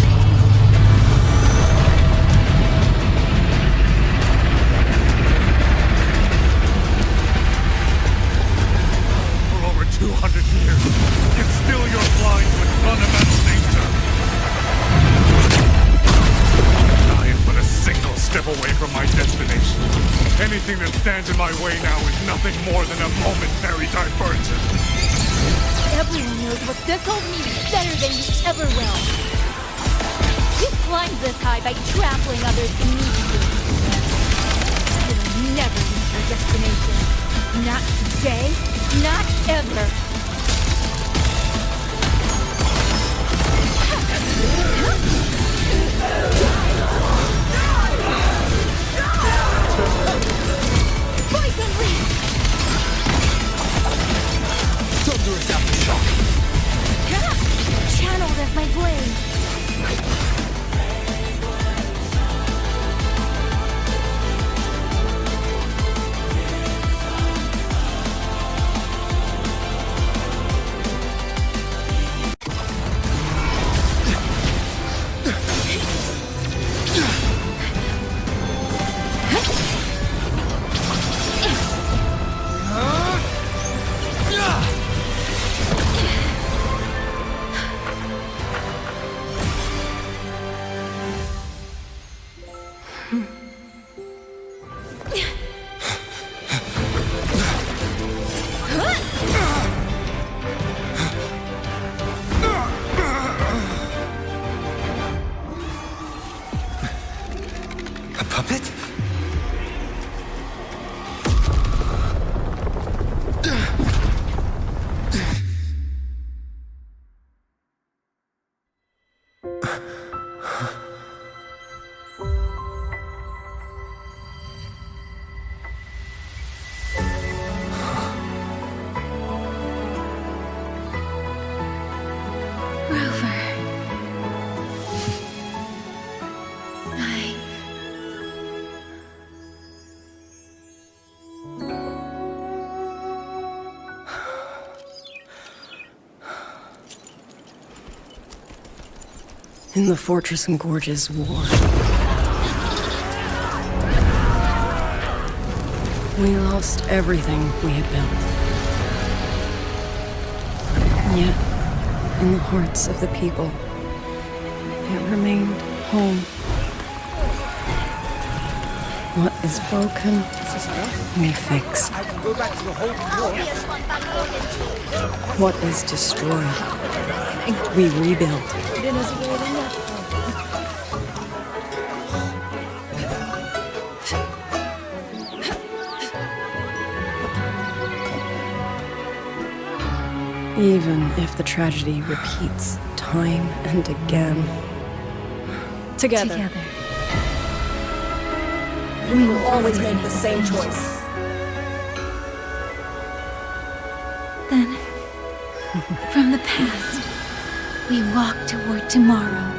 For over 200 years, yet still you're blind to its fundamental nature. I am but a single step away from my destination. Anything that stands in my way now is nothing more than a momentary diversion. Everyone knows what this hold means better than you ever will. You climbed this high by trampling others beneath you. You'll never reach your destination. Not today, not ever. Poison leaf! Thunder is after shock. Channeled as my blade. In the Fortress and Gorges War, we lost everything we had built. And yet, in the hearts of the people, it remained home. What is broken, we fix. What is destroyed, we rebuild. Even if the tragedy repeats time and again. Together. We will always make the same choice. Then, from the past, we walk toward tomorrow.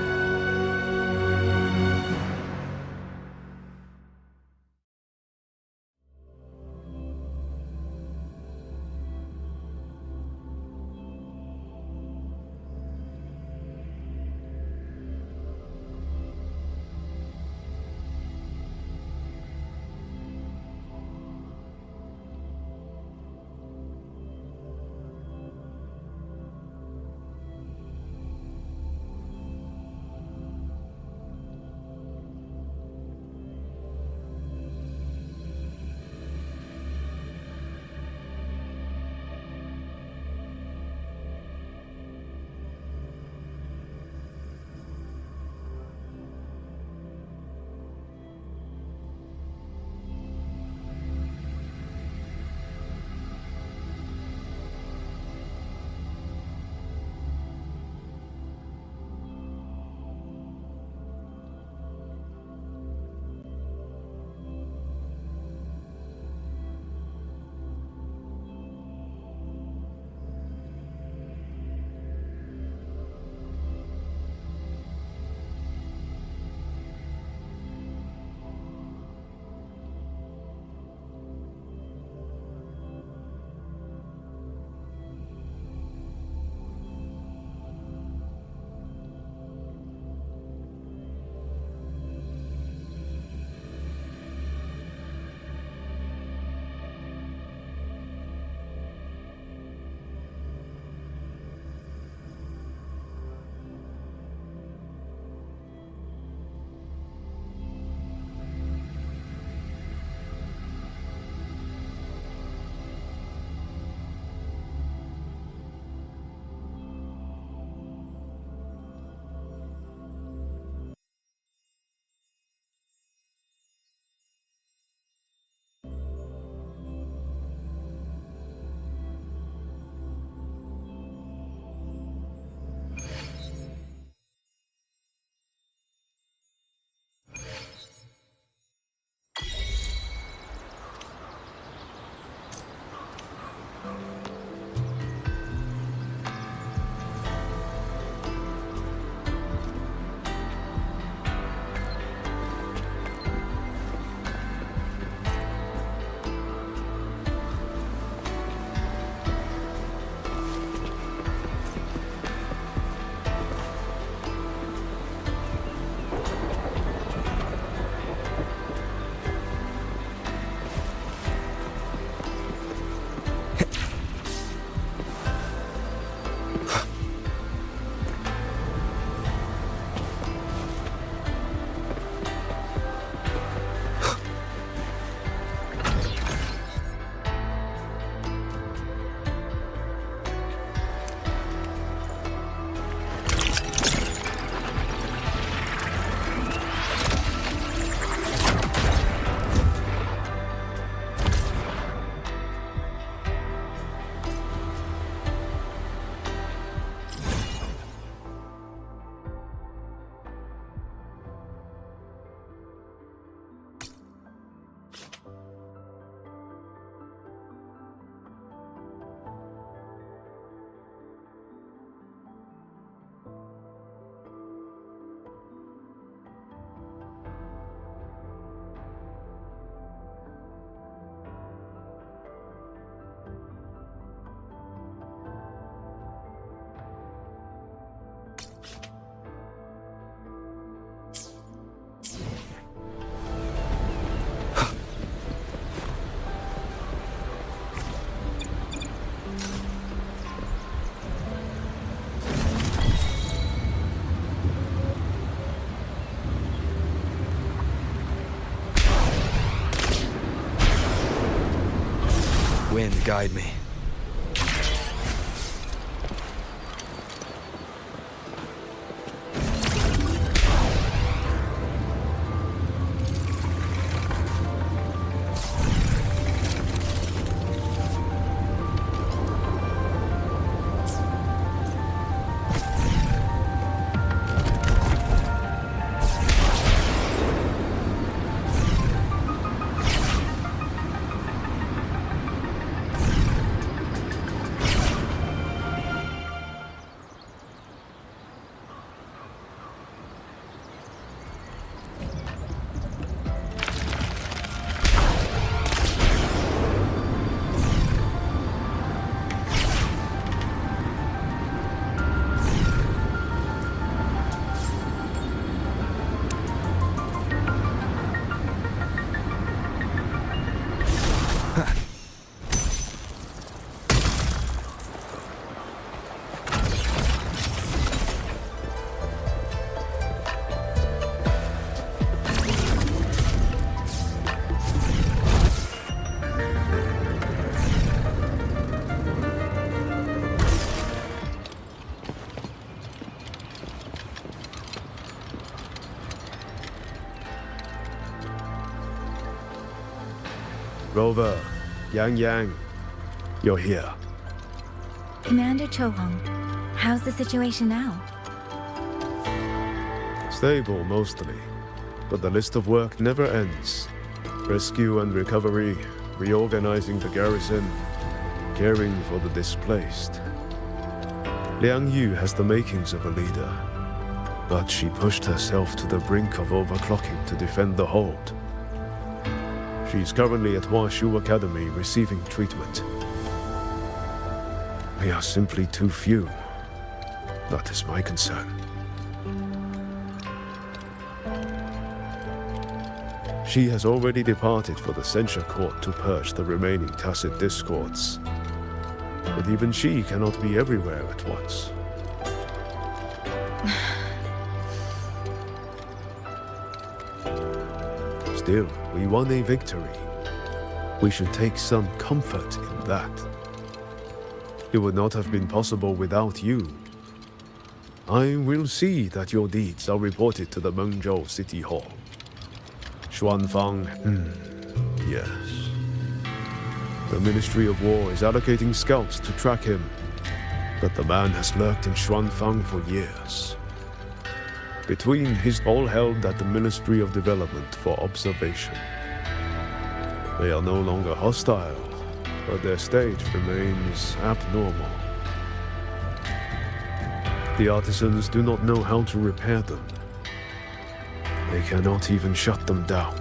wind guide me. Rover, Yang, you're here. Commander Cho-Hong, how's the situation now? Stable, mostly. But the list of work never ends. Rescue and recovery, reorganizing the garrison, caring for the displaced. Liang Yu has the makings of a leader, but she pushed herself to the brink of overclocking to defend the hold. She's currently at Huashu Academy receiving treatment. We are simply too few. That is my concern. She has already departed for the censure court to purge the remaining tacit discords. But even she cannot be everywhere at once. Still, we won a victory. We should take some comfort in that. It would not have been possible without you. I will see that your deeds are reported to the Mengzhou City Hall. Xuanfang, yes. The Ministry of War is allocating scouts to track him, but the man has lurked in Xuanfang for years. Between, he's all held at the Ministry of Development for observation. They are no longer hostile, but their state remains abnormal. The artisans do not know how to repair them. They cannot even shut them down.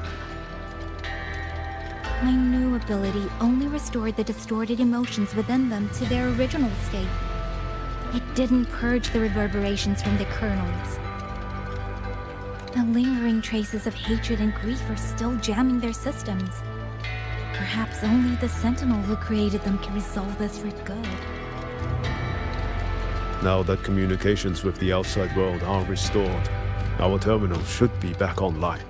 My new ability only restored the distorted emotions within them to their original state. It didn't purge the reverberations from the kernels. The lingering traces of hatred and grief are still jamming their systems. Perhaps only the Sentinel who created them can resolve this for good. Now that communications with the outside world are restored, our terminal should be back online.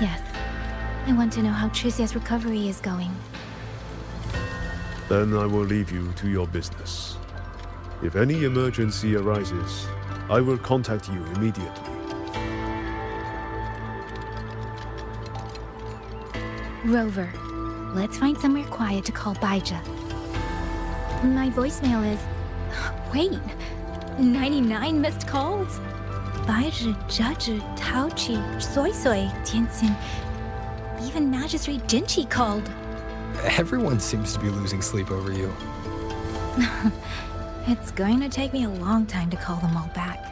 Yes. I want to know how Tricia's recovery is going. Then I will leave you to your business. If any emergency arises, I will contact you immediately. Rover, let's find somewhere quiet to call Baizha. My voicemail is... Wait, 99 missed calls? Baizha, Judge, Taochi, ᴨᴨ, Tianxin, even Magistrate Jinchi called. Everyone seems to be losing sleep over you. It's going to take me a long time to call them all back.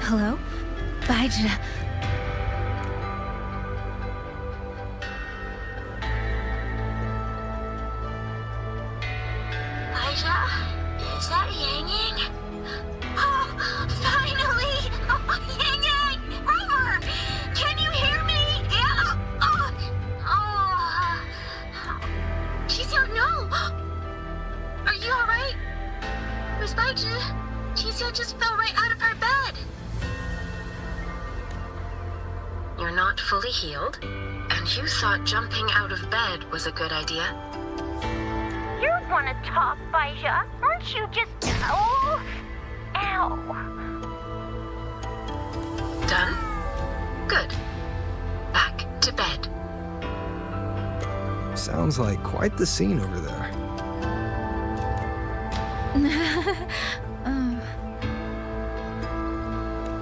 Hello? ഌᴱ. ഌᴱ? Is that Yang? Oh, finally! Oh, Yang! Rover! Can you hear me? Yeah. qixiu, no! Are you alright? Where's qixiu? Qixiu just fell right out of her bed. You're not fully healed, and you thought jumping out of bed was a good idea. You want to talk, qixiu? Aren't you just... Oh! Ow! Done? Good. Back to bed. Sounds like quite the scene over there.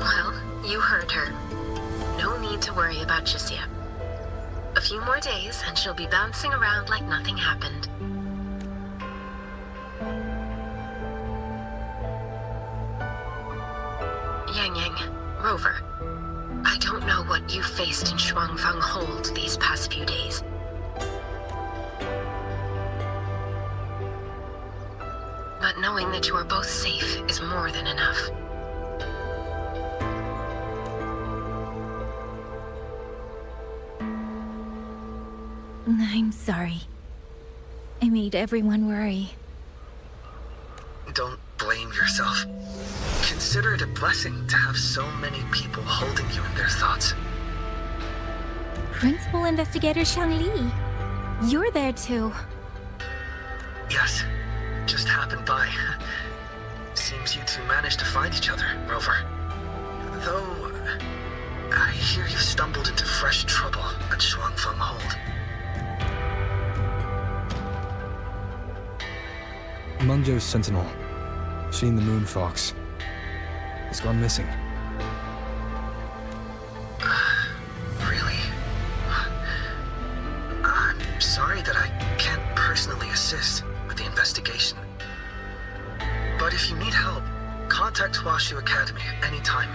Well, you heard her. No need to worry about qixiu. A few more days and she'll be bouncing around like nothing happened. Yang, Rover, I don't know what you faced in Shuangfang Hold these past few days. But knowing that you are both safe is more than enough. I'm sorry. I made everyone worry. Don't blame yourself. Consider it a blessing to have so many people holding you in their thoughts. Principal Investigator Shang Li, you're there too. Yes, just happened by. Seems you two managed to find each other, Rover. Though, I hear you stumbled into fresh trouble at Shuangfang Hold. Mengzhou's sentinel, Sheen the Moon Fox, has gone missing. Really? I'm sorry that I can't personally assist with the investigation. But if you need help, contact ʟᴑ Academy at any time.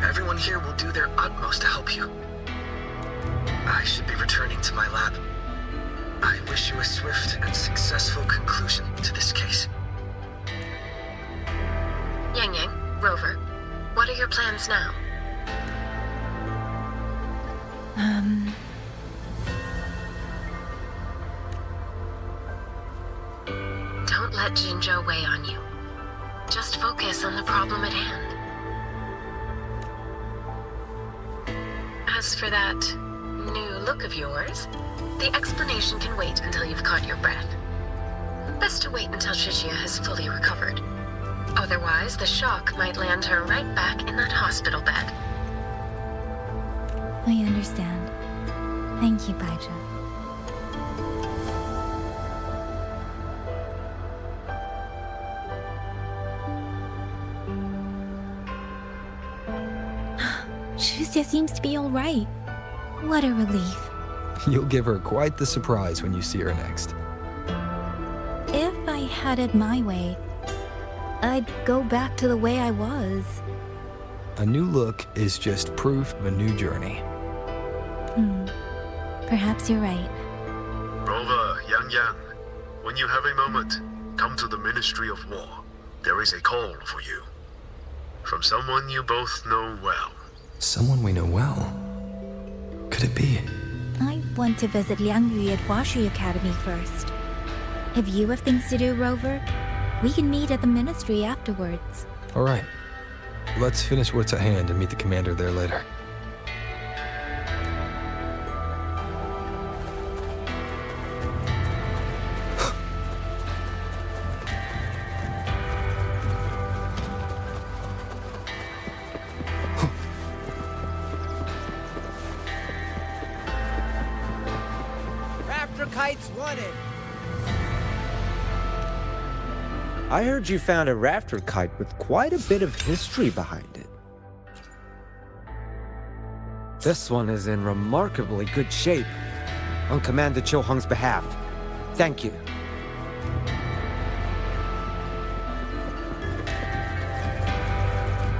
Everyone here will do their utmost to help you. I should be returning to my lab. I wish you a swift and successful conclusion to this case. Yang, Rover, what are your plans now? Don't let Jinzhou weigh on you. Just focus on the problem at hand. As for that new look of yours, the explanation can wait until you've caught your breath. Best to wait until qixiu has fully recovered. Otherwise, the shock might land her right back in that hospital bed. I understand. Thank you, qixiu. qixiu seems to be all right. What a relief. You'll give her quite the surprise when you see her next. If I had it my way, I'd go back to the way I was. A new look is just proof of a new journey. Perhaps you're right. Rover, Yang, when you have a moment, come to the Ministry of War. There is a call for you. From someone you both know well. Someone we know well? Could it be? I want to visit Liang Yu at ʟᴑ Academy first. If you have things to do, Rover, we can meet at the Ministry afterwards. All right. Let's finish what's at hand and meet the commander there later. Kites wanted! I heard you found a rafter kite with quite a bit of history behind it. This one is in remarkably good shape. On Commander Chilhung's behalf. Thank you.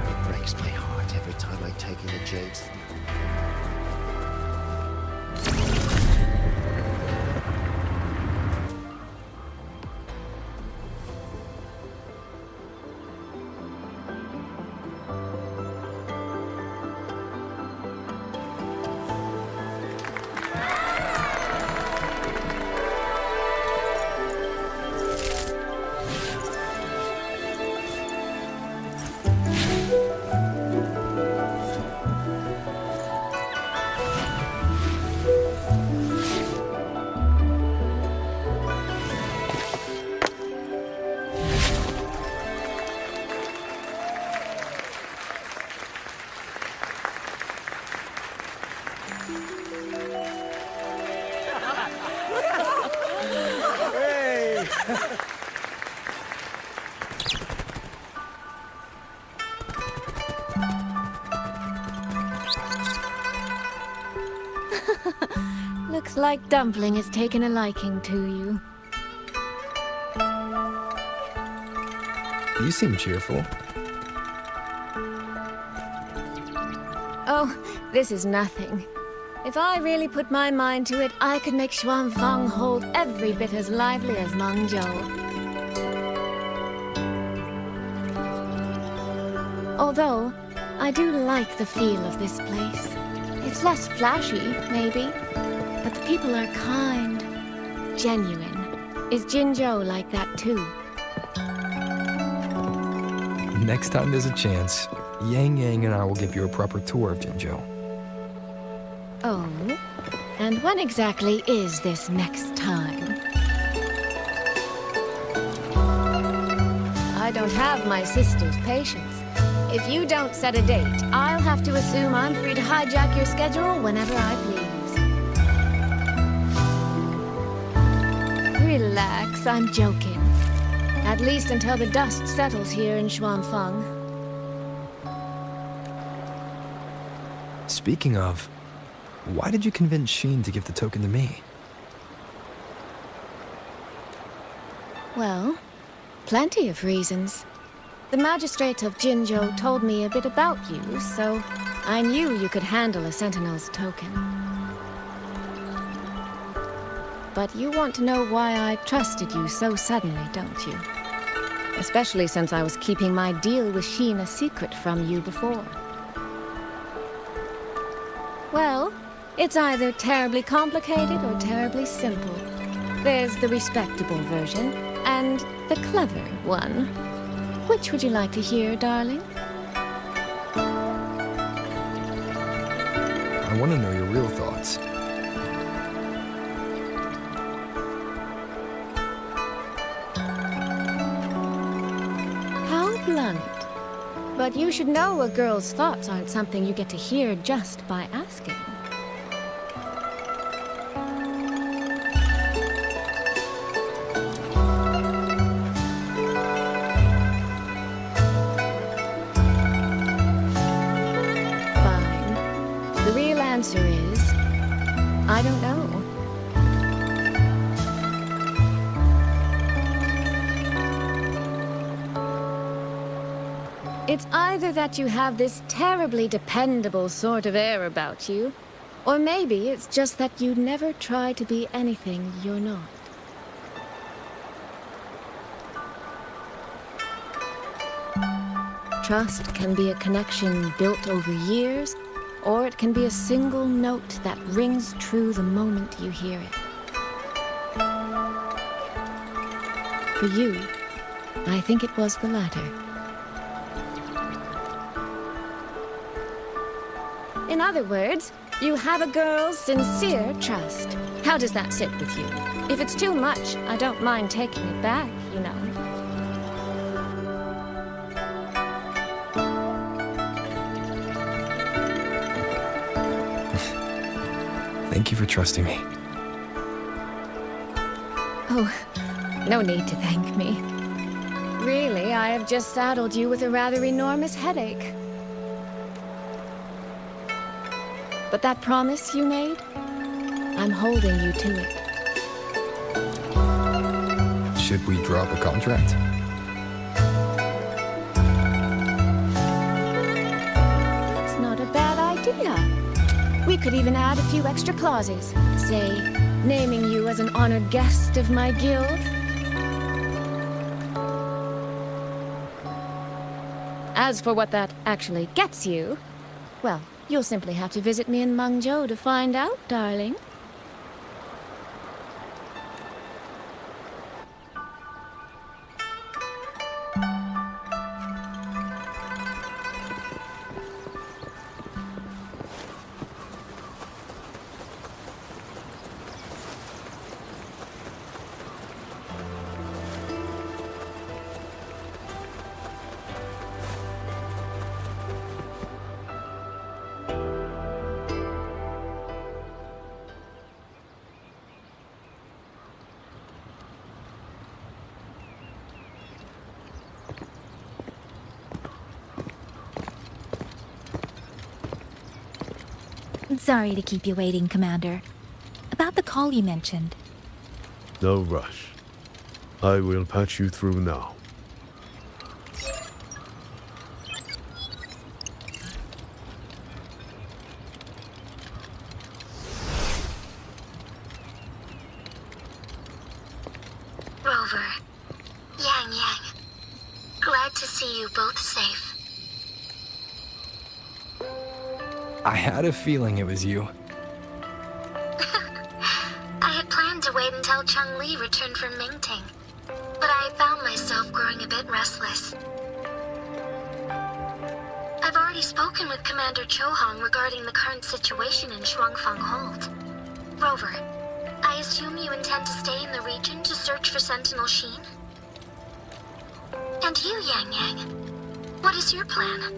It breaks my heart every time I take in the jades. Looks like Dumpling has taken a liking to you. You seem cheerful. Oh, this is nothing. If I really put my mind to it, I could make Xuanfang hold every bit as lively as Mengzhou. Although, I do like the feel of this place. It's less flashy, maybe, but the people are kind, genuine. Is Jinzhou like that too? Next time there's a chance, Yang Yang and I will give you a proper tour of Jinzhou. Oh? And when exactly is this next time? I don't have my sister's patience. If you don't set a date, I'll have to assume I'm free to hijack your schedule whenever I please. Relax, I'm joking. At least until the dust settles here in Xuanfang. Speaking of, why did you convince Xin to give the token to me? Well, plenty of reasons. The magistrate of Jinzhou told me a bit about you, so I knew you could handle a sentinel's token. But you want to know why I trusted you so suddenly, don't you? Especially since I was keeping my deal with Xin a secret from you before. Well, it's either terribly complicated or terribly simple. There's the respectable version, and the clever one. Which would you like to hear, darling? I want to know your real thoughts. How blunt. But you should know a girl's thoughts aren't something you get to hear just by asking. Answer is, I don't know. It's either that you have this terribly dependable sort of air about you, or maybe it's just that you never try to be anything you're not. Trust can be a connection built over years, or it can be a single note that rings true the moment you hear it. For you, I think it was the latter. In other words, you have a girl's sincere trust. How does that sit with you? If it's too much, I don't mind taking it back, you know. Thank you for trusting me. Oh, no need to thank me. Really, I have just saddled you with a rather enormous headache. But that promise you made, I'm holding you to it. Should we drop a contract? That's not a bad idea. We could even add a few extra clauses. Say, naming you as an honored guest of my guild. As for what that actually gets you, well, you'll simply have to visit me in Mengzhou to find out, darling. Sorry to keep you waiting, Commander. About the call you mentioned. No rush. I will patch you through now. Rover, Yang Yang, glad to see you both safe. I had a feeling it was you. I had planned to wait until Changli returned from Mingting, but I found myself growing a bit restless. I've already spoken with Commander Chohong regarding the current situation in Shuangfang Hold. Rover, I assume you intend to stay in the region to search for Sentinel Sheen? And you, Yang Yang, what is your plan?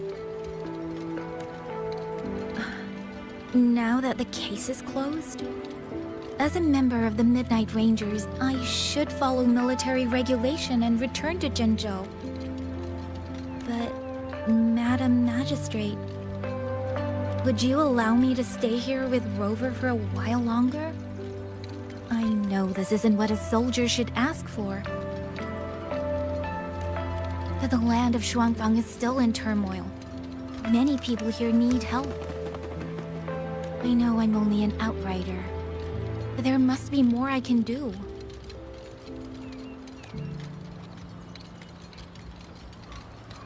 Now that the case is closed, as a member of the Midnight Rangers, I should follow military regulation and return to Zhengzhou. But, Madam Magistrate, would you allow me to stay here with Rover for a while longer? I know this isn't what a soldier should ask for. But the land of Shuangfang is still in turmoil. Many people here need help. I know I'm only an outrider, but there must be more I can do.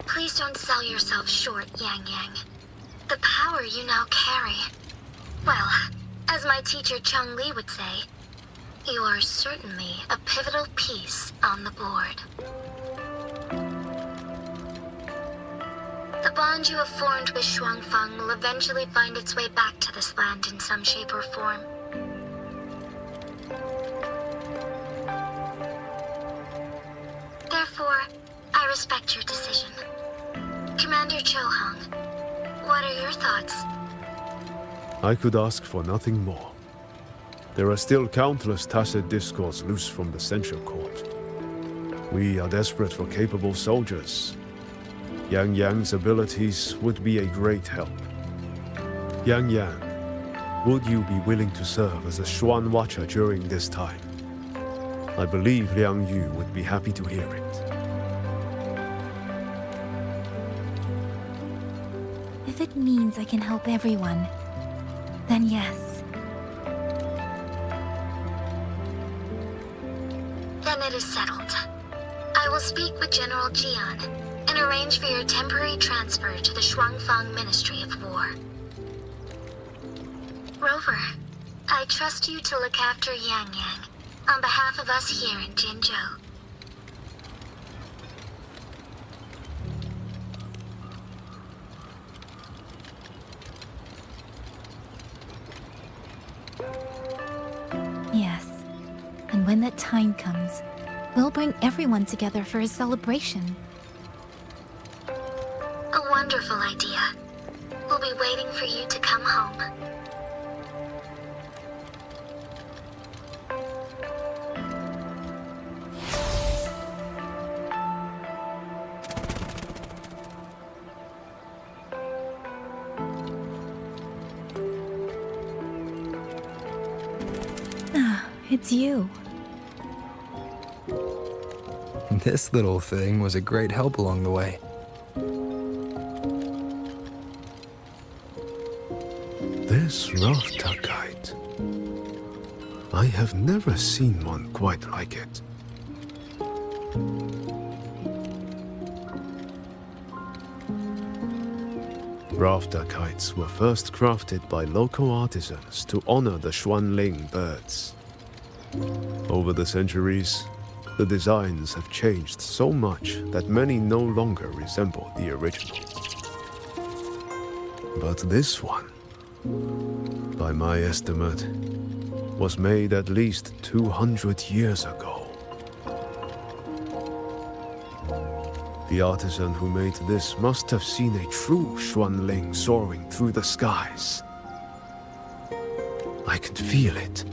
Please don't sell yourself short, Yang Yang. The power you now carry. Well, as my teacher Changli would say, you are certainly a pivotal piece on the board. The bond you have formed with Shuangfang will eventually find its way back to this land in some shape or form. Therefore, I respect your decision. Commander Chohong, what are your thoughts? I could ask for nothing more. There are still countless tacit discords loose from the Censure Court. We are desperate for capable soldiers. Yang Yang's abilities would be a great help. Yang Yang, would you be willing to serve as a Xuan Watcher during this time? I believe Liang Yu would be happy to hear it. If it means I can help everyone, then yes. Then it is settled. I will speak with General Jian and arrange for your temporary transfer to the Shuangfang Ministry of War. Rover, I trust you to look after Yang Yang on behalf of us here in Jinzhou. Yes. And when that time comes, we'll bring everyone together for a celebration. A wonderful idea. We'll be waiting for you to come home. it's you. This little thing was a great help along the way. This ravtakite. I have never seen one quite like it. Ravtakites were first crafted by local artisans to honor the Xuanling birds. Over the centuries, the designs have changed so much that many no longer resemble the original. But this one, by my estimate, was made at least 200 years ago. The artisan who made this must have seen a true Xuanling soaring through the skies. I can feel it.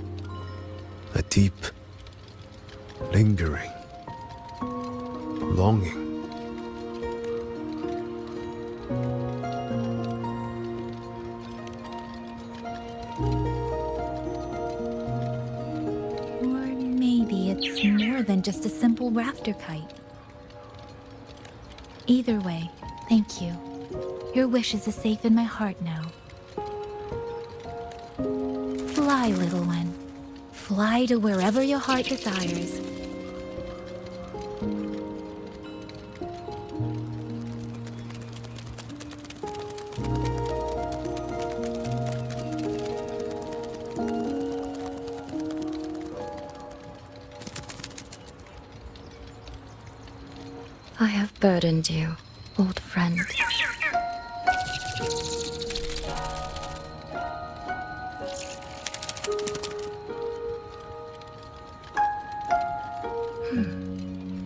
A deep, lingering longing. Or maybe it's more than just a simple rafter kite. Either way, thank you. Your wishes are safe in my heart now. Fly, little one. Fly to wherever your heart desires. I have burdened you, old friend.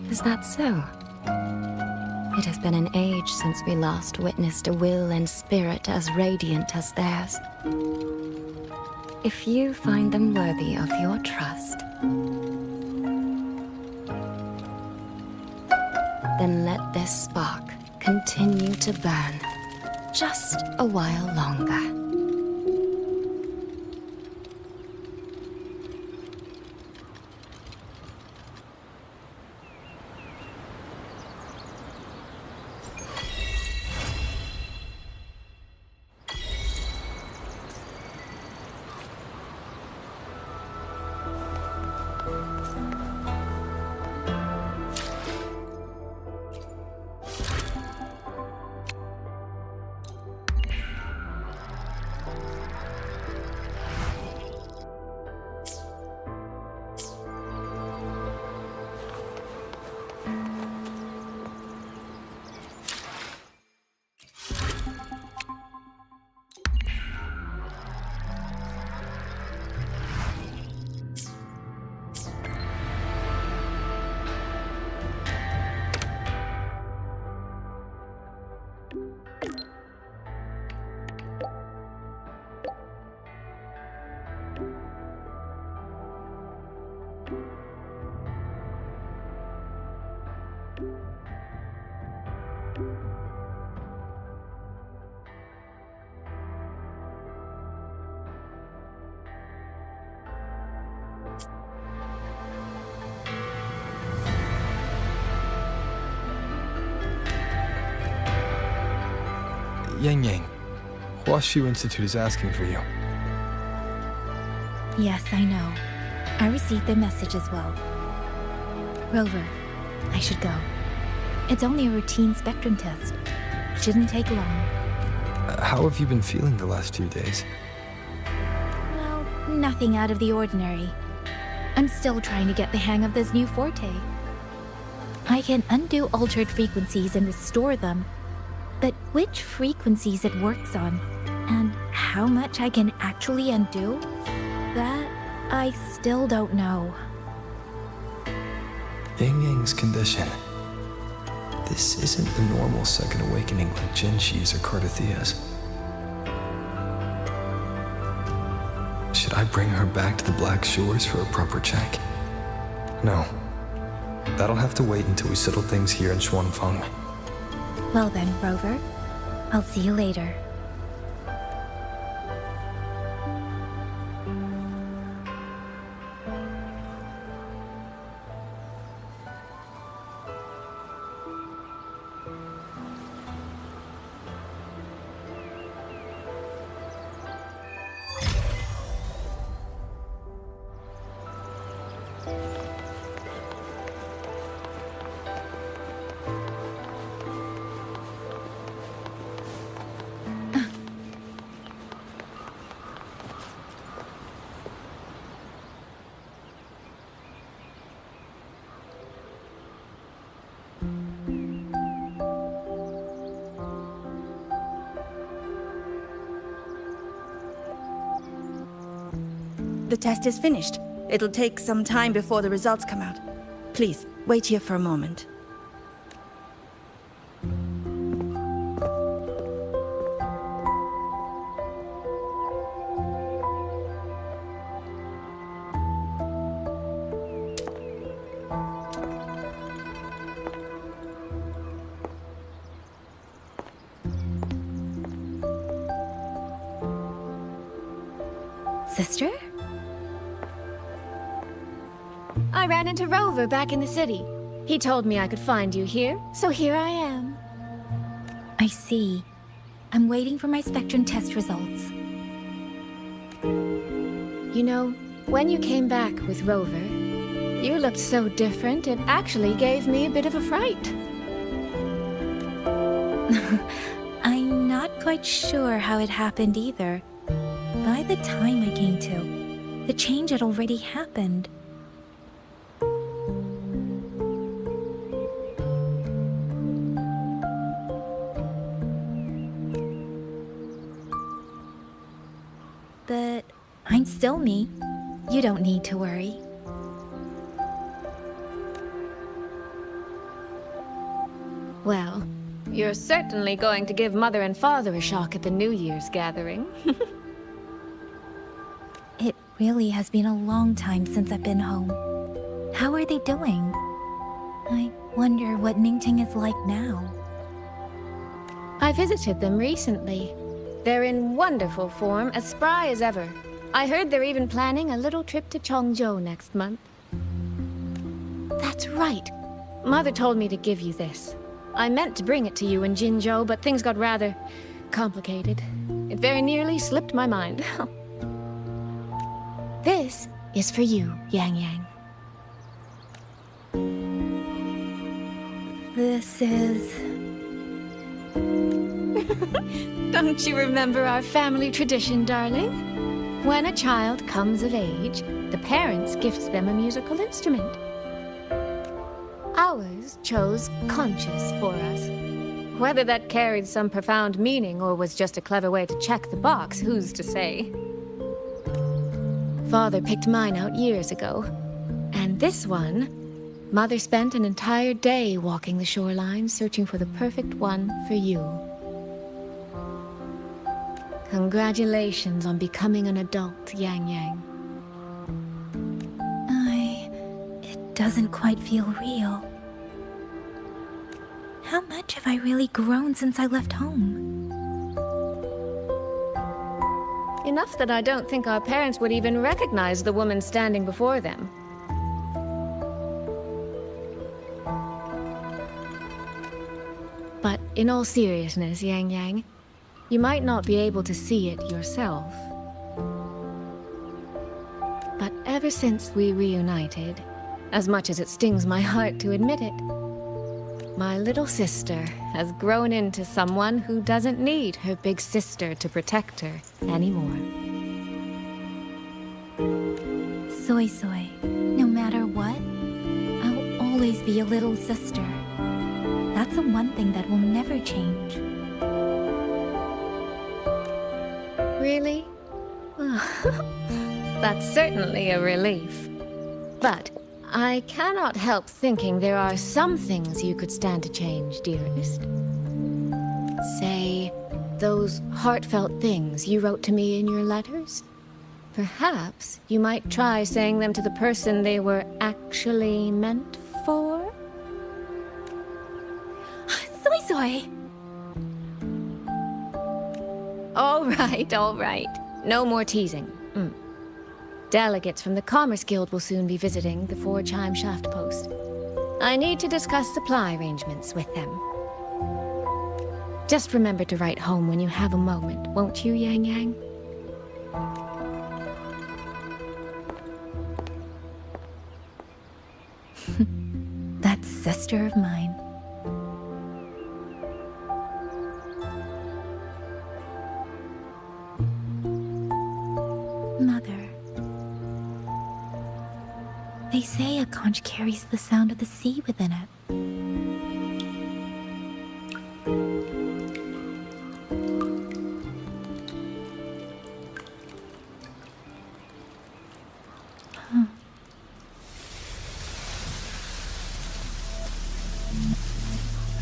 Is that so? It has been an age since we last witnessed a will and spirit as radiant as theirs. If you find them worthy of your trust, then let this spark continue to burn just a while longer. Yang, Huashu Institute is asking for you. Yes, I know. I received their message as well. Rover, I should go. It's only a routine spectrum test. Shouldn't take long. How have you been feeling the last few days? Well, nothing out of the ordinary. I'm still trying to get the hang of this new forte. I can undo altered frequencies and restore them. But which frequencies it works on, and how much I can actually undo, that I still don't know. Yang's condition. This isn't the normal second awakening like Jinshi's or Cardathea's. Should I bring her back to the Black Shores for a proper check? No. That'll have to wait until we settle things here in Xuanfeng. Well then, Rover, I'll see you later. The test is finished. It'll take some time before the results come out. Please, wait here for a moment. Sister? I ran into Rover back in the city. He told me I could find you here, so here I am. I see. I'm waiting for my spectrum test results. You know, when you came back with Rover, you looked so different, it actually gave me a bit of a fright. I'm not quite sure how it happened either. By the time I came to, the change had already happened. But I'm still me. You don't need to worry. Well, you're certainly going to give Mother and Father a shock at the New Year's gathering. It really has been a long time since I've been home. How are they doing? I wonder what Ning-Ting is like now. I visited them recently. They're in wonderful form, as spry as ever. I heard they're even planning a little trip to Chongzhou next month. That's right. Mother told me to give you this. I meant to bring it to you in Jinzhou, but things got rather complicated. It very nearly slipped my mind. This is for you, Yang Yang. This is... Don't you remember our family tradition, darling? When a child comes of age, the parents gift them a musical instrument. Ours chose conscious for us. Whether that carried some profound meaning or was just a clever way to check the box, who's to say? Father picked mine out years ago. And this one, Mother spent an entire day walking the shoreline searching for the perfect one for you. Congratulations on becoming an adult, Yang Yang. It doesn't quite feel real. How much have I really grown since I left home? Enough that I don't think our parents would even recognize the woman standing before them. But in all seriousness, Yang Yang, you might not be able to see it yourself. But ever since we reunited, as much as it stings my heart to admit it, my little sister has grown into someone who doesn't need her big sister to protect her anymore. SSoy, no matter what, I'll always be a little sister. That's the one thing that will never change. Really? That's certainly a relief. But I cannot help thinking there are some things you could stand to change, dearest. Say, those heartfelt things you wrote to me in your letters? Perhaps you might try saying them to the person they were actually meant for? SSoy! All right. No more teasing. Delegates from the Commerce Guild will soon be visiting the Four-Chime Shaft Post. I need to discuss supply arrangements with them. Just remember to write home when you have a moment, won't you, Yang Yang? That sister of mine. Mother. They say a conch carries the sound of the sea within it.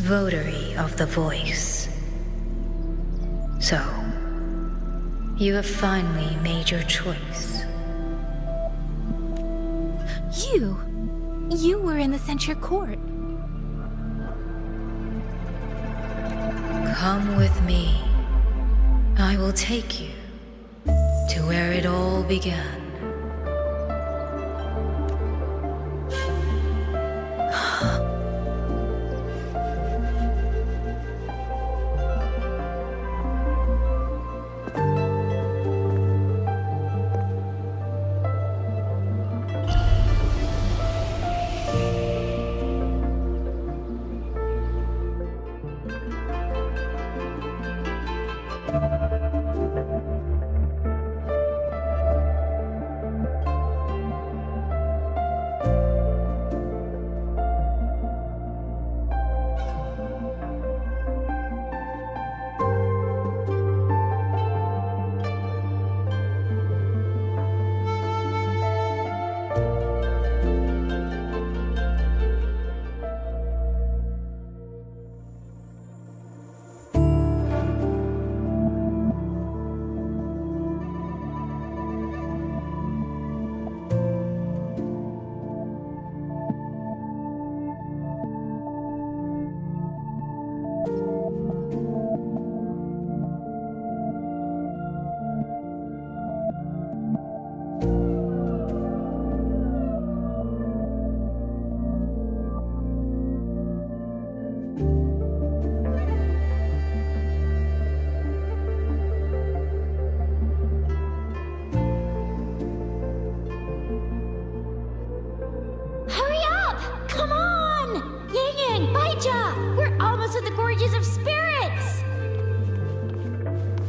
Votary of the Voice. So, you have finally made your choice. You were in the censure court. Come with me. I will take you to where it all began.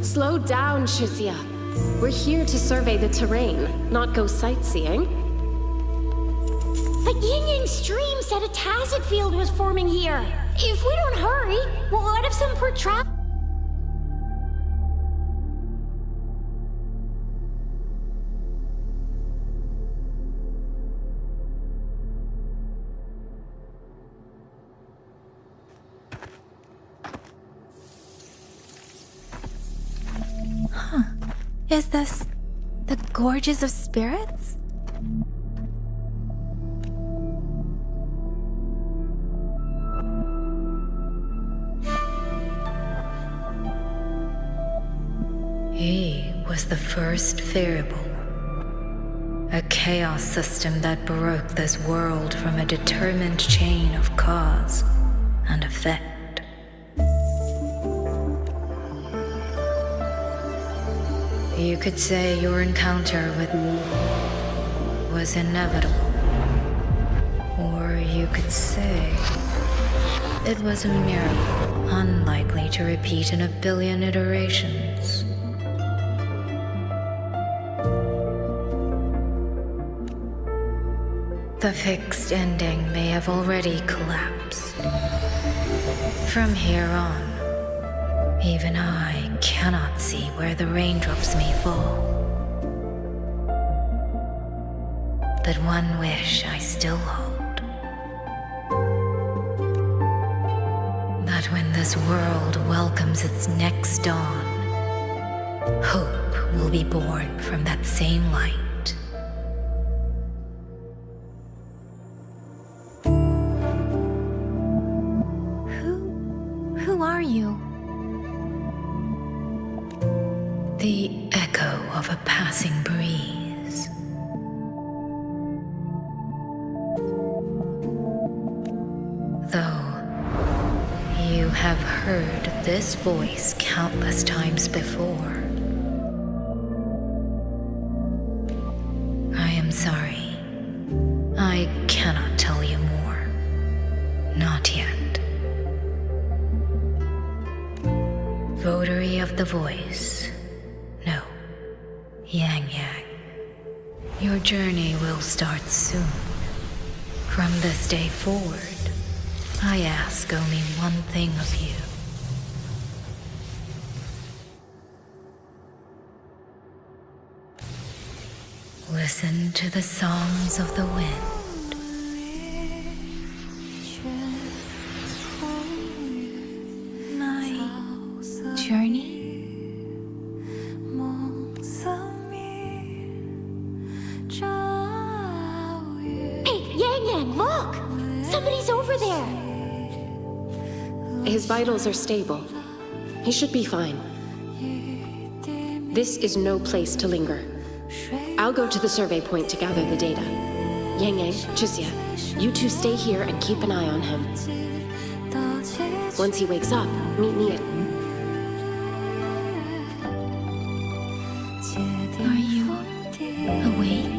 Slow down, Qiuxia. We're here to survey the terrain, not go sightseeing. But Yingying's stream said a tacet field was forming here. If we don't hurry, well, what if some poor trap... Is this the Gorges of Spirits? He was the first variable. A chaos system that broke this world from a determined chain of cause and effect. You could say your encounter with me was inevitable. Or you could say it was a miracle unlikely to repeat in a billion iterations. The fixed ending may have already collapsed. From here on, even I cannot see where the raindrops may fall. But one wish I still hold. That when this world welcomes its next dawn, hope will be born from that same light. Who are you? The echo of a passing breeze. Though you have heard this voice countless times before, I am sorry. I cannot tell you more. Not yet. Votary of the Voice. No. Yang Yang. Your journey will start soon. From this day forward, I ask only one thing of you. Listen to the songs of the wind. there? His vitals are stable. He should be fine. This is no place to linger. I'll go to the survey point to gather the data. Yang, Qixie, you two stay here and keep an eye on him. Once he wakes up, meet me at... Are you awake?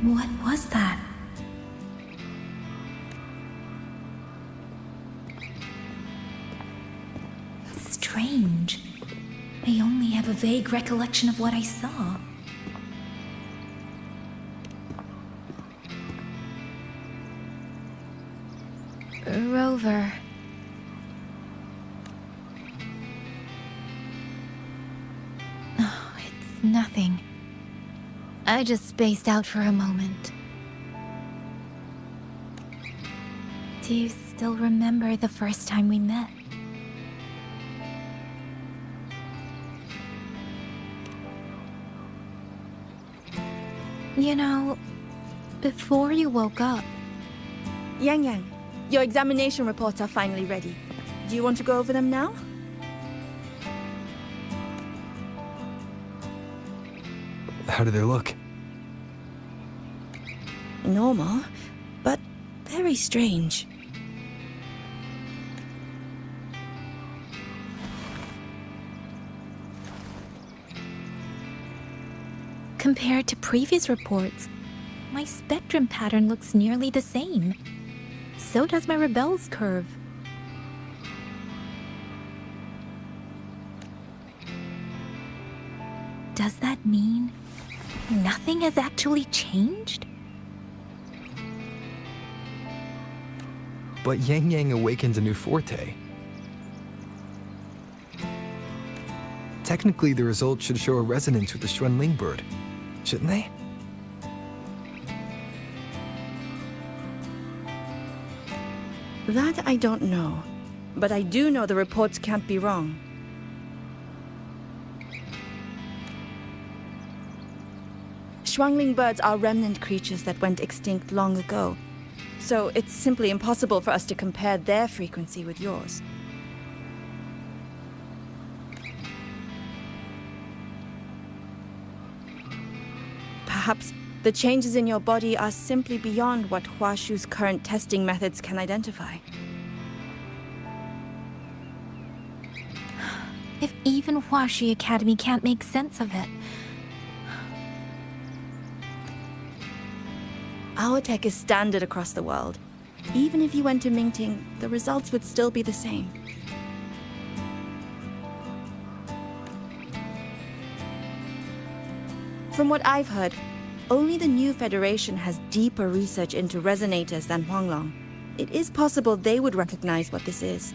What was that? Strange. I only have a vague recollection of what I saw. Rover. Oh, it's nothing. I just spaced out for a moment. Do you still remember the first time we met? You know, before you woke up... Yang, your examination reports are finally ready. Do you want to go over them now? How do they look? Normal, but very strange. Compared to previous reports, my spectrum pattern looks nearly the same. So does my Rebel's curve. Does that mean nothing has actually changed? But Yang awakens a new forte. Technically, the results should show a resonance with the Xuanling bird, shouldn't they? That I don't know. But I do know the reports can't be wrong. Xuanling birds are remnant creatures that went extinct long ago, so it's simply impossible for us to compare their frequency with yours. Perhaps the changes in your body are simply beyond what Huashu's current testing methods can identify. If even Huashi Academy can't make sense of it. Our tech is standard across the world. Even if you went to Mingting, the results would still be the same. From what I've heard, only the new Federation has deeper research into resonators than Huanglong. It is possible they would recognize what this is.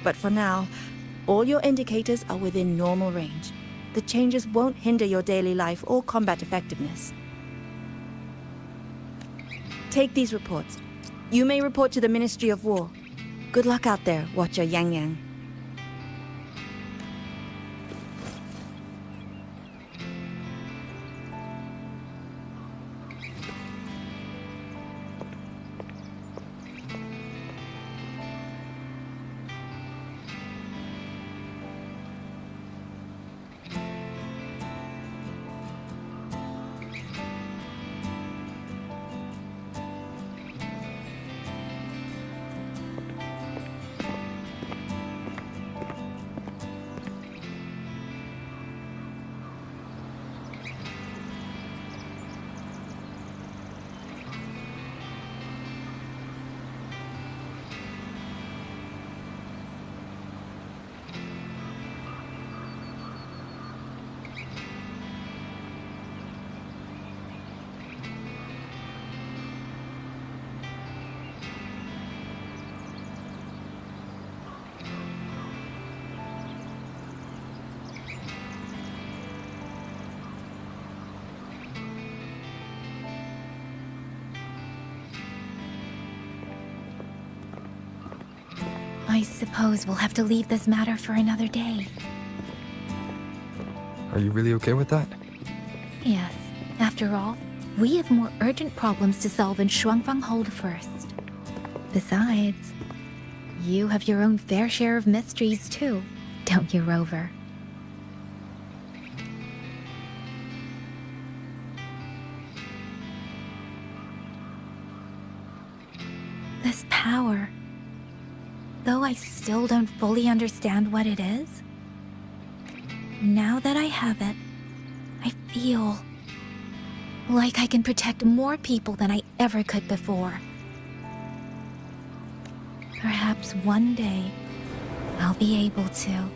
But for now, all your indicators are within normal range. The changes won't hinder your daily life or combat effectiveness. Take these reports. You may report to the Ministry of War. Good luck out there, Watcher Yang Yang. I suppose we'll have to leave this matter for another day. Are you really okay with that? Yes. After all, we have more urgent problems to solve in Shuangfanghold first. Besides, you have your own fair share of mysteries too, don't you, Rover? This power, though I still don't fully understand what it is, now that I have it, I feel like I can protect more people than I ever could before. Perhaps one day, I'll be able to.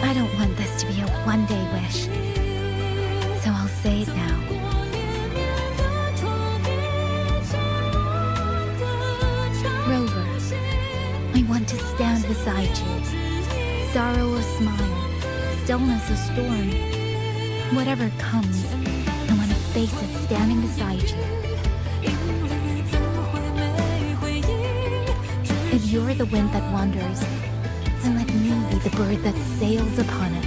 I don't want this to be a one-day wish, so I'll say it now. Rover, I want to stand beside you. Sorrow or smile, stillness or storm. Whatever comes, I want to face it standing beside you. If you're the wind that wanders, then let me be the bird that sails upon it.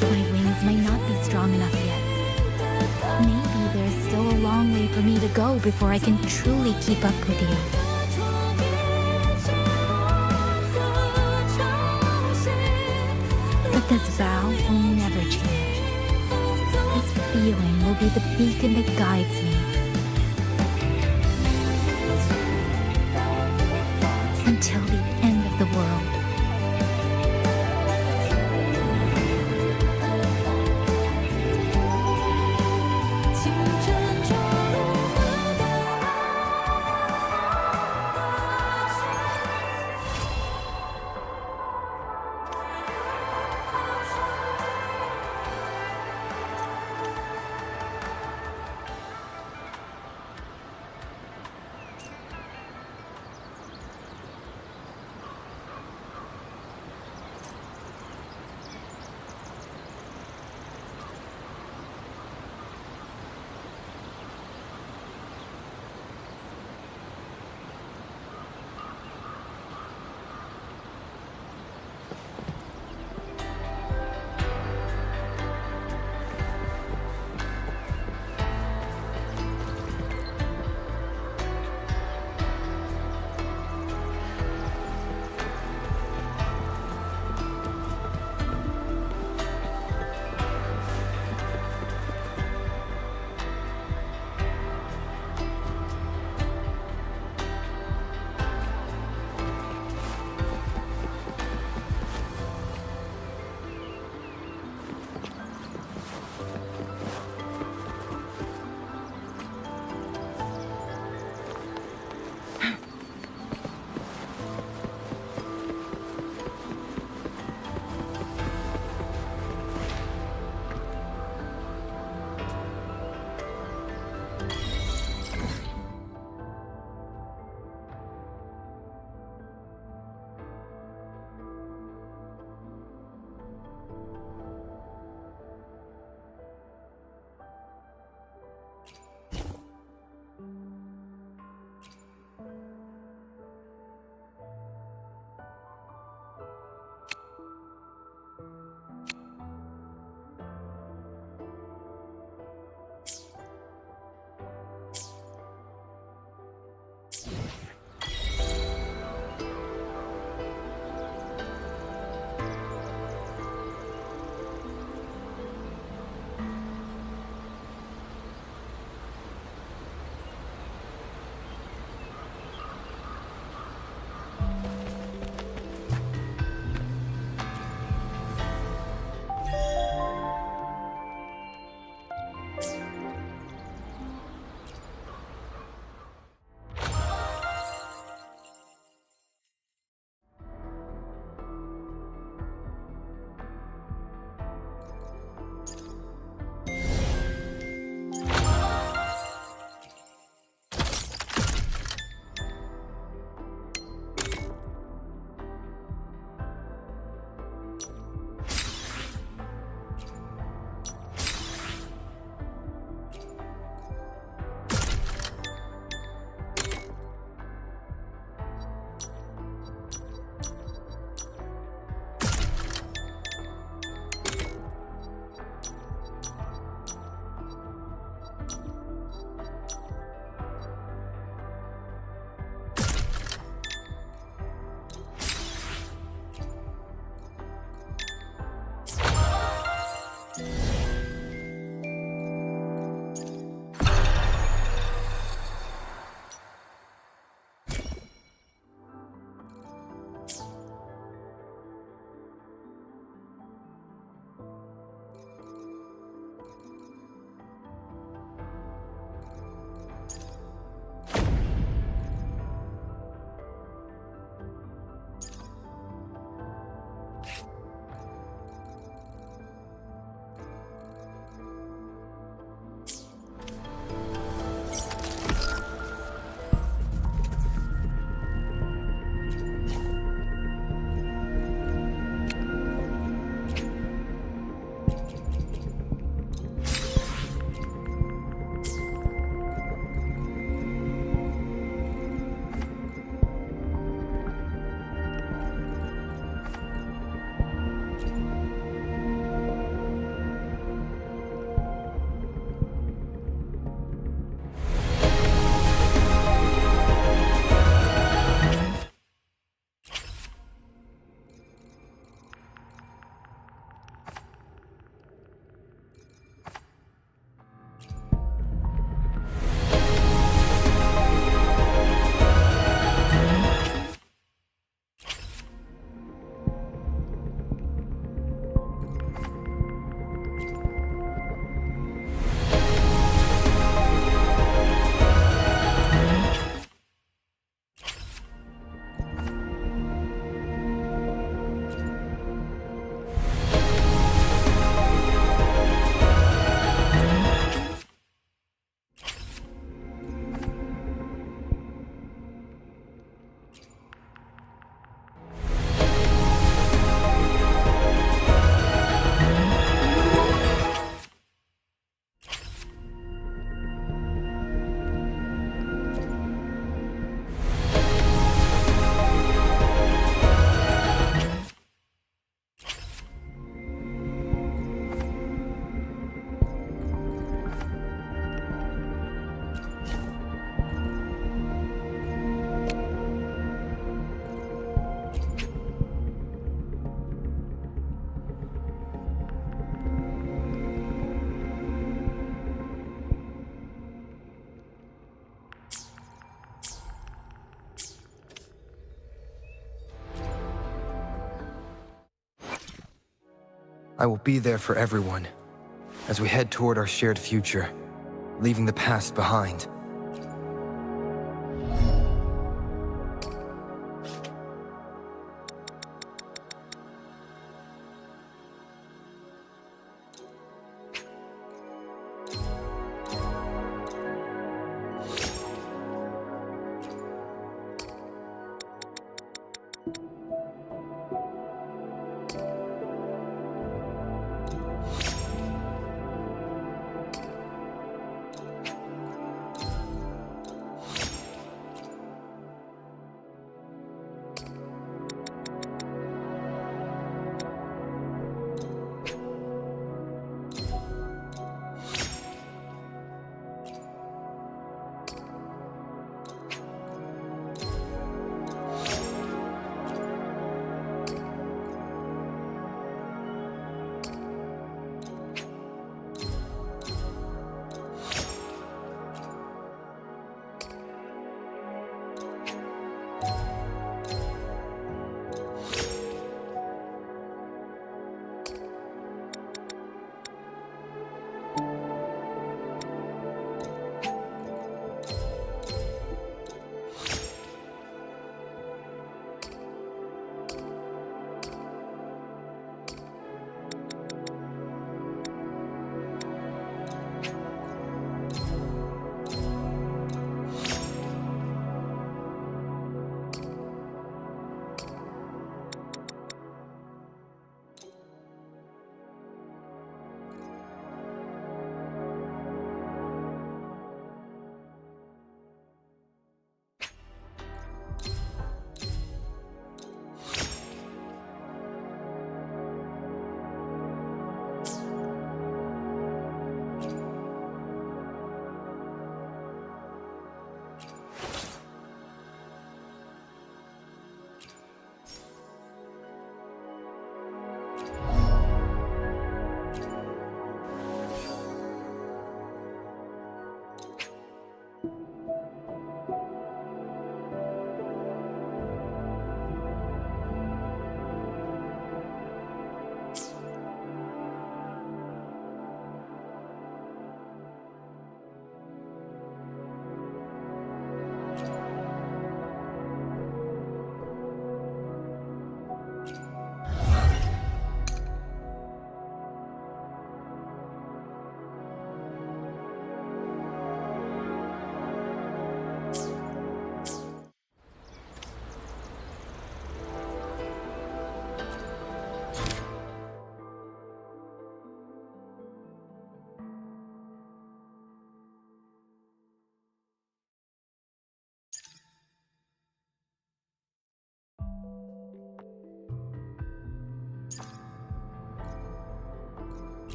My wings may not be strong enough yet. Maybe there's still a long way for me to go before I can truly keep up with you. But this vow will never change. This feeling will be the beacon that guides me. until the end of the world. I will be there for everyone as we head toward our shared future, leaving the past behind.